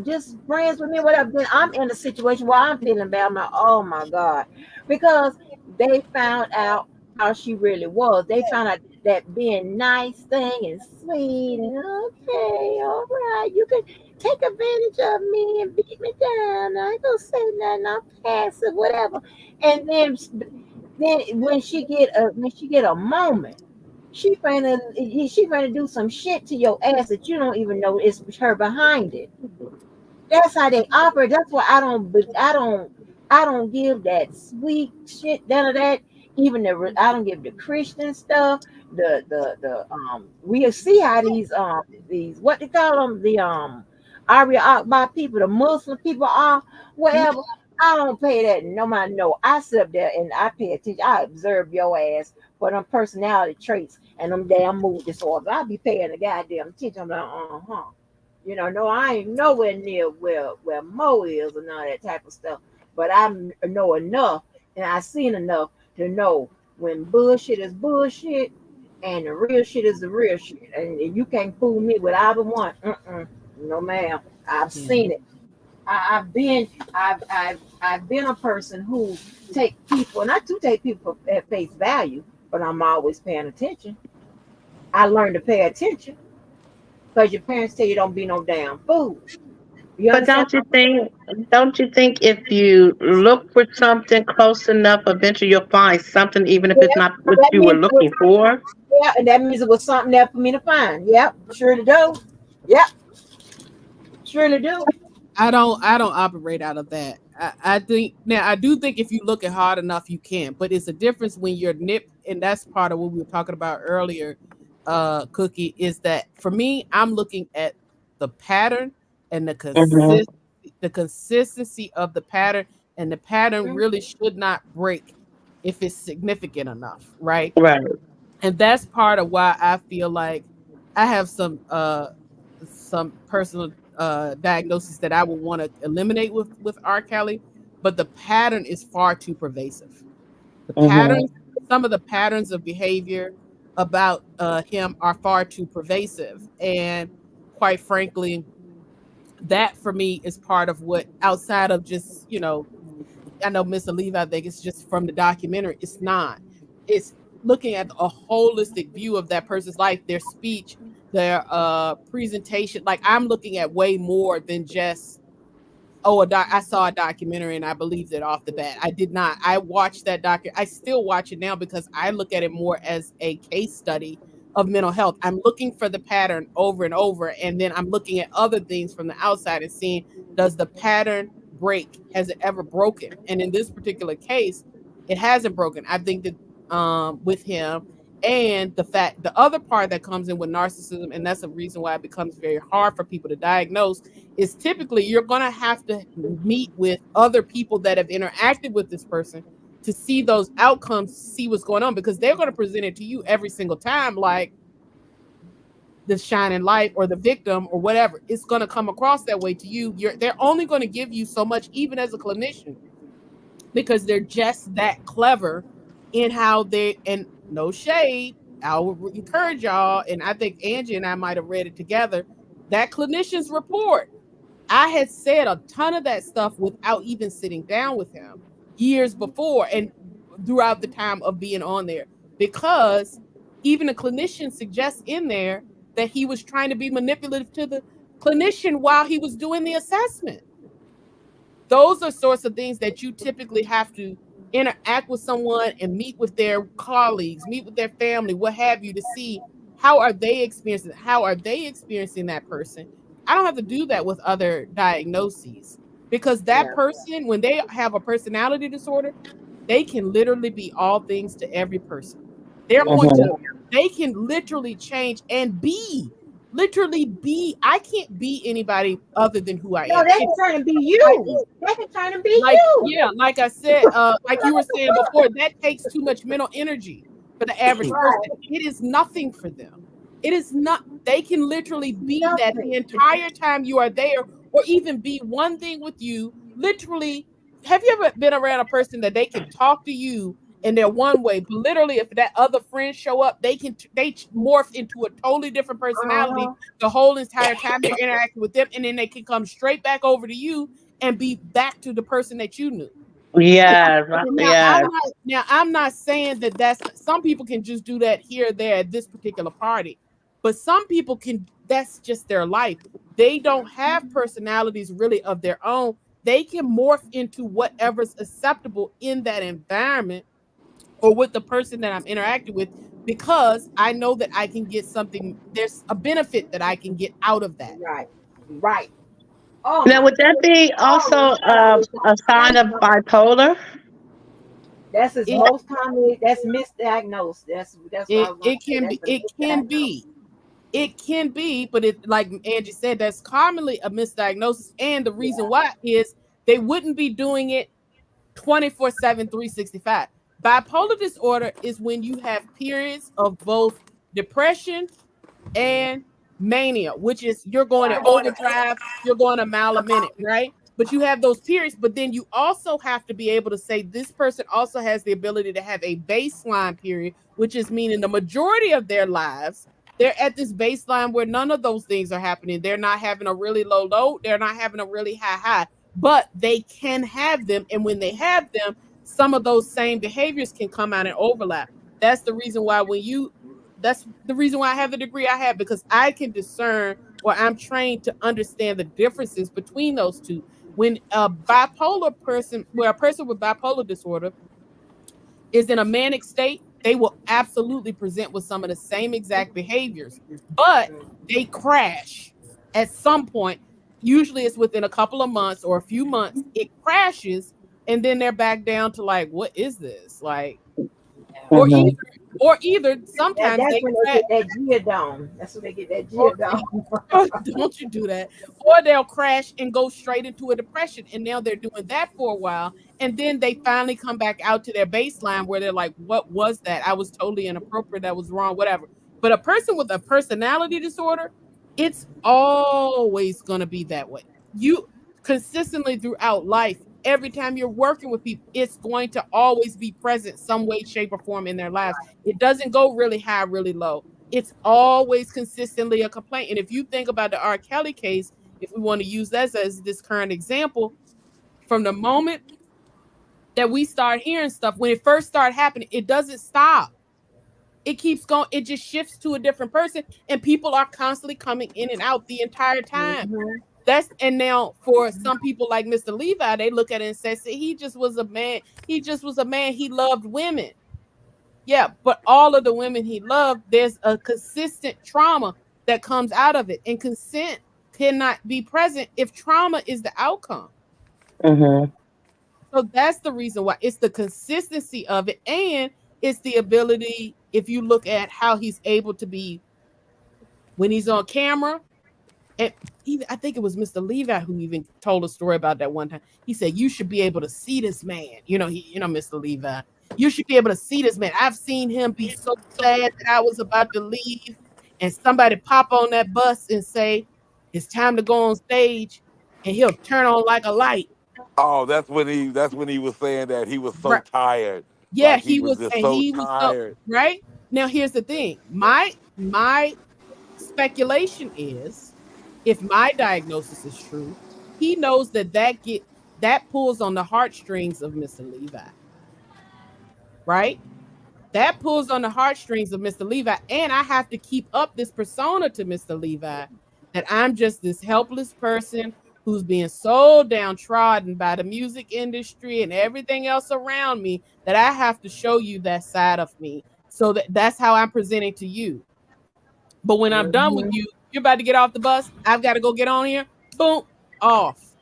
B: just friends with me, whatever. Then I'm in a situation where I'm feeling bad. I'm like, oh my God, because they found out. how she really was. They found out that being nice thing and sweet and okay, all right, you can take advantage of me and beat me down. I ain't gonna say nothing. I'll pass it, whatever. And then when she get a moment, she finna do some shit to your ass that you don't even know it's her behind it. That's how they operate. That's why I don't give that sweet shit, none of that. Even I don't give the Christian stuff. We see how these what they call them, the Aria Akbar people, the Muslim people are whatever. I don't pay that no man. No, I sit up there and I pay attention. I observe your ass for them personality traits and them damn mood disorders. I be paying the goddamn attention. I'm like, uh-huh. No, I ain't nowhere near where Mo is and all that type of stuff. But I know enough and I seen enough to know when bullshit is bullshit and the real shit is the real shit. And you can't fool me with either one. No, ma'am. I've seen it. I've been a person who take people, and I do take people at face value, but I'm always paying attention. I learned to pay attention because your parents tell you don't be no damn fool. You
E: But
B: understand?
E: don't you think if you look for something close enough, eventually you'll find something, even if
B: Yeah,
E: it's not what
B: that
E: you were
B: means it was,
E: looking for?
B: yeah, and that means it was something there for me to find. Yep, surely do. Yep, surely do.
C: I don't operate out of that. I think now I do think if you look at hard enough you can, but it's a difference when you're nipped, and that's part of what we were talking about earlier, Cookie, is that for me, I'm looking at the pattern and
E: Mm-hmm.
C: the consistency of the pattern, and the pattern
B: Mm,
C: really should not break if it's significant enough, right?
E: Right.
C: And that's part of why I feel like I have some personal diagnosis that I would want to eliminate with R. Kelly, but the pattern is far too pervasive. The
E: Mm-hmm.
C: patterns, some of the patterns of behavior about him are far too pervasive, and quite frankly, that for me is part of what outside of just I know Miss Levi, I think it's just from the documentary. It's not. It's looking at a holistic view of that person's life, their speech, their presentation. Like I'm looking at way more than just I saw a documentary and I believed it off the bat. I did not. I watched that I still watch it now because I look at it more as a case study of mental health. I'm looking for the pattern over and over, and then I'm looking at other things from the outside and seeing, does the pattern break? Has it ever broken? And in this particular case, it hasn't broken. I think that with him, and the other part that comes in with narcissism, and that's a reason why it becomes very hard for people to diagnose, is typically you're going to have to meet with other people that have interacted with this person to see those outcomes, see what's going on, because they're going to present it to you every single time like the shining light or the victim or whatever. It's going to come across that way to you. They're only going to give you so much, even as a clinician, because they're just that clever in how and no shade, I would encourage y'all, and I think Angie and I might have read it together, that clinician's report. I had said a ton of that stuff without even sitting down with him years before and throughout the time of being on there, because even a clinician suggests in there that he was trying to be manipulative to the clinician while he was doing the assessment. Those are sorts of things that you typically have to interact with someone and meet with their colleagues, meet with their family, what have you, to see how are they experiencing that person. I don't have to do that with other diagnoses, because that
B: yeah,
C: person, when they have a personality disorder, they can literally be all things to every person. They're going
E: Mm-hmm.
C: to, they can literally change and literally be, I can't be anybody other than who I
B: no,
C: am.
B: they
C: It's
B: can turn and be
C: like,
B: you. They can turn and be
C: like,
B: you.
C: yeah, like I said, like you were saying before, that takes too much mental energy for the average person.
B: Right.
C: It is nothing for them. It is not, they can literally be that
B: Nothing.
C: the entire time you are there, or even be one thing with you. Literally, have you ever been around a person that they can talk to you and they're one way, but literally, if that other friends show up, they morph into a totally different personality
B: Uh-huh.
C: the whole entire time they're interacting with them, and then they can come straight back over to you and be back to the person that you knew.
E: Yeah, yeah.
C: Now I'm not saying that that's some people can just do that here or there at this particular party, but some people can. That's just their life. They don't have personalities really of their own. They can morph into whatever's acceptable in that environment or with the person that I'm interacting with because I know that I can get something. There's a benefit that I can get out of that.
B: Right. Right. Oh
E: Now,
B: my
E: would that
B: goodness.
E: be also
B: Oh,
E: a sign of bipolar?
B: that's his
C: It
B: most commonly. That's misdiagnosed. That's what I
C: it
B: was gonna
C: it
B: say.
C: can be
B: That's a
C: it can
B: misdiagnosis.
C: be It can be, but it like Angie said, that's commonly a misdiagnosis. And the reason
B: Yeah.
C: why is they wouldn't be doing it 24/7, 365. Bipolar disorder is when you have periods of both depression and mania, which is you're going in
B: Right.
C: overdrive, you're going a mile a minute, right? But you have those periods, but then you also have to be able to say this person also has the ability to have a baseline period, which is meaning the majority of their lives, they're at this baseline where none of those things are happening. They're not having a really low, they're not having a really high, but they can have them. And when they have them, some of those same behaviors can come out and overlap. That's the reason why that's the reason why I have the degree I have, because I can discern or I'm trained to understand the differences between those two. When a bipolar person, where a person with bipolar disorder is in a manic state, they will absolutely present with some of the same exact behaviors, but they crash at some point. Usually it's within a couple of months or a few months, it crashes, and then they're back down to like, what is this? Like, or
B: Yeah.
C: either, or either sometimes
B: That's
C: they
B: when
C: crash.
B: they get that geodome. That's when they get that
C: Or
B: geodome.
C: don't you do that. Or they'll crash and go straight into a depression. And now they're doing that for a while. And then they finally come back out to their baseline where they're like, what was that? I was totally inappropriate. That was wrong, whatever. But a person with a personality disorder, it's always going to be that way. You consistently throughout life, every time you're working with people, it's going to always be present some way, shape, or form in their lives. It doesn't go really high, really low. It's always consistently a complaint. And if you think about the R. Kelly case, if we want to use that as this current example, from the moment that we start hearing stuff, when it first started happening, it doesn't stop. It keeps going. It just shifts to a different person, and people are constantly coming in and out the entire time.
B: Mhm.
C: And now for some people like Mr. Levi, they look at it and say, see, he just was a man. He just was a man. He loved women. Yeah, but all of the women he loved, there's a consistent trauma that comes out of it. And consent cannot be present if trauma is the outcome.
E: Mm-hmm.
C: So that's the reason why it's the consistency of it. And it's the ability, if you look at how he's able to be when he's on camera. And I think it was Mr. Levi who even told a story about that one time. He said, you should be able to see this man. Mr. Levi, you should be able to see this man. I've seen him be so sad that I was about to leave, and somebody pop on that bus and say, it's time to go on stage, and he'll turn on like a light.
A: Oh, that's when he was saying that he was so
C: Right.
A: tired.
C: Yeah,
A: Like he was just so
C: he was so
A: tired.
C: right. Now here's the thing. My speculation is, if my diagnosis is true, he knows that pulls on the heartstrings of Mr. Levi, right? That pulls on the heartstrings of Mr. Levi, and I have to keep up this persona to Mr. Levi that I'm just this helpless person who's being so downtrodden by the music industry and everything else around me that I have to show you that side of me. So that's how I'm presenting to you. But when I'm done with you, you're about to get off the bus. I've got to go get on here. Boom, off.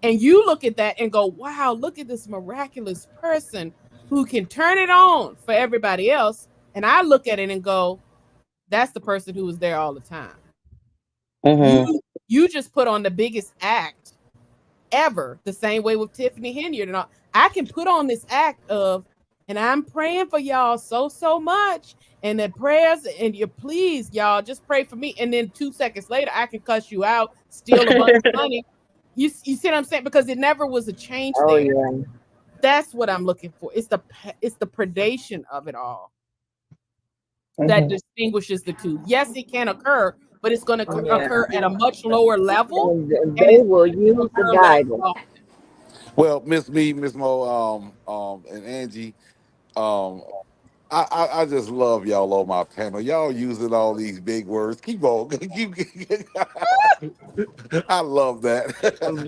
C: And you look at that and go, wow, look at this miraculous person who can turn it on for everybody else. And I look at it and go, that's the person who was there all the time.
E: Mm-hmm.
C: You just put on the biggest act ever, the same way with Tiffany Henyard and all. I can put on this act of, and I'm praying for y'all so much, and the prayers, and you please, y'all, just pray for me. And then 2 seconds later, I can cuss you out, steal a bunch of money. You see what I'm saying? Because it never was a change there.
B: Yeah.
C: That's what I'm looking for. It's the predation of it all that distinguishes the two. Yes, it can occur, but it's going to occur at a much lower level.
B: And they will use the guidance.
A: Well, Miss Mo, and Angie, um, I just love y'all on my panel. Y'all using all these big words. Keep on. Keep, I love that.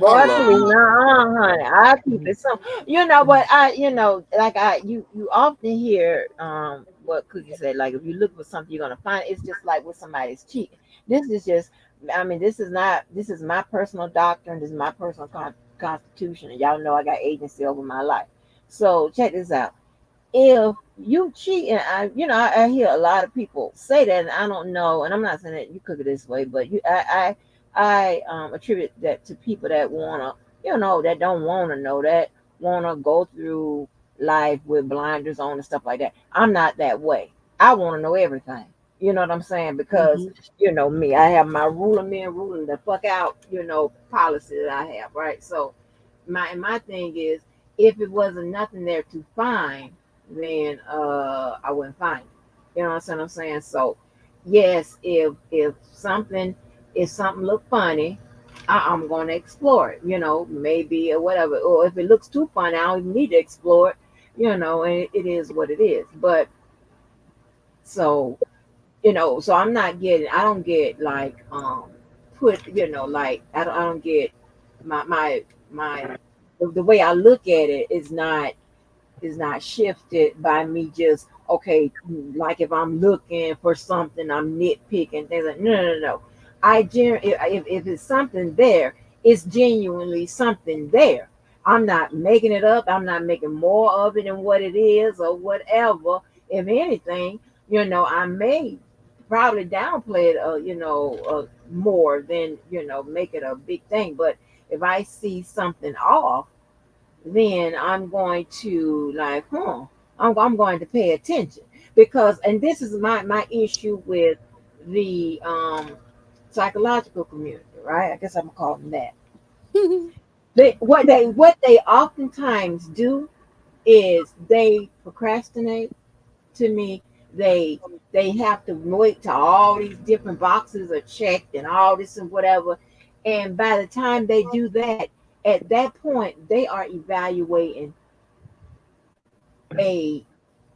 A: I
B: Boy,
A: love
B: please,
A: it.
B: no, honey. I keep it simple. You know, but like you often hear what Cookie said. Like if you look for something, you're gonna find it. It's just like with somebody's cheating. This is just. I mean, this is not. This is my personal doctrine. This is my personal constitution, and y'all know I got agency over my life. So check this out. If you cheat, and I hear a lot of people say that, and I don't know, and I'm not saying that you cook it this way, but I attribute that to people that wanna, that don't wanna know, that wanna go through life with blinders on and stuff like that. I'm not that way. I wanna know everything. You know what I'm saying? Because
C: Mhm.
B: me, I have my ruler men ruling the fuck out, policy that I have, right? So my thing is, if it wasn't nothing there to find, then I wouldn't find it. You know what I'm saying? So yes, if something look funny, I'm gonna explore it, maybe or whatever. Or if it looks too funny, I don't even need to explore it, and it is what it is. But so so I don't get like put, like I don't get my the way I look at it is not shifted by me just okay, like if I'm looking for something, I'm nitpicking things like no. If it's something there, it's genuinely something there. I'm not making it up. I'm not making more of it than what it is or whatever. If anything, I may probably downplay it, more than make it a big thing. But if I see something off, then I'm going to like, I'm going to pay attention because, and this is my issue with the psychological community, right? I guess I'm gonna call them that. What they oftentimes do is they procrastinate. To me, they they have to wait till all these different boxes are checked and all this and whatever, and by the time they do that, at that point they are evaluating a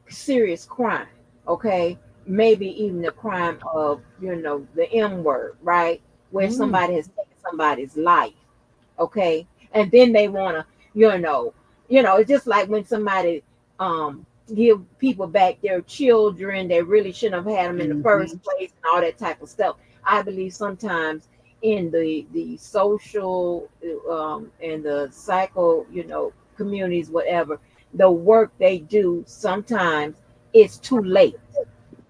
B: serious crime, okay? Maybe even the crime of, the M word, right? Where
C: Mm.
B: somebody has taken somebody's life, okay? And then they want to, it's just like when somebody give people back their children, they really shouldn't have had them in the first
C: Mhm.
B: place and all that type of stuff. I believe sometimes in the social and the psycho, communities, whatever, the work they do sometimes it's too late.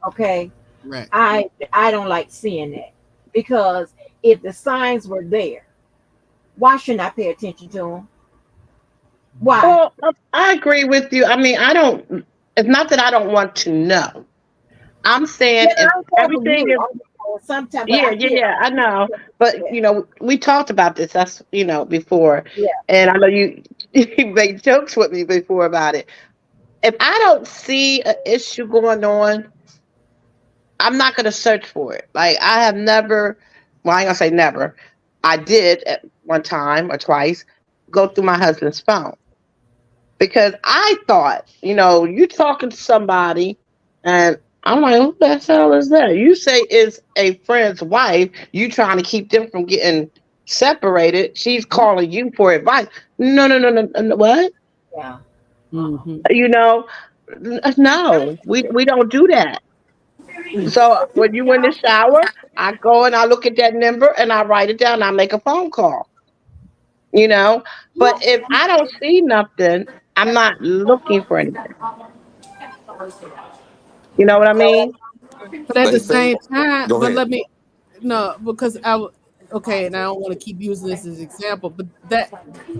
B: Okay.
C: Right.
B: I don't like seeing that because if the signs were there, why shouldn't I pay attention to them? Why?
E: Well, I agree with you. I mean, I don't. It's not that I don't want to know. I'm saying if
B: I'm talking from
E: everything
B: you.
E: is,
B: Sometimes, but
E: yeah,
B: I
E: yeah,
B: hear,
E: yeah, I know. But
B: yeah,
E: we talked about this. That's before,
B: yeah,
E: and I know you you made jokes with me before about it. If I don't see an issue going on, I'm not gonna search for it. Like I have never. Well, I ain't gonna say never. I did at one time or twice go through my husband's phone because I thought, you talking to somebody, and I'm like, who the hell is that? You say it's a friend's wife. You trying to keep them from getting separated. She's calling you for advice. No, no, no, no, no, what?
B: yeah.
C: Mhm.
E: You know, no, we don't do that. So when you in the shower, I go and I look at that number and I write it down. I make a phone call. You know, but if I don't see nothing, I'm not looking for anything. You know what I mean?
C: But at the
A: Stacey,
C: same time,
A: go
C: but
A: ahead.
C: let me no, because okay, and I don't want to keep using this as an example, but that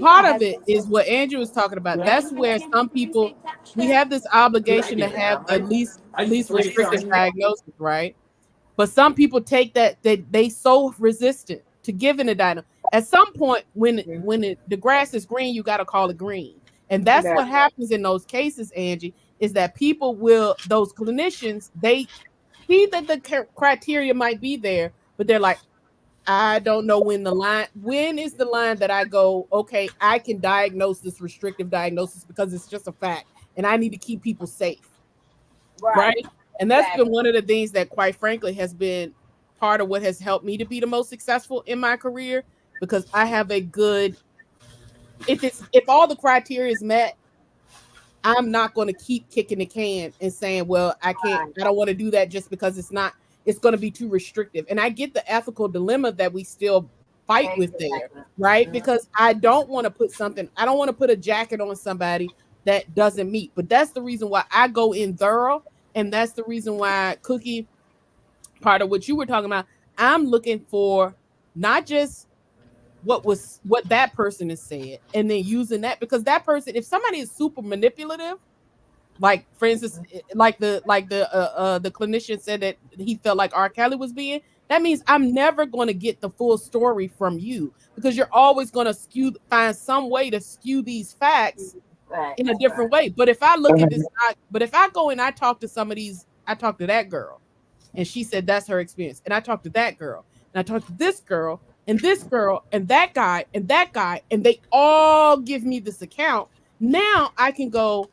C: part of it is what Andrew was talking about. That's where some people we have this obligation to have the least restrictive diagnosis, right? But some people take that they so resistant to giving a diagnosis. At some point,
B: Mhm.
C: the grass is green, you got to call it green, and that's
B: Yeah.
C: what happens in those cases. Angie, is that people will those clinicians they see that the criteria might be there, but they're like, I don't know when is the line that I go, okay, I can diagnose this restrictive diagnosis because it's just a fact and I need to keep people safe. Right. And that's been one of the things that, quite frankly, has been part of what has helped me to be the most successful in my career, because I have a good, if all the criteria is met, I'm not going to keep kicking the can and saying, well, I don't want to do that just because it's going to be too restrictive. And I get the ethical dilemma that we still fight with there, right? Because I don't want to put a jacket on somebody that doesn't meet. But that's the reason why I go in thorough. And that's the reason why, Cookie, part of what you were talking about, I'm looking for not just what that person has said and then using that, because that person, if somebody is super manipulative, like for instance, like the clinician said that he felt like R. Kelly was being, that means I'm never going to get the full story from you, because you're always going to find some way to skew these facts in a different way. But if I look at this, but if I go and I talk to some of these, I talked to that girl and she said that's her experience, and I talked to that girl and I talked to this girl and this girl and that guy, and they all give me this account. Now I can go,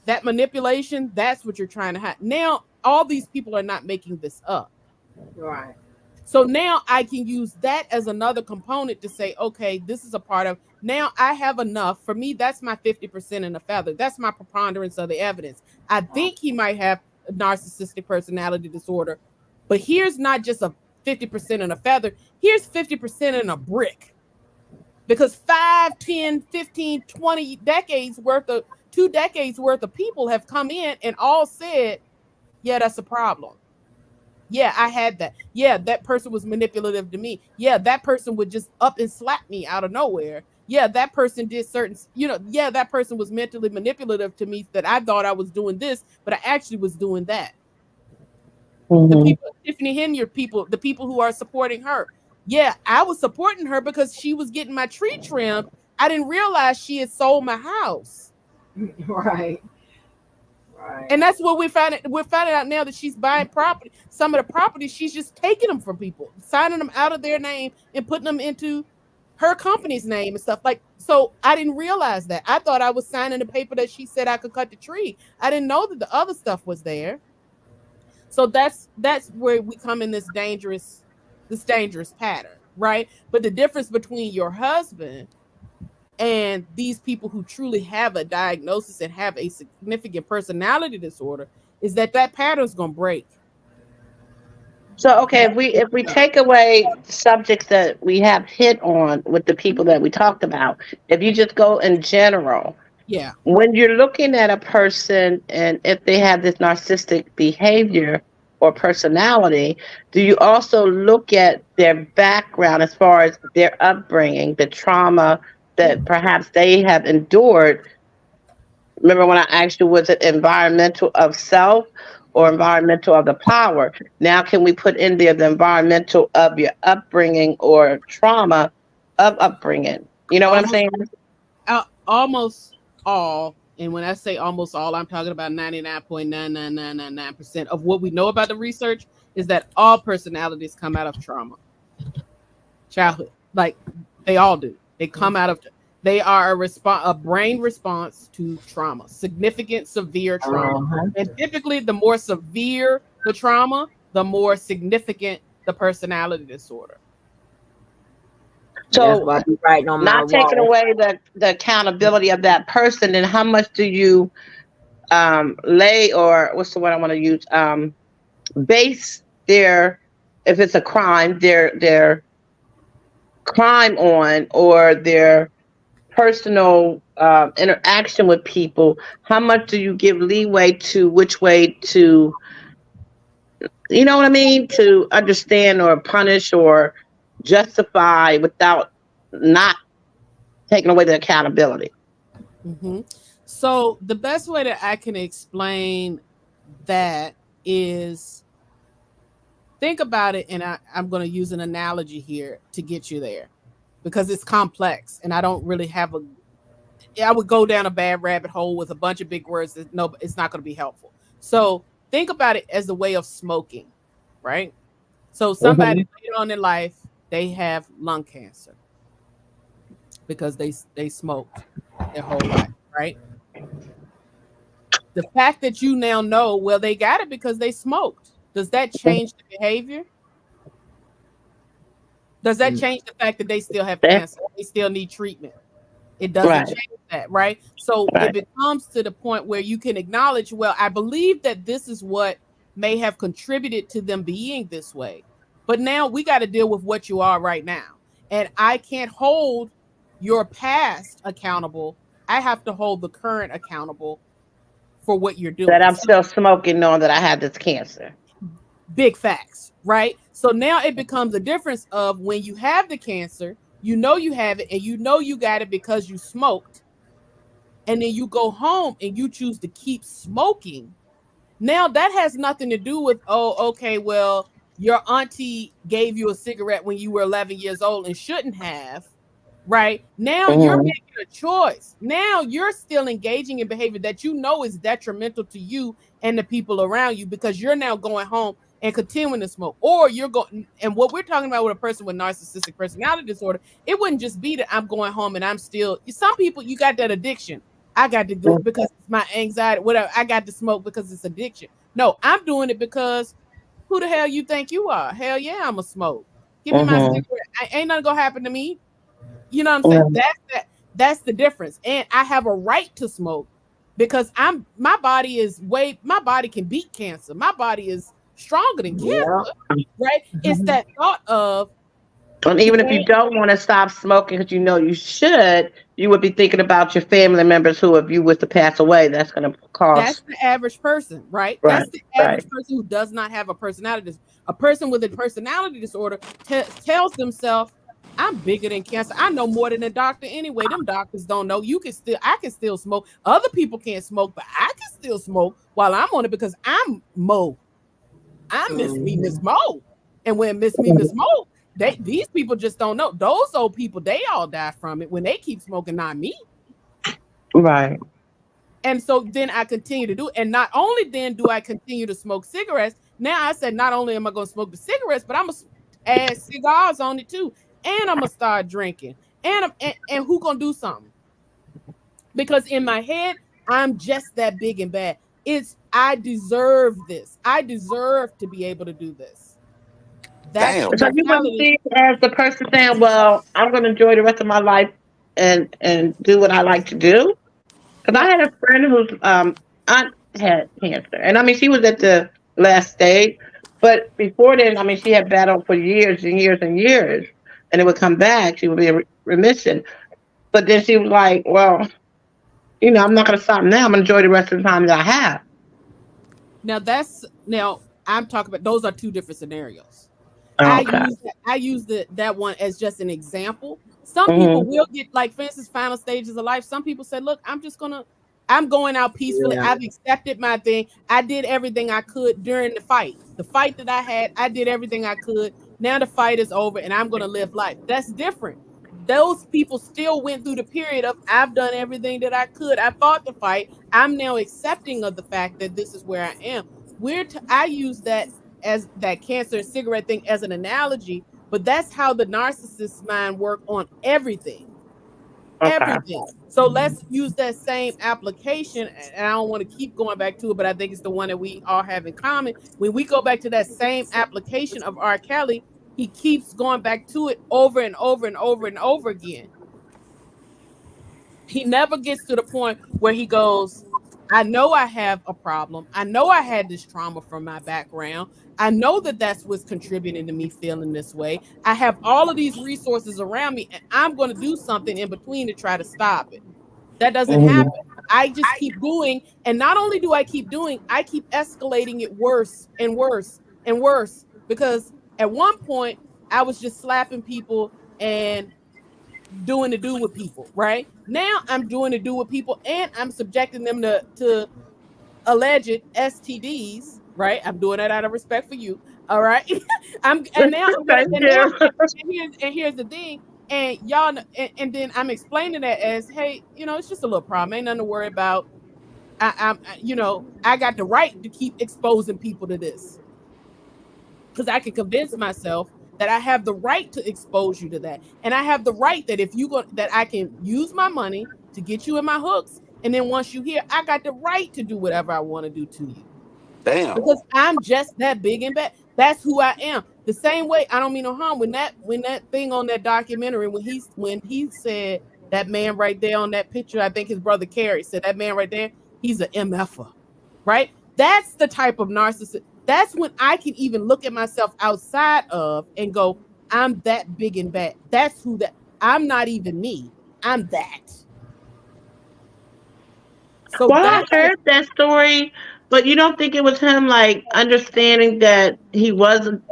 C: that manipulation, that's what you're trying to hide. Now all these people are not making this up.
B: Right.
C: So now I can use that as another component to say, okay, this is a part of, now I have enough. For me, that's my 50% in a feather. That's my preponderance of the evidence. I think he might have a narcissistic personality disorder, but here's not just a 50% in a feather. Here's 50% in a brick. Because 5, 10, 15, 20 decades worth of, 2 decades worth of people have come in and all said, yeah, that's a problem. Yeah, I had that. Yeah, that person was manipulative to me. Yeah, that person would just up and slap me out of nowhere. Yeah, that person did certain, yeah, that person was mentally manipulative to me, that I thought I was doing this, but I actually was doing that. The people, Tiffany Henyard people, the people who are supporting her. Yeah, I was supporting her because she was getting my tree trimmed. I didn't realize she had sold my house.
B: Right.
C: And that's what we're finding out now, that she's buying property. Some of the property, she's just taking them from people, signing them out of their name and putting them into her company's name and stuff. Like, so I didn't realize that. I thought I was signing the paper that she said I could cut the tree. I didn't know that the other stuff was there. So that's where we come in this dangerous pattern, right? But the difference between your husband and these people who truly have a diagnosis and have a significant personality disorder is that pattern's going to break.
E: So, okay, if we take away subjects that we have hit on with the people that we talked about, if you just go in general,
C: yeah,
E: when you're looking at a person and if they have this narcissistic behavior or personality, do you also look at their background as far as their upbringing, the trauma that perhaps they have endured? Remember when I asked you, was it environmental of self or environmental of the power? Now, can we put in there the environmental of your upbringing or trauma of upbringing? You know what I'm saying?
C: Almost all. And when I say almost all, I'm talking about 99.99999% of what we know about the research is that all personalities come out of trauma. Childhood. Like, they all do. They come out of, they are a brain response to trauma, significant, severe trauma. And typically, the more severe the trauma, the more significant the personality disorder.
E: So, not taking away the accountability of that person, then how much do you lay, or what's the word I want to use, base their, if it's a crime, their crime on, or their personal interaction with people? How much do you give leeway to which way to, you know what I mean, to understand or punish or justify without not taking away the accountability?
C: So the best way that I can explain that is, think about it, and I'm going to use an analogy here to get you there, because it's complex and I don't really have I would go down a bad rabbit hole with a bunch of big words that it's not going to be helpful. So think about it as a way of smoking, right? So somebody later on in life they have lung cancer because they smoked their whole life, right? The fact that you now know, well, they got it because they smoked, does that change the behavior? Does that change the fact that they still have cancer? They still need treatment? It doesn't change that, right? So it becomes to the point where you can acknowledge, well, I believe that this is what may have contributed to them being this way. But now we got to deal with what you are right now. And I can't hold your past accountable. I have to hold the current accountable for what you're doing.
E: That I'm still smoking, knowing that I have this cancer.
C: Big facts, right? So now it becomes a difference of when you have the cancer, you know you have it, and you know you got it because you smoked, and then you go home and you choose to keep smoking. Now that has nothing to do with, oh, okay, well, your auntie gave you a cigarette when you were 11 years old and shouldn't have, right? Now you're making a choice. Now you're still engaging in behavior that you know is detrimental to you and the people around you, because you're now going home and continuing to smoke. Or you're going, and what we're talking about with a person with narcissistic personality disorder, it wouldn't just be that I'm going home and I'm still, some people, you got that addiction. I got to do it because it's my anxiety, whatever. I got to smoke because it's addiction. No, I'm doing it because who the hell you think you are? Hell yeah, I'm a smoke. Give me my cigarette. Ain't nothing gonna happen to me. You know what I'm saying? That's the difference. And I have a right to smoke because my body can beat cancer. My body is stronger than cancer, right? It's that thought of,
E: and even if you don't want to stop smoking because you know you should, you would be thinking about your family members who, if you was to pass away, that's going to cost.
C: That's the average person, right? That's the average person who does not have a personality disorder. A person with a personality disorder tells themselves, I'm bigger than cancer. I know more than a doctor anyway. Them doctors don't know. I can still smoke. Other people can't smoke, but I can still smoke while I'm on it because I'm Mo. I'm Miss Mo. And when Miss Mo, these people just don't know. Those old people, they all die from it when they keep smoking, not me.
E: Right.
C: And so then I continue to do it. And not only then do I continue to smoke cigarettes, now I said, not only am I going to smoke the cigarettes, but I'm going to add cigars on it too. And I'm going to start drinking. And who going to do something? Because in my head, I'm just that big and bad. I deserve this. I deserve to be able to do this.
A: Damn.
E: So you wouldn't see it as the person saying, well, I'm going to enjoy the rest of my life and do what I like to do. Because I had a friend whose aunt had cancer. And I mean, she was at the last stage. But before then, I mean, she had battled for years and years and years. And it would come back. She would be in remission. But then she was like, well, I'm not going to stop now. I'm going to enjoy the rest of the time that I have.
C: Now I'm talking about, those are two different scenarios.
E: Okay.
C: I use that one as just an example. Some people will get, like, for instance, final stages of life. Some people say, look, I'm going out peacefully. Yeah. I've accepted my thing. I did everything I could during the fight. The fight that I had, I did everything I could. Now the fight is over and I'm going to live life. That's different. Those people still went through the period of, I've done everything that I could. I fought the fight. I'm now accepting of the fact that this is where I am. I use that as that cancer and cigarette thing as an analogy, but that's how the narcissist's mind work on everything. Okay. Everything. So let's use that same application, and I don't want to keep going back to it, but I think it's the one that we all have in common. When we go back to that same application of R. Kelly, he keeps going back to it over and over and over and over again. He never gets to the point where he goes, I know I have a problem. I know I had this trauma from my background. I know that that's what's contributing to me feeling this way. I have all of these resources around me, and I'm going to do something in between to try to stop it. That doesn't happen. I just keep doing, and not only do I keep doing, I keep escalating it worse and worse and worse, because at one point I was just slapping people and doing to do with people, right? Now I'm doing to do with people, and I'm subjecting them to alleged STDs, right? I'm doing that out of respect for you, all right? And here's the thing, and y'all, and then I'm explaining that as, hey, it's just a little problem, ain't nothing to worry about. I got the right to keep exposing people to this, because I can convince myself that I have the right to expose you to that. And I have the right that if you go, that I can use my money to get you in my hooks. And then once you here, I got the right to do whatever I want to do to you.
A: Damn.
C: Because I'm just that big and bad. That's who I am. The same way, I don't mean no harm. When that thing on that documentary, when he said that man right there on that picture, I think his brother Carrie said that man right there, he's an MFer, right? That's the type of narcissist. That's when I can even look at myself outside of and go, I'm that big and bad. That's who that. I'm not even me. I'm that. So
E: Well, I
C: that's
E: heard that story, but you don't think it was him like understanding that he wasn't,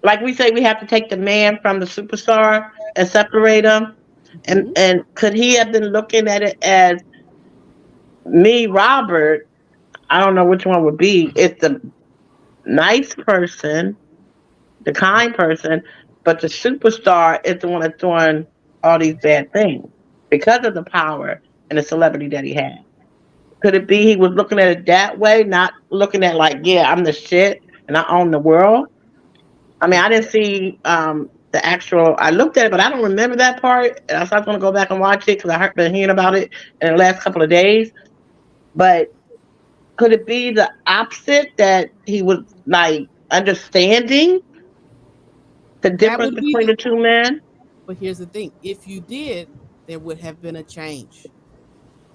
E: like we say we have to take the man from the superstar and separate him. And could he have been looking at it as me, Robert? I don't know which one would be. It's the nice person, the kind person, but the superstar is the one that's doing all these bad things because of the power and the celebrity that he had. Could it be he was looking at it that way, not looking at like, yeah, I'm the shit and I own the world? I mean, I didn't see the actual. I looked at it, but I don't remember that part. And I was going to go back and watch it because I been hearing about it in the last couple of days. But could it be the opposite, that he was like understanding the difference between the two men?
C: But here's the thing: if you did, there would have been a change.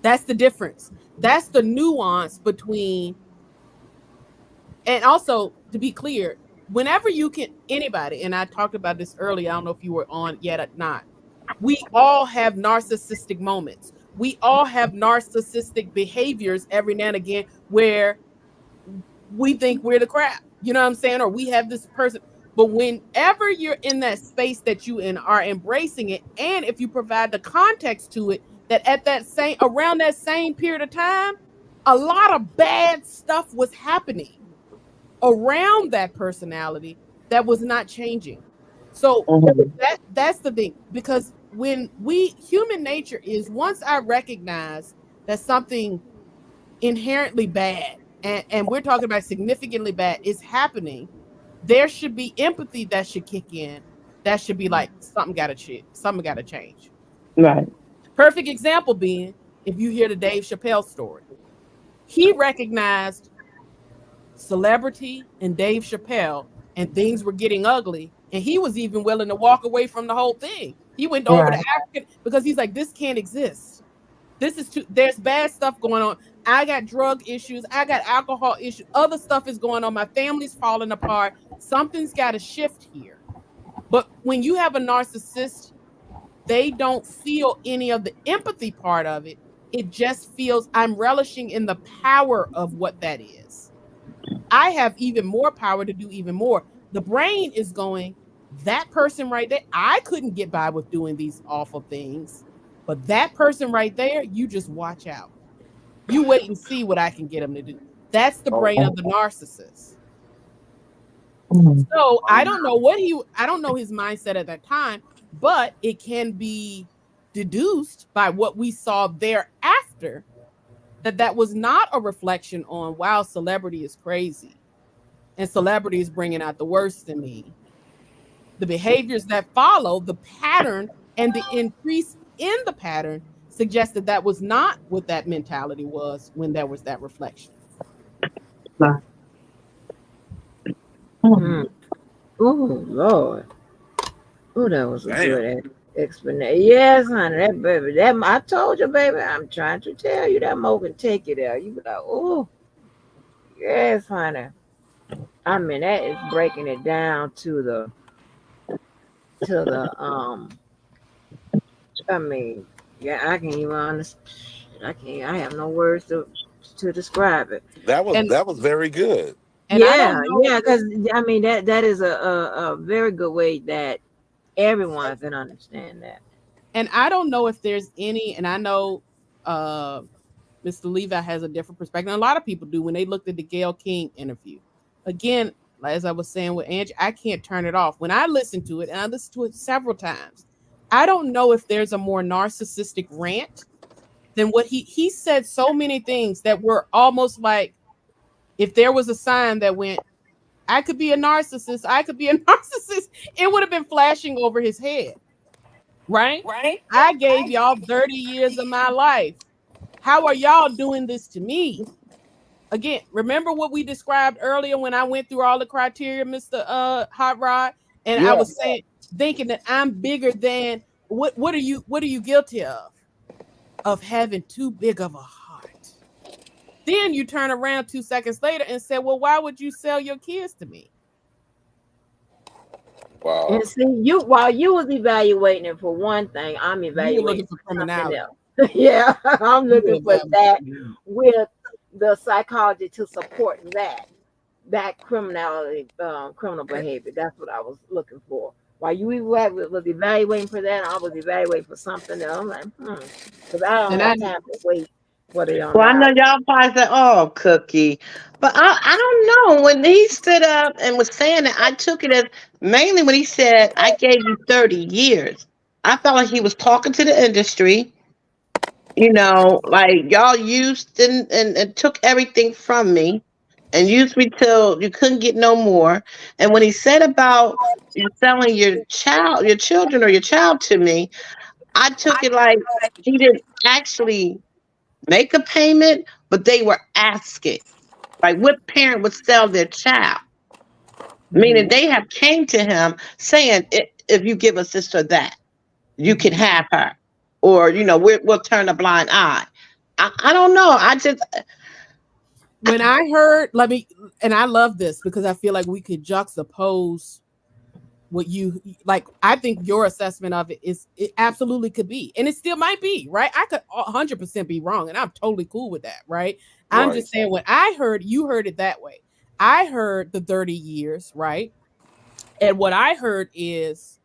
C: That's the difference. That's the nuance between. And also, to be clear, whenever you can, anybody, and I talked about this earlier, I don't know if you were on yet or not, we all have narcissistic moments. We all have narcissistic behaviors every now and again where we think we're the crap. You know what I'm saying? Or we have this person. But whenever you're in that space that you are embracing it, and if you provide the context to it, that at that same, around that same period of time, a lot of bad stuff was happening around that personality that was not changing. So that's the thing, because when human nature is, once I recognize that something inherently bad, and we're talking about significantly bad, is happening, there should be empathy that should kick in. That should be like, something got to change.
E: Right.
C: Perfect example being, if you hear the Dave Chappelle story, he recognized celebrity and Dave Chappelle, and things were getting ugly, and he was even willing to walk away from the whole thing. He went over to Africa because he's like, this can't exist. This is there's bad stuff going on. I got drug issues, I got alcohol issues, other stuff is going on, my family's falling apart. Something's got to shift here. But when you have a narcissist, they don't feel any of the empathy part of it. It just feels, I'm relishing in the power of what that is. I have even more power to do even more. The brain is going, that person right there, I couldn't get by with doing these awful things, but that person right there, you just watch out. You wait and see what I can get them to do. That's the brain of the narcissist. So I don't know his mindset at that time, but it can be deduced by what we saw thereafter, that was not a reflection on, wow, celebrity is crazy and celebrity is bringing out the worst in me. The behaviors that follow, the pattern and the increase in the pattern, suggested that was not what that mentality was when there was that reflection.
B: Oh, Lord. Oh, that was a good explanation. Yes, honey, that baby. That I told you, baby. I'm trying to tell you that Mo can take you there. You be like, oh, yes, honey. I mean, that is breaking it down to the. I mean, yeah, I can't even understand. I have no words to describe it.
A: That was very good.
C: And
B: yeah, because I mean that is a very good way that everyone can understand that.
C: And I don't know if there's any, and I know Mr. Levi has a different perspective. And a lot of people do when they looked at the Gayle King interview. Again, as I was saying with Angie, I can't turn it off. When I listen to it, and I listened to it several times, I don't know if there's a more narcissistic rant than what he said. So many things that were almost like, if there was a sign that went, I could be a narcissist. I could be a narcissist. It would have been flashing over his head, right? I gave y'all 30 years of my life. How are y'all doing this to me? Again, remember what we described earlier when I went through all the criteria, Mr. Hot Rod, and I was saying, thinking that I'm bigger than what are you guilty of? Of having too big of a heart. Then you turn around 2 seconds later and say, well, why would you sell your kids to me?
A: Wow.
B: And see, while you was evaluating it for one thing, I'm evaluating
C: for
B: something
C: criminality.
B: else. Yeah, I'm looking for that with the psychology to support that criminality, criminal behavior. That's what I was looking for. While you was evaluating for that, I was evaluating for something else. I'm like, because I don't have time to wait for the
E: Well, I know y'all probably said, "Oh, Cookie," but I don't know. When he stood up and was saying it, I took it as mainly when he said, "I gave you 30 years." I felt like he was talking to the industry. You know, like y'all used and took everything from me and used me till you couldn't get no more. And when he said about you selling your children or your child to me, I took it like he didn't actually make a payment, but they were asking. Like what parent would sell their child? Meaning they have came to him saying, if you give us this or that, you can have her. Or, we'll turn a blind eye. I don't know.
C: When I heard, and I love this because I feel like we could juxtapose what you like. I think your assessment of it absolutely could be, and it still might be, right? I could 100% be wrong, and I'm totally cool with that, right? I'm just saying when I heard, you heard it that way. I heard the 30 years, right? And what I heard is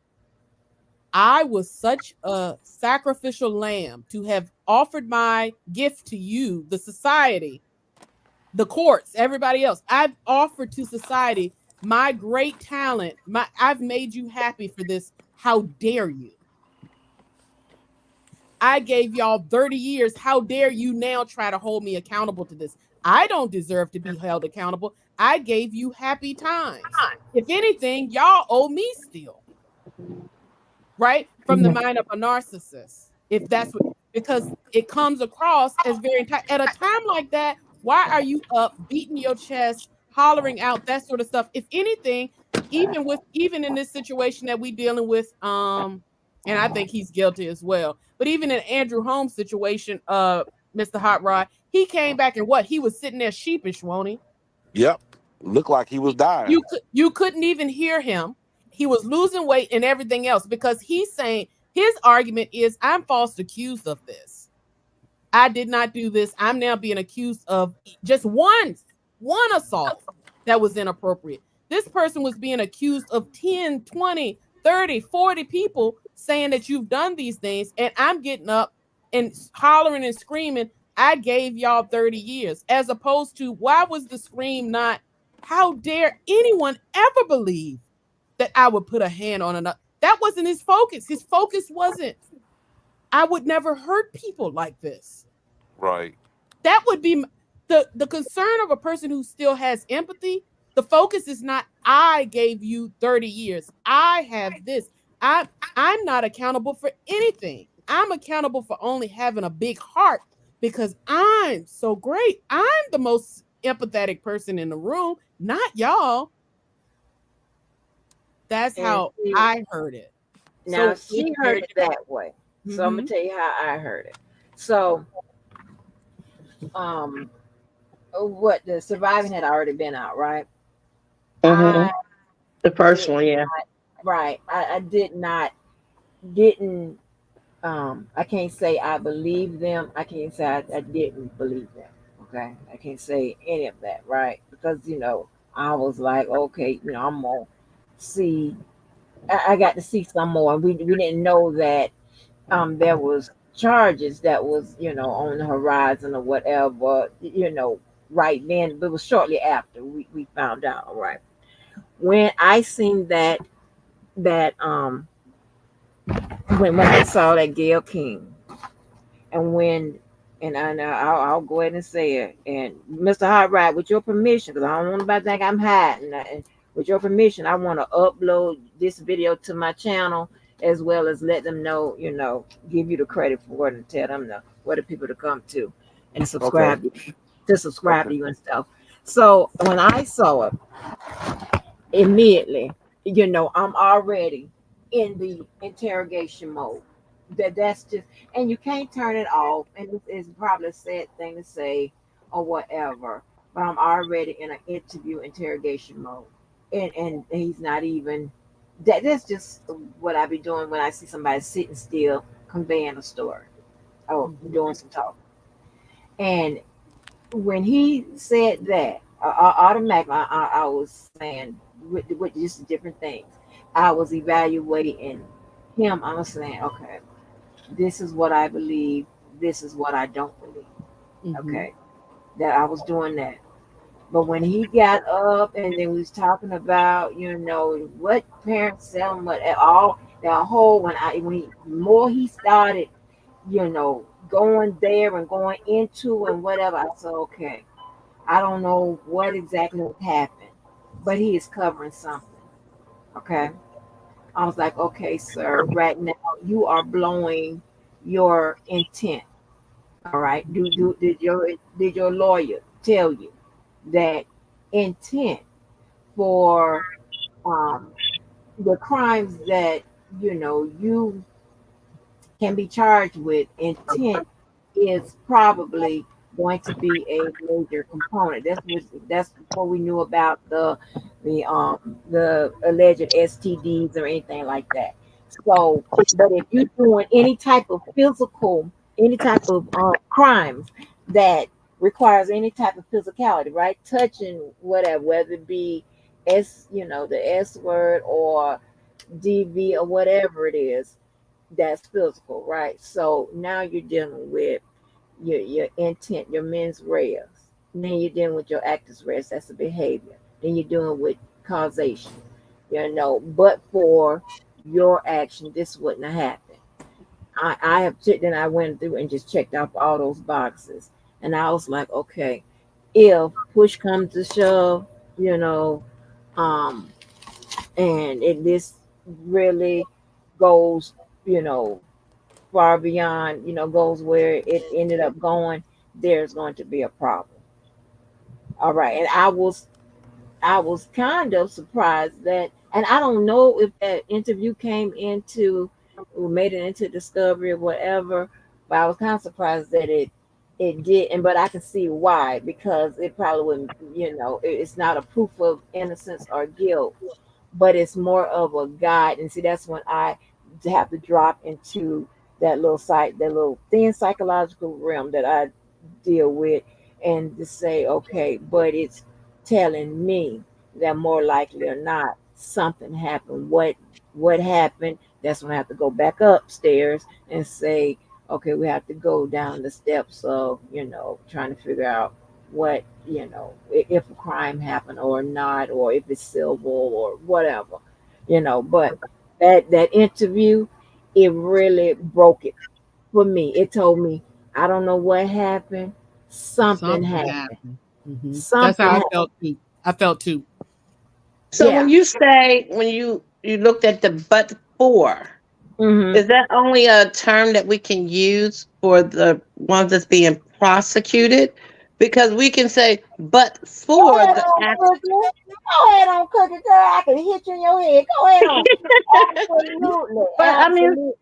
C: I was such a sacrificial lamb to have offered my gift to you, the society, the courts, everybody else. I've offered to society my great talent. I've made you happy for this. How dare you? I gave y'all 30 years. How dare you now try to hold me accountable to this? I don't deserve to be held accountable. I gave you happy times. If anything, y'all owe me still. Right? From the mind of a narcissist. If that's what, because it comes across as very at a time like that. Why are you up beating your chest, hollering out that sort of stuff? If anything, even in this situation that we dealing with, and I think he's guilty as well. But even in Andrew Holmes' situation, Mr. Hot Rod, he came back and he was sitting there sheepish, won't he?
A: Yep. Looked like he was dying.
C: You couldn't even hear him. He was losing weight and everything else because he's saying his argument is I'm falsely accused of this. I did not do this. I'm now being accused of just one assault that was inappropriate. This person was being accused of 10, 20, 30, 40 people saying that you've done these things. And I'm getting up and hollering and screaming, I gave y'all 30 years, as opposed to why was the scream not, how dare anyone ever believe that I would put a hand on another? That wasn't his focus. His focus wasn't, I would never hurt people like this.
A: Right.
C: That would be the concern of a person who still has empathy. The focus is not, I gave you 30 years. I have this. I'm not accountable for anything. I'm accountable for only having a big heart because I'm so great. I'm the most empathetic person in the room, not y'all. That's how I heard it.
B: Now she heard it that way. So I'm gonna tell you how I heard it. So what the Surviving had already been out, right?
E: The first one, yeah.
B: Right. I didn't I can't say I believe them. I can't say I didn't believe them. Okay. I can't say any of that, right? Because I was like, okay, I'm gonna see. I got to see some more. We didn't know that there was charges that was on the horizon or whatever, right then. But it was shortly after we found out, right? When I seen that when I saw that Gail King, and when And I'll go ahead and say it. And Mr. Hot Rod, with your permission, because I don't want anybody to think I'm hiding. And with your permission, I want to upload this video to my channel as well as let them know, give you the credit for it and tell them where the people to come to and
A: Okay.
B: subscribe
A: Okay.
B: to you and stuff. So when I saw it, immediately, I'm already in the interrogation mode. That's just, and you can't turn it off. And it's probably a sad thing to say or whatever, but I'm already in an interview interrogation mode. And he's not even that's just what I be doing when I see somebody sitting still conveying a story or
C: Mhm.
B: doing some talk. And when he said that, automatically I was saying with just different things. I was evaluating him. I was saying, okay, this is what I believe. This is what I don't believe.
C: Mhm.
B: Okay, that I was doing that. But when he got up and then we was talking about, what parents tell him, what at all, the whole more he started, going there and going into and whatever, I said, okay, I don't know what exactly happened, but he is covering something. Okay. I was like, okay, sir, right now you are blowing your intent. All right. Did your lawyer tell you that intent for um the crimes that you can be charged with, intent is probably going to be a major component. That's before we knew about the alleged STDs or anything like that. So, but if you're doing any type of crimes that requires any type of physicality, right? Touching whatever, whether it be the S word or DV or whatever it is, that's physical, right? So now you're dealing with your intent, your mens res. Then you're dealing with your actus res, that's a behavior. Then you're dealing with causation. But for your action, this wouldn't have happened. I have checked, then I went through and just checked off all those boxes. And I was like, okay, if push comes to shove, you know, um, and this really goes, you know, far beyond, goes where it ended up going, there's going to be a problem. All right. And I was kind of surprised that, and I don't know if that interview came into or made it into discovery or whatever, but I was kind of surprised that it did, and but I can see why, because it probably wouldn't, it's not a proof of innocence or guilt, but it's more of a guide. And see, that's when I have to drop into that little thin psychological realm that I deal with, and to say, okay, but it's telling me that more likely or not something happened. What happened? That's when I have to go back upstairs and say, okay, we have to go down the steps of, trying to figure out what, if a crime happened or not, or if it's civil or whatever, but that interview, it really broke it for me. It told me, I don't know what happened. Something
C: Something
B: happened.
C: happened. That's
B: Something
C: how I
B: happened.
C: felt too. I felt too.
E: So when
B: Yeah.
E: you say when you looked at the but for,
B: Hmm.
E: is that only a term that we can use for the ones that's being prosecuted? Because we can say but
B: Go
E: for
B: ahead
E: the
B: on,
E: act.
B: Cookie. Go ahead on, Cookie, girl. I can hit you in your head. Go ahead on. Absolutely.
E: But I mean,
B: Absolutely.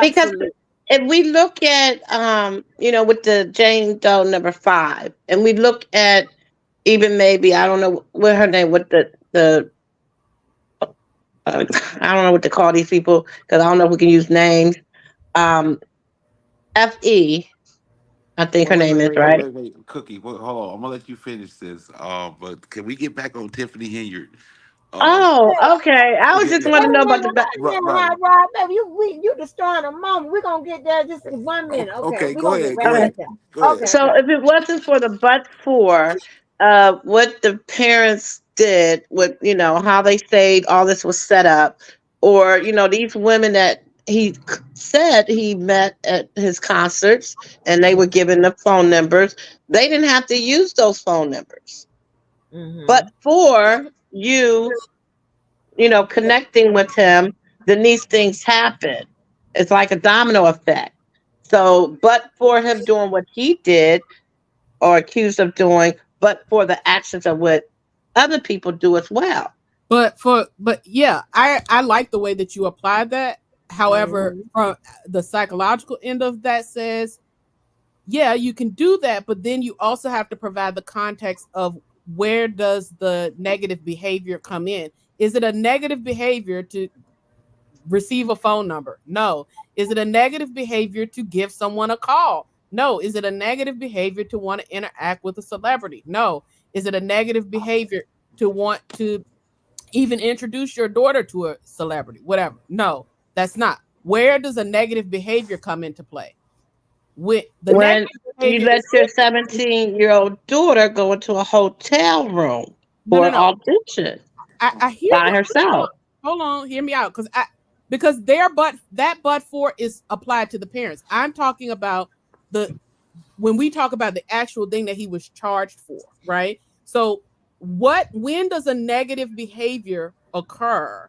E: because
B: Absolutely.
E: if we look at with the Jane Doe number 5, and we look at even maybe I don't know what her name, what the I don't know what to call these people because I don't know if we can use names. Um, Fe, I think her
A: Wait,
E: name
A: wait,
E: is
A: wait, wait,
E: right.
A: wait, wait. Cookie, hold on. I'm gonna let you finish this. But can we get back on Tiffany Henyard? Um,
E: Oh, okay. I was
A: yeah,
E: just
A: yeah,
E: want
B: Wait
E: to
B: a
E: know about
B: minute,
E: the back.
B: wait a
A: right,
B: minute,
A: right.
B: Hot Rod, baby. You destroying a moment. We're gonna get there just in 1 minute. Okay,
A: Okay,
B: we're
A: go
B: gonna get
A: ahead,
B: right
A: go
E: Okay.
A: ahead,
B: back there.
A: go ahead.
B: Okay,
E: So
B: okay.
E: if it wasn't for the but for what the parents did with how they stayed, all this was set up, or these women that he said he met at his concerts and they were given the phone numbers. They didn't have to use those phone numbers. But for connecting with him, then these things happen. It's like a domino effect. So, but for him doing what he did or accused of doing, but for the actions of what other people do as well.
C: But yeah, I like the way that you applied that. However, from the psychological end of that says, yeah, you can do that, but then you also have to provide the context of where does the negative behavior come in? Is it a negative behavior to receive a phone number? No. Is it a negative behavior to give someone a call? No. Is it a negative behavior to want to interact with a celebrity? No. Is it a negative behavior to want to even introduce your daughter to a celebrity? Whatever. No, that's not. Where does a negative behavior come into play? With the
E: when you let your 17-year-old daughter go into a hotel room for an audition
C: I hear
E: by herself.
C: Hold on, hear me out, because that but for is applied to the parents. I'm talking about when we talk about the actual thing that he was charged for, right? So when does a negative behavior occur?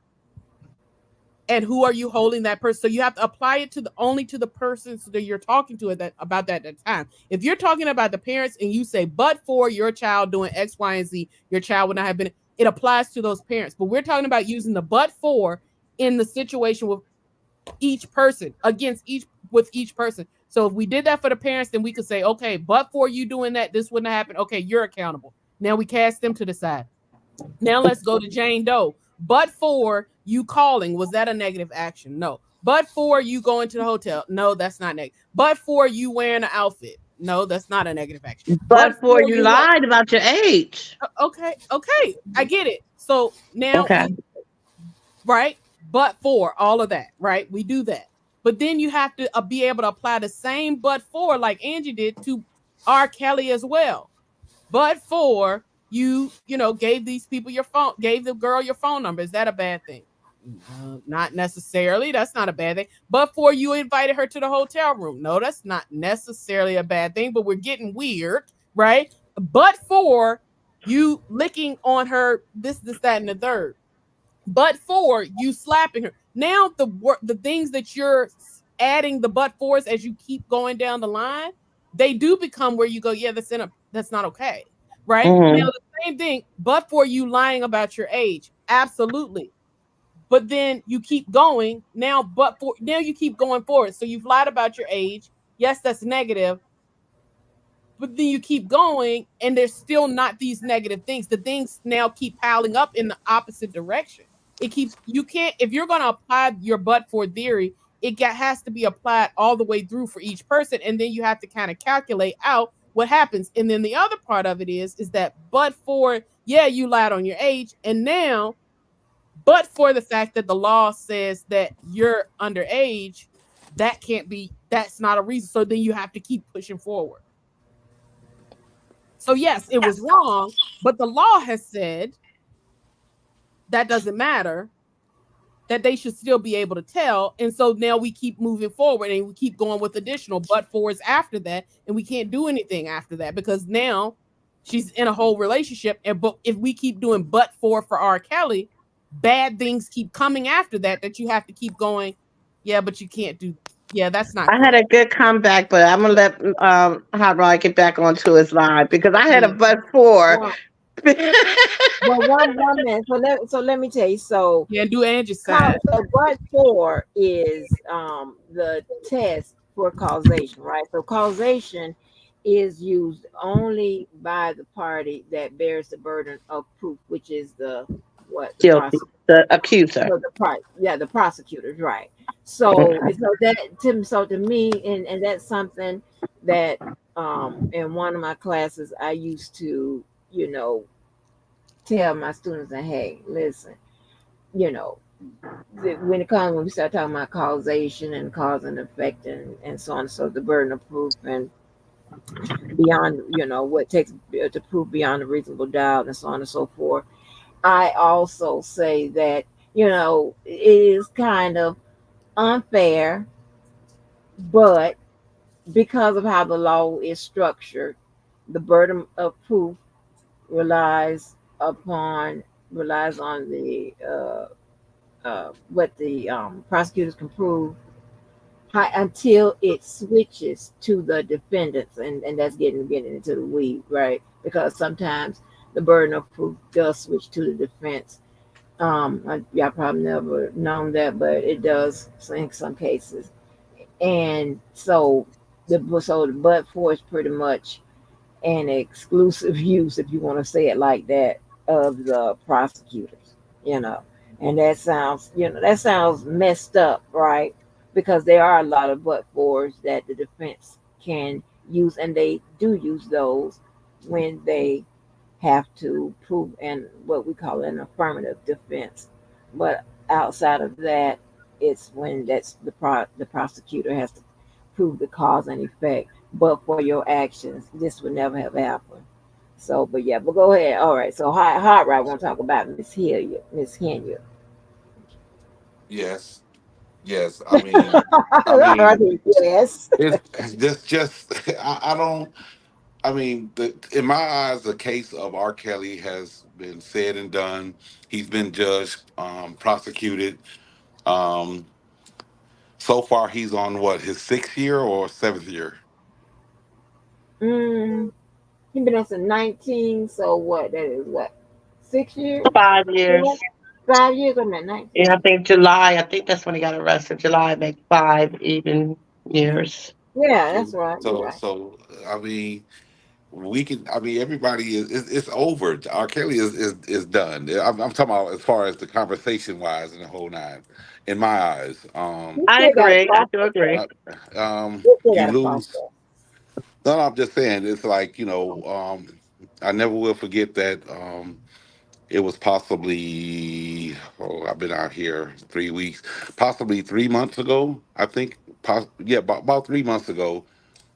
C: And who are you holding that person? So you have to apply it only to the persons that you're talking to about that at the time. If you're talking about the parents and you say, but for your child doing X, Y, and Z, your child would not have been, it applies to those parents. But we're talking about using the but for in the situation with each person, with each person. So if we did that for the parents, then we could say, okay, but for you doing that, this wouldn't have happened. Okay, you're accountable. Now we cast them to the side. Now let's go to Jane Doe. But for you calling, was that a negative action? No. But for you going to the hotel, no, that's not negative. But for you wearing an outfit, no, that's not a negative action.
E: But for you lied about your age.
C: Okay, I get it. So now, right? But for all of that, right? We do that. But then you have to be able to apply the same but for, like Angie did, to R. Kelly as well. But for you gave these people gave the girl your phone number. Is that a bad thing? Not necessarily. That's not a bad thing. But for you invited her to the hotel room. No, that's not necessarily a bad thing, but we're getting weird, right? But for you licking on her, this, that, and the third. But for you slapping her. Now the things that you're adding the but fors as you keep going down the line, they do become where you go, yeah, that's not okay. Right? Now the same thing, but for you lying about your age. Absolutely. But then you keep going now, now you keep going forward. So you've lied about your age. Yes, that's negative. But then you keep going and there's still not these negative things. The things now keep piling up in the opposite direction. If you're going to apply your but for theory, it has to be applied all the way through for each person. And then you have to kind of calculate out what happens. And then the other part of it is that but for, yeah, you lied on your age. And now, but for the fact that the law says that you're underage, that's not a reason. So then you have to keep pushing forward. So yes, it was wrong, but the law has said that doesn't matter, that they should still be able to tell. And so now we keep moving forward and we keep going with additional but fors after that. And we can't do anything after that because now she's in a whole relationship. But if we keep doing but for R. Kelly, bad things keep coming after that you have to keep going. Yeah, but you can't do. Yeah, that's not.
E: I had a good comeback, but I'm gonna let Hot Rod get back onto his line because I had a but for.
B: Well, one minute. So let me tell you. So
C: yeah, do Angie's side.
B: So but for is the test for causation, right? So causation is used only by the party that bears the burden of proof, which is the
E: accuser.
B: So the prosecutors, right? So to me, and that's something that in one of my classes I used to tell my students that, hey, listen, when we start talking about causation and cause and effect and so on, so the burden of proof and beyond, what it takes to prove beyond a reasonable doubt and so on and so forth. I also say that, it is kind of unfair, but because of how the law is structured, the burden of proof relies upon relies on the what the prosecutors can prove until it switches to the defendants, and that's getting into the weed, right? Because sometimes the burden of proof does switch to the defense. Y'all probably never known that, but it does in some cases. And so the but for is pretty much an exclusive use, if you want to say it like that, of the prosecutors, you know. And that sounds messed up, right? Because there are a lot of but fors that the defense can use, and they do use those when they have to prove and what we call an affirmative defense. But outside of that, it's when the prosecutor has to prove the cause and effect. But for your actions, this would never have happened. So, but yeah, but go ahead. All right. So, hot right. Want to talk about Miss Hilliard.
A: Yes, yes. I mean,
B: Yes.
A: it's just I don't. I mean, in my eyes, the case of R. Kelly has been said and done. He's been judged, prosecuted. Um, so far, he's on what, his sixth year or seventh year?
B: Mm, he been on since 19. So what? That is what? 6 years?
E: 5 years.
B: 5 years? I'm at
E: And I
B: 19.
E: think July, I think that's when he got arrested. July make 5 even years.
B: Yeah,
A: So,
B: that's right. You're right.
A: I mean, we can. I mean, everybody it's over. R. Kelly is done. I'm talking about as far as the conversation wise and the whole nine. In my eyes,
B: You
E: I
B: still got a
E: agree. I do
B: process
E: agree.
B: though.
A: uh,
B: You still
A: you
B: got a
A: lose.
B: process.
A: No, I'm just saying. It's like, I never will forget that. It was possibly, I've been out here 3 weeks, possibly 3 months ago. I think, yeah, about 3 months ago.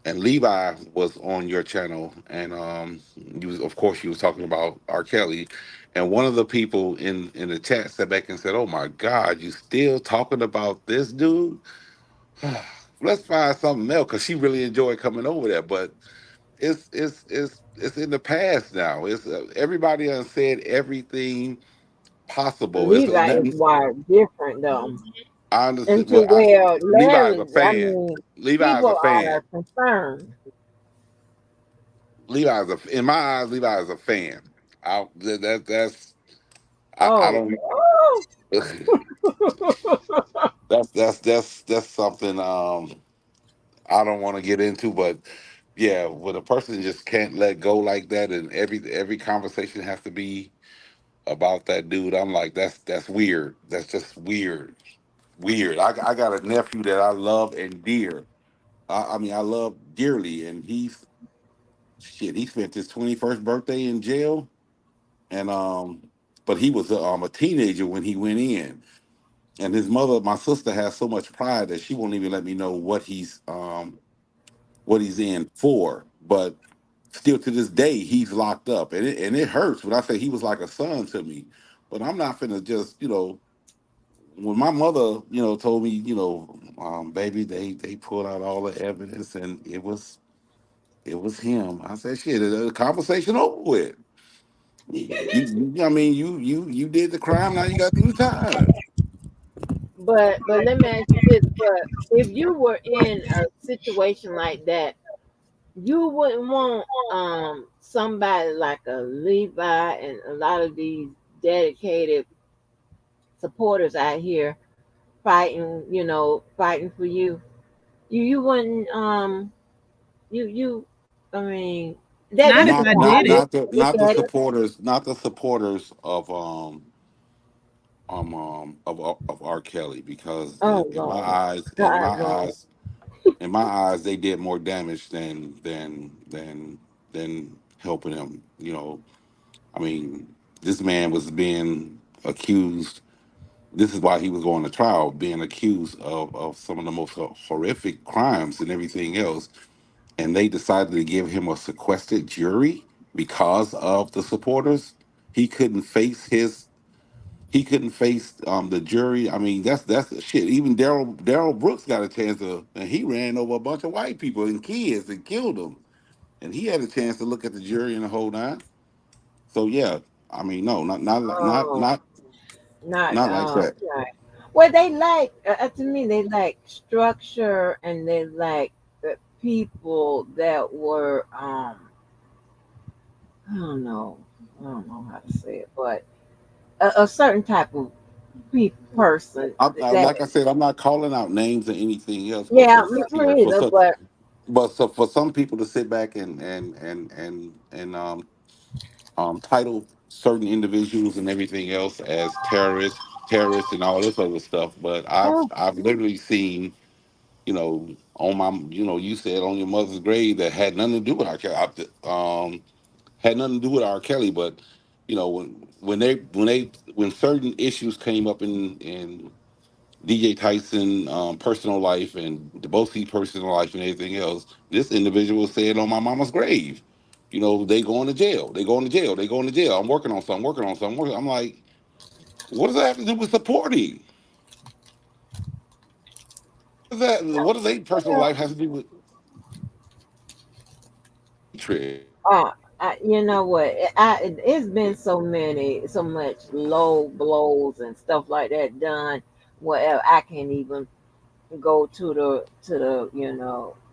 A: And Levi was on your channel, and of course, you was talking about R. Kelly, and one of the people in the chat sat back and said, "Oh my God, you still talking about this dude? Let's find something else," because she really enjoyed coming over there, but it's in the past now. It's everybody has said everything possible. It's
B: Levi is wired different though.
A: I
B: And
A: understand.
B: to
A: Well,
B: where
A: Levi is a
B: Larry, I
A: fan.
B: mean,
A: Levi is a
B: people
A: fan.
B: are concerned.
A: Levi is in my eyes. Levi is a fan. That's I
B: Oh,
A: don't.
B: oh.
A: That's something I don't want to get into, but yeah, when a person just can't let go like that, and every conversation has to be about that dude, I'm like, that's weird. That's just weird, weird. I got a nephew that I love and dear. I mean, I love dearly, and he's shit. He spent his 21st birthday in jail, and but he was a teenager when he went in. And his mother, my sister, has so much pride that she won't even let me know what he's in for. But still, to this day, he's locked up, and it hurts when I say he was like a son to me. But I'm not finna just when my mother told me baby, they pulled out all the evidence and it was him. I said, shit, the conversation over with. I mean, you did the crime. Now you got to do the time.
B: But let me ask you this: but if you were in a situation like that, you wouldn't want somebody like a Levi and a lot of these dedicated supporters out here fighting, fighting for you. You wouldn't you I mean
C: Not
B: that's
C: if
B: just
A: Not
C: I
B: how I
A: not
C: did it.
B: look
A: not the
B: at it.
A: supporters, not the supporters of R. Kelly, because
B: Oh
A: in my
B: Lord.
A: eyes,
B: God no.
A: they did more damage than helping him. I mean, this man was being accused. This is why he was going to trial, being accused of some of the most horrific crimes and everything else. And they decided to give him a sequestered jury because of the supporters. He couldn't face He couldn't face the jury. I mean, that's the shit. Even Daryl Brooks got a chance to, and he ran over a bunch of white people and kids and killed them, and he had a chance to look at the jury and the whole nine. So yeah, I mean, no,
B: Oh, not
A: not like that.
B: right. Well, they like to me. They like structure, and they like people that were I don't know. I don't know how to say it, but a certain type of person that
A: Like I said, I'm not calling out names or anything else, but
B: yeah, me either. But
A: so for some people to sit back and title certain individuals and everything else as terrorists and all this other stuff. But
B: oh,
A: I've literally seen, on my, you said on your mother's grave that had nothing to do with R. Kelly. Had nothing to do with R. Kelly, but when certain issues came up in DJ Tyson personal life and the Bosie personal life and everything else, this individual said on my mama's grave, they going to jail. They going to jail. They going to jail. I'm working on something, working on something. I'm like, what does that have to do with supporting? What does a personal life have to do with hatred?
B: uh, you know what? It's been so much low blows and stuff like that done. Whatever, I can't even go to the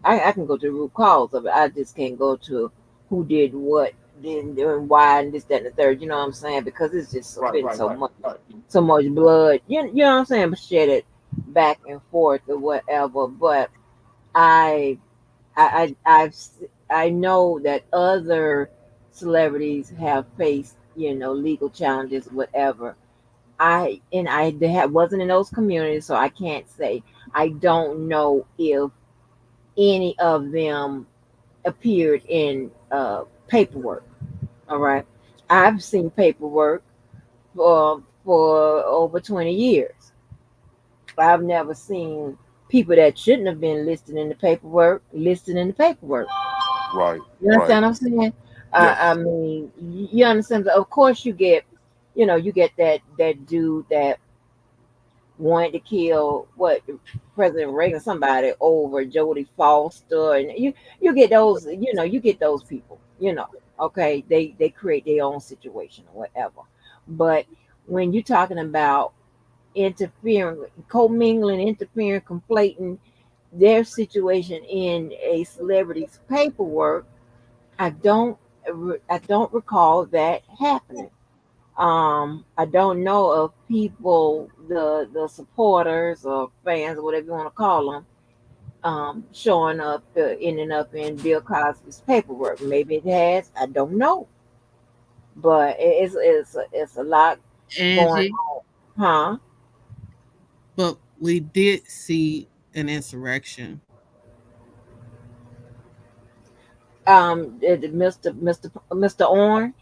B: I can go to the root cause of it. I just can't go to who did what, didn't do, and why, and this, that, and the third. You know what I'm saying? Because it's just
A: Right,
B: been
A: right, right, right.
B: so much blood. You know what I'm saying? Shedded back and forth or whatever. But I I know that other celebrities have faced legal challenges, whatever. They wasn't in those communities, so I can't say. I don't know if any of them appeared in paperwork. All right, I've seen paperwork for over 20 years. I've never seen people that shouldn't have been listed in the paperwork.
A: Right,
B: You
A: right.
B: understand what I'm saying? I
A: Yes.
B: mean, you understand. Of course, you get that dude that wanted to kill what President Reagan, somebody over Jodie Foster, and you get those, you get those people, okay, they create their own situation or whatever. But when you're talking about interfering, commingling, interfering, conflating their situation in a celebrity's paperwork, I don't I don't recall that happening. I don't know of people, the supporters or fans or whatever you want to call them, showing up, ending up in Bill Cosby's paperwork. Maybe it has. I don't know, but it's a lot going
C: Angie,
B: on,
C: but we did see an insurrection.
B: huh? Mr. Orange.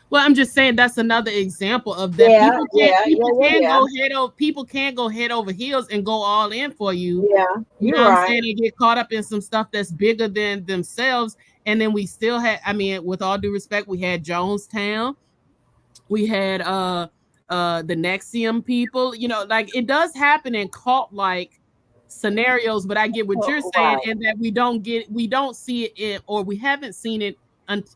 C: Well, I'm just saying that's another example of that.
B: Yeah, yeah, yeah, yeah, yeah,
C: People can go head over heels and go all in for you.
B: yeah.
C: You
B: You're
C: know what I'm
B: right.
C: saying? They get caught up in some stuff that's bigger than themselves. And then we still had, I mean, with all due respect, we had Jonestown, we had the Nexium people, like it does happen in cult like scenarios, but I get what you're saying,
B: Right.
C: and that we don't see it in, or we haven't seen it.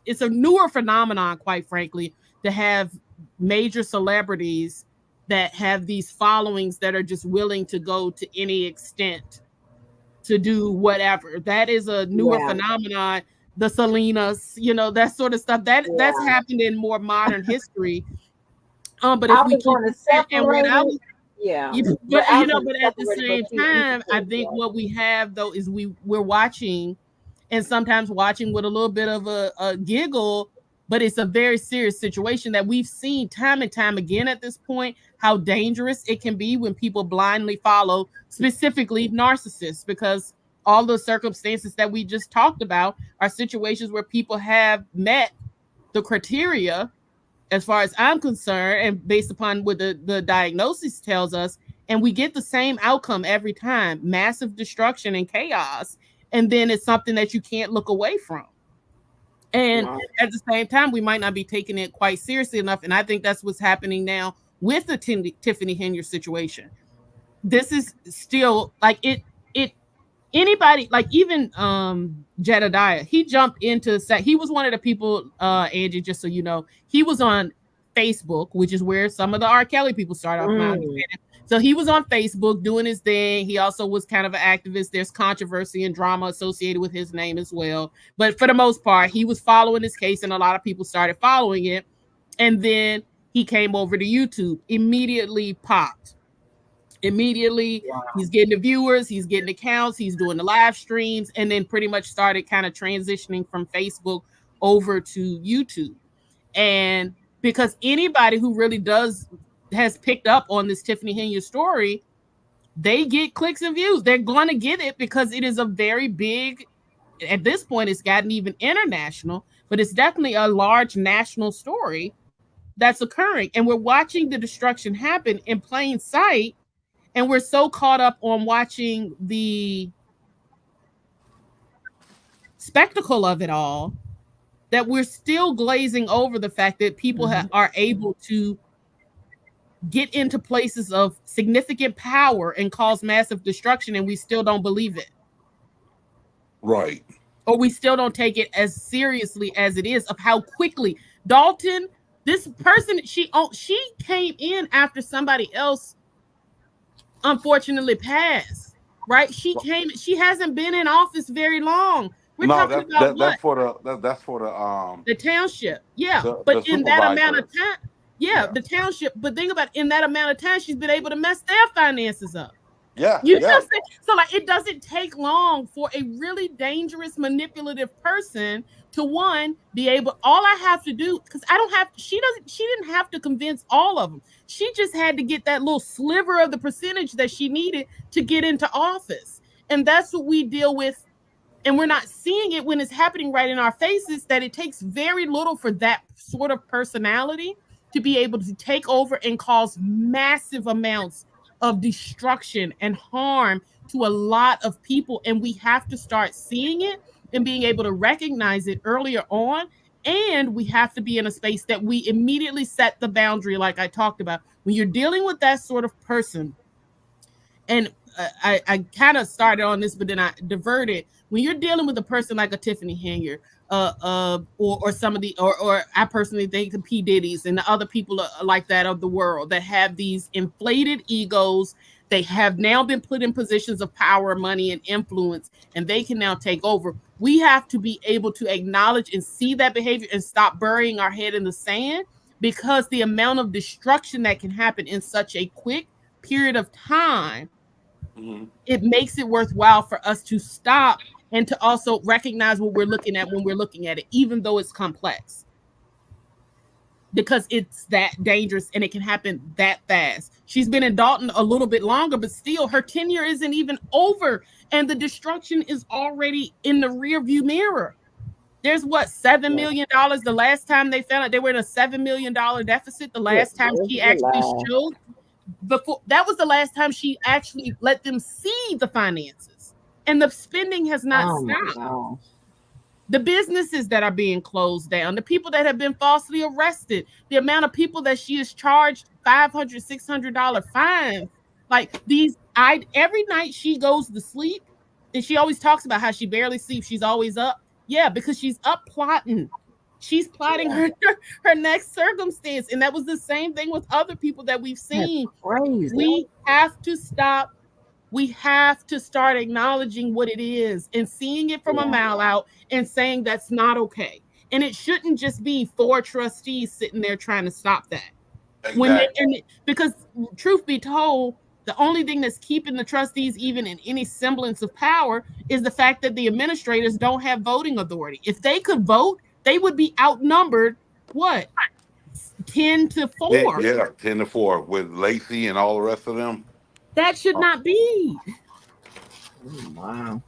C: It's a newer phenomenon, quite frankly, to have major celebrities that have these followings that are just willing to go to any extent to do whatever. That is a newer
B: Yeah,
C: phenomenon. The Selenas, that sort of stuff. That's
B: yeah.
C: happened in more modern history. But if
B: I
C: we
B: was
C: keep
B: going to
C: and what
B: separate
C: I
B: it.
C: was
B: Yeah, but
C: but
B: I was going to
C: but at the
B: separate it. But
C: same
B: you
C: time, I
B: continue.
C: think what we have though is we're watching, and sometimes watching with a little bit of a giggle, but it's a very serious situation that we've seen time and time again at this point, how dangerous it can be when people blindly follow, specifically narcissists, because all the circumstances that we just talked about are situations where people have met the criteria, as far as I'm concerned, and based upon what the diagnosis tells us, and we get the same outcome every time: massive destruction and chaos. And then it's something that you can't look away from. And
B: Right.
C: at the same time, we might not be taking it quite seriously enough. And I think that's what's happening now with the Tiffany Henry situation. This is still like it anybody, like even Jedediah, he jumped into he was one of the people, Angie, just so you know, he was on Facebook, which is where some of the R. Kelly people start off, my understanding. So he was on Facebook doing his thing. He also was kind of an activist. There's controversy and drama associated with his name as well. But for the most part, he was following his case, and a lot of people started following it. And then he came over to YouTube, immediately popped. Immediately, he's getting the viewers, he's getting accounts, he's doing the live streams, and then pretty much started kind of transitioning from Facebook over to YouTube. And because anybody who really has picked up on this Tiffany Henry story, they get clicks and views. They're going to get it because it is a very big, at this point, it's gotten even international, but it's definitely a large national story that's occurring. And we're watching the destruction happen in plain sight. And we're so caught up on watching the spectacle of it all that we're still glazing over the fact that people are able to get into places of significant power and cause massive destruction, and we still don't believe it.
A: Right.
C: Or we still don't take it as seriously as it is, of how quickly Dolton, this person, she came in after somebody else unfortunately passed, right? She hasn't been in office very long. We're talking about
A: that's for the
C: township. Yeah. But in that amount of time, the township. But think about it, in that amount of time, she's been able to mess their finances up.
A: Yeah.
C: You know what I'm saying? So like it doesn't take long for a really dangerous, manipulative person to be able, all I have to do, because she didn't have to convince all of them. She just had to get that little sliver of the percentage that she needed to get into office. And that's what we deal with. And we're not seeing it when it's happening right in our faces, that it takes very little for that sort of personality to be able to take over and cause massive amounts of destruction and harm to a lot of people. And we have to start seeing it and being able to recognize it earlier on. And we have to be in a space that we immediately set the boundary, like I talked about. When you're dealing with that sort of person, and I kind of started on this, but then I diverted. When you're dealing with a person like a Tiffany Henry, or some of the, or I personally think the P. Diddy's and the other people like that of the world that have these inflated egos, they have now been put in positions of power, money, and influence, and they can now take over. We have to be able to acknowledge and see that behavior and stop burying our head in the sand, because the amount of destruction that can happen in such a quick period of time, it makes it worthwhile for us to stop and to also recognize what we're looking at when we're looking at it, even though it's complex, because it's that dangerous and it can happen that fast. She's been in Dolton a little bit longer, but still her tenure isn't even over, and the destruction is already in the rearview mirror. There's $7 million. The last time they found out, they were in a $7 million deficit. The last time she actually showed, before that was the last time she actually let them see the finances, and the spending has not stopped. The businesses that are being closed down, the people that have been falsely arrested, the amount of people that she has charged $500, $600 fines, like these. Every night she goes to sleep, and she always talks about how she barely sleeps. She's always up. Yeah, because she's up plotting. She's plotting her next circumstance. And that was the same thing with other people that we've seen. We have to stop. We have to start acknowledging what it is and seeing it from a mile out and saying that's not okay. And it shouldn't just be 4 trustees sitting there trying to stop that. Exactly. Because truth be told, the only thing that's keeping the trustees even in any semblance of power is the fact that the administrators don't have voting authority. If they could vote, they would be outnumbered, 10 to 4?
A: Yeah, 10 to 4 with Lacey and all the rest of them.
C: That should not be.
B: Wow.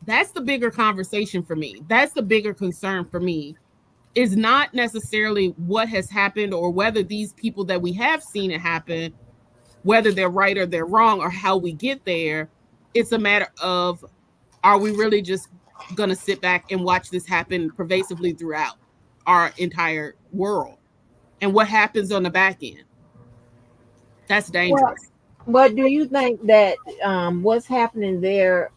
C: That's the bigger conversation for me. That's the bigger concern for me, is not necessarily what has happened or whether these people that we have seen it happen, whether they're right or they're wrong or how we get there. It's a matter of, are we really just going to sit back and watch this happen pervasively throughout our entire world? And what happens on the back end? That's
B: Well,
C: dangerous.
B: but do you think that what's happening there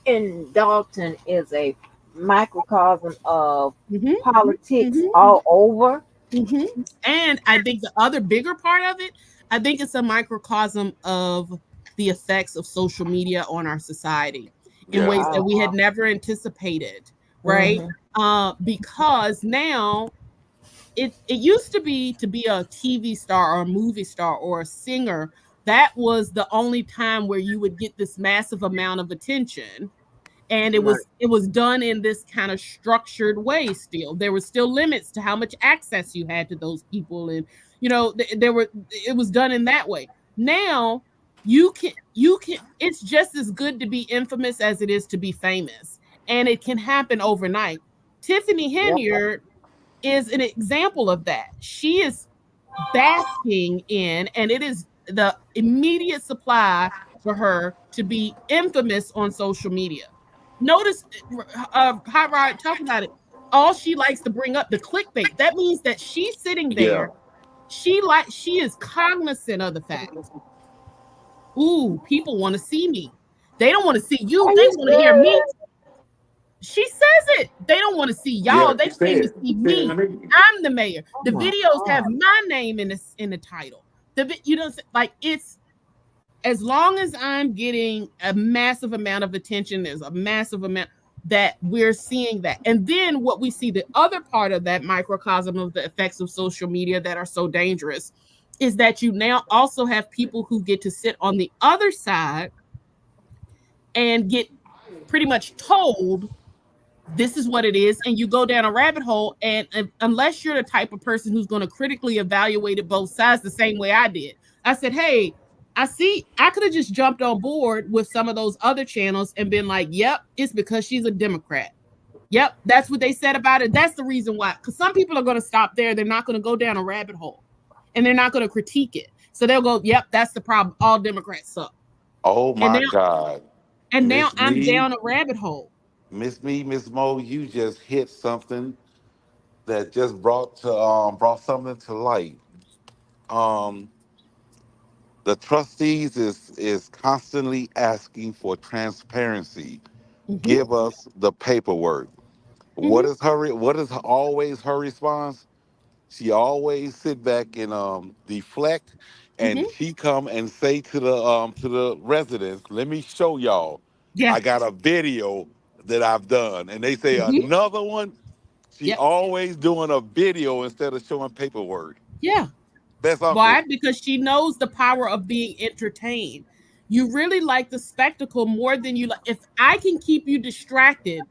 B: in Dalton is a microcosm of
C: Hmm.
B: politics
C: Hmm.
B: all over?
C: Hmm. And I think the other bigger part of it, I think it's a microcosm of the effects of social media on our society in
A: Yeah.
C: ways that we
B: Uh-huh.
C: had never anticipated, right?
B: Hmm.
C: Because now it used to be a TV star or a movie star or a singer. That was the only time where you would get this massive amount of attention, and
B: Right.
C: it was done in this kind of structured way. Still there were still limits to how much access you had to those people, and there were it was done in that way. Now you can it's just as good to be infamous as it is to be famous, and it can happen overnight. Tiffany
B: Yep.
C: Henyard is an example of that. She is basking in, and it is the immediate supply for her to be infamous on social media. Notice, Hot Rod talking about it. All she likes to bring up the clickbait. That means that she's sitting
A: Yeah.
C: there. She is cognizant of the fact. Ooh, people want to see me. They don't want to see you.
B: Are
C: They
B: you
C: want to hear me.
B: serious?
C: She says it. They don't want to see
A: Yeah.
C: y'all. They
A: She said
C: came to
A: it.
C: see
A: She said it in the
C: me.
A: meeting.
C: I'm the mayor.
B: Oh
C: The
B: my
C: videos have
B: God.
C: my name in the title. Like it's as long as I'm getting a massive amount of attention, there's a massive amount that we're seeing that. And then what we see, the other part of that microcosm of the effects of social media that are so dangerous, is that you now also have people who get to sit on the other side and get pretty much told this is what it is, and you go down a rabbit hole, and unless you're the type of person who's going to critically evaluate it both sides the same way I did, I said, hey, I see I could have just jumped on board with some of those other channels and been like, yep, it's because she's a Democrat. Yep, that's what they said about it. That's the reason why. Because some people are going to stop there. They're not going to go down a rabbit hole, and they're not going to critique it. So they'll go, yep, that's the problem. All Democrats suck.
A: Oh
C: And
A: my God.
C: now
A: Miss
C: I'm
A: Me,
C: down a rabbit hole.
A: Miss Mo, you just hit something that just brought something to light. Um, the trustees is constantly asking for transparency.
C: Hmm.
A: Give us the paperwork.
C: Hmm.
A: What is always her response? She always sit back and deflect, and
C: Hmm.
A: she come and say to the residents, "Let me show y'all.
C: Yeah.
A: I got a video that I've done." And they say
C: Hmm.
A: another one. She
C: Yep.
A: always doing a video instead of showing paperwork.
C: Yeah.
A: Best
C: Why?
A: uncle,
C: Because she knows the power of being entertained. You really like the spectacle more than you like. If I can keep you distracted,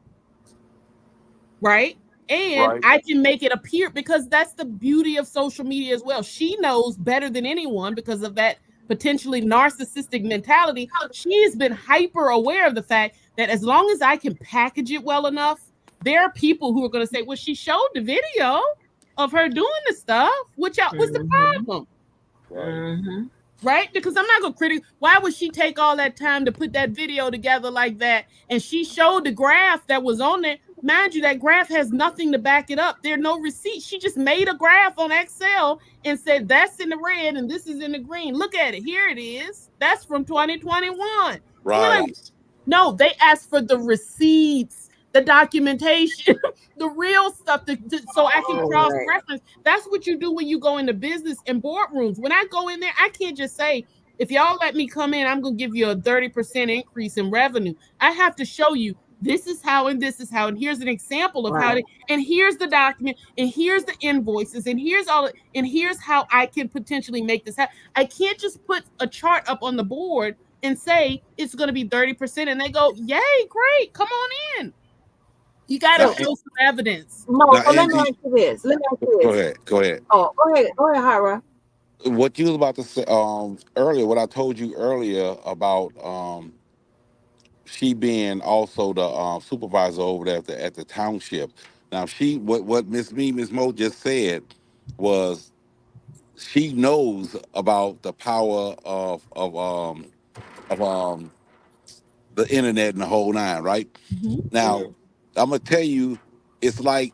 C: right? And
A: right?
C: I can make it appear, because that's the beauty of social media as well. She knows better than anyone because of that potentially narcissistic mentality. She's been hyper aware of the fact that as long as I can package it well enough, there are people who are going to say, well, she showed the video of her doing the stuff. What's the
B: Hmm.
C: problem?
A: Right.
B: Hmm.
C: Right? Because I'm not gonna critic. Why would she take all that time to put that video together like that? And she showed the graph that was on there. Mind you, that graph has nothing to back it up. There are no receipts. She just made a graph on Excel and said that's in the red and this is in the green. Look at it. Here it is. That's from 2021. And you're like,
A: Right.
C: no, they asked for the receipts, the documentation, the real stuff, so I can
B: All
C: cross
B: right.
C: reference. That's what you do when you go into business and boardrooms. When I go in there, I can't just say, if y'all let me come in, I'm going to give you a 30% increase in revenue. I have to show you this is how, and this is how, and here's an example of how
B: Right.
C: to, and here's the document, and here's the invoices, and here's all, and here's how I can potentially make this happen. I can't just put a chart up on the board and say it's going to be 30%, and they go, yay, great, come on in. You got to
A: Now,
B: So,
C: show some evidence.
B: Mo,
A: now,
B: let me
A: Angie,
B: ask you this. Let me ask you
A: go
B: this.
A: ahead. Go ahead.
B: Oh, go ahead, Hara.
A: What you was about to say earlier, what I told you earlier about she being also the supervisor over there at the township. Now she what Miss Mo just said was she knows about the power of the internet and the whole nine, right?
C: Mhm.
A: Now I'm gonna tell you, it's like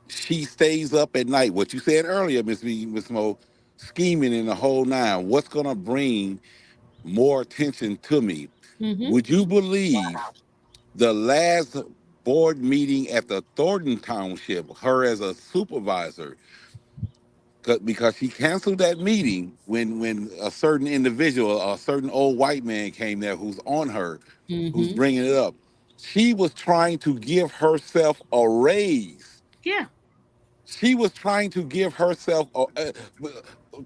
A: she stays up at night. What you said earlier, Miss Mo, scheming in the whole nine. What's gonna bring more attention to me?
C: Mm-hmm.
A: Would you believe the last board meeting at the Thornton Township, her as a supervisor, because she canceled that meeting when a certain individual, a certain old white man came there who's on her, who's
C: Mm-hmm.
A: bringing it up. She was trying to give herself a raise.
C: Yeah.
A: She was trying to give herself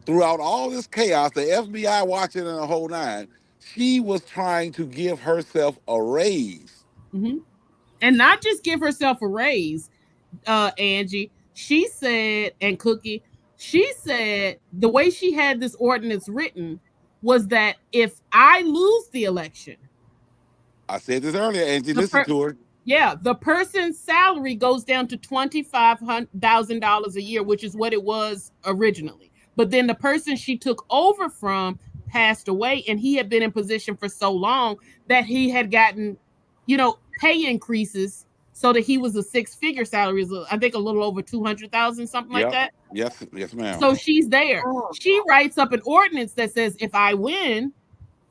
A: throughout all this chaos, the FBI watching and the whole nine. She was trying to give herself a raise.
C: Mm-hmm. And not just give herself a raise, Angie. She said, and Cookie, she said the way she had this ordinance written was that if I lose the election,
A: I said this earlier, Angie.
C: the
A: Listen
C: per-
A: to her.
C: yeah, the person's salary goes down to $25,000 a year, which is what it was originally. But then the person she took over from passed away, and he had been in position for so long that he had gotten, pay increases, so that he was a six-figure salary. I think a little over 200,000, something like
A: Yep.
C: that.
A: Yes. Yes, ma'am.
C: So she's there.
B: Oh,
C: She writes up an ordinance that says if I win,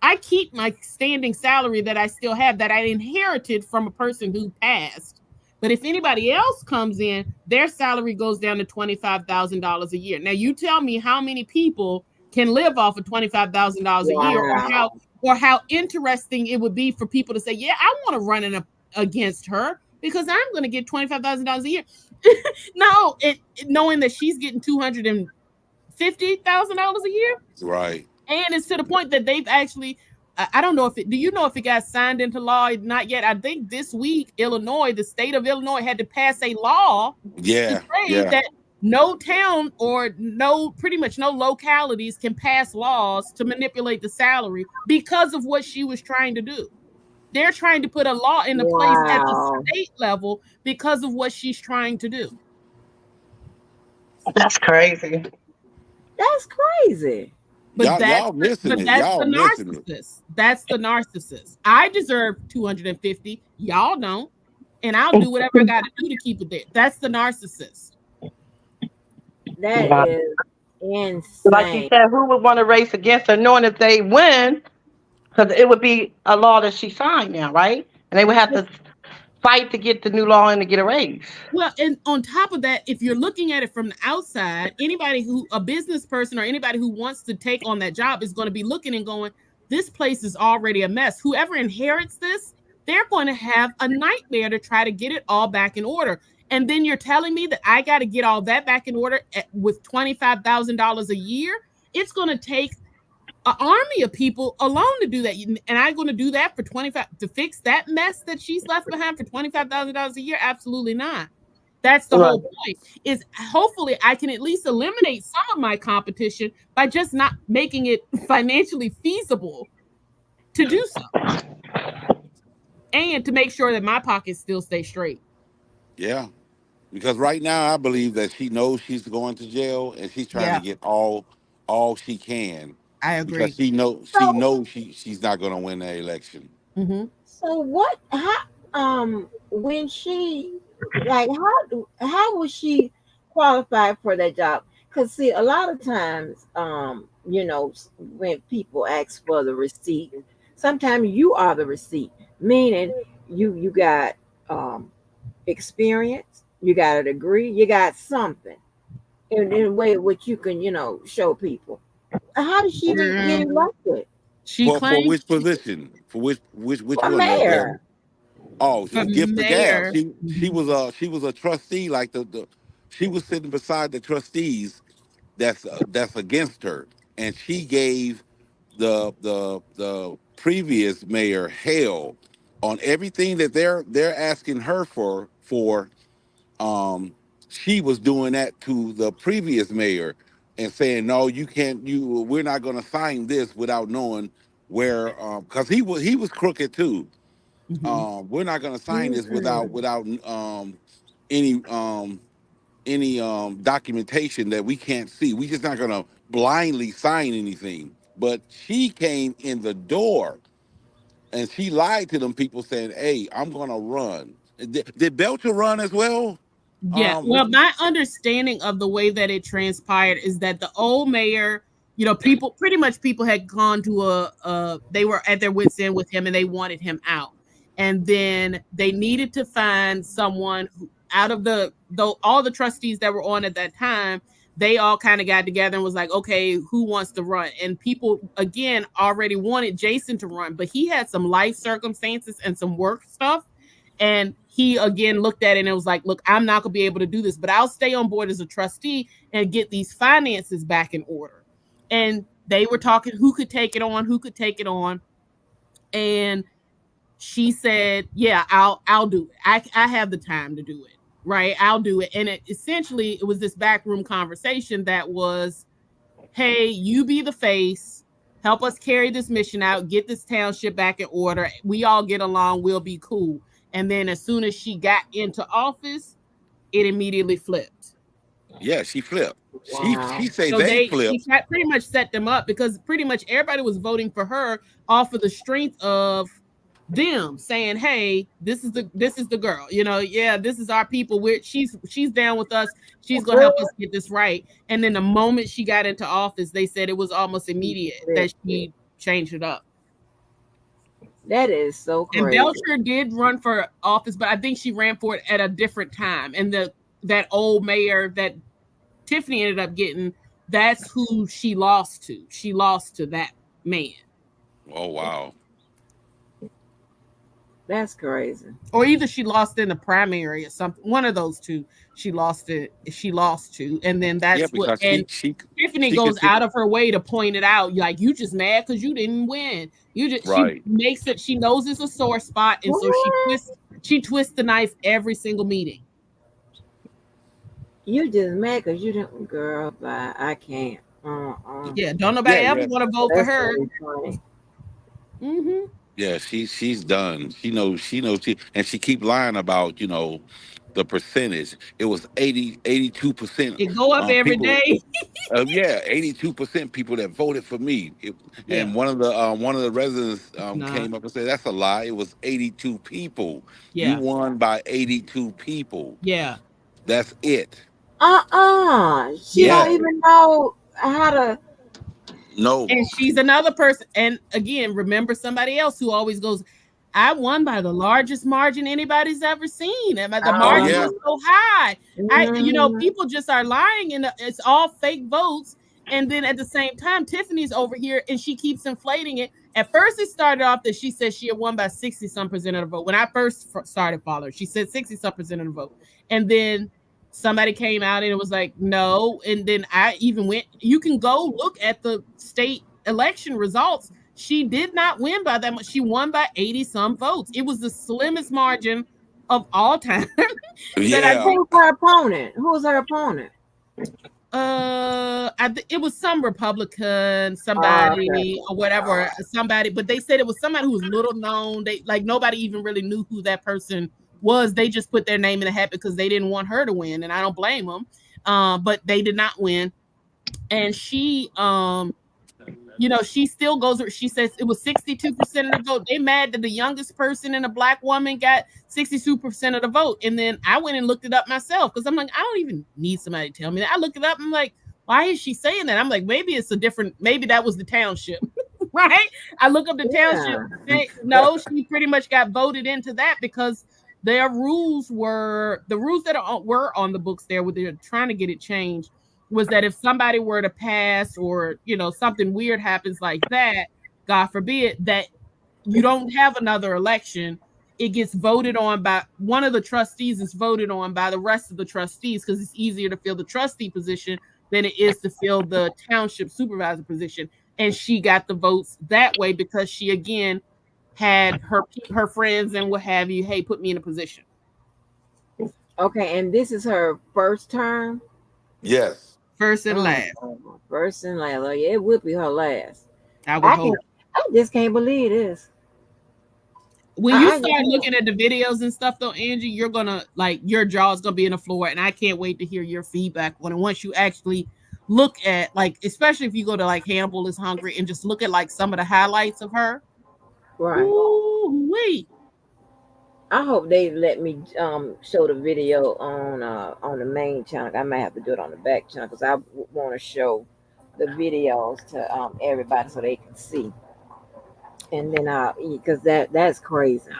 C: I keep my standing salary that I still have that I inherited from a person who passed. But if anybody else comes in, their salary goes down to $25,000 a year. Now you tell me how many people can live off of $25,000 a year,
B: wow.
C: or how interesting it would be for people to say, yeah, I want to run against her because I'm going to get $25,000 a year. No, knowing that she's getting $250,000 a year.
A: Right.
C: And it's to the point that they've actually, I don't know do you know if it got signed into law? Not yet. I think this week, the state of Illinois had to pass a law to
A: Yeah.
C: say
A: Yeah.
C: that no town or pretty much no localities can pass laws to manipulate the salary because of what she was trying to do. They're trying to put a law into place at the
B: Wow.
C: state level because of what she's trying to do.
E: That's crazy.
B: That's crazy.
C: But
A: Y'all missing it.
C: that's the
A: Y'all missing it.
C: narcissist. That's the narcissist. I deserve 250. Y'all don't. And I'll do whatever I got to do to keep it there. That's the narcissist.
B: That
E: Yeah.
B: is
E: Like you
B: insane.
E: said, who would want to race against her, knowing if they win, because it would be a law that she signed now, right? And they would have to fight to get the new law and to get a raise.
C: Well, and on top of that, if you're looking at it from the outside, a business person or anybody who wants to take on that job is going to be looking and going, this place is already a mess. Whoever inherits this, they're going to have a nightmare to try to get it all back in order. And then you're telling me that I got to get all that back in order with $25,000 a year? It's going to take an army of people alone to do that, and I'm going to do that for 25 to fix that mess that she's left behind for $25,000 a year? Absolutely not. That's the whole point. Is hopefully I can at least eliminate some of my competition by just not making it financially feasible to do so, and to make sure that my pockets still stay straight.
A: Yeah. Because right now I believe that she knows she's going to jail and she's trying to
C: Yeah,
A: get all she can
C: I
A: because
C: agree.
B: So,
A: she's not going to win the election.
C: Mm-hmm.
B: so what? How? When she, like, how was she qualified for that job? Because see, a lot of times, when people ask for the receipt, sometimes you are the receipt, meaning you got um experience, you got a degree, you got something in a way which you can, show people. How did she even get
C: Girl,
B: elected?
C: she
A: For
C: claims
A: which position? For which
B: For
A: one, Ma'am?
B: mayor.
A: Oh,
C: for
A: gift the gab.
C: mayor. Mhm.
A: She was a trustee, like the she was sitting beside the trustees that's against her, and she gave the previous mayor hell on everything that they're asking her for. um she was doing that to the previous mayor and saying, no, you can't, we're not going to sign this without knowing where, because he was crooked too.
C: Mhm.
A: We're not going to sign this
B: Mhm.
A: without any documentation that we can't see. We just not going to blindly sign anything. But she came in the door and she lied to them people saying, hey, I'm going to run. Did Belcher run as well?
C: Yeah. Well, my understanding of the way that it transpired is that the old mayor, people pretty much people had gone to they were at their wits' end with him and they wanted him out. And then they needed to find someone who, out of all the trustees that were on at that time, they all kind of got together and was like, okay, who wants to run? And people again already wanted Jason to run, but he had some life circumstances and some work stuff. And he again looked at it and it was like, look, I'm not gonna be able to do this, but I'll stay on board as a trustee and get these finances back in order. And they were talking who could take it on. And she said, yeah, I'll do it. I have the time to do it. Right. I'll do it. And essentially it was this backroom conversation that was, hey, you be the face, help us carry this mission out, get this township back in order. We all get along, we'll be cool. And then as soon as she got into office, it immediately flipped.
A: Yeah, she flipped.
B: Wow.
A: She say so they flipped.
C: She pretty much set them up because pretty much everybody was voting for her off of the strength of them saying, hey, this is the girl, yeah, this is our people. She's down with us. She's gonna help us get this right. And then the moment she got into office, they said it was almost immediate that she changed it up.
B: That is so crazy.
C: And Belcher did run for office, but I think she ran for it at a different time. And that old mayor that Tiffany ended up getting, that's who she lost to. She lost to that man.
A: Oh, wow.
B: That's crazy.
C: Or either she lost in the primary or something. One of those two she lost to. And then that's what Tiffany goes out of her way to point it out. Like, you just mad because you didn't win. She makes it, she knows it's a sore spot, and so she twists the knife every single meeting.
B: You just mad because you didn't, girl, but I can't.
C: Yeah, don't nobody ever want to vote for her.
B: Mm-hmm.
A: Yeah, she's done. She knows, and she keep lying about, the percentage. It was 82%.
C: It go up every day.
A: 82% people that voted for me. And one of the residents came up and said, that's a lie. It was 82 people.
C: Yeah.
A: You won by 82 people.
C: Yeah.
A: That's it.
B: She don't even know how to.
A: No.
C: And she's another person. And again, remember somebody else who always goes, I won by the largest margin anybody's ever seen. And the margin was so high. People just are lying, and it's all fake votes. And then at the same time, Tiffany's over here and she keeps inflating it. At first, it started off that she said she had won by 60-some% of the vote. When I first started following, she said 60-some% of the vote. And then somebody came out and it was like, no. And then I even went, you can go look at the state election results. She did not win by that much. She won by 80-some votes. It was the slimmest margin of all time.
B: Who's her opponent? Who's her opponent?
C: It was some Republican, somebody or whatever, somebody. But they said it was somebody who was little known. They nobody even really knew who that person was. They just put their name in the hat because they didn't want her to win, and I don't blame them. But they did not win, and she she still goes. She says it was 62% of the vote. They mad that the youngest person and a black woman got 62% of the vote. And then I went and looked it up myself because I'm like, I don't even need somebody to tell me that. I looked it up. I'm like, why is she saying that? I'm like, maybe it's maybe that was the township, right? I look up the township. No, she pretty much got voted into that because their rules were the rules that were on the books there where they're trying to get it changed. Was that if somebody were to pass or, something weird happens like that, God forbid, that you don't have another election, it gets voted on by one of the trustees is voted on by the rest of the trustees because it's easier to fill the trustee position than it is to fill the township supervisor position. And she got the votes that way because she, again, had her friends and what have you, hey, put me in a position.
B: Okay, and this is her first term?
A: Yes.
C: First and last.
B: First and last. Oh, yeah, it would be her last.
C: I hope.
B: I just can't believe this.
C: When you start looking at the videos and stuff, though, Angie, you're gonna your jaw's gonna be in the floor, and I can't wait to hear your feedback on it once you actually look at especially if you go to Hannibal is Hungry and just look at some of the highlights of her.
B: Right.
C: Ooh, wait.
B: I hope they let me show the video on the main channel. I might have to do it on the back channel because I want to show the videos to everybody so they can see. And then because that's crazy.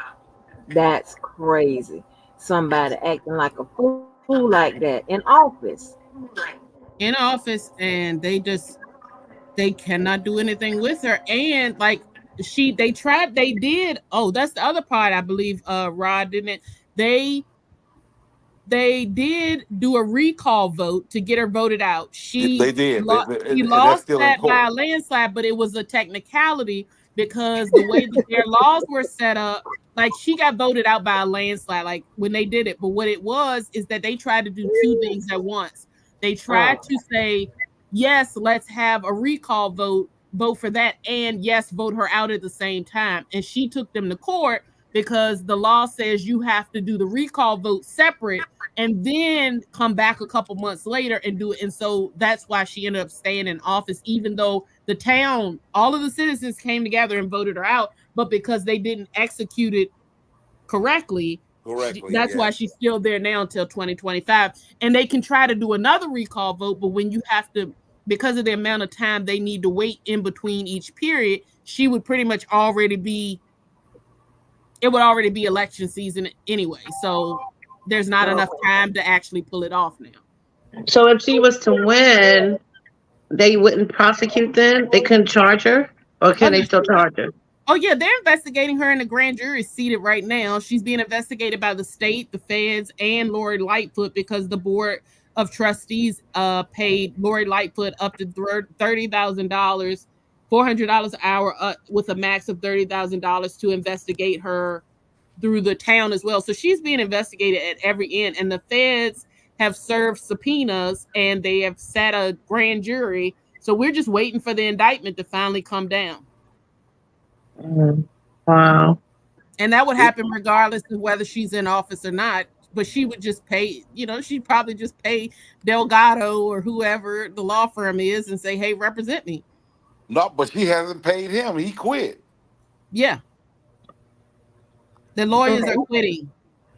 B: That's crazy. Somebody acting like a fool like that in office.
C: In office, and they cannot do anything with her. And like they did. Oh, that's the other part, I believe, Rod, didn't it? They did do a recall vote to get her voted out.
A: They did,
C: She
A: and that's
C: lost
A: still in
C: that by
A: court.
C: a landslide, but it was a technicality because the way that their laws were set up, like she got voted out by a landslide, like when they did it. But what it was is that they tried to do two things at once. They tried
B: Oh,
C: to say, yes, let's have a recall vote for that, and yes, vote her out at the same time. And she took them to court because the law says you have to do the recall vote separate and then come back a couple months later and do it. And so that's why she ended up staying in office, even though the town, all of the citizens came together and voted her out. But because they didn't execute it correctly,
A: Correctly,
C: that's why
A: yes.
C: she's still there now until 2025. And they can try to do another recall vote, but when you have to, because of the amount of time they need to wait in between each period, she would pretty much already be, it would already be election season anyway. So there's not enough
B: oh,
C: time to actually pull it off now.
E: So if she was to win, they wouldn't prosecute then? They couldn't charge her? Or
C: Oh
E: can they
C: yeah,
E: still charge her?
C: oh yeah, they're investigating her, and the grand jury is seated right now. She's being investigated by the state, the feds, and Lori Lightfoot because the board of trustees paid Lori Lightfoot up to $30,000, $400 an hour, with a max of $30,000 to investigate her through the town as well. So she's being investigated at every end, and the feds have served subpoenas and they have set a grand jury. So we're just waiting for the indictment to finally come down.
E: Mm. Wow.
C: And that would
A: It,
C: happen regardless of whether she's in office or not. But she would just pay, she'd probably just pay Delgado or whoever the law firm is and say, hey, represent me.
A: no, but she hasn't paid him. He quit.
C: Yeah. The lawyers are
B: okay.
C: quitting.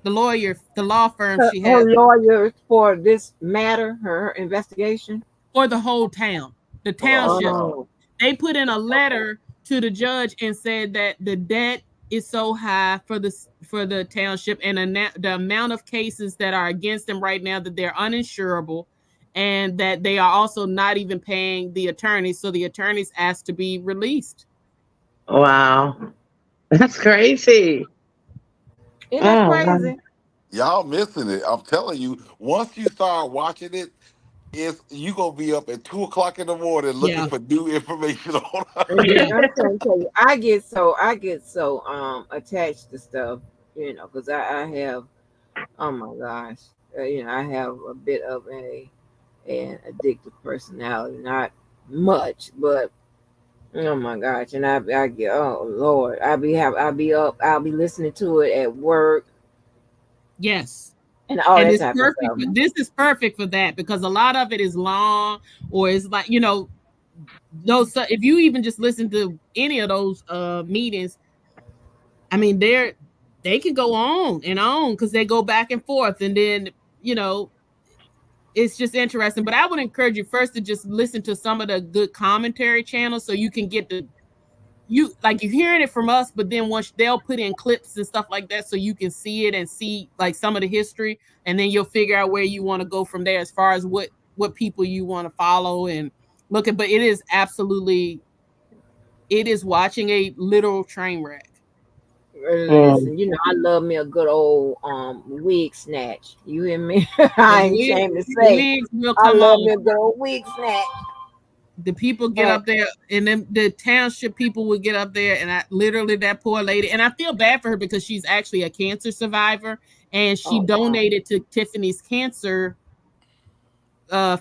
C: The law firm
B: Her,
C: she
B: her
C: has
B: lawyers for this matter, her investigation.
C: for the whole town, the
A: For the whole
C: township.
A: time.
B: Oh,
C: They put in a letter to the judge and said that the debt is so high for the township and the amount of cases that are against them right now that they're uninsurable, and that they are also not even paying the attorneys. So the attorneys asked to be released.
E: Wow. That's crazy.
B: isn't that
E: Oh, wow.
B: crazy?
A: Y'all missing it. I'm telling you, once you start watching it, it's you gonna be up at 2 o'clock in the morning looking
C: Yeah,
A: for new information on
C: yeah,
B: I'm trying to tell you, I get so attached to stuff, because I have, oh my gosh, I have a bit of an addictive personality, not much, but oh my gosh, and I get, oh Lord, I'll be listening to it at work
C: yes.
B: and all
C: And
B: that
C: it's
B: type of
C: perfect.
B: stuff.
C: This is perfect for that because a lot of it is long, or it's like, those, if you even just listen to any of those meetings, I mean, they can go on because they go back and forth, and then you know it's just interesting. But I would encourage you first to just listen to some of the good commentary channels so you can get you're hearing it from us, but then once they'll put in clips and stuff like that so you can see it and see like some of the history, and then you'll figure out where you want to go from there as far as what people you want to follow and look at. But it is watching a literal train wreck.
E: Mm.
B: Listen, I love me a good old wig snatch. You hear me?
C: The
B: I ain't
C: wigs,
B: ashamed to
C: the
B: say
C: wigs will
B: I
C: come
B: love
C: off.
B: me a good old wig snatch.
C: The people get
B: But
C: up there, and then the township people would get up there, and literally that poor lady, and I feel bad for her because she's actually a cancer survivor, and she
B: oh wow,
C: donated to Tiffany's cancer uh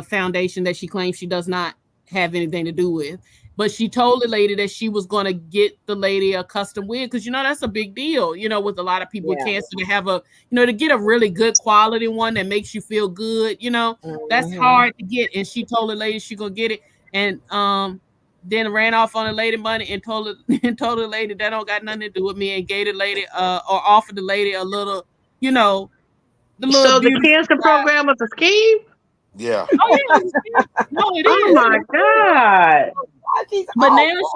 C: foundation that she claims she does not have anything to do with. But she told the lady that she was going to get the lady a custom wig because that's a big deal. With a lot of people with
B: yeah.
C: cancer to have to get a really good quality one that makes you feel good. That's
B: Hmm.
C: hard to get. And she told the lady she gonna get it, and then ran off on the lady money and told the lady that don't got nothing to do with me, and gave the lady or offered the lady a little, you know, the little
E: So the
C: beauty
E: cancer
C: supply.
E: program was a scheme?
A: Yeah.
C: Oh yeah, no, it
E: Oh
C: is.
E: my God.
B: She's
C: But now
B: awful.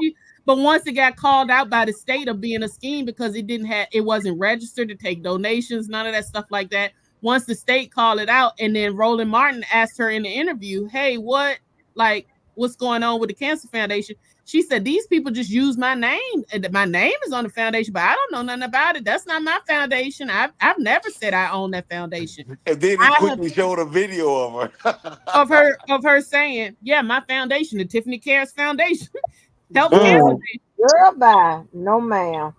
C: but once it got called out by the state of being a scheme because it wasn't registered to take donations, none of that stuff like that. Once the state called it out, and then Roland Martin asked her in the interview, "Hey, what's going on with the Cancer Foundation?" She said, "These people just use my name, and my name is on the foundation, but I don't know nothing about it. That's not my foundation. I've never said I own that foundation."
A: And then he
C: I have
A: quickly showed a video of her.
C: of her saying, "Yeah, my foundation, the Tiffany Cares Foundation, helps cancer
E: Mm.
C: patients."
B: Girl, bye. No, ma'am.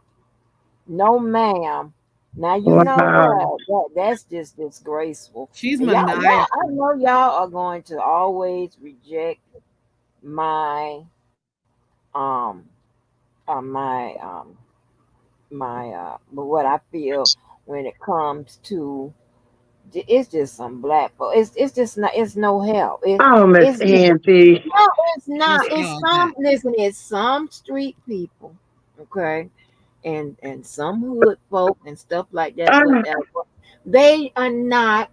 B: No, ma'am. Now you know
E: Wow.
B: what? That's just disgraceful.
C: She's
B: And y'all,
C: maniacal.
B: I know y'all are going to always reject my um my but what I feel when it comes to it's just some black folk. It's just not. It's no help.
E: Oh, Miss
B: It's
E: Angie.
B: no. It's not.
C: It's
B: It's
C: all that.
B: some. Listen. It's some street people. Okay, and some hood folk and stuff like that.
E: Oh,
B: Whatever. They are not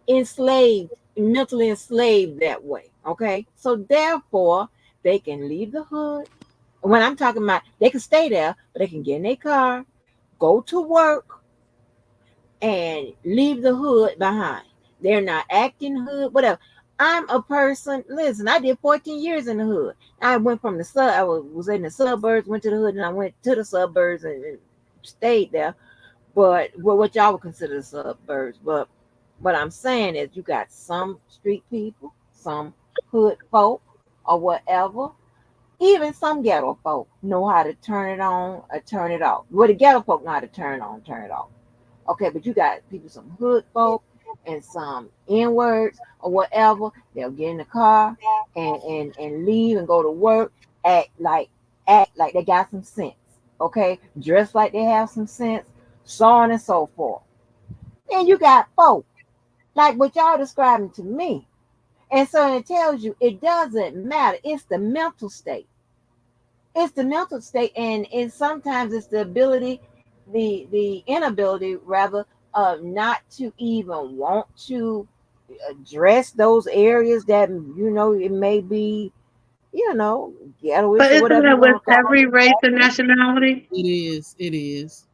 B: enslaved, mentally enslaved that way. Okay, so therefore they can leave the hood. When I'm talking about, they can stay there, but they can get in their car, go to work, and leave the hood behind. They're not acting hood, whatever. I'm a person. Listen, I did 14 years in the hood. I went from the sub. I was in the suburbs, went to the hood, and I went to the suburbs and stayed there. But well, what y'all would consider the suburbs. But what I'm saying is, you got some street people, some hood folk, or whatever. Even some ghetto folk know how to turn it on or turn it off. Well, the ghetto folk know how to turn it on, turn it off. Okay, but you got people, some hood folk and some N words or whatever. They'll get in the car and leave and go to work. Act like act like they got some sense. Okay, dress like they have some sense, so on and so forth. Then you got folk like what y'all describing to me, and so it tells you it doesn't matter. It's the mental state. It's the mental state, and sometimes it's the ability, the inability rather, of not to even want to address those areas that it may be,
E: but
B: ghettoish or
E: isn't
B: whatever you
E: that
B: want
E: with
B: to call
E: every race and
B: it.
E: nationality?
C: It is. It is.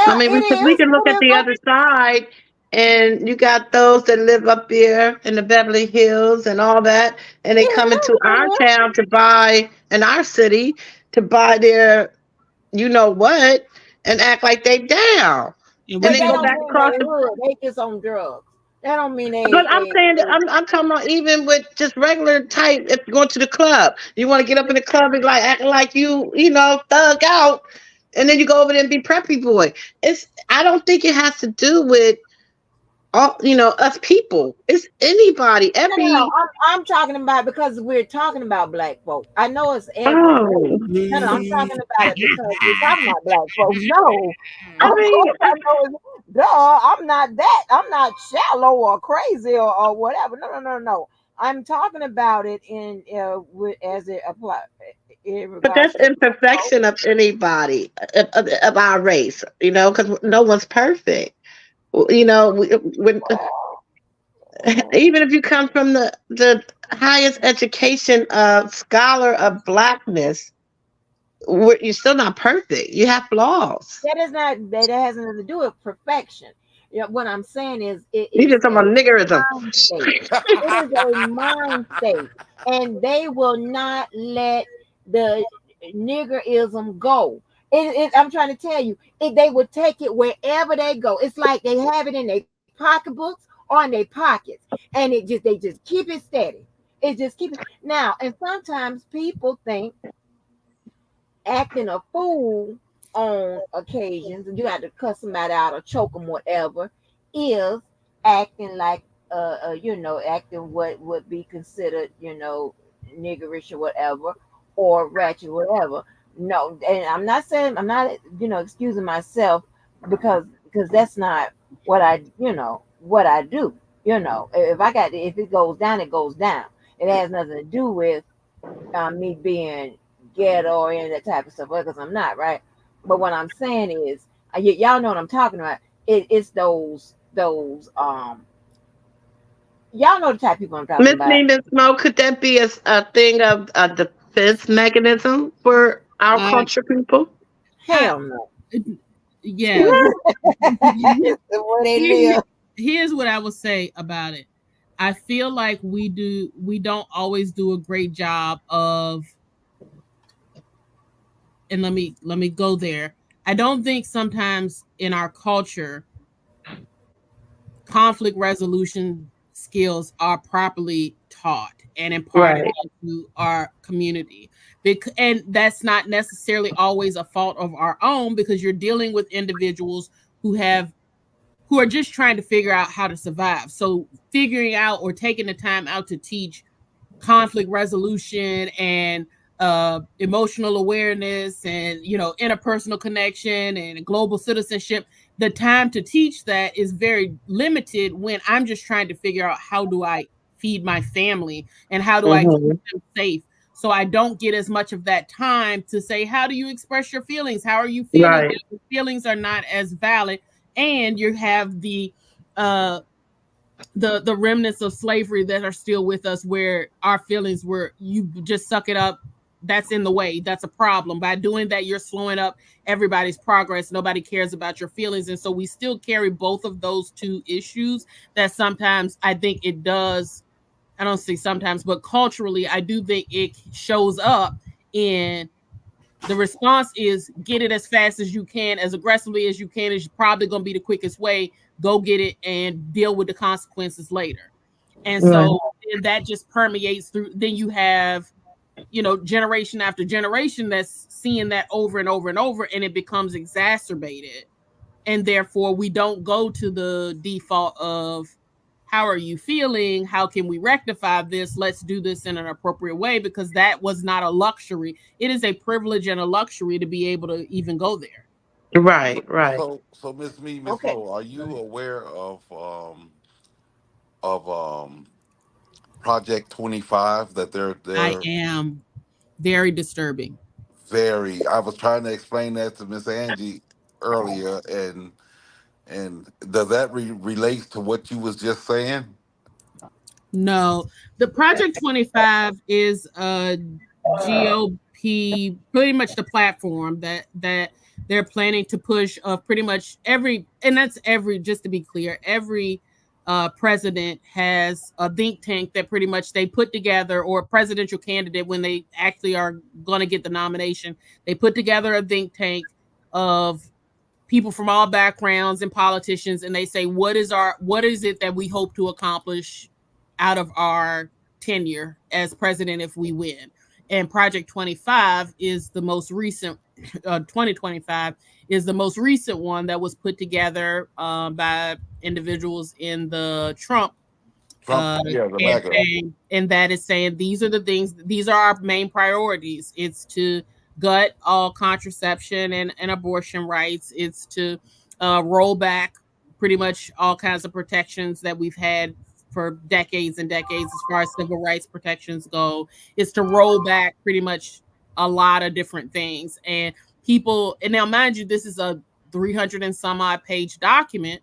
E: I
B: Yeah,
E: mean,
B: it
E: we
B: is.
E: can look
B: It
E: at
B: is.
E: the other side, and you got those that live up there in the Beverly Hills and all that, and they come into our
B: Yeah,
E: town to buy, in our city, to buy their, you know what, and act like they down,
C: And
E: and
C: we
B: but
E: then
B: that
C: do
E: go
B: don't
E: back
B: mean
E: across
B: they
E: the.
B: hood. They just on drugs. That don't mean
E: But I'm saying that
B: they
E: I'm talking about even with just regular type. If you're going to the club, you want to get up in the club and like acting like thug out, and then you go over there and be preppy boy. I don't think it has to do with all us people. It's anybody.
B: no.
E: Every
B: I'm talking about because we're talking about black folk. I know it's every race.
E: oh,
B: No, I'm talking about it because we're talking about black folks. No,
E: I
B: of
E: mean,
B: course I know it's duh. I'm not that. I'm not shallow or crazy or whatever. No, no, no, no. I'm talking about it as it applies in
E: but
B: regards
E: that's
B: to black folk.
E: imperfection of anybody of our race. Because no one's perfect. When
B: Well,
E: even if you come from the highest education scholar of blackness, you're still not perfect. You have flaws.
B: that is not that has nothing to do with perfection. What I'm saying is it
E: You
B: is
E: just talking
B: a
E: about niggerism.
B: mind state. It is a mind state, and they will not let the niggerism go. I'm trying to tell you, they would take it wherever they go. It's like they have it in their pocketbooks or in their pockets, and they just keep it steady. It just keep it now. And sometimes people think acting a fool on occasions, and you have to cuss somebody out or choke them, whatever, is acting like, acting what would be considered, niggerish or whatever, or ratchet, whatever. No, and I'm not, excusing myself because that's not what I do. If it goes down, it goes down. It has nothing to do with me being ghetto or any of that type of stuff, because I'm not, right? But what I'm saying is, y'all know what I'm talking about. It's those y'all know the type of people I'm talking
E: Miss
B: about.
E: Nina Smoke, could that be a thing of a defense mechanism for our
C: Uh,
E: culture people?
C: I,
B: Hell no.
C: yeah.
B: It's the way they
C: Here-
B: live.
C: Here's what I will say about it. I feel like we don't always do a great job of, and let me go there. I don't think sometimes in our culture conflict resolution skills are properly taught and imparted
E: Right.
C: into our community. And that's not necessarily always a fault of our own, because you're dealing with individuals who have who are just trying to figure out how to survive. So figuring out or taking the time out to teach conflict resolution and emotional awareness and interpersonal connection and global citizenship, the time to teach that is very limited when I'm just trying to figure out how do I feed my family and how do I keep
E: Hmm.
C: them safe. So I don't get as much of that time to say, how do you express your feelings, how are you feeling?
E: Right.
C: Your feelings are not as valid, and you have uh the remnants of slavery that are still with us, where our feelings were, you just suck it up, that's in the way, that's a problem. By doing that, you're slowing up everybody's progress, nobody cares about your feelings. And so we still carry both of those two issues that sometimes I think it does. I don't say sometimes, but culturally I do think it shows up in the response is get it as fast as you can, as aggressively as you can, is probably going to be the quickest way. Go get it and deal with the consequences later. And
E: Right.
C: so then that just permeates through. Then you have, generation after generation that's seeing that over and over and over, and it becomes exacerbated. And therefore, we don't go to the default of, how are you feeling? How can we rectify this? Let's do this in an appropriate way, because that was not a luxury. It is a privilege and a luxury to be able to even go there.
E: Right.
A: So,
E: Right.
A: so Miss
B: Okay.
A: Mo, are you aware of Project 25, that
C: I
A: they're
C: am very disturbing.
A: very. I was trying to explain that to Miss Angie earlier, and does that relate to what you was just saying?
C: No, the Project 25 is a GOP, pretty much the platform that they're planning to push of pretty much every, and that's every, just to be clear, every president has a think tank that pretty much they put together, or a presidential candidate when they actually are going to get the nomination, they put together a think tank of people from all backgrounds and politicians, and they say, what is it that we hope to accomplish out of our tenure as president if we win. And Project 25 is the most recent 2025 is the most recent one that was put together by individuals in the Trump
A: Trump, yeah, the MAGA.
C: campaign, and that is saying these are the things, these are our main priorities. It's to gut all contraception and abortion rights. It's to roll back pretty much all kinds of protections that we've had for decades and decades as far as civil rights protections go. It's to roll back pretty much a lot of different things. And people, and now mind you, this is a 300 and some odd page document,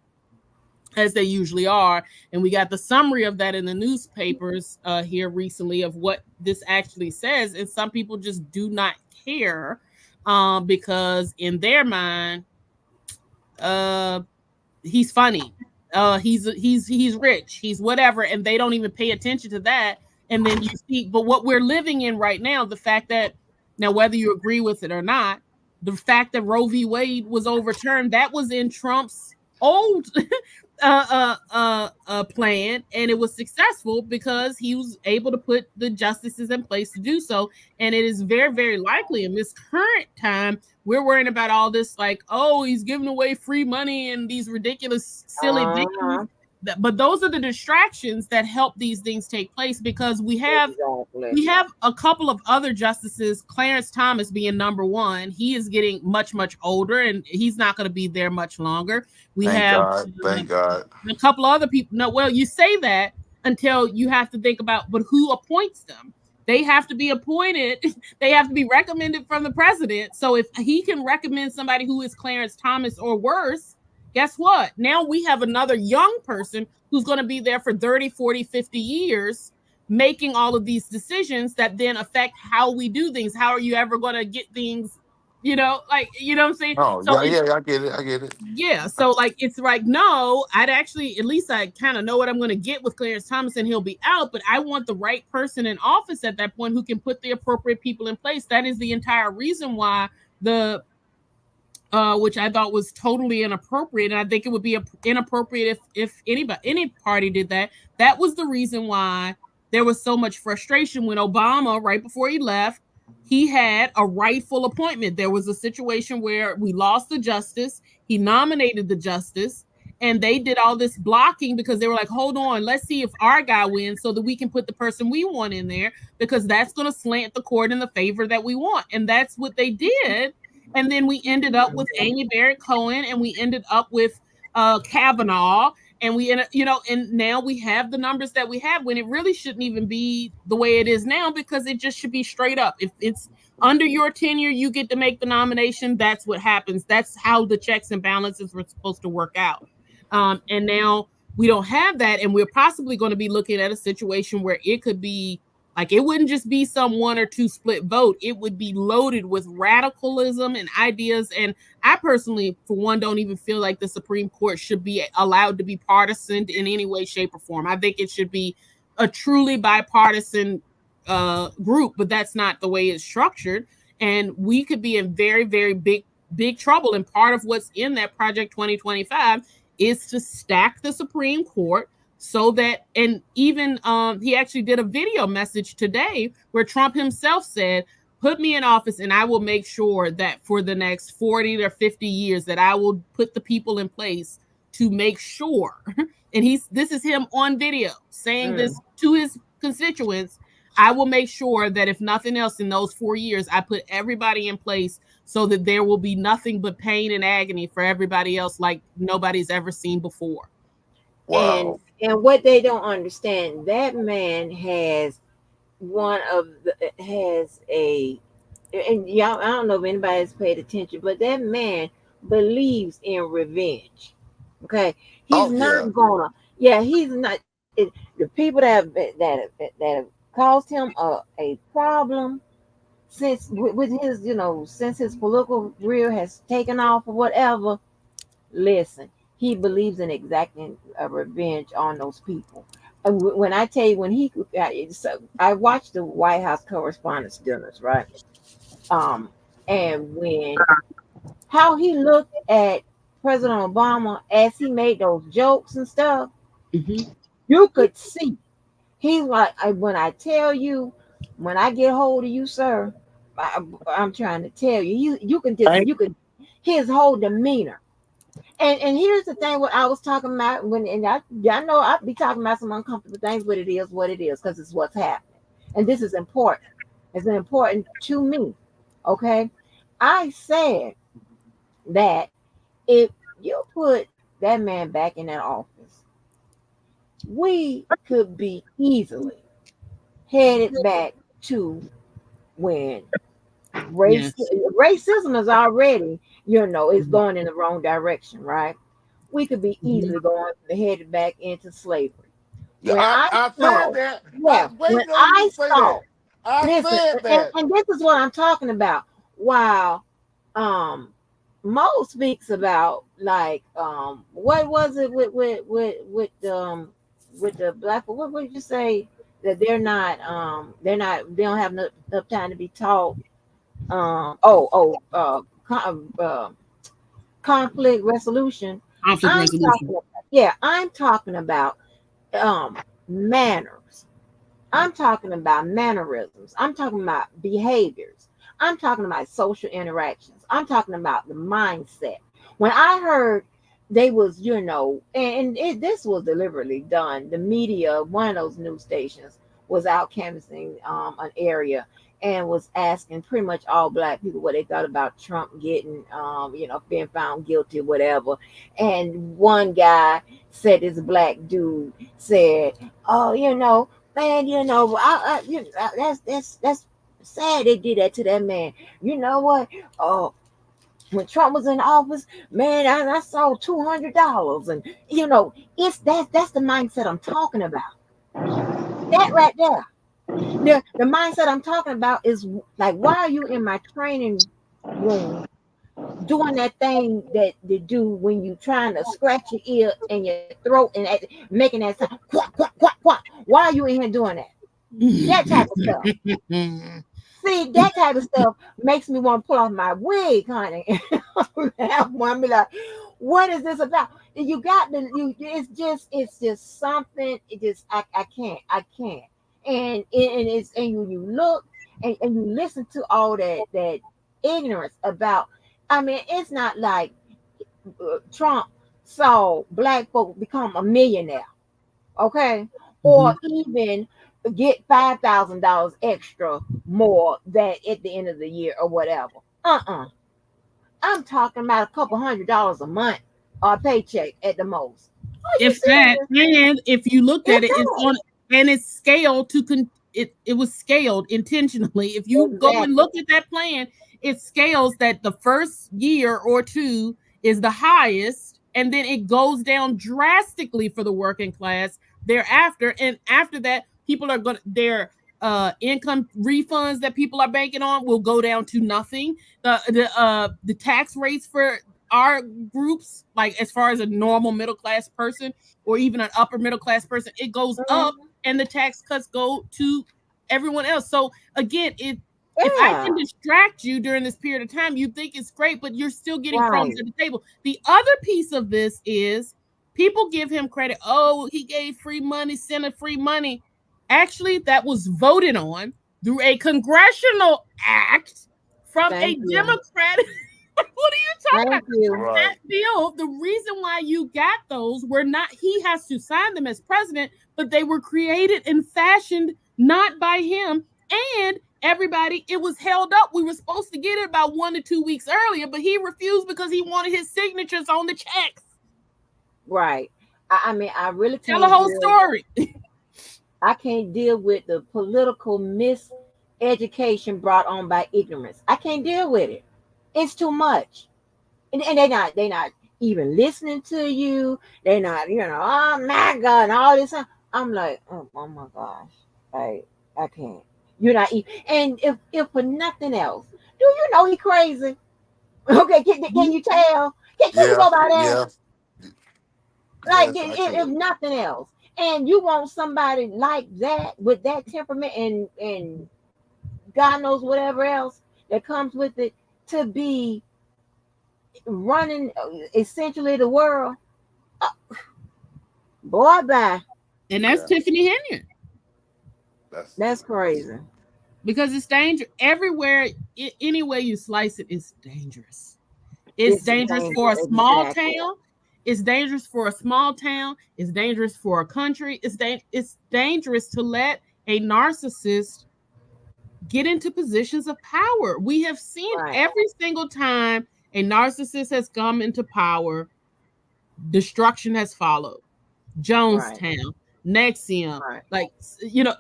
C: as they usually are. And we got the summary of that in the newspapers here recently of what this actually says. And some people just do not care because in their mind, uh, he's funny. He's rich. He's whatever, and they don't even pay attention to that. And then you see, but what we're living in right now, the fact that now, whether you agree with it or not, the fact that Roe v. Wade was overturned, that was in Trump's old plan, and it was successful because he was able to put the justices in place to do so. And it is very, very likely in this current time we're worrying about all this, like, oh, he's giving away free money and these ridiculous, silly things.
B: Uh-huh.
C: But those are the distractions that help these things take place, because we have
B: Exactly.
C: a couple of other justices, Clarence Thomas being number one. He is getting much, much older, and he's not going to be there much longer. We
A: Thank
C: have
A: God. Thank God.
C: a couple of other people. No, well, you say that until you have to think about, but who appoints them? they have to be appointed. They have to be recommended from the president. So if he can recommend somebody who is Clarence Thomas or worse, guess what? Now we have another young person who's going to be there for 30, 40, 50 years making all of these decisions that then affect how we do things. How are you ever going to get things, you know, like, you know what I'm saying?
A: Oh,
C: So
A: yeah, I get it. I get it.
C: yeah, so like it's like no, I'd actually, at least I kind of know what I'm going to get with Clarence Thomas, and he'll be out, but I want the right person in office at that point who can put the appropriate people in place. That is the entire reason why the which I thought was totally inappropriate, and I think it would be inappropriate if any party did that. That was the reason why there was so much frustration when Obama, right before he left, he had a rightful appointment. There was a situation where we lost the justice. He nominated the justice, and they did all this blocking because they were like, hold on, let's see if our guy wins so that we can put the person we want in there, because that's going to slant the court in the favor that we want. And that's what they did. And then we ended up with Amy Barrett Cohen, and we ended up with Kavanaugh, and we ended, you know, and now we have the numbers that we have when it really shouldn't even be the way it is now, because it just should be straight up. If it's under your tenure, you get to make the nomination. That's what happens. That's how the checks and balances were supposed to work out. And now we don't have that, and we're possibly going to be looking at a situation where it could be like, it wouldn't just be some 1 or 2 split vote. It would be loaded with radicalism and ideas. And I personally, for one, don't even feel like the Supreme Court should be allowed to be partisan in any way, shape, or form. I think it should be a truly bipartisan group, but that's not the way it's structured. And we could be in very, very big trouble. And part of what's in that Project 2025 is to stack the Supreme Court, so that, and even he actually did a video message today where Trump himself said, put me in office and I will make sure that for the next 40 or 50 years that I will put the people in place to make sure. And this is him on video saying this to his constituents. I will make sure that if nothing else in those 4 years, I put everybody in place so that there will be nothing but pain and agony for everybody else like nobody's ever seen before.
A: Wow.
B: And what they don't understand, that man has and y'all, I don't know if anybody has paid attention, but that man believes in revenge. Okay, he's not gonna. Yeah, he's not. The people that have caused him a problem since with his, since his political career has taken off or whatever. Listen, he believes in exacting revenge on those people. And when I tell you, I watched the White House Correspondents' Dinners, right? And how he looked at President Obama as he made those jokes and stuff, you could see he's like, when I tell you, when I get hold of you, sir, I'm trying to tell you, you can his whole demeanor. And here's the thing, what I was talking about I know I'll be talking about some uncomfortable things, but it is what it is, because it's what's happening. And this is important. It's important to me. Okay. I said that if you put that man back in that office, we could be easily headed back to when racism is already, it's going in the wrong direction, right? We could be easily headed back into slavery.
A: Yeah, I said that.
B: Yeah, when I saw,
A: I said that.
B: And this is what I'm talking about. While Mo speaks about, like, what was it with the black, what would you say, that they don't have enough time to be taught conflict resolution. I'm talking about manners. I'm talking about mannerisms. I'm talking about behaviors. I'm talking about social interactions. I'm talking about the mindset. When I heard they was, this was deliberately done. The media, one of those news stations, was out canvassing an area and was asking pretty much all black people what they thought about Trump getting, being found guilty or whatever. And one guy said, this black dude said, oh, Man, that's sad they did that to that man. You know what? When Trump was in office, man, I saw $200, and it's that's the mindset I'm talking about. That right there. The mindset I'm talking about is like, why are you in my training room doing that thing that they do when you trying to scratch your ear and your throat and making that sound, quack, quack, quack, quack? Why are you in here doing that? That type of stuff. See, that type of stuff makes me want to pull off my wig, honey. I'm be like, what is this about? You got the you. It's just something. It just I can't. And you look and you listen to all that ignorance about. I mean, it's not like Trump saw black folk become a millionaire, okay, or even get $5,000 extra more that at the end of the year or whatever. I'm talking about a couple $100 a month or a paycheck at the most. Are you
C: If that,
B: serious?
C: and if you looked at
B: It's
C: it, it's
B: that.
C: on, and it's scaled to it was scaled intentionally. If you go and look
B: Exactly.
C: at that plan, it scales that the first year or two is the highest, and then it goes down drastically for the working class thereafter. And after that, people are going to their income refunds that people are banking on will go down to nothing. The tax rates for our groups, like as far as a normal middle class person or even an upper middle class person, it goes up,
B: Mhm.
C: and the tax cuts go to everyone else. So again, if I
B: Yeah.
C: can distract you during this period of time, you think it's great, but you're still getting crumbs
B: Right.
C: at the table. The other piece of this is people give him credit. Oh, he gave free money, Senate free money. Actually, that was voted on through a congressional act from a
B: Thank you.
C: Democratic. What are you talking about?
B: Thank you.
A: Right.
C: That bill, the reason why you got those were not, he has to sign them as president, but they were created and fashioned not by him. And everybody, it was held up. We were supposed to get it about 1 to 2 weeks earlier, but he refused because he wanted his signatures on the checks.
B: Right. I mean, I really
C: Tell the
B: can't
C: whole
B: deal.
C: story.
B: I can't deal with the political miseducation brought on by ignorance. I can't deal with it. It's too much. And they not even listening to you. They're not, oh my God, and all this. I'm like, oh my gosh. I can't. You're not even, and if for nothing else, do you know he crazy? Okay, can you tell? Can you
A: Yeah.
B: go by that?
A: Yeah.
B: Like,
A: Yes, I
B: if
A: can.
B: nothing else, and you want somebody like that with that temperament and God knows whatever else that comes with it to be running essentially the world, uh, boy, bye.
C: And that's
A: Yeah.
C: Tiffany Henry.
A: That's
B: That's crazy.
C: Because it's dangerous everywhere. Any way you slice it, it's dangerous. It's
B: It's
C: dangerous for
B: dangerous,
C: a small
B: exactly.
C: town. It's dangerous for a small town. It's dangerous for a country. It's dangerous to let a narcissist get into positions of power. We have seen
B: Right,
C: every single time a narcissist has come into power, destruction has followed.
B: right,
C: Jonestown, Nexium,
B: right,
C: like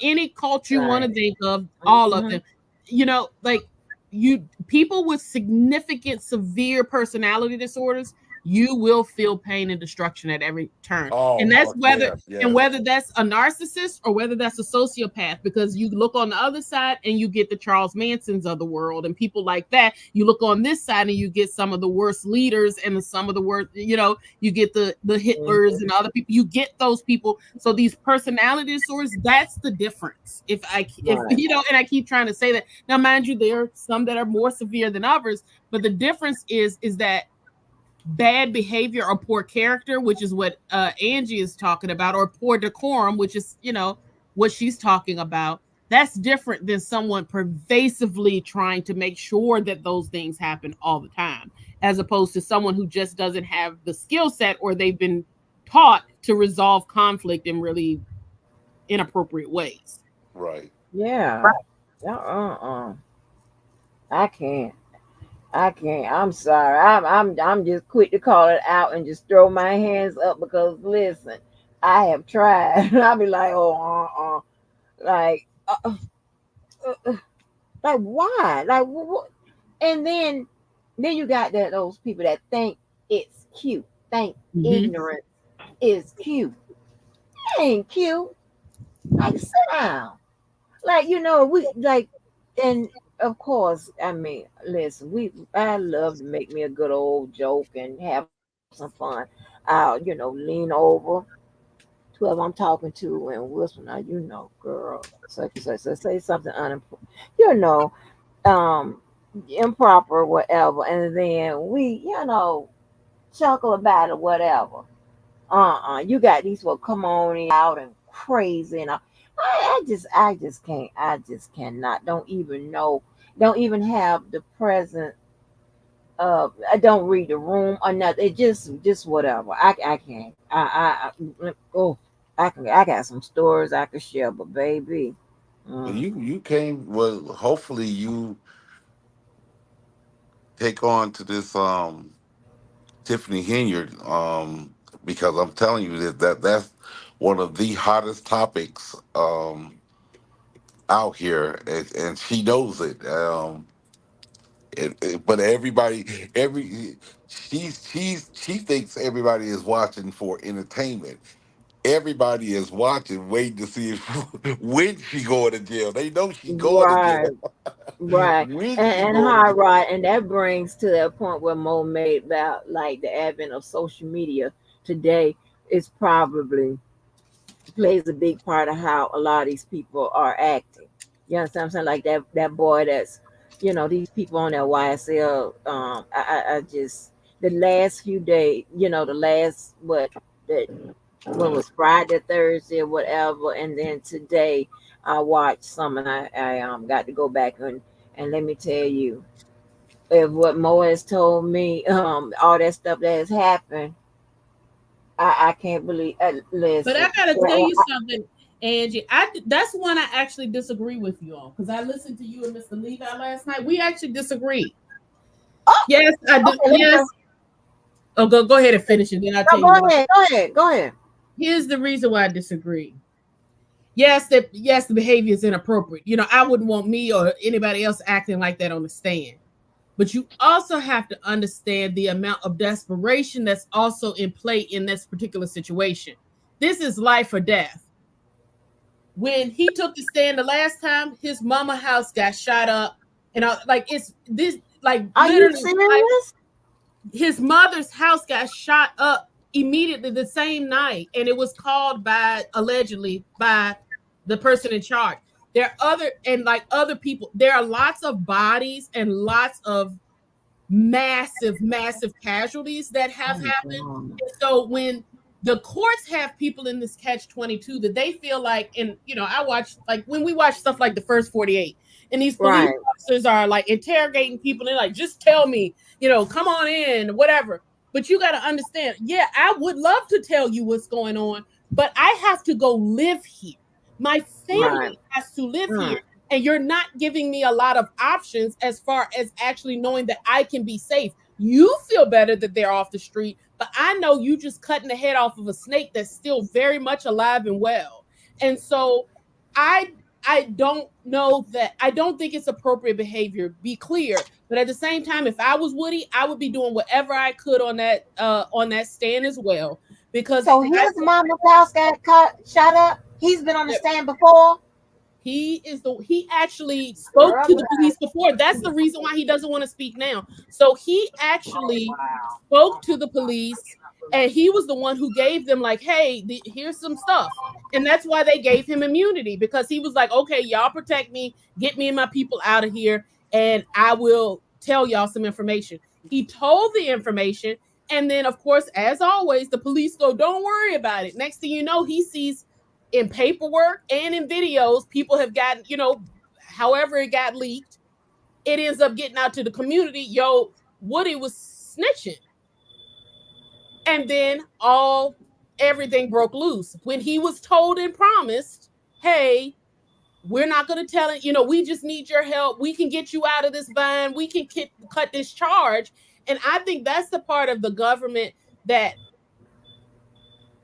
C: any cult you want
B: right.
C: to think of, all of
B: Hmm.
C: them. Like people with significant severe personality disorders, you will feel pain and destruction at every turn. And
A: oh
C: that's
A: fuck yeah. Yes.
C: whether that's a narcissist or whether that's a sociopath, because you look on the other side and you get the Charles Mansons of the world and people like that. You look on this side and you get some of the worst leaders and some of the worst, you get the Hitlers
B: Hmm.
C: and other people. You get those people. So these personality disorders, that's the difference. If
B: Right,
C: and I keep trying to say that. Now, mind you, there are some that are more severe than others, but the difference is that bad behavior or poor character, which is what Angie is talking about, or poor decorum, which is what she's talking about. That's different than someone pervasively trying to make sure that those things happen all the time, as opposed to someone who just doesn't have the skill set or they've been taught to resolve conflict in really inappropriate ways.
A: Right.
B: yeah. I can't. I can't. I'm sorry. I'm just quick to call it out and just throw my hands up because listen, I have tried. I'll be like, oh, Like, uh, like why? Like what? And then you got those people that think it's cute, think
C: Mm-hmm.
B: ignorance is cute. It ain't cute. Like sit down. Like we like, and of course, I mean, listen, I love to make me a good old joke and have some fun. I'll lean over whoever I'm talking to and whisper, now girl, such and such, so say something you know, um, improper, whatever, and then we, chuckle about it, whatever. You got these folks come on in out and crazy, and I just can't, I just cannot. Don't even know, don't even have the present. I don't read the room or nothing. It just whatever. I can't. Oh, I got some stories I could share, but baby, mm,
A: You came, well, hopefully you take on to this Tiffany Henyard, because I'm telling you that's one of the hottest topics out here, and she knows it. But she thinks everybody is watching for entertainment. Everybody is watching, waiting to see if, when she going to jail. They know she going to
B: right.
A: jail.
B: Right.
A: When she
B: And
A: going to
B: high
A: jail?
B: right. And that brings to that point where Mo made about like the advent of social media today is probably plays a big part of how a lot of these people are acting. You understand what I'm saying? Like that boy that's these people on that YSL, I just the last few days, the last that what was Friday, Thursday, or whatever, and then today I watched some, and I got to go back and let me tell you, if what Mo has told me, all that stuff that has happened, I can't believe.
C: But
B: Listen,
C: I gotta tell
B: well,
C: you something, Angie. That's one I actually disagree with you on because I listened to you and Mr. Levi last night. We actually disagree.
B: oh,
C: Yes, I do.
B: okay,
C: Yes. Oh, go ahead and finish it. Then I'll tell
B: no,
C: you why.
B: go ahead.
C: Here's the reason why I disagree. Yes, the behavior is inappropriate. I wouldn't want me or anybody else acting like that on the stand. But you also have to understand the amount of desperation that's also in play in this particular situation. This is life or death. When he took the stand the last time, his mama house got shot up, and like it's this, like
B: Are you
C: literally, like
B: serious?
C: his mother's house got shot up immediately the same night, and it was called by allegedly by the person in charge. There are other people. There are lots of bodies and lots of massive casualties that have
B: Oh
C: happened.
B: God.
C: And so when the courts have people in this catch 22 that they feel like, and I watch, like when we watch stuff like the first 48, and these police
B: Right,
C: officers are like interrogating people and like, just tell me, come on in, whatever. But you got to understand, yeah, I would love to tell you what's going on, but I have to go live here. My
B: right.
C: family has to live
B: Mm,
C: here, and you're not giving me a lot of options as far as actually knowing that I can be safe. You feel better that they're off the street, but I know you just cutting the head off of a snake that's still very much alive and well. And so I I don't know that I don't think it's appropriate behavior. Be clear, but at the same time, if I was Woody, I would be doing whatever I could on that stand as well because
B: so
C: I
B: his mama's house got shot up. He's been on the
C: think
B: stand before.
C: he actually spoke
B: Girl,
C: to the police before. That's the reason why he doesn't want to speak now. So he actually spoke to the police, and he was the one who gave them like, hey, here's some stuff. And that's why they gave him immunity, because he was like, okay, y'all protect me, get me and my people out of here, and I will tell y'all some information. He told the information, and then of course, as always, the police go, don't worry about it. Next thing you know, he sees in paperwork and in videos, people have gotten, however it got leaked, it ends up getting out to the community. Yo, Woody was snitching. And then everything broke loose when he was told and promised, hey, we're not going to tell it, we just need your help. We can get you out of this bind. We can cut this charge. And I think that's the part of the government that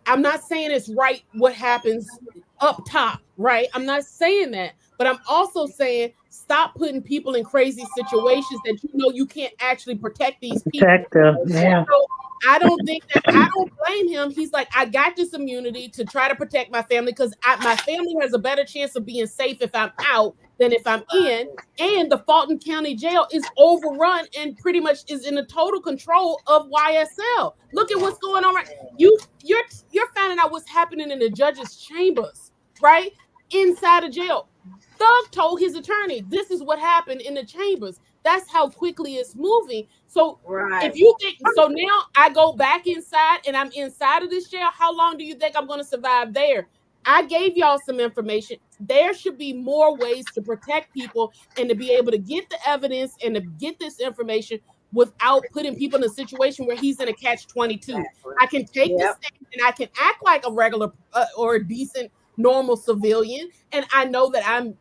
C: I'm not saying it's right what happens up top, right? I'm not saying that, but I'm also saying stop putting people in crazy situations that you know you can't actually protect these people.
E: Protect them. Yeah.
C: So I don't think that I don't blame him. He's like, I got this immunity to try to protect my family because my family has a better chance of being safe if I'm out than if I'm in. And the Fulton County Jail is overrun and pretty much is in the total control of YSL. Look at what's going on right. You're finding out what's happening in the judge's chambers, right? Inside of jail. Thug told his attorney, this is what happened in the chambers. That's how quickly it's moving. So if you think, so now I go back inside and I'm inside of this jail, how long do you think I'm going to survive there? I gave y'all some information. There should be more ways to protect people and to be able to get the evidence and to get this information without putting people in a situation where he's in a catch-22. Exactly. I can take this stand and I can act like a regular or a decent, normal civilian. And I know that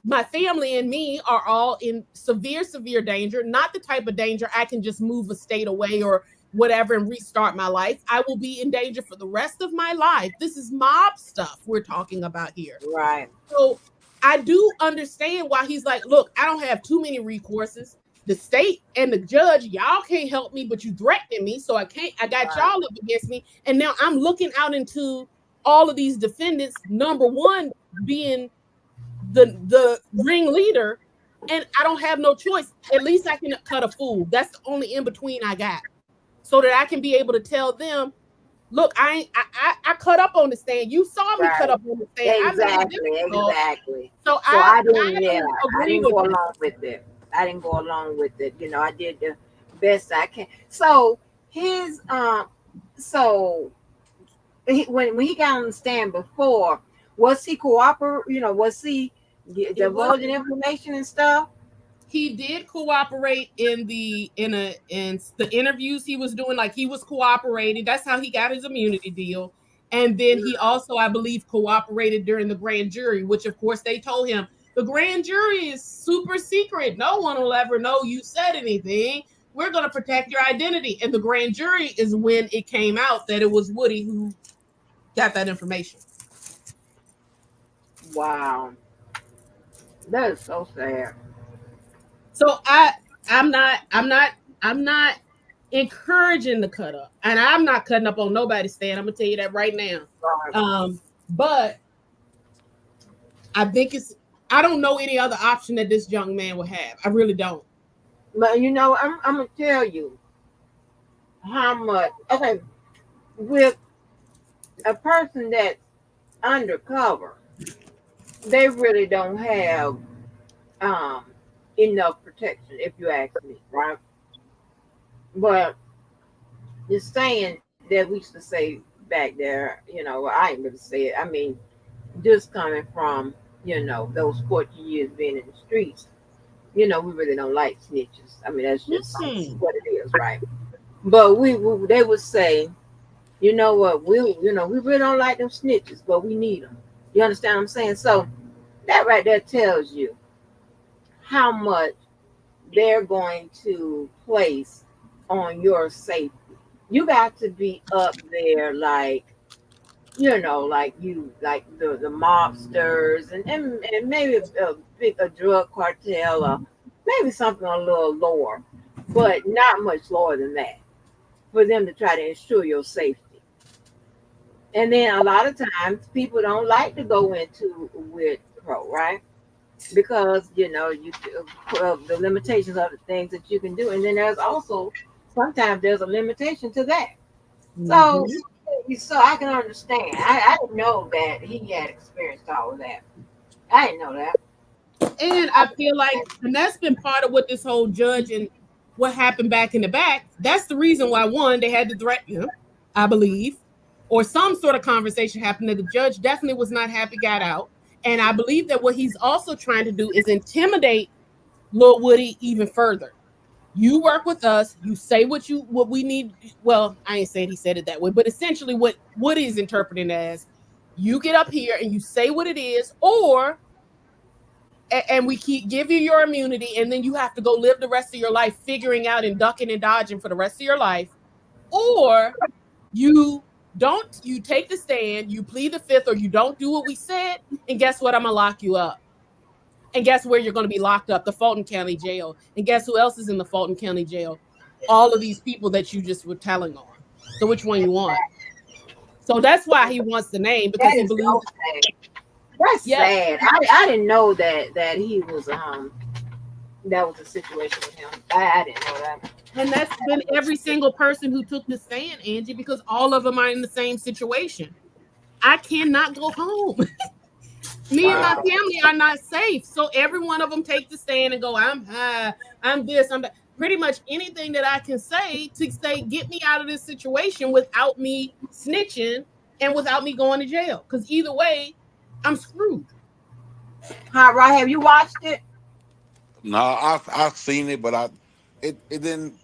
C: my family and me are all in severe danger, not the type of danger I can just move a state away or whatever and restart my life. I will be in danger for the rest of my life. This is mob stuff we're talking about here.
B: Right.
C: So I do understand why he's like, look, I don't have too many recourses. The state and the judge, y'all can't help me, but you threatening me. So I got y'all up against me. And now I'm looking out into all of these defendants, number one being the ringleader, and I don't have no choice. At least I can cut a fool. That's the only in between I got, so that I can be able to tell them, look, I cut up on the stand. You saw me cut up on the stand.
B: Exactly.
C: So I
B: didn't go along with it. You know, I did the best I can. So his when he got on the stand before, was he cooperate? You know, was he divulging information and stuff?
C: He did cooperate in the interviews he was doing. Like, he was cooperating. That's how he got his immunity deal. And then he also, I believe, cooperated during the grand jury, which of course they told him the grand jury is super secret. No one will ever know you said anything. We're going to protect your identity. And the grand jury is when it came out that it was Woody who got that information.
B: Wow. That is so sad.
C: So I'm not encouraging the cut up, and I'm not cutting up on nobody's stand. I'm gonna tell you that right now. But I think I don't know any other option that this young man would have. I really don't.
B: But you know, I'm gonna tell you how much. Okay, with a person that's undercover, they really don't have enough protection, if you ask me, right? But the saying that we used to say back there, you know, I ain't gonna say it. I mean, just coming from, you know, those 14 years being in the streets, you know, we really don't like snitches. I mean, that's just what it is, right? But they would say, you know what, we really don't like them snitches, but we need them. You understand what I'm saying? So that right there tells you how much they're going to place on your safety. You got to be up there, like, you know, like the mobsters and maybe a drug cartel, or maybe something a little lower, but not much lower than that, for them to try to ensure your safety. And then a lot of times people don't like to go into with pro, right? Because, you know, the limitations of the things that you can do. And then there's also, sometimes there's a limitation to that. So I can understand. I didn't know that he had experienced all of that. I didn't know that.
C: And I feel like, and that's been part of what this whole judge and what happened back in the back. That's the reason why, one, they had to threaten him, I believe, or some sort of conversation happened that the judge definitely was not happy got out. And I believe that what he's also trying to do is intimidate Lil Woody even further. You work with us, you say what we need. Well, I ain't saying he said it that way, but essentially what Woody's interpreting as, you get up here and you say what it is, and we give you your immunity, and then you have to go live the rest of your life figuring out and ducking and dodging for the rest of your life, or you don't you take the stand, you plead the fifth, or you don't do what we said, and guess what? I'm gonna lock you up. And guess where you're going to be locked up? The Fulton County Jail. And guess who else is in the Fulton County Jail? All of these people that you just were telling on. So which one you want? So that's why he wants the name, because he believes.
B: So sad. That's sad. I didn't know that he was that was a situation with him. I didn't know that.
C: And that's been every single person who took the stand, Angie, because all of them are in the same situation. I cannot go home. Me and my family are not safe. So every one of them take the stand and go, I'm high, I'm this, I'm that. Pretty much anything that I can say to say, get me out of this situation without me snitching and without me going to jail. Because either way, I'm screwed.
B: Hot Rod, have you watched it?
A: No, I've seen it, but it didn't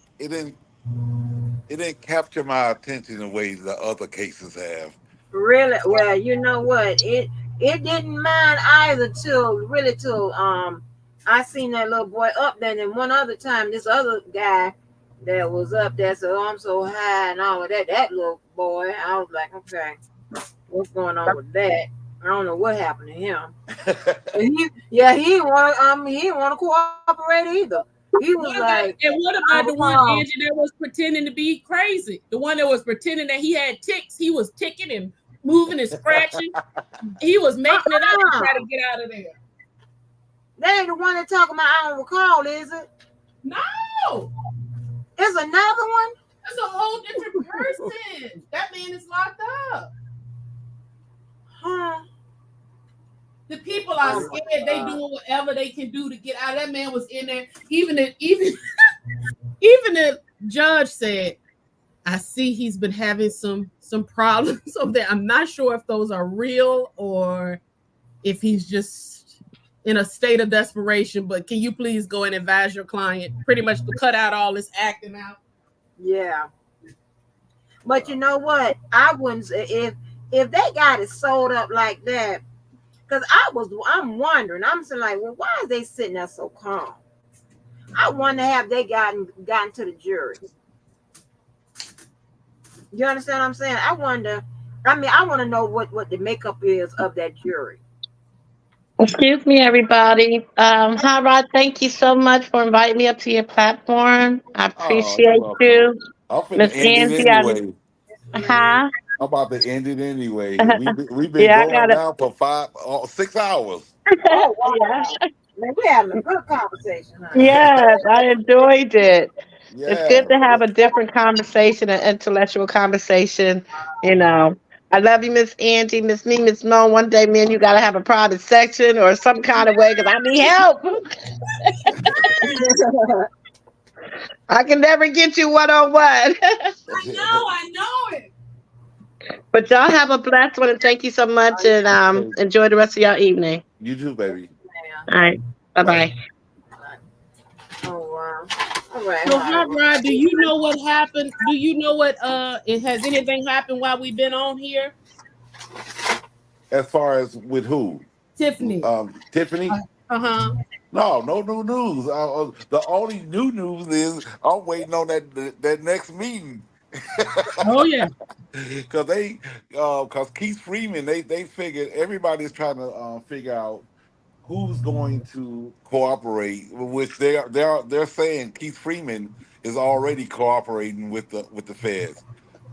A: capture my attention the way the other cases have.
B: Really? Well, you know what? It didn't mind either till I seen that little boy up there. And one other time, this other guy that was up there said, "Oh, I'm so high," and all of that. That little boy, I was like, okay, what's going on with that? I don't know what happened to him. He didn't want to cooperate either. He was like,
C: and what about the one, Angie, that was pretending to be crazy? The one that was pretending that he had ticks. He was ticking and moving and scratching. He was making it up to try to get out of there.
B: That ain't the one that talking about I don't recall, is it?
C: No.
B: It's another one?
C: That's a whole different person. That man is locked up.
B: Huh.
C: The people are scared. They doing whatever they can do to get out. That man was in there. Even the judge said, I see he's been having some problems over there. I'm not sure if those are real or if he's just in a state of desperation, but can you please go and advise your client pretty much to cut out all this acting out?
B: Yeah. But you know what? I wouldn't say if they got it sold up like that, because I'm wondering, I'm saying like, well, why is they sitting there so calm? I wonder have they gotten to the jury. You understand what I'm saying? I wonder. I mean, I want to know what the makeup is of that jury.
E: Excuse me, everybody. Hot Rod, thank you so much for inviting me up to your platform. I appreciate you.
A: I'm finna
E: Miss
A: end it
E: Angie,
A: anyway.
E: I'm
A: about to end it anyway. We've been going now for 6 hours.
B: Oh, wow. Man, we're having a good conversation, huh?
E: Yes, I enjoyed it.
A: Yeah.
E: It's good to have a different conversation, an intellectual conversation. You know, I love you, Miss Angie, Miss Me, Miss Mo. One day, man, you got to have a private section or some kind of way because I need help. I can never get you one-on-one.
C: I know it.
E: But y'all have a blessed one, and thank you so much, and enjoy the rest of your evening.
A: You too, baby.
E: All right. Bye-bye.
B: Oh, wow. All right.
C: So, Hot Rod, do you know what happened? Do you know what has anything happened while we've been on here?
A: As far as with who?
C: Tiffany.
A: Tiffany?
C: Uh-huh.
A: No new news. The only new news is I'm waiting on that next meeting.
C: Oh yeah.
A: Because Keith Freeman, they figured everybody's trying to figure out who's going to cooperate, which they're saying Keith Freeman is already cooperating with the feds.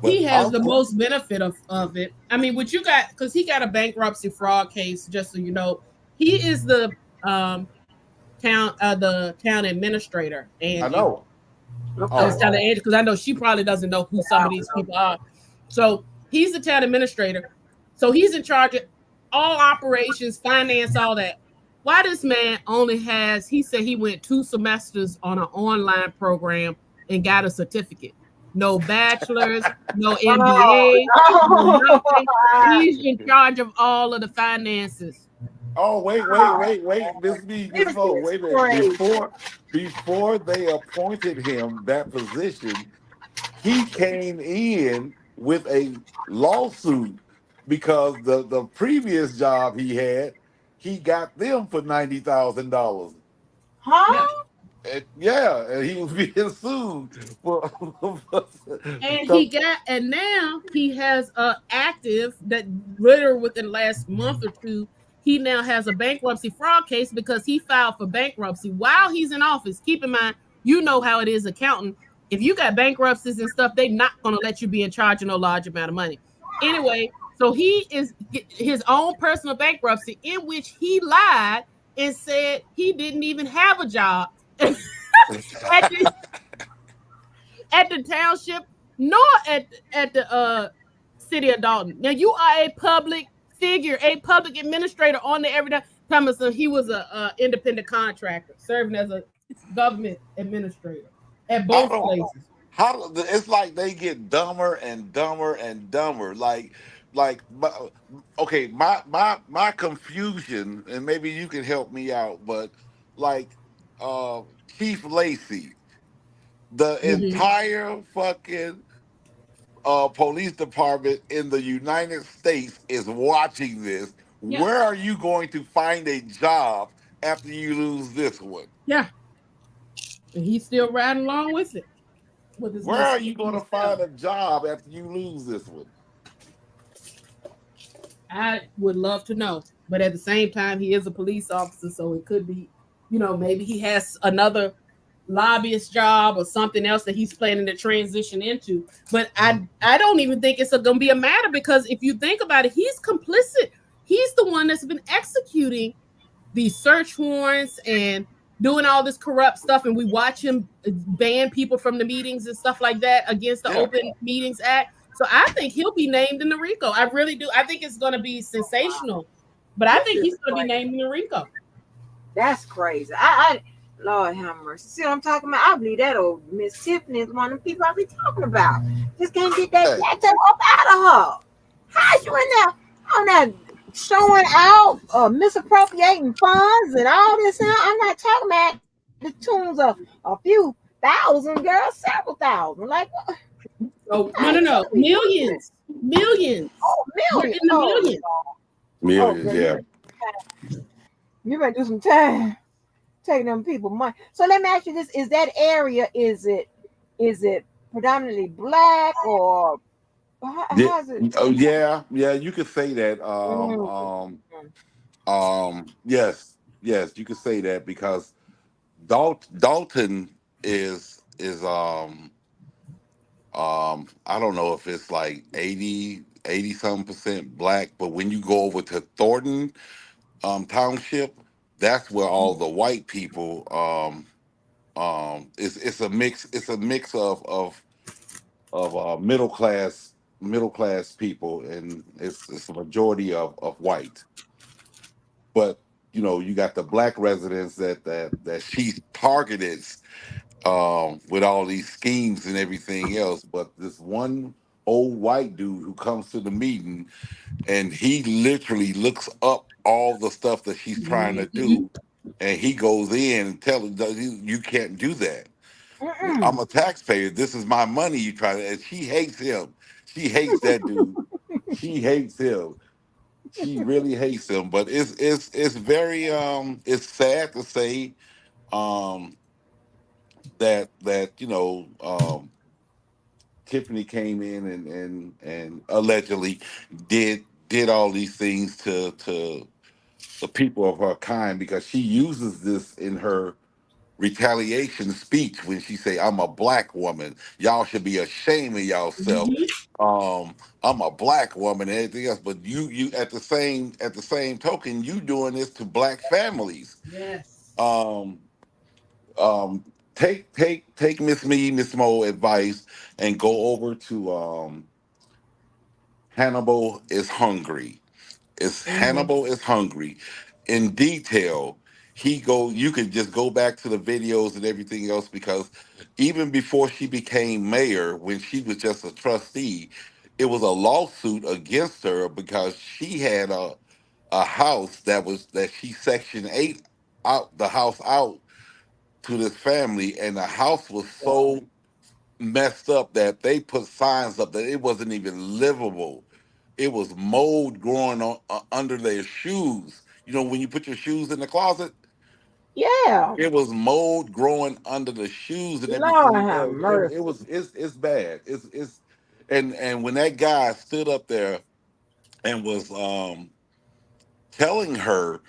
A: But
C: he has the most benefit of it. I mean, what you got, because he got a bankruptcy fraud case, just so you know. He is the town administrator. Angie.
A: I know.
C: I was telling Angie because I know she probably doesn't know who some of these people are. So he's the town administrator. So he's in charge of all operations, finance, all that. Why this man he said he went 2 semesters on an online program and got a certificate. No bachelor's, no MBA, no nothing. He's in charge of all of the finances.
A: Oh, wait. This wait a minute. Before they appointed him that position, he came in with a lawsuit because the previous job he had, he got them for $90,000.
B: Huh?
A: and he was being sued for
C: And
A: so,
C: and now he has a active that literally within the last month or two, he now has a bankruptcy fraud case because he filed for bankruptcy while he's in office. Keep in mind, you know how it is accounting. If you got bankruptcies and stuff, they're not going to let you be in charge of no large amount of money. Anyway, so he is his own personal bankruptcy in which he lied and said he didn't even have a job at the at the township nor at the city of Dolton. Now you are a public figure, a public administrator on there every day. Thomas, he was a independent contractor serving as a government administrator at
A: I
C: both
A: don't
C: places.
A: it's like they get dumber and dumber and dumber. Okay, my confusion, and maybe you can help me out, but like uh Chief Lacey, the
C: Mm-hmm.
A: entire fucking police department in the United States is watching this.
C: Yeah,
A: Where are you going to find a job after you lose this one?
C: yeah, and he's still riding along with it with his
A: Where
C: little
A: are
C: stick
A: you
C: in
A: going to
C: his tail.
A: find a job after you lose this one?
C: I would love to know, but at the same time, he is a police officer, so it could be, maybe he has another lobbyist job or something else that he's planning to transition into. But I don't even think it's going to be a matter because if you think about it, he's complicit. He's the one that's been executing these search warrants and doing all this corrupt stuff, and we watch him ban people from the meetings and stuff like that against the
A: Yeah,
C: Open Meetings Act. So I think he'll be named in the RICO. I really do. I think it's going to be sensational, but I
B: This
C: think
B: is
C: he's going to be
B: crazy.
C: named in the RICO.
B: That's crazy. Lord have mercy. See what I'm talking about? I believe that old Miss Tiffany is one of the people I be talking about. Just can't get that
A: hey,
B: jacked up out of her. How you in there on that showing out, misappropriating funds and all this? I'm not talking about the tunes of a few thousand, girls, several thousand. Like,
C: Oh,
B: I
C: no,
B: ain't
C: no,
B: gonna
C: no.
B: be doing it.
C: Millions. Millions.
B: Oh,
C: We're
B: million.
C: in the
B: Oh,
C: millions.
B: oh,
A: millions.
B: girl,
A: Yeah.
B: you better do some time taking them people money. So let me ask you this: is that area is it predominantly black or
A: Yeah.
B: how's it?
A: Oh, yeah. Yeah. You could say that.
B: Mm,
A: Yes. Yes. You could say that because Dalton is I don't know if it's like 80 some percent black, but when you go over to Thornton township, that's where all the white people it's a mix of middle class people, and it's a majority of white. But you got the black residents that she targeted with all these schemes and everything else. But this one old white dude who comes to the meeting, and he literally looks up all the stuff that she's trying to
C: Mhm.
A: do, and he goes in and tells her, you can't do that. I'm
B: mm-mm.
A: a taxpayer. This is my money. You try to, and she hates him. She hates that dude. She hates him. She really hates him. But it's very it's sad to say um that Tiffany came in and allegedly did all these things to the people of her kind, because she uses this in her retaliation speech when she say, "I'm a black woman. Y'all should be ashamed of yourself.
C: Mhm.
A: I'm a black woman and everything else." But you at the same token, you doing this to black families.
C: Yes.
A: Um, um, take Miss Mo advice and go over to Hannibal is hungry. It's
C: Mhm.
A: Hannibal is hungry. In detail, you could just go back to the videos and everything else, because even before she became mayor, when she was just a trustee, it was a lawsuit against her because she had a house that she section 8 out the house out to this family, and the house was so messed up that they put signs up that it wasn't even livable. It was mold growing on under their shoes. When you put your shoes in the closet,
B: Yeah.
A: It was mold growing under the shoes and
B: Lord
A: everything
B: have
A: else. It
B: mercy.
A: was it's bad. It's and when that guy stood up there and was telling her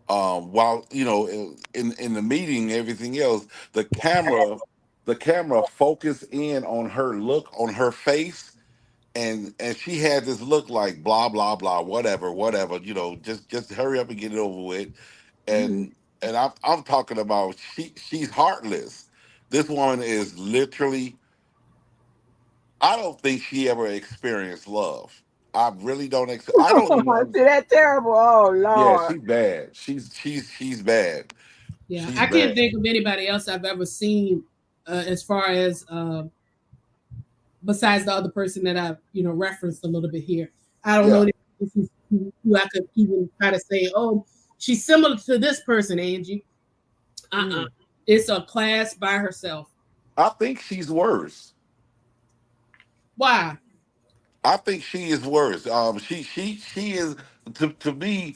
A: while in the meeting everything else, the camera focused in on her look on her face, and she had this look like blah blah blah whatever, just hurry up and get it over with.
B: Mhm.
A: And I'm talking about she's heartless. This woman is literally, I don't think she ever experienced love. I really don't I don't even.
B: See that terrible? Oh
A: Yeah,
B: Lord.
A: she's bad. She's bad.
C: Yeah,
A: She's
C: I can't
A: bad.
C: think of anybody else I've ever seen as far as besides the other person that I've referenced a little bit here. I don't know
A: Yeah.
C: who I could even try to say, oh, she's similar to this person, Angie.
B: Mm.
C: It's a class by herself.
A: I think she's worse.
C: Why?
A: I think she is worse. She is, to me.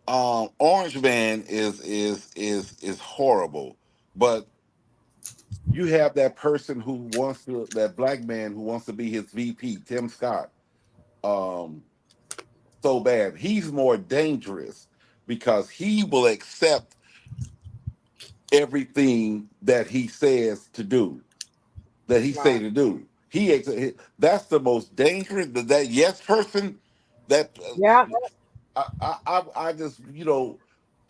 A: Orange Man is horrible, but you have that person who wants to, that black man who wants to be his VP, Tim Scott. Um, so bad. He's more dangerous because he will accept everything that he says to do, that he say
B: Right.
A: to do. That's the most dangerous. That yes person. That
B: Yeah.
A: I just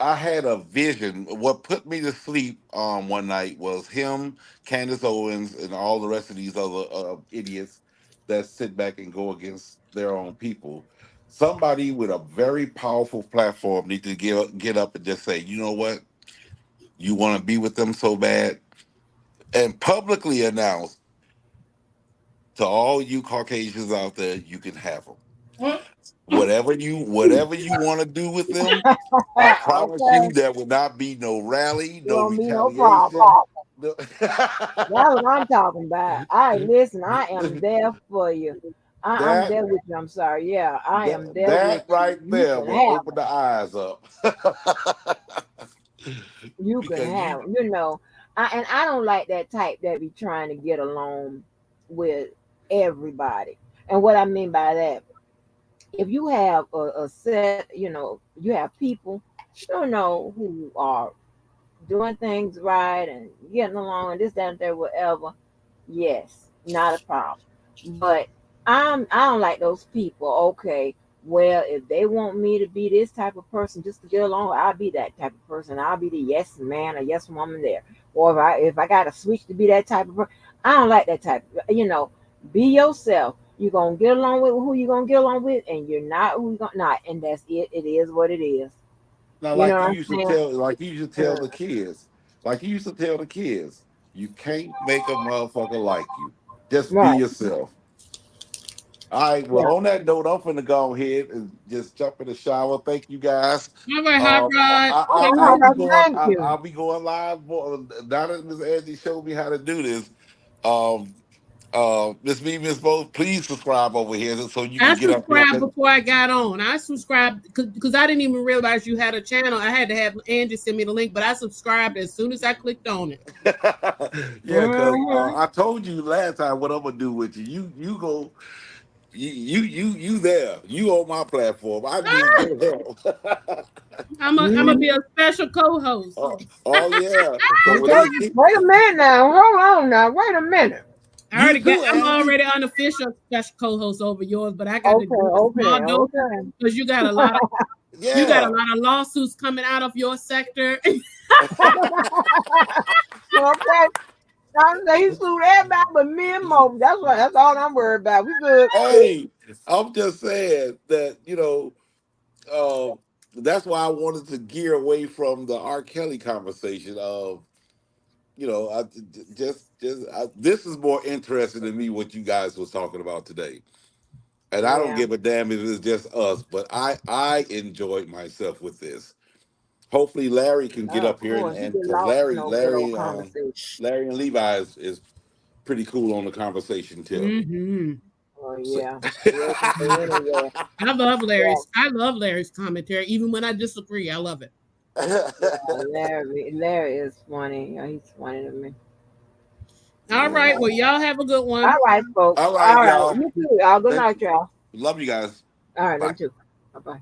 A: I had a vision. What put me to sleep one night was him, Candace Owens, and all the rest of these other idiots that sit back and go against their own people. Somebody with a very powerful platform needs to get up and just say, you know what, you want to be with them so bad, and publicly announce to all you Caucasians out there, you can have them. Whatever you want to do with them, I promise you
B: Okay.
A: there will not be no rally,
B: There
A: no
B: won't be no problem.
A: retaliation. No.
B: That's what I'm talking about. I listen. I am there for you. I'm
A: that
B: there with you. I'm sorry. Yeah, I am there with
A: that
B: you.
A: right
B: You
A: there
B: can
A: will
B: have
A: open the eyes up.
B: you can
A: Because you
B: have 'em, and I don't like that type that be trying to get along with everybody. And what I mean by that, if you have a set, you have people, who are doing things right and getting along and this, that, and there, whatever. Yes, not a problem. But I don't like those people. Okay, well, if they want me to be this type of person just to get along, I'll be that type of person. I'll be the yes man or yes woman there. Or if I got to switch to be that type of person, I don't like that type. Be yourself. You're gonna get along with who you're gonna get along with, and you're not who you're gonna not, and that's it. It is what it is.
A: now,
B: You know what I'm saying?
A: like you used to tell the kids, you can't make a motherfucker like you. Just be
B: Right.
A: yourself. All right. Well,
B: Yeah.
A: on that note, I'm finna go ahead and just jump in the shower. Thank you guys.
C: All right, Hot Rod.
A: I'll be going.
B: Thank you.
A: I'll be going live. Now that Miss Angie showed me how to do this, um, Miss Me, Miss Both, please subscribe over here so you
C: I
A: can get up here.
C: subscribed before I got on. I subscribed because I didn't even realize you had a channel. I had to have Angie send me the link, but I subscribed as soon as I clicked on it.
A: Yeah, because
B: Hmm.
A: I told you last time what I'm gonna do with you. You go. You there. You on my platform. I need your help.
C: I'm gonna be a special co-host.
A: Oh yeah. So when
B: Okay,
A: they kick
B: wait a minute now. Hold on now. Wait a minute.
A: you too,
C: I'm
A: Angie.
C: already unofficial special co-host over yours, but I got to
B: Okay,
C: do a small
B: okay,
C: dose
B: okay.
C: because you got a
A: Yeah.
C: lot of lawsuits coming out of your sector.
B: Okay. I'm say he sued everybody but me and Mo. That's all I'm worried about. We good.
A: Hey, I'm just saying that that's why I wanted to gear away from the R. Kelly conversation. Of I this is more interesting to me what you guys was talking about today. And I don't
B: Yeah.
A: give a damn if it's just us, but I enjoyed myself with this. Hopefully Larry can get up
B: Of
A: here
B: course. You
A: and
B: get
A: because
B: lost in
A: Larry
B: those good old
A: Larry
B: conversations.
A: Larry and Levi is pretty cool on the conversation tip.
C: Hmm.
B: Oh
A: So-
B: yeah. Yeah, can go anywhere.
C: I love
B: Yeah.
C: Larry's. I love Larry's commentary, even when I disagree. I love it.
B: Larry is funny. He's funny to me.
C: All right. Well, y'all have a good one.
B: All right, folks.
A: All right, y'all.
B: You too. Y'all. Good night, y'all.
A: Love you guys.
B: All right,
A: Bye.
B: love you too. Bye bye.